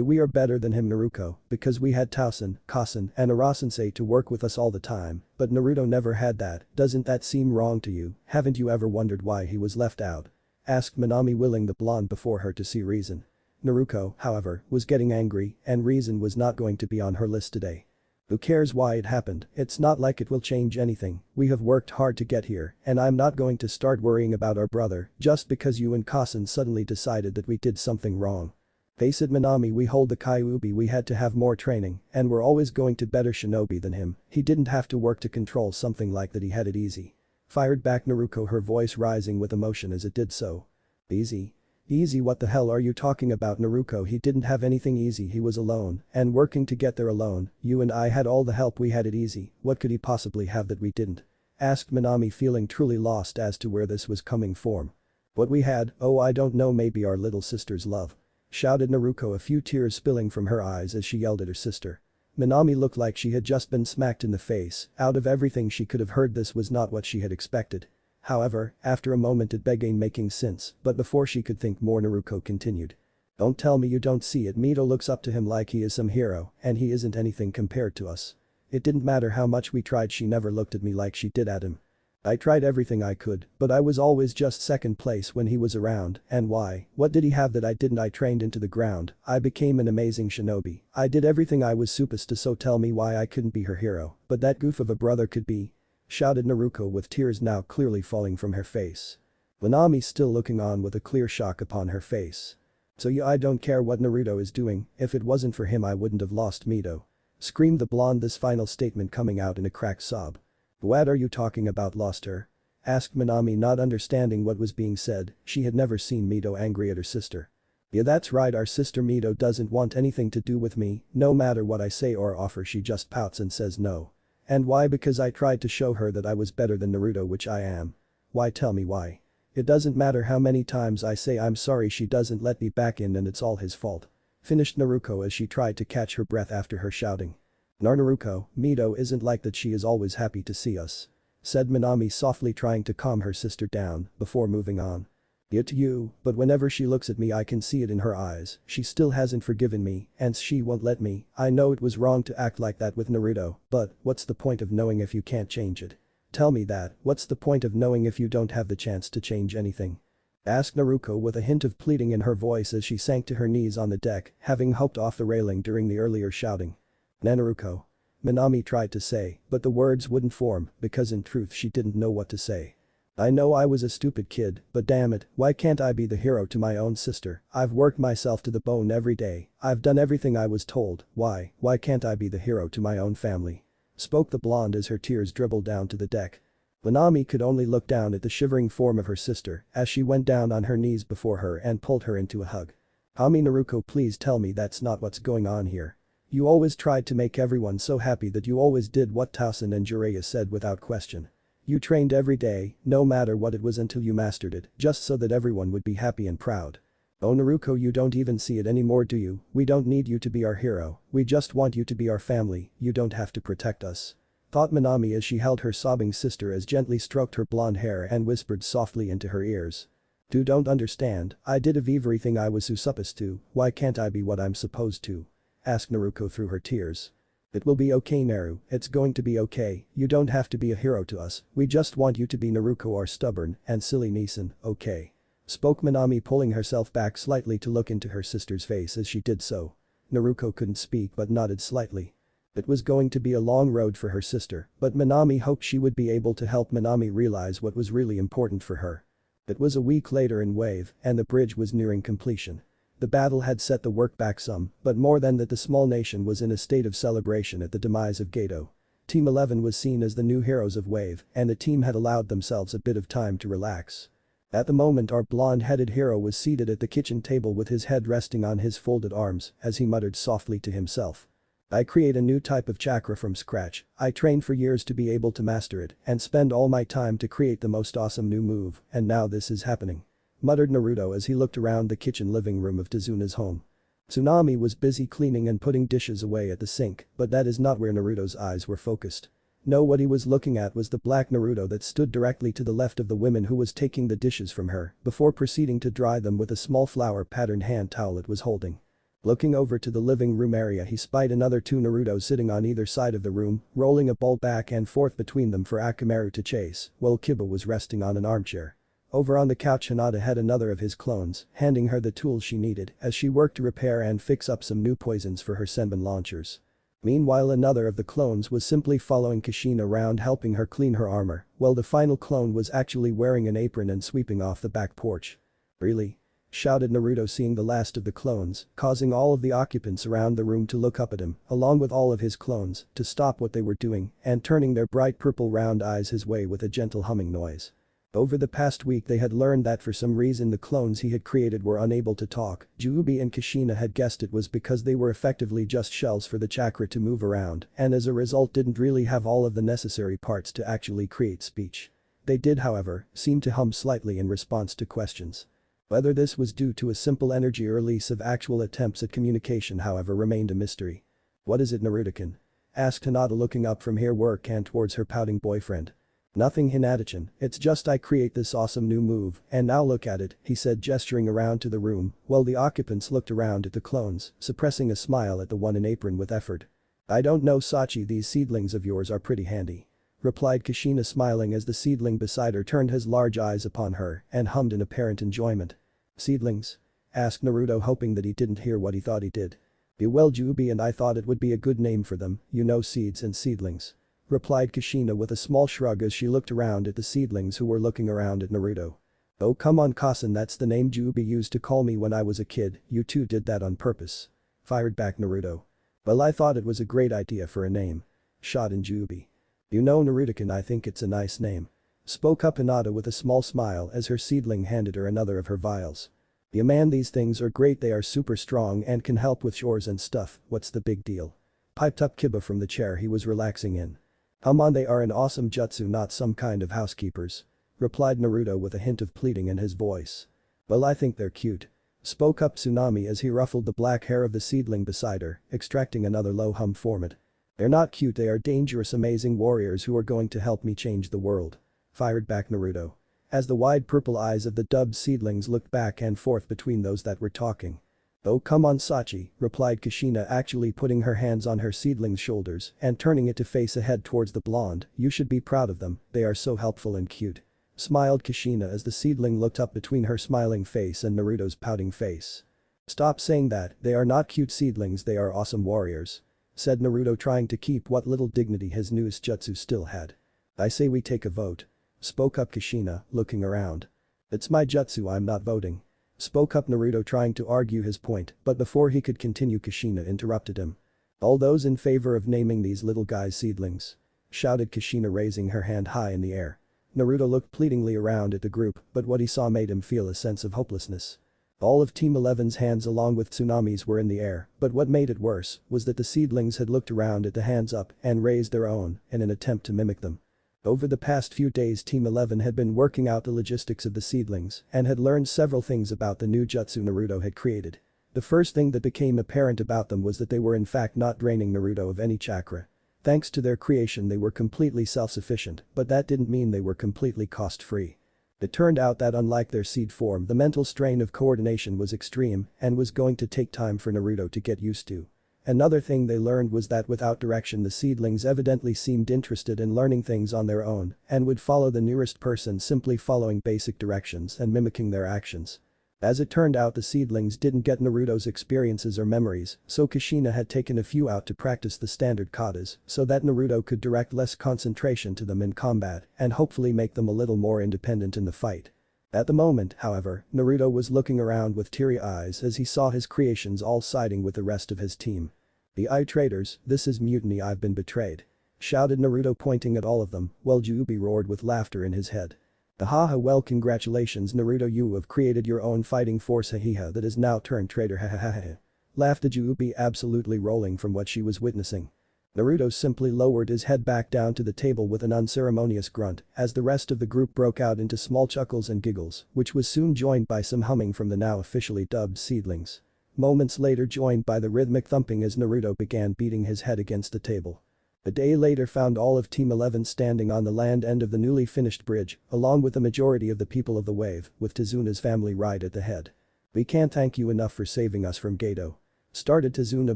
We are better than him, Naruto, because we had Tausen, Kasen, and Ara-sensei to work with us all the time, but Naruto never had that. Doesn't that seem wrong to you? Haven't you ever wondered why he was left out? Asked Minami, willing the blonde before her to see reason. Naruto, however, was getting angry and reason was not going to be on her list today. Who cares why it happened? It's not like it will change anything. We have worked hard to get here and I'm not going to start worrying about our brother just because you and Kasen suddenly decided that we did something wrong. Face it, Minami, we hold the Kyuubi, we had to have more training and we're always going to better shinobi than him. He didn't have to work to control something like that, he had it easy. Fired back Naruto, her voice rising with emotion as it did so. Easy? Easy, what the hell are you talking about, Naruto? He didn't have anything easy, he was alone and working to get there alone. You and I had all the help, we had it easy, what could he possibly have that we didn't? Asked Minami, feeling truly lost as to where this was coming from. What we had? Oh, I don't know, maybe our little sister's love. Shouted Naruto, a few tears spilling from her eyes as she yelled at her sister. Minami looked like she had just been smacked in the face. Out of everything she could have heard, this was not what she had expected. However, after a moment it began making sense, but before she could think more Naruto continued. Don't tell me you don't see it. Mito looks up to him like he is some hero, and he isn't anything compared to us. It didn't matter how much we tried, she never looked at me like she did at him. I tried everything I could, but I was always just second place when he was around, and why? What did he have that I didn't? I trained into the ground, I became an amazing shinobi, I did everything I was supposed to, so tell me why I couldn't be her hero, but that goof of a brother could be? Shouted Naruto with tears now clearly falling from her face. Minami still looking on with a clear shock upon her face. So yeah, I don't care what Naruto is doing, if it wasn't for him I wouldn't have lost Mito. Screamed the blonde, this final statement coming out in a cracked sob. What are you talking about, lost her? Asked Minami, not understanding what was being said. She had never seen Mito angry at her sister. Yeah, that's right, our sister Mito doesn't want anything to do with me, no matter what I say or offer she just pouts and says no. And why? Because I tried to show her that I was better than Naruto, which I am. Why, tell me why? It doesn't matter how many times I say I'm sorry, she doesn't let me back in and it's all his fault. Finished Naruto as she tried to catch her breath after her shouting. Naruto, Mito isn't like that, she is always happy to see us. Said Minami softly, trying to calm her sister down before moving on. Yeah, to you, but whenever she looks at me I can see it in her eyes, she still hasn't forgiven me and she won't let me. I know it was wrong to act like that with Naruto, but what's the point of knowing if you can't change it? Tell me that, what's the point of knowing if you don't have the chance to change anything? Asked Naruto with a hint of pleading in her voice as she sank to her knees on the deck, having hopped off the railing during the earlier shouting. Naruto. Minami tried to say, but the words wouldn't form because in truth she didn't know what to say. I know I was a stupid kid, but damn it, why can't I be the hero to my own sister? I've worked myself to the bone every day, I've done everything I was told, why can't I be the hero to my own family? Spoke the blonde as her tears dribbled down to the deck. Minami could only look down at the shivering form of her sister as she went down on her knees before her and pulled her into a hug. Naruto, please tell me that's not what's going on here. You always tried to make everyone so happy that you always did what Tausen and Jiraiya said without question. You trained every day, no matter what it was, until you mastered it, just so that everyone would be happy and proud. Oh Naruto, you don't even see it anymore, do you? We don't need you to be our hero, we just want you to be our family, you don't have to protect us. Thought Minami as she held her sobbing sister as gently stroked her blonde hair and whispered softly into her ears. You don't understand, I did everything I was supposed to, why can't I be what I'm supposed to? Asked Naruto through her tears. It will be okay Naru, it's going to be okay, you don't have to be a hero to us, we just want you to be Naruto, our stubborn and silly Neeson, okay? Spoke Minami, pulling herself back slightly to look into her sister's face as she did so. Naruto couldn't speak but nodded slightly. It was going to be a long road for her sister, but Minami hoped she would be able to help Minami realize what was really important for her. It was a week later in Wave and the bridge was nearing completion. The battle had set the work back some, but more than that, the small nation was in a state of celebration at the demise of Geto. Team 11 was seen as the new heroes of Wave and the team had allowed themselves a bit of time to relax. At the moment our blonde-headed hero was seated at the kitchen table with his head resting on his folded arms as he muttered softly to himself. I create a new type of chakra from scratch, I trained for years to be able to master it and spend all my time to create the most awesome new move and now this is happening. Muttered Naruto as he looked around the kitchen living room of Tazuna's home. Tsunami was busy cleaning and putting dishes away at the sink, but that is not where Naruto's eyes were focused. No, what he was looking at was the black Naruto that stood directly to the left of the woman who was taking the dishes from her before proceeding to dry them with a small flower-patterned hand towel it was holding. Looking over to the living room area, he spied another two Narutos sitting on either side of the room, rolling a ball back and forth between them for Akamaru to chase, while Kiba was resting on an armchair. Over on the couch, Hinata had another of his clones, handing her the tools she needed as she worked to repair and fix up some new poisons for her Senbon launchers. Meanwhile, another of the clones was simply following Kushina around, helping her clean her armor, while the final clone was actually wearing an apron and sweeping off the back porch. Really? Shouted Naruto, seeing the last of the clones, causing all of the occupants around the room to look up at him, along with all of his clones, to stop what they were doing and turning their bright purple round eyes his way with a gentle humming noise. Over the past week they had learned that for some reason the clones he had created were unable to talk. Juubi and Kushina had guessed it was because they were effectively just shells for the chakra to move around and as a result didn't really have all of the necessary parts to actually create speech. They did, however, seem to hum slightly in response to questions. Whether this was due to a simple energy or release of actual attempts at communication, however, remained a mystery. What is it, Naruto-kun? Asked Hinata, looking up from her work and towards her pouting boyfriend. Nothing Hinata-chan, it's just I create this awesome new move and now look at it, he said gesturing around to the room while the occupants looked around at the clones, suppressing a smile at the one in apron with effort. I don't know Sachi, these seedlings of yours are pretty handy. Replied Kushina smiling as the seedling beside her turned his large eyes upon her and hummed in apparent enjoyment. Seedlings? Asked Naruto hoping that he didn't hear what he thought he did. Well Jubi and I thought it would be a good name for them, you know, seeds and seedlings. Replied Kushina with a small shrug as she looked around at the seedlings who were looking around at Naruto. Oh come on Kasen, that's the name Jubi used to call me when I was a kid, you two did that on purpose. Fired back Naruto. Well I thought it was a great idea for a name. Shot in Jubi. You know Naruto-kun, I think it's a nice name. Spoke up Hinata with a small smile as her seedling handed her another of her vials. Yeah man, these things are great, they are super strong and can help with chores and stuff, what's the big deal? Piped up Kiba from the chair he was relaxing in. Come on, they are an awesome jutsu, not some kind of housekeepers. Replied Naruto with a hint of pleading in his voice. Well I think they're cute. Spoke up Tsunami as he ruffled the black hair of the seedling beside her, extracting another low hum from it. They're not cute, they are dangerous amazing warriors who are going to help me change the world. Fired back Naruto. As the wide purple eyes of the dubbed seedlings looked back and forth between those that were talking. Oh come on Sachi, replied Kushina actually putting her hands on her seedling's shoulders and turning it to face ahead towards the blonde, you should be proud of them, they are so helpful and cute. Smiled Kushina as the seedling looked up between her smiling face and Naruto's pouting face. Stop saying that, they are not cute seedlings, they are awesome warriors. Said Naruto trying to keep what little dignity his newest jutsu still had. I say we take a vote. Spoke up Kushina, looking around. It's my jutsu, I'm not voting. Spoke up Naruto trying to argue his point, but before he could continue Kushina interrupted him. All those in favor of naming these little guys seedlings? Shouted Kushina raising her hand high in the air. Naruto looked pleadingly around at the group, but what he saw made him feel a sense of hopelessness. All of Team 11's hands along with Tsunami's were in the air, but what made it worse was that the seedlings had looked around at the hands up and raised their own in an attempt to mimic them. Over the past few days Team 11 had been working out the logistics of the seedlings and had learned several things about the new jutsu Naruto had created. The first thing that became apparent about them was that they were in fact not draining Naruto of any chakra. Thanks to their creation they were completely self-sufficient, but that didn't mean they were completely cost-free. It turned out that unlike their seed form, the mental strain of coordination was extreme and was going to take time for Naruto to get used to. Another thing they learned was that without direction the seedlings evidently seemed interested in learning things on their own and would follow the nearest person simply following basic directions and mimicking their actions. As it turned out the seedlings didn't get Naruto's experiences or memories, so Kushina had taken a few out to practice the standard katas so that Naruto could direct less concentration to them in combat and hopefully make them a little more independent in the fight. At the moment, however, Naruto was looking around with teary eyes as he saw his creations all siding with the rest of his team. The traitors, this is mutiny, I've been betrayed. Shouted Naruto pointing at all of them, while Jubi roared with laughter in his head. Haha, well congratulations Naruto, you have created your own fighting force haha that is now turned traitor hahaha. Laughed Jubi absolutely rolling from what she was witnessing. Naruto simply lowered his head back down to the table with an unceremonious grunt as the rest of the group broke out into small chuckles and giggles, which was soon joined by some humming from the now officially dubbed seedlings. Moments later joined by the rhythmic thumping as Naruto began beating his head against the table. A day later found all of Team 11 standing on the land end of the newly finished bridge, along with the majority of the people of the wave, with Tezuna's family right at the head. We can't thank you enough for saving us from Gato. Started Tezuna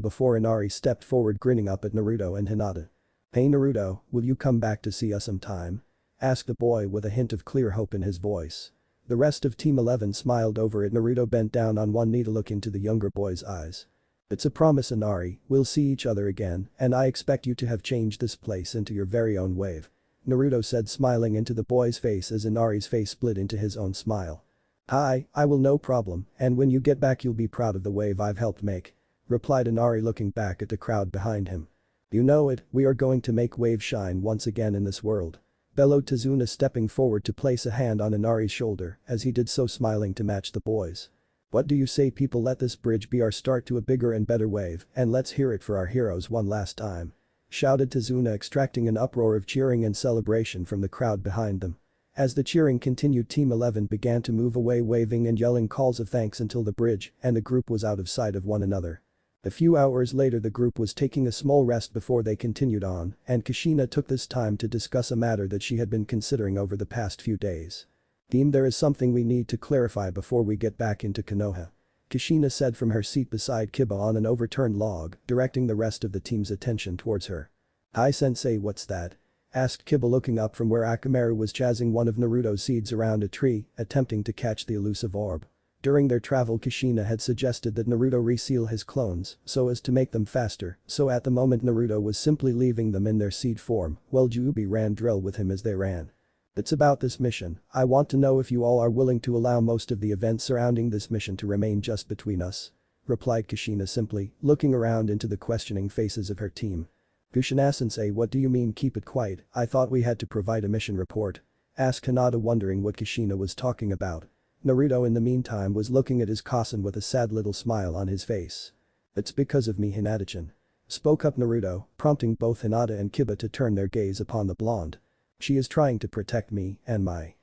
before Inari stepped forward grinning up at Naruto and Hinata. Hey Naruto, will you come back to see us sometime? Asked the boy with a hint of clear hope in his voice. The rest of Team 11 smiled over it. Naruto bent down on one knee to look into the younger boy's eyes. It's a promise Inari, we'll see each other again and I expect you to have changed this place into your very own wave. Naruto said smiling into the boy's face as Inari's face split into his own smile. Hi, I will no problem and when you get back you'll be proud of the wave I've helped make. Replied Inari looking back at the crowd behind him. You know it, we are going to make wave shine once again in this world. Bellowed Tezuna stepping forward to place a hand on Inari's shoulder as he did so smiling to match the boys. What do you say people, let this bridge be our start to a bigger and better wave and let's hear it for our heroes one last time. Shouted Tezuna extracting an uproar of cheering and celebration from the crowd behind them. As the cheering continued Team 11 began to move away waving and yelling calls of thanks until the bridge and the group was out of sight of one another. A few hours later the group was taking a small rest before they continued on, and Kushina took this time to discuss a matter that she had been considering over the past few days. "Team, there is something we need to clarify before we get back into Konoha," Kushina said from her seat beside Kiba on an overturned log, directing the rest of the team's attention towards her. "Hi sensei, what's that?" asked Kiba looking up from where Akamaru was chasing one of Naruto's seeds around a tree, attempting to catch the elusive orb. During their travel Kushina had suggested that Naruto reseal his clones so as to make them faster, so at the moment Naruto was simply leaving them in their seed form while Juubi ran drill with him as they ran. "It's about this mission. I want to know if you all are willing to allow most of the events surrounding this mission to remain just between us," replied Kushina simply, looking around into the questioning faces of her team. "Kushina-sensei, what do you mean keep it quiet? I thought we had to provide a mission report," asked Hinata, wondering what Kushina was talking about. Naruto in the meantime was looking at his cousin with a sad little smile on his face. "It's because of me, Hinata-chan," spoke up Naruto, prompting both Hinata and Kiba to turn their gaze upon the blonde. "She is trying to protect me and my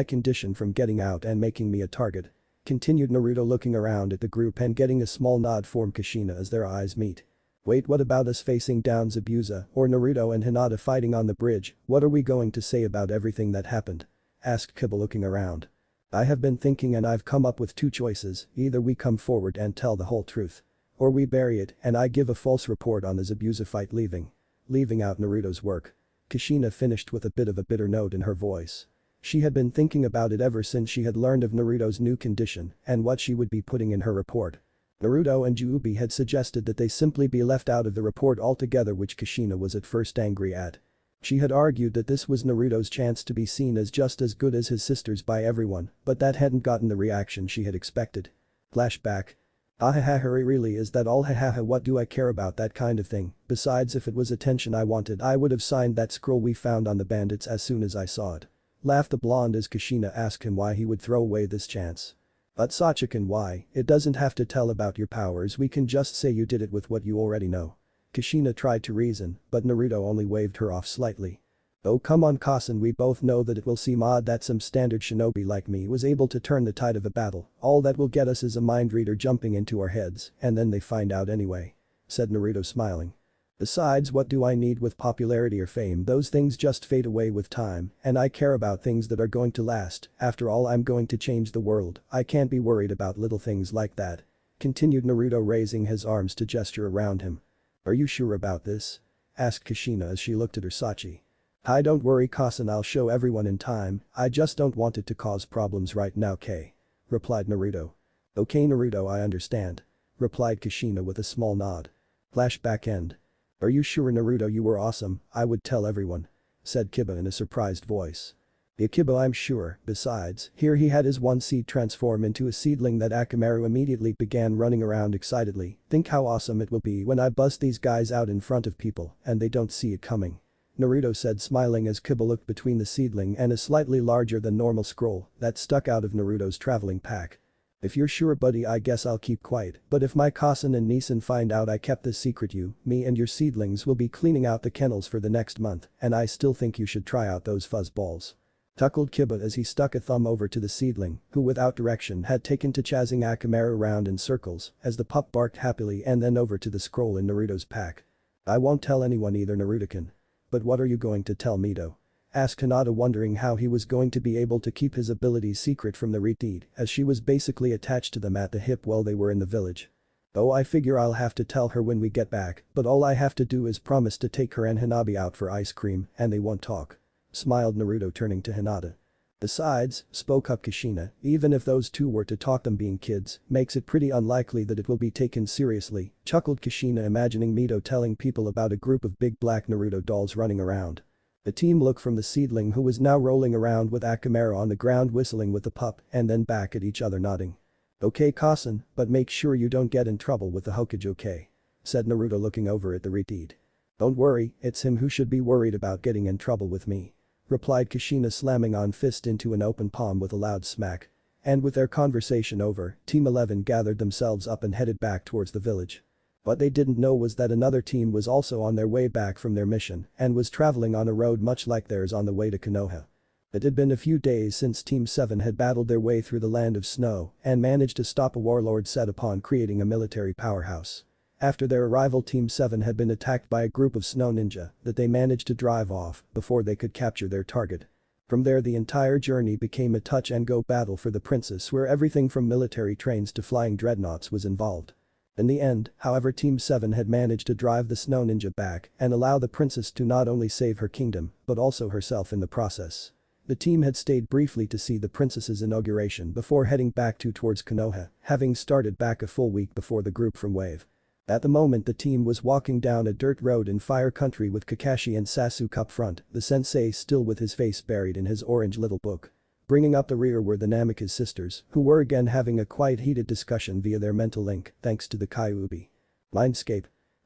condition from getting out and making me a target," continued Naruto, looking around at the group and getting a small nod from Kushina as their eyes meet. "Wait, what about us facing down Zabuza or Naruto and Hinata fighting on the bridge? What are we going to say about everything that happened?" asked Kiba looking around. "I have been thinking and I've come up with two choices, either we come forward and tell the whole truth. Or we bury it and I give a false report on the Zabuza fight leaving out Naruto's work." Kushina finished with a bit of a bitter note in her voice. She had been thinking about it ever since she had learned of Naruto's new condition and what she would be putting in her report. Naruto and Juubi had suggested that they simply be left out of the report altogether, which Kushina was at first angry at. She had argued that this was Naruto's chance to be seen as just as good as his sisters by everyone, but that hadn't gotten the reaction she had expected. Flashback. "Ahaha, really, is that all? Hahaha, what do I care about that kind of thing? Besides, if it was attention I wanted I would have signed that scroll we found on the bandits as soon as I saw it." Laughed the blonde as Kushina asked him why he would throw away this chance. "But Sachika, why? It doesn't have to tell about your powers, we can just say you did it with what you already know." Kushina tried to reason, but Naruto only waved her off slightly. "Oh come on cousin, we both know that it will seem odd that some standard shinobi like me was able to turn the tide of a battle, all that will get us is a mind reader jumping into our heads and then they find out anyway," said Naruto smiling. "Besides, what do I need with popularity or fame? Those things just fade away with time and I care about things that are going to last. After all, I'm going to change the world, I can't be worried about little things like that," continued Naruto, raising his arms to gesture around him. "Are you sure about this?" asked Kushina as she looked at her Sachi. "Hi, don't worry cousin, I'll show everyone in time, I just don't want it to cause problems right now, K," replied Naruto. "Okay Naruto, I understand," replied Kushina with a small nod. Flashback end. "Are you sure Naruto, you were awesome, I would tell everyone," said Kiba in a surprised voice. "Yeah Kiba, I'm sure, besides, here he had his one seed transform into a seedling." That Akamaru immediately began running around excitedly. "Think how awesome it will be when I bust these guys out in front of people and they don't see it coming," Naruto said, smiling as Kiba looked between the seedling and a slightly larger than normal scroll that stuck out of Naruto's traveling pack. "If you're sure buddy, I guess I'll keep quiet, but if my cousin and Nisan find out I kept this secret, me and your seedlings will be cleaning out the kennels for the next month and I still think you should try out those fuzz balls," chuckled Kiba as he stuck a thumb over to the seedling, who without direction had taken to chasing Akamaru around in circles as the pup barked happily, and then over to the scroll in Naruto's pack. "I won't tell anyone either Naruto-kun." "But what are you going to tell me though?" asked Hinata, wondering how he was going to be able to keep his abilities secret from the Reteed as she was basically attached to them at the hip while they were in the village. "Oh, I figure I'll have to tell her when we get back, but all I have to do is promise to take her and Hanabi out for ice cream and they won't talk," smiled Naruto, turning to Hinata. "Besides," spoke up Kushina, "even if those two were to talk, them being kids makes it pretty unlikely that it will be taken seriously," chuckled Kushina, imagining Mito telling people about a group of big black Naruto dolls running around. The team looked from the seedling, who was now rolling around with Akamaru on the ground whistling with the pup, and then back at each other nodding. "Okay cousin, but make sure you don't get in trouble with the Hokage, okay?" said Naruto, looking over at the Reteed. "Don't worry, it's him who should be worried about getting in trouble with me," replied Kushina, slamming on fist into an open palm with a loud smack. And with their conversation over, Team 11 gathered themselves up and headed back towards the village. What they didn't know was that another team was also on their way back from their mission and was traveling on a road much like theirs on the way to Konoha. It had been a few days since Team 7 had battled their way through the land of snow and managed to stop a warlord set upon creating a military powerhouse. After their arrival, Team 7 had been attacked by a group of snow ninja that they managed to drive off before they could capture their target. From there, the entire journey became a touch-and-go battle for the princess, where everything from military trains to flying dreadnoughts was involved. In the end, however, Team 7 had managed to drive the snow ninja back and allow the princess to not only save her kingdom but also herself in the process. The team had stayed briefly to see the princess's inauguration before heading back towards Konoha, having started back a full week before the group from Wave. At the moment, the team was walking down a dirt road in Fire Country with Kakashi and Sasuke up front, the sensei still with his face buried in his orange little book. Bringing up the rear were the Namikaze sisters, who were again having a quite heated discussion via their mental link thanks to the Kyuubi. Mindscape.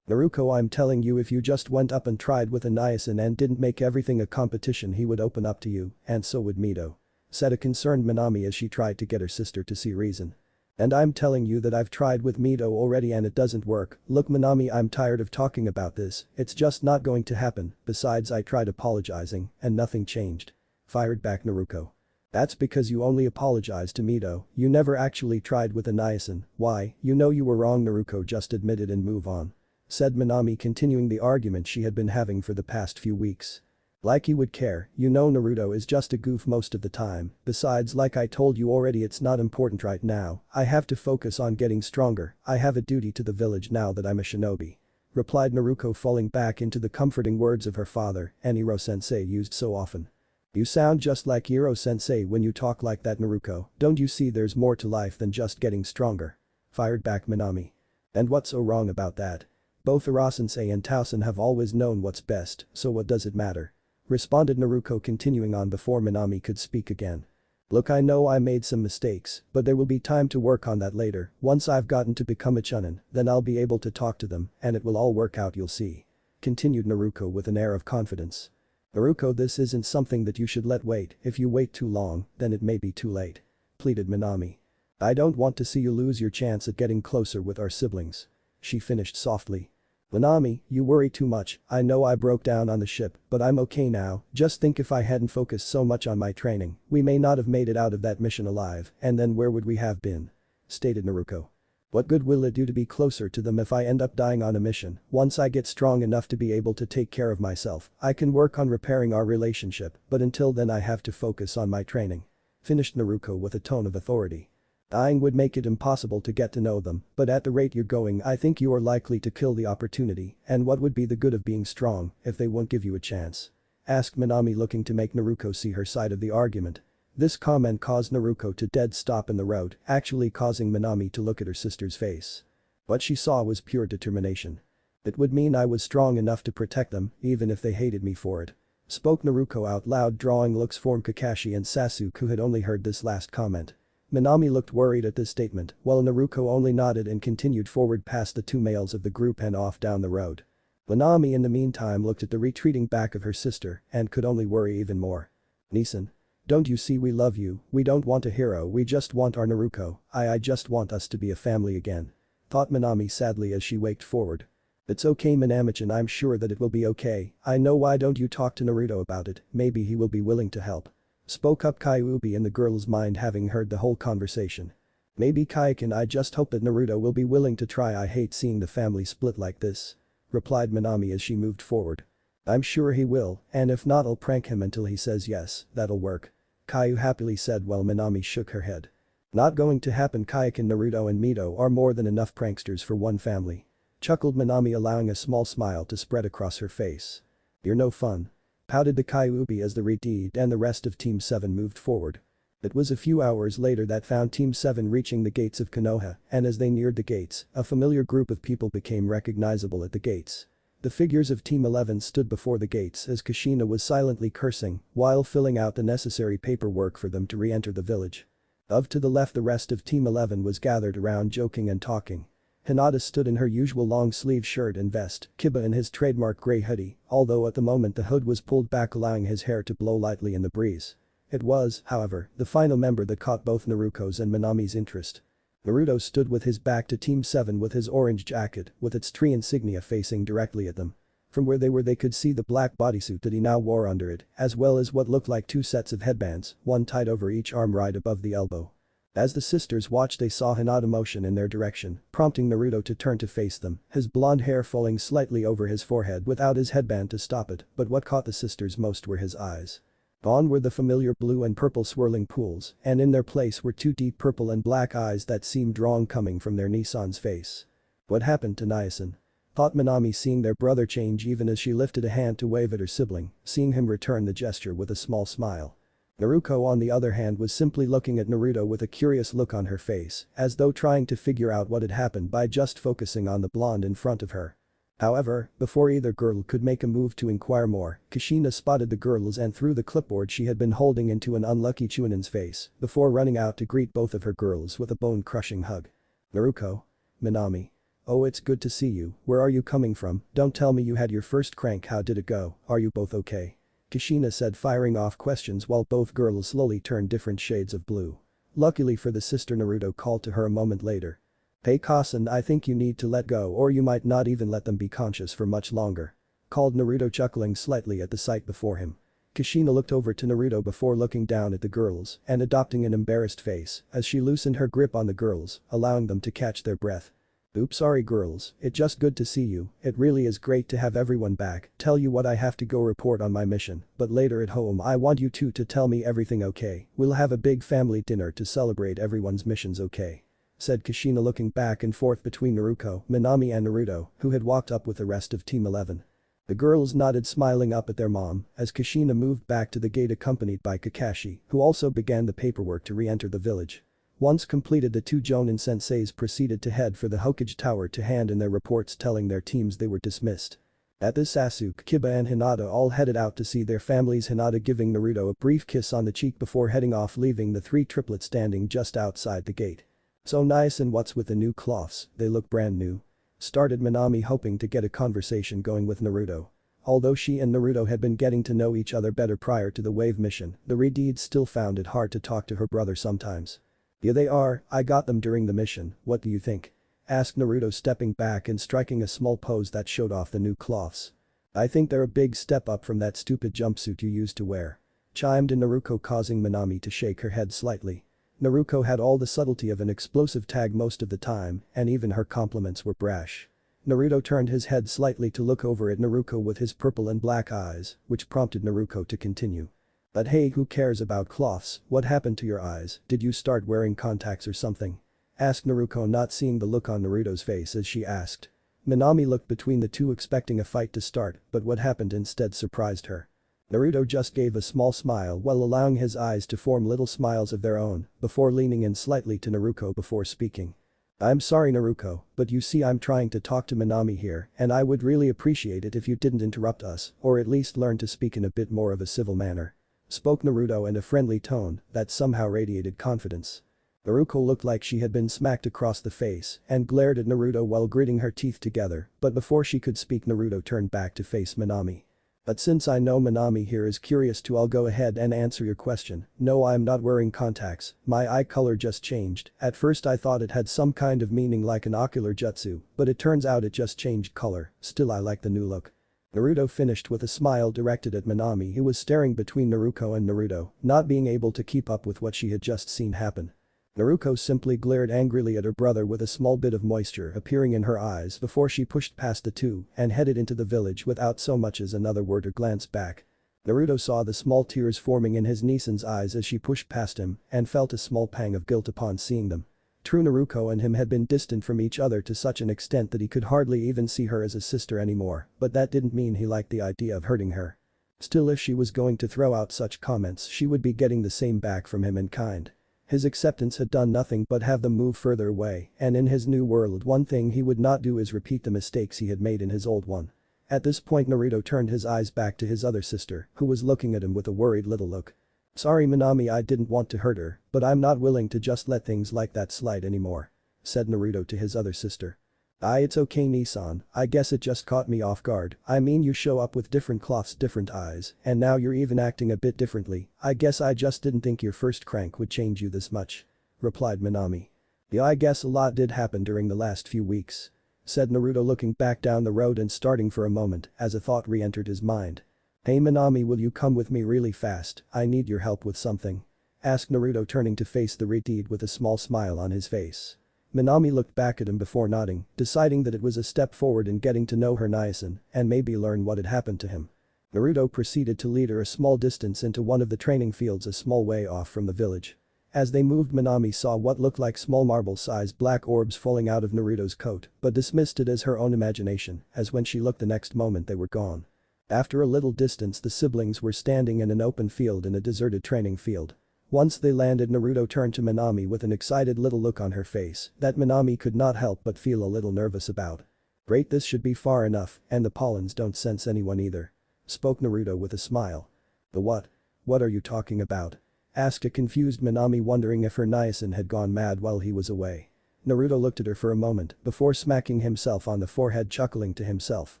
Naruto, I'm telling you, if you just went up and tried with a niacin and didn't make everything a competition, he would open up to you, and so would Mito. Said a concerned Minami as she tried to get her sister to see reason. And I'm telling you that I've tried with Mito already and it doesn't work. Look Minami, I'm tired of talking about this, it's just not going to happen, besides I tried apologizing and nothing changed. Fired back Naruto. That's because you only apologized to Mito, you never actually tried with a niacin. Why, you know you were wrong, Naruto, just admit it and move on. Said Minami, continuing the argument she had been having for the past few weeks. Like you would care, you know Naruto is just a goof most of the time, besides like I told you already, it's not important right now, I have to focus on getting stronger, I have a duty to the village now that I'm a shinobi. Replied Naruto, falling back into the comforting words of her father and Iro-sensei used so often. You sound just like Iro-sensei when you talk like that, Naruto, don't you see there's more to life than just getting stronger? Fired back Minami. And what's so wrong about that? Both Iro-sensei and Tausen have always known what's best, so what does it matter? Responded Naruto, continuing on before Minami could speak again. Look, I know I made some mistakes, but there will be time to work on that later. Once I've gotten to become a chunin, then I'll be able to talk to them and it will all work out, you'll see. Continued Naruto with an air of confidence. Naruto, this isn't something that you should let wait, if you wait too long, then it may be too late. Pleaded Minami. I don't want to see you lose your chance at getting closer with our siblings. She finished softly. Minami, you worry too much, I know I broke down on the ship, but I'm okay now, just think if I hadn't focused so much on my training, we may not have made it out of that mission alive, and then where would we have been? Stated Naruto. What good will it do to be closer to them if I end up dying on a mission? Once I get strong enough to be able to take care of myself, I can work on repairing our relationship, but until then I have to focus on my training. Finished Naruto with a tone of authority. Dying would make it impossible to get to know them, but at the rate you're going I think you are likely to kill the opportunity, and what would be the good of being strong if they won't give you a chance? Asked Minami, looking to make Naruto see her side of the argument. This comment caused Naruto to dead stop in the road, actually causing Minami to look at her sister's face. What she saw was pure determination. It would mean I was strong enough to protect them, even if they hated me for it. Spoke Naruto out loud, drawing looks from Kakashi and Sasuke, who had only heard this last comment. Minami looked worried at this statement, while Naruto only nodded and continued forward past the two males of the group and off down the road. Minami in the meantime looked at the retreating back of her sister and could only worry even more. Nisan. Don't you see, we love you, we don't want a hero, we just want our Naruto, I just want us to be a family again. Thought Minami sadly as she waked forward. It's okay Minami-chan, I'm sure that it will be okay, I know, why don't you talk to Naruto about it, maybe he will be willing to help. Spoke up Kyuubi in the girl's mind, having heard the whole conversation. Maybe Kaiken, I just hope that Naruto will be willing to try, I hate seeing the family split like this. Replied Minami as she moved forward. I'm sure he will, and if not I'll prank him until he says yes, that'll work. Kyu happily said while Minami shook her head. Not going to happen, Kaiken, Naruto and Mito are more than enough pranksters for one family. Chuckled Minami, allowing a small smile to spread across her face. You're no fun. Pouted the Kyuubi as the Redeed and the rest of Team 7 moved forward. It was a few hours later that found Team 7 reaching the gates of Konoha, and as they neared the gates, a familiar group of people became recognizable at the gates. The figures of Team 11 stood before the gates as Kushina was silently cursing while filling out the necessary paperwork for them to re-enter the village. To the left, the rest of Team 11 was gathered around, joking and talking. Hinata stood in her usual long-sleeve shirt and vest, Kiba in his trademark grey hoodie, although at the moment the hood was pulled back, allowing his hair to blow lightly in the breeze. It was, however, the final member that caught both Naruto's and Minami's interest. Naruto stood with his back to Team 7 with his orange jacket with its tree insignia facing directly at them. From where they were they could see the black bodysuit that he now wore under it, as well as what looked like two sets of headbands, one tied over each arm right above the elbow. As the sisters watched they saw Hinata motion in their direction, prompting Naruto to turn to face them, his blonde hair falling slightly over his forehead without his headband to stop it, but what caught the sisters most were his eyes. Gone were the familiar blue and purple swirling pools, and in their place were two deep purple and black eyes that seemed drawn coming from their Nissan's face. What happened to Niacin? Thought Minami, seeing their brother change even as she lifted a hand to wave at her sibling, seeing him return the gesture with a small smile. Naruko on the other hand was simply looking at Naruto with a curious look on her face, as though trying to figure out what had happened by just focusing on the blonde in front of her. However, before either girl could make a move to inquire more, Kushina spotted the girls and threw the clipboard she had been holding into an unlucky Chunin's face, before running out to greet both of her girls with a bone-crushing hug. Naruko? Minami. Oh, it's good to see you, where are you coming from, don't tell me you had your first crank, how did it go, are you both okay? Kushina said, firing off questions while both girls slowly turned different shades of blue. Luckily for the sister, Naruto called to her a moment later. Hey Kasen, I think you need to let go or you might not even let them be conscious for much longer. Called Naruto, chuckling slightly at the sight before him. Kushina looked over to Naruto before looking down at the girls and adopting an embarrassed face as she loosened her grip on the girls, allowing them to catch their breath. Oops, sorry girls, it's just good to see you, it really is great to have everyone back, tell you what, I have to go report on my mission, but later at home I want you two to tell me everything, okay, we'll have a big family dinner to celebrate everyone's missions, okay? Said Kushina, looking back and forth between Naruko, Minami and Naruto, who had walked up with the rest of Team 11. The girls nodded, smiling up at their mom as Kushina moved back to the gate accompanied by Kakashi, who also began the paperwork to re-enter the village. Once completed, the two Jonin senseis proceeded to head for the Hokage Tower to hand in their reports telling their teams they were dismissed. At this, Sasuke, Kiba and Hinata all headed out to see their families, Hinata giving Naruto a brief kiss on the cheek before heading off, leaving the three triplets standing just outside the gate. So nice, and what's with the new cloths, they look brand new. Started Minami, hoping to get a conversation going with Naruto. Although she and Naruto had been getting to know each other better prior to the wave mission, the Redeeds still found it hard to talk to her brother sometimes. Yeah, they are, I got them during the mission, what do you think? Asked Naruto, stepping back and striking a small pose that showed off the new cloths. I think they're a big step up from that stupid jumpsuit you used to wear. Chimed in Naruto, causing Minami to shake her head slightly. Naruto had all the subtlety of an explosive tag most of the time, and even her compliments were brash. Naruto turned his head slightly to look over at Naruko with his purple and black eyes, which prompted Naruko to continue. But hey, who cares about cloths, what happened to your eyes, did you start wearing contacts or something? Asked Naruko, not seeing the look on Naruto's face as she asked. Minami looked between the two, expecting a fight to start, but what happened instead surprised her. Naruto just gave a small smile while allowing his eyes to form little smiles of their own, before leaning in slightly to Naruko before speaking. I'm sorry Naruko, but you see I'm trying to talk to Minami here and I would really appreciate it if you didn't interrupt us or at least learn to speak in a bit more of a civil manner. Spoke Naruto in a friendly tone that somehow radiated confidence. Naruko looked like she had been smacked across the face and glared at Naruto while gritting her teeth together, but before she could speak Naruto turned back to face Minami. But since I know Minami here is curious too, I'll go ahead and answer your question. No, I'm not wearing contacts, my eye color just changed. At first I thought it had some kind of meaning like an ocular jutsu, but it turns out it just changed color, still I like the new look. Naruto finished with a smile directed at Minami, who was staring between Naruko and Naruto, not being able to keep up with what she had just seen happen. Naruko simply glared angrily at her brother with a small bit of moisture appearing in her eyes before she pushed past the two and headed into the village without so much as another word or glance back. Naruto saw the small tears forming in his Nissan's eyes as she pushed past him and felt a small pang of guilt upon seeing them. True, Naruko and him had been distant from each other to such an extent that he could hardly even see her as a sister anymore, but that didn't mean he liked the idea of hurting her. Still, if she was going to throw out such comments, she would be getting the same back from him in kind. His acceptance had done nothing but have them move further away, and in his new world one thing he would not do is repeat the mistakes he had made in his old one. At this point Naruto turned his eyes back to his other sister, who was looking at him with a worried little look. Sorry Minami, I didn't want to hurt her, but I'm not willing to just let things like that slide anymore. Said Naruto to his other sister. It's okay Nissan, I guess it just caught me off guard, I mean you show up with different cloths, different eyes, and now you're even acting a bit differently, I guess I just didn't think your first crank would change you this much. Replied Minami. Yeah, I guess a lot did happen during the last few weeks. Said Naruto, looking back down the road and starting for a moment as a thought re-entered his mind. Hey Minami, will you come with me really fast, I need your help with something. asked Naruto turning to face the Redeed with a small smile on his face. Minami looked back at him before nodding, deciding that it was a step forward in getting to know her niacin and maybe learn what had happened to him. Naruto proceeded to lead her a small distance into one of the training fields a small way off from the village. As they moved, Minami saw what looked like small marble-sized black orbs falling out of Naruto's coat but dismissed it as her own imagination as when she looked the next moment they were gone. After a little distance, the siblings were standing in an open field in a deserted training field. Once they landed, Naruto turned to Minami with an excited little look on her face that Minami could not help but feel a little nervous about. "Great, this should be far enough, and the pollens don't sense anyone either," spoke Naruto with a smile. "The what? What are you talking about?" asked a confused Minami, wondering if her niacin had gone mad while he was away. Naruto looked at her for a moment before smacking himself on the forehead, chuckling to himself.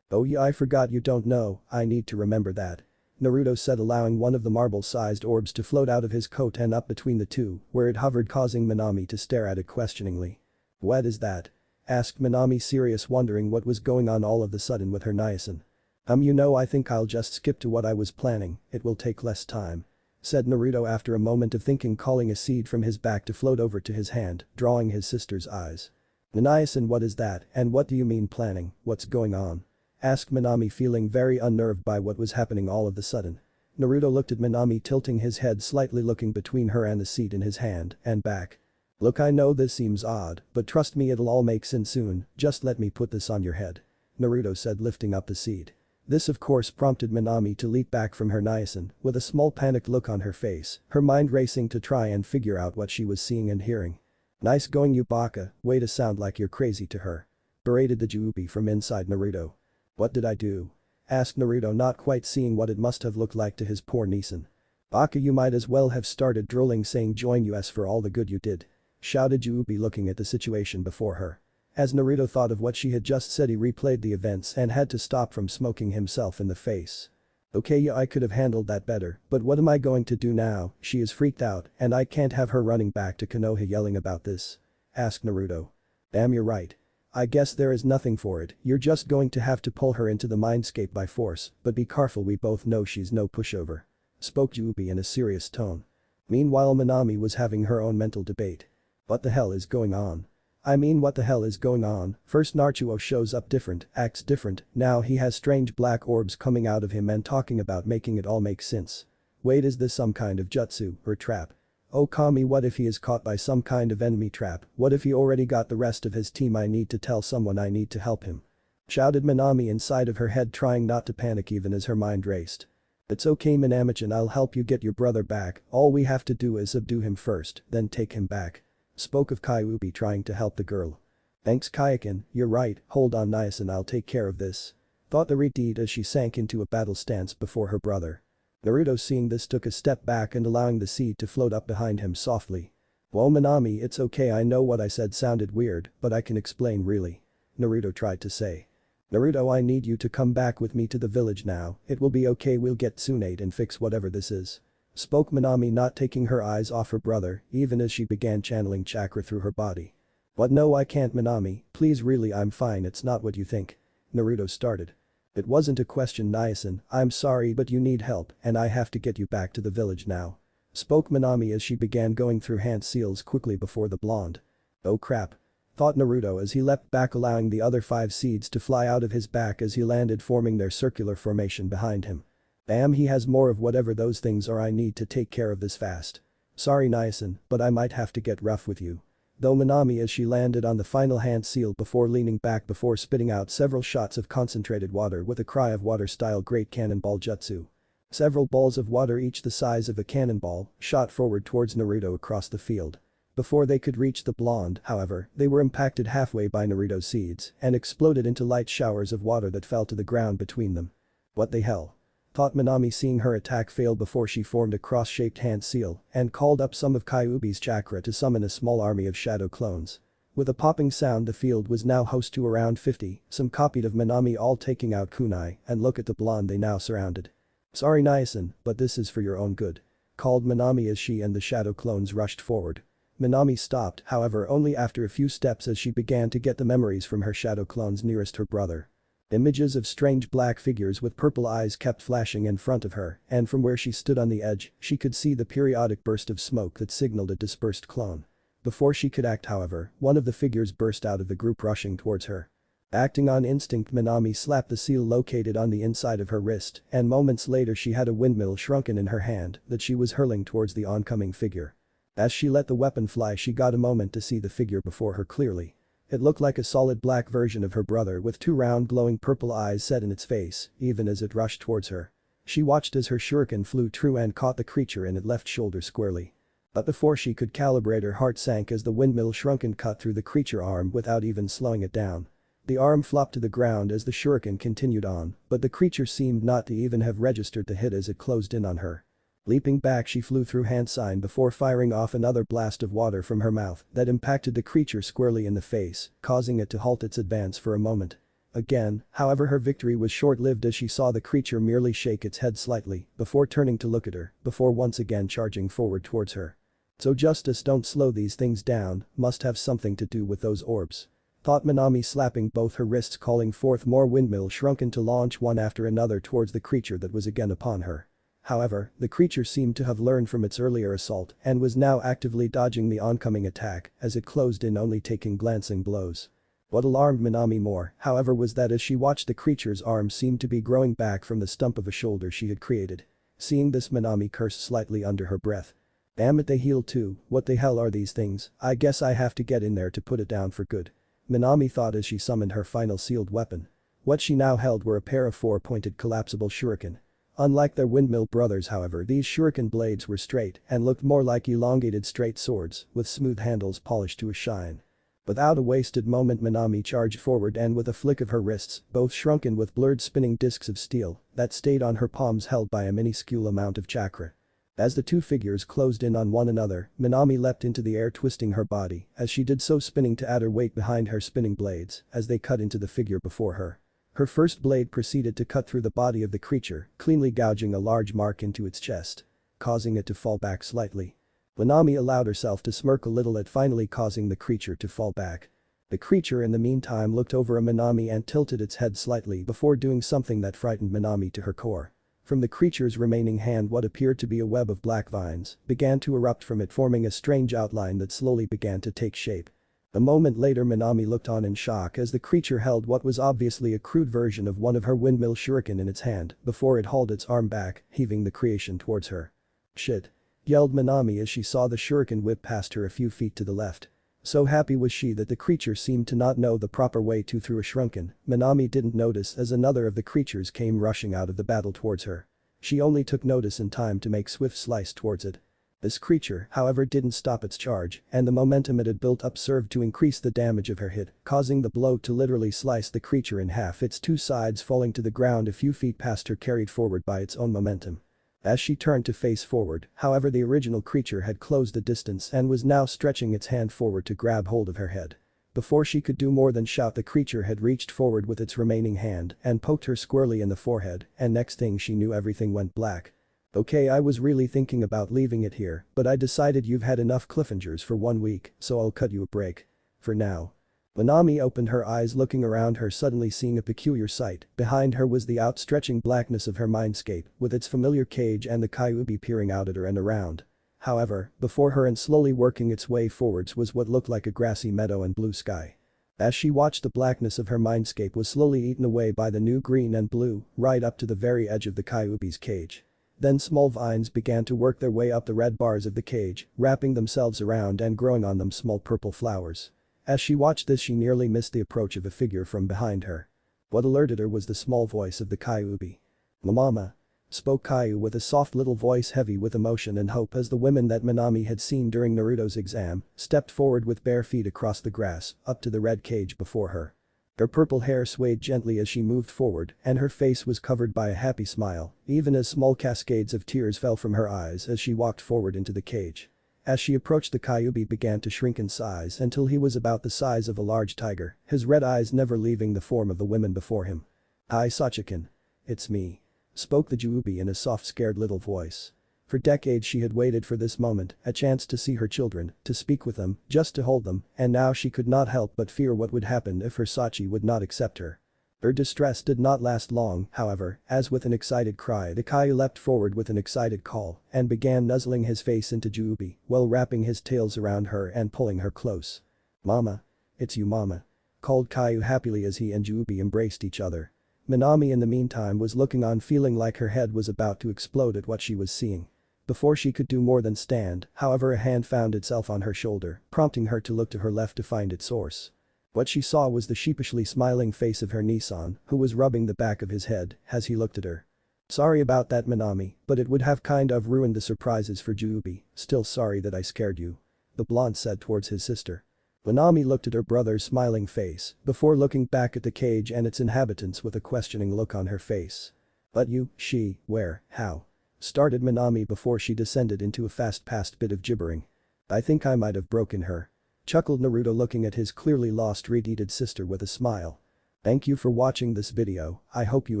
"Oh yeah, I forgot you don't know, I need to remember that," Naruto said, allowing one of the marble-sized orbs to float out of his coat and up between the two, where it hovered, causing Minami to stare at it questioningly. "What is that?" asked Minami, serious, wondering what was going on all of a sudden with her niacin. I think I'll just skip to what I was planning, it will take less time," said Naruto after a moment of thinking, calling a seed from his back to float over to his hand, drawing his sister's eyes. "Niacin, what is that, and what do you mean planning, what's going on?" asked Minami, feeling very unnerved by what was happening all of a sudden. Naruto looked at Minami, tilting his head slightly, looking between her and the seed in his hand and back. "Look, I know this seems odd, but trust me, it'll all make sense soon, just let me put this on your head," Naruto said, lifting up the seed. This of course prompted Minami to leap back from her niacin with a small panicked look on her face, her mind racing to try and figure out what she was seeing and hearing. "Nice going, you baka, way to sound like you're crazy to her," berated the Juubi from inside Naruto. "What did I do?" asked Naruto, not quite seeing what it must have looked like to his poor niacin. "Baka, you might as well have started drooling saying join us for all the good you did," shouted Juubi, looking at the situation before her. As Naruto thought of what she had just said, he replayed the events and had to stop from smoking himself in the face. "Okay, yeah, I could have handled that better, but what am I going to do now? She is freaked out and I can't have her running back to Konoha yelling about this," asked Naruto. "Damn, you're right. I guess there is nothing for it, you're just going to have to pull her into the mindscape by force, but be careful, we both know she's no pushover," spoke Juubi in a serious tone. Meanwhile, Minami was having her own mental debate. What the hell is going on? What the hell is going on? First Naruto shows up different, acts different, now he has strange black orbs coming out of him and talking about making it all make sense. Wait, is this some kind of jutsu or trap? Oh Kami, what if he is caught by some kind of enemy trap, what if he already got the rest of his team? I need to tell someone, I need to help him," shouted Minami inside of her head, trying not to panic even as her mind raced. "It's okay Minami-chan, I'll help you get your brother back, all we have to do is subdue him first, then take him back," spoke of Kyuubi, trying to help the girl. "Thanks Kayakin, you're right, hold on niacin, I'll take care of this," thought the Redeed as she sank into a battle stance before her brother. Naruto, seeing this, took a step back and allowing the seed to float up behind him softly. "Whoa Minami, it's okay, I know what I said sounded weird, but I can explain really," Naruto tried to say. "Naruto, I need you to come back with me to the village now, it will be okay, we'll get Tsunade and fix whatever this is," spoke Minami, not taking her eyes off her brother even as she began channeling chakra through her body. "What, no I can't Minami, please, really I'm fine, it's not what you think," Naruto started. "It wasn't a question niacin, I'm sorry but you need help and I have to get you back to the village now," spoke Minami as she began going through hand seals quickly before the blonde. "Oh crap," thought Naruto as he leapt back, allowing the other 5 seeds to fly out of his back as he landed, forming their circular formation behind him. "Bam, he has more of whatever those things are, I need to take care of this fast. Sorry niacin, but I might have to get rough with you," though Minami as she landed on the final hand seal before leaning back before spitting out several shots of concentrated water with a cry of water style great cannonball jutsu. Several balls of water, each the size of a cannonball, shot forward towards Naruto across the field. Before they could reach the blonde, however, they were impacted halfway by Naruto's seeds and exploded into light showers of water that fell to the ground between them. "What the hell?" thought Minami, seeing her attack fail before she formed a cross-shaped hand seal and called up some of Kyuubi's chakra to summon a small army of shadow clones. With a popping sound, the field was now host to around 50, some copied of Minami, all taking out kunai, and look at the blonde they now surrounded. "Sorry niacin, but this is for your own good," called Minami as she and the shadow clones rushed forward. Minami stopped, however, only after a few steps as she began to get the memories from her shadow clones nearest her brother. Images of strange black figures with purple eyes kept flashing in front of her, and from where she stood on the edge, she could see the periodic burst of smoke that signaled a dispersed clone. Before she could act, however, one of the figures burst out of the group rushing towards her. Acting on instinct, Minami slapped the seal located on the inside of her wrist, and moments later she had a windmill shrunken in her hand that she was hurling towards the oncoming figure. As she let the weapon fly, she got a moment to see the figure before her clearly. It looked like a solid black version of her brother with two round glowing purple eyes set in its face, even as it rushed towards her. She watched as her shuriken flew true and caught the creature in its left shoulder squarely. But before she could calibrate, her heart sank as the windmill shrunken cut through the creature's arm without even slowing it down. The arm flopped to the ground as the shuriken continued on, but the creature seemed not to even have registered the hit as it closed in on her. Leaping back, she flew through hand sign before firing off another blast of water from her mouth that impacted the creature squarely in the face, causing it to halt its advance for a moment. Again, however, her victory was short-lived as she saw the creature merely shake its head slightly before turning to look at her, before once again charging forward towards her. So justice don't slow these things down, must have something to do with those orbs. Thought Minami, slapping both her wrists, calling forth more windmill shrunken to launch one after another towards the creature that was again upon her. However, the creature seemed to have learned from its earlier assault and was now actively dodging the oncoming attack as it closed in, only taking glancing blows. What alarmed Minami more, however, was that as she watched, the creature's arm seemed to be growing back from the stump of a shoulder she had created. Seeing this, Minami cursed slightly under her breath. Damn it, they heal too, what the hell are these things? I guess I have to get in there to put it down for good. Minami thought as she summoned her final sealed weapon. What she now held were a pair of four-pointed collapsible shuriken. Unlike their windmill brothers, however, these shuriken blades were straight and looked more like elongated straight swords with smooth handles polished to a shine. Without a wasted moment, Minami charged forward and with a flick of her wrists, both shrunken with blurred spinning discs of steel that stayed on her palms held by a minuscule amount of chakra. As the two figures closed in on one another, Minami leapt into the air, twisting her body as she did so, spinning to add her weight behind her spinning blades as they cut into the figure before her. Her first blade proceeded to cut through the body of the creature, cleanly gouging a large mark into its chest, causing it to fall back slightly. Minami allowed herself to smirk a little at finally causing the creature to fall back. The creature in the meantime looked over at Minami and tilted its head slightly before doing something that frightened Minami to her core. From the creature's remaining hand, what appeared to be a web of black vines began to erupt from it, forming a strange outline that slowly began to take shape. A moment later, Minami looked on in shock as the creature held what was obviously a crude version of one of her windmill shuriken in its hand before it hauled its arm back, heaving the creation towards her. "Shit!" yelled Minami as she saw the shuriken whip past her a few feet to the left. So happy was she that the creature seemed to not know the proper way to throw a shrunken, Minami didn't notice as another of the creatures came rushing out of the battle towards her. She only took notice in time to make swift slice towards it. This creature, however, didn't stop its charge, and the momentum it had built up served to increase the damage of her hit, causing the blow to literally slice the creature in half, its two sides falling to the ground a few feet past her, carried forward by its own momentum. As she turned to face forward, however, the original creature had closed the distance and was now stretching its hand forward to grab hold of her head. Before she could do more than shout, the creature had reached forward with its remaining hand and poked her squarely in the forehead, and next thing she knew, everything went black. "Okay, I was really thinking about leaving it here, but I decided you've had enough cliffhangers for 1 week, so I'll cut you a break. For now." Minami opened her eyes, looking around her, suddenly seeing a peculiar sight. Behind her was the outstretching blackness of her mindscape, with its familiar cage and the Kyuubi peering out at her and around. However, before her and slowly working its way forwards was what looked like a grassy meadow and blue sky. As she watched, the blackness of her mindscape was slowly eaten away by the new green and blue, right up to the very edge of the Kyuubi's cage. Then small vines began to work their way up the red bars of the cage, wrapping themselves around and growing on them small purple flowers. As she watched this, she nearly missed the approach of a figure from behind her. What alerted her was the small voice of the Kyuubi. "Mama," spoke Kyu with a soft little voice heavy with emotion and hope as the women that Minami had seen during Naruto's exam stepped forward with bare feet across the grass, up to the red cage before her. Her purple hair swayed gently as she moved forward, and her face was covered by a happy smile, even as small cascades of tears fell from her eyes as she walked forward into the cage. As she approached, the Kyuubi began to shrink in size until he was about the size of a large tiger, his red eyes never leaving the form of the women before him. "Hi, Sachikin. It's me," spoke the Kyuubi in a soft, scared little voice. For decades she had waited for this moment, a chance to see her children, to speak with them, just to hold them, and now she could not help but fear what would happen if her Sachi would not accept her. Her distress did not last long, however, as with an excited cry the Caillou leapt forward with an excited call and began nuzzling his face into Juubi while wrapping his tails around her and pulling her close. "Mama. It's you mama," called Caillou happily as he and Juubi embraced each other. Minami in the meantime was looking on feeling like her head was about to explode at what she was seeing. Before she could do more than stand, however a hand found itself on her shoulder, prompting her to look to her left to find its source. What she saw was the sheepishly smiling face of her Nissan, who was rubbing the back of his head as he looked at her. "Sorry about that Minami, but it would have kind of ruined the surprises for Juubi, still sorry that I scared you," the blonde said towards his sister. Minami looked at her brother's smiling face before looking back at the cage and its inhabitants with a questioning look on her face. "But you, she, where, how?" started Minami before she descended into a fast-paced bit of gibbering. "I think I might have broken her," chuckled Naruto looking at his clearly lost red-heated sister with a smile. Thank you for watching this video, I hope you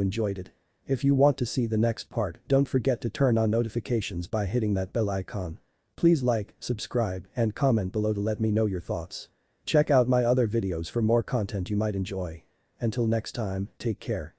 enjoyed it. If you want to see the next part, don't forget to turn on notifications by hitting that bell icon. Please like, subscribe, and comment below to let me know your thoughts. Check out my other videos for more content you might enjoy. Until next time, take care.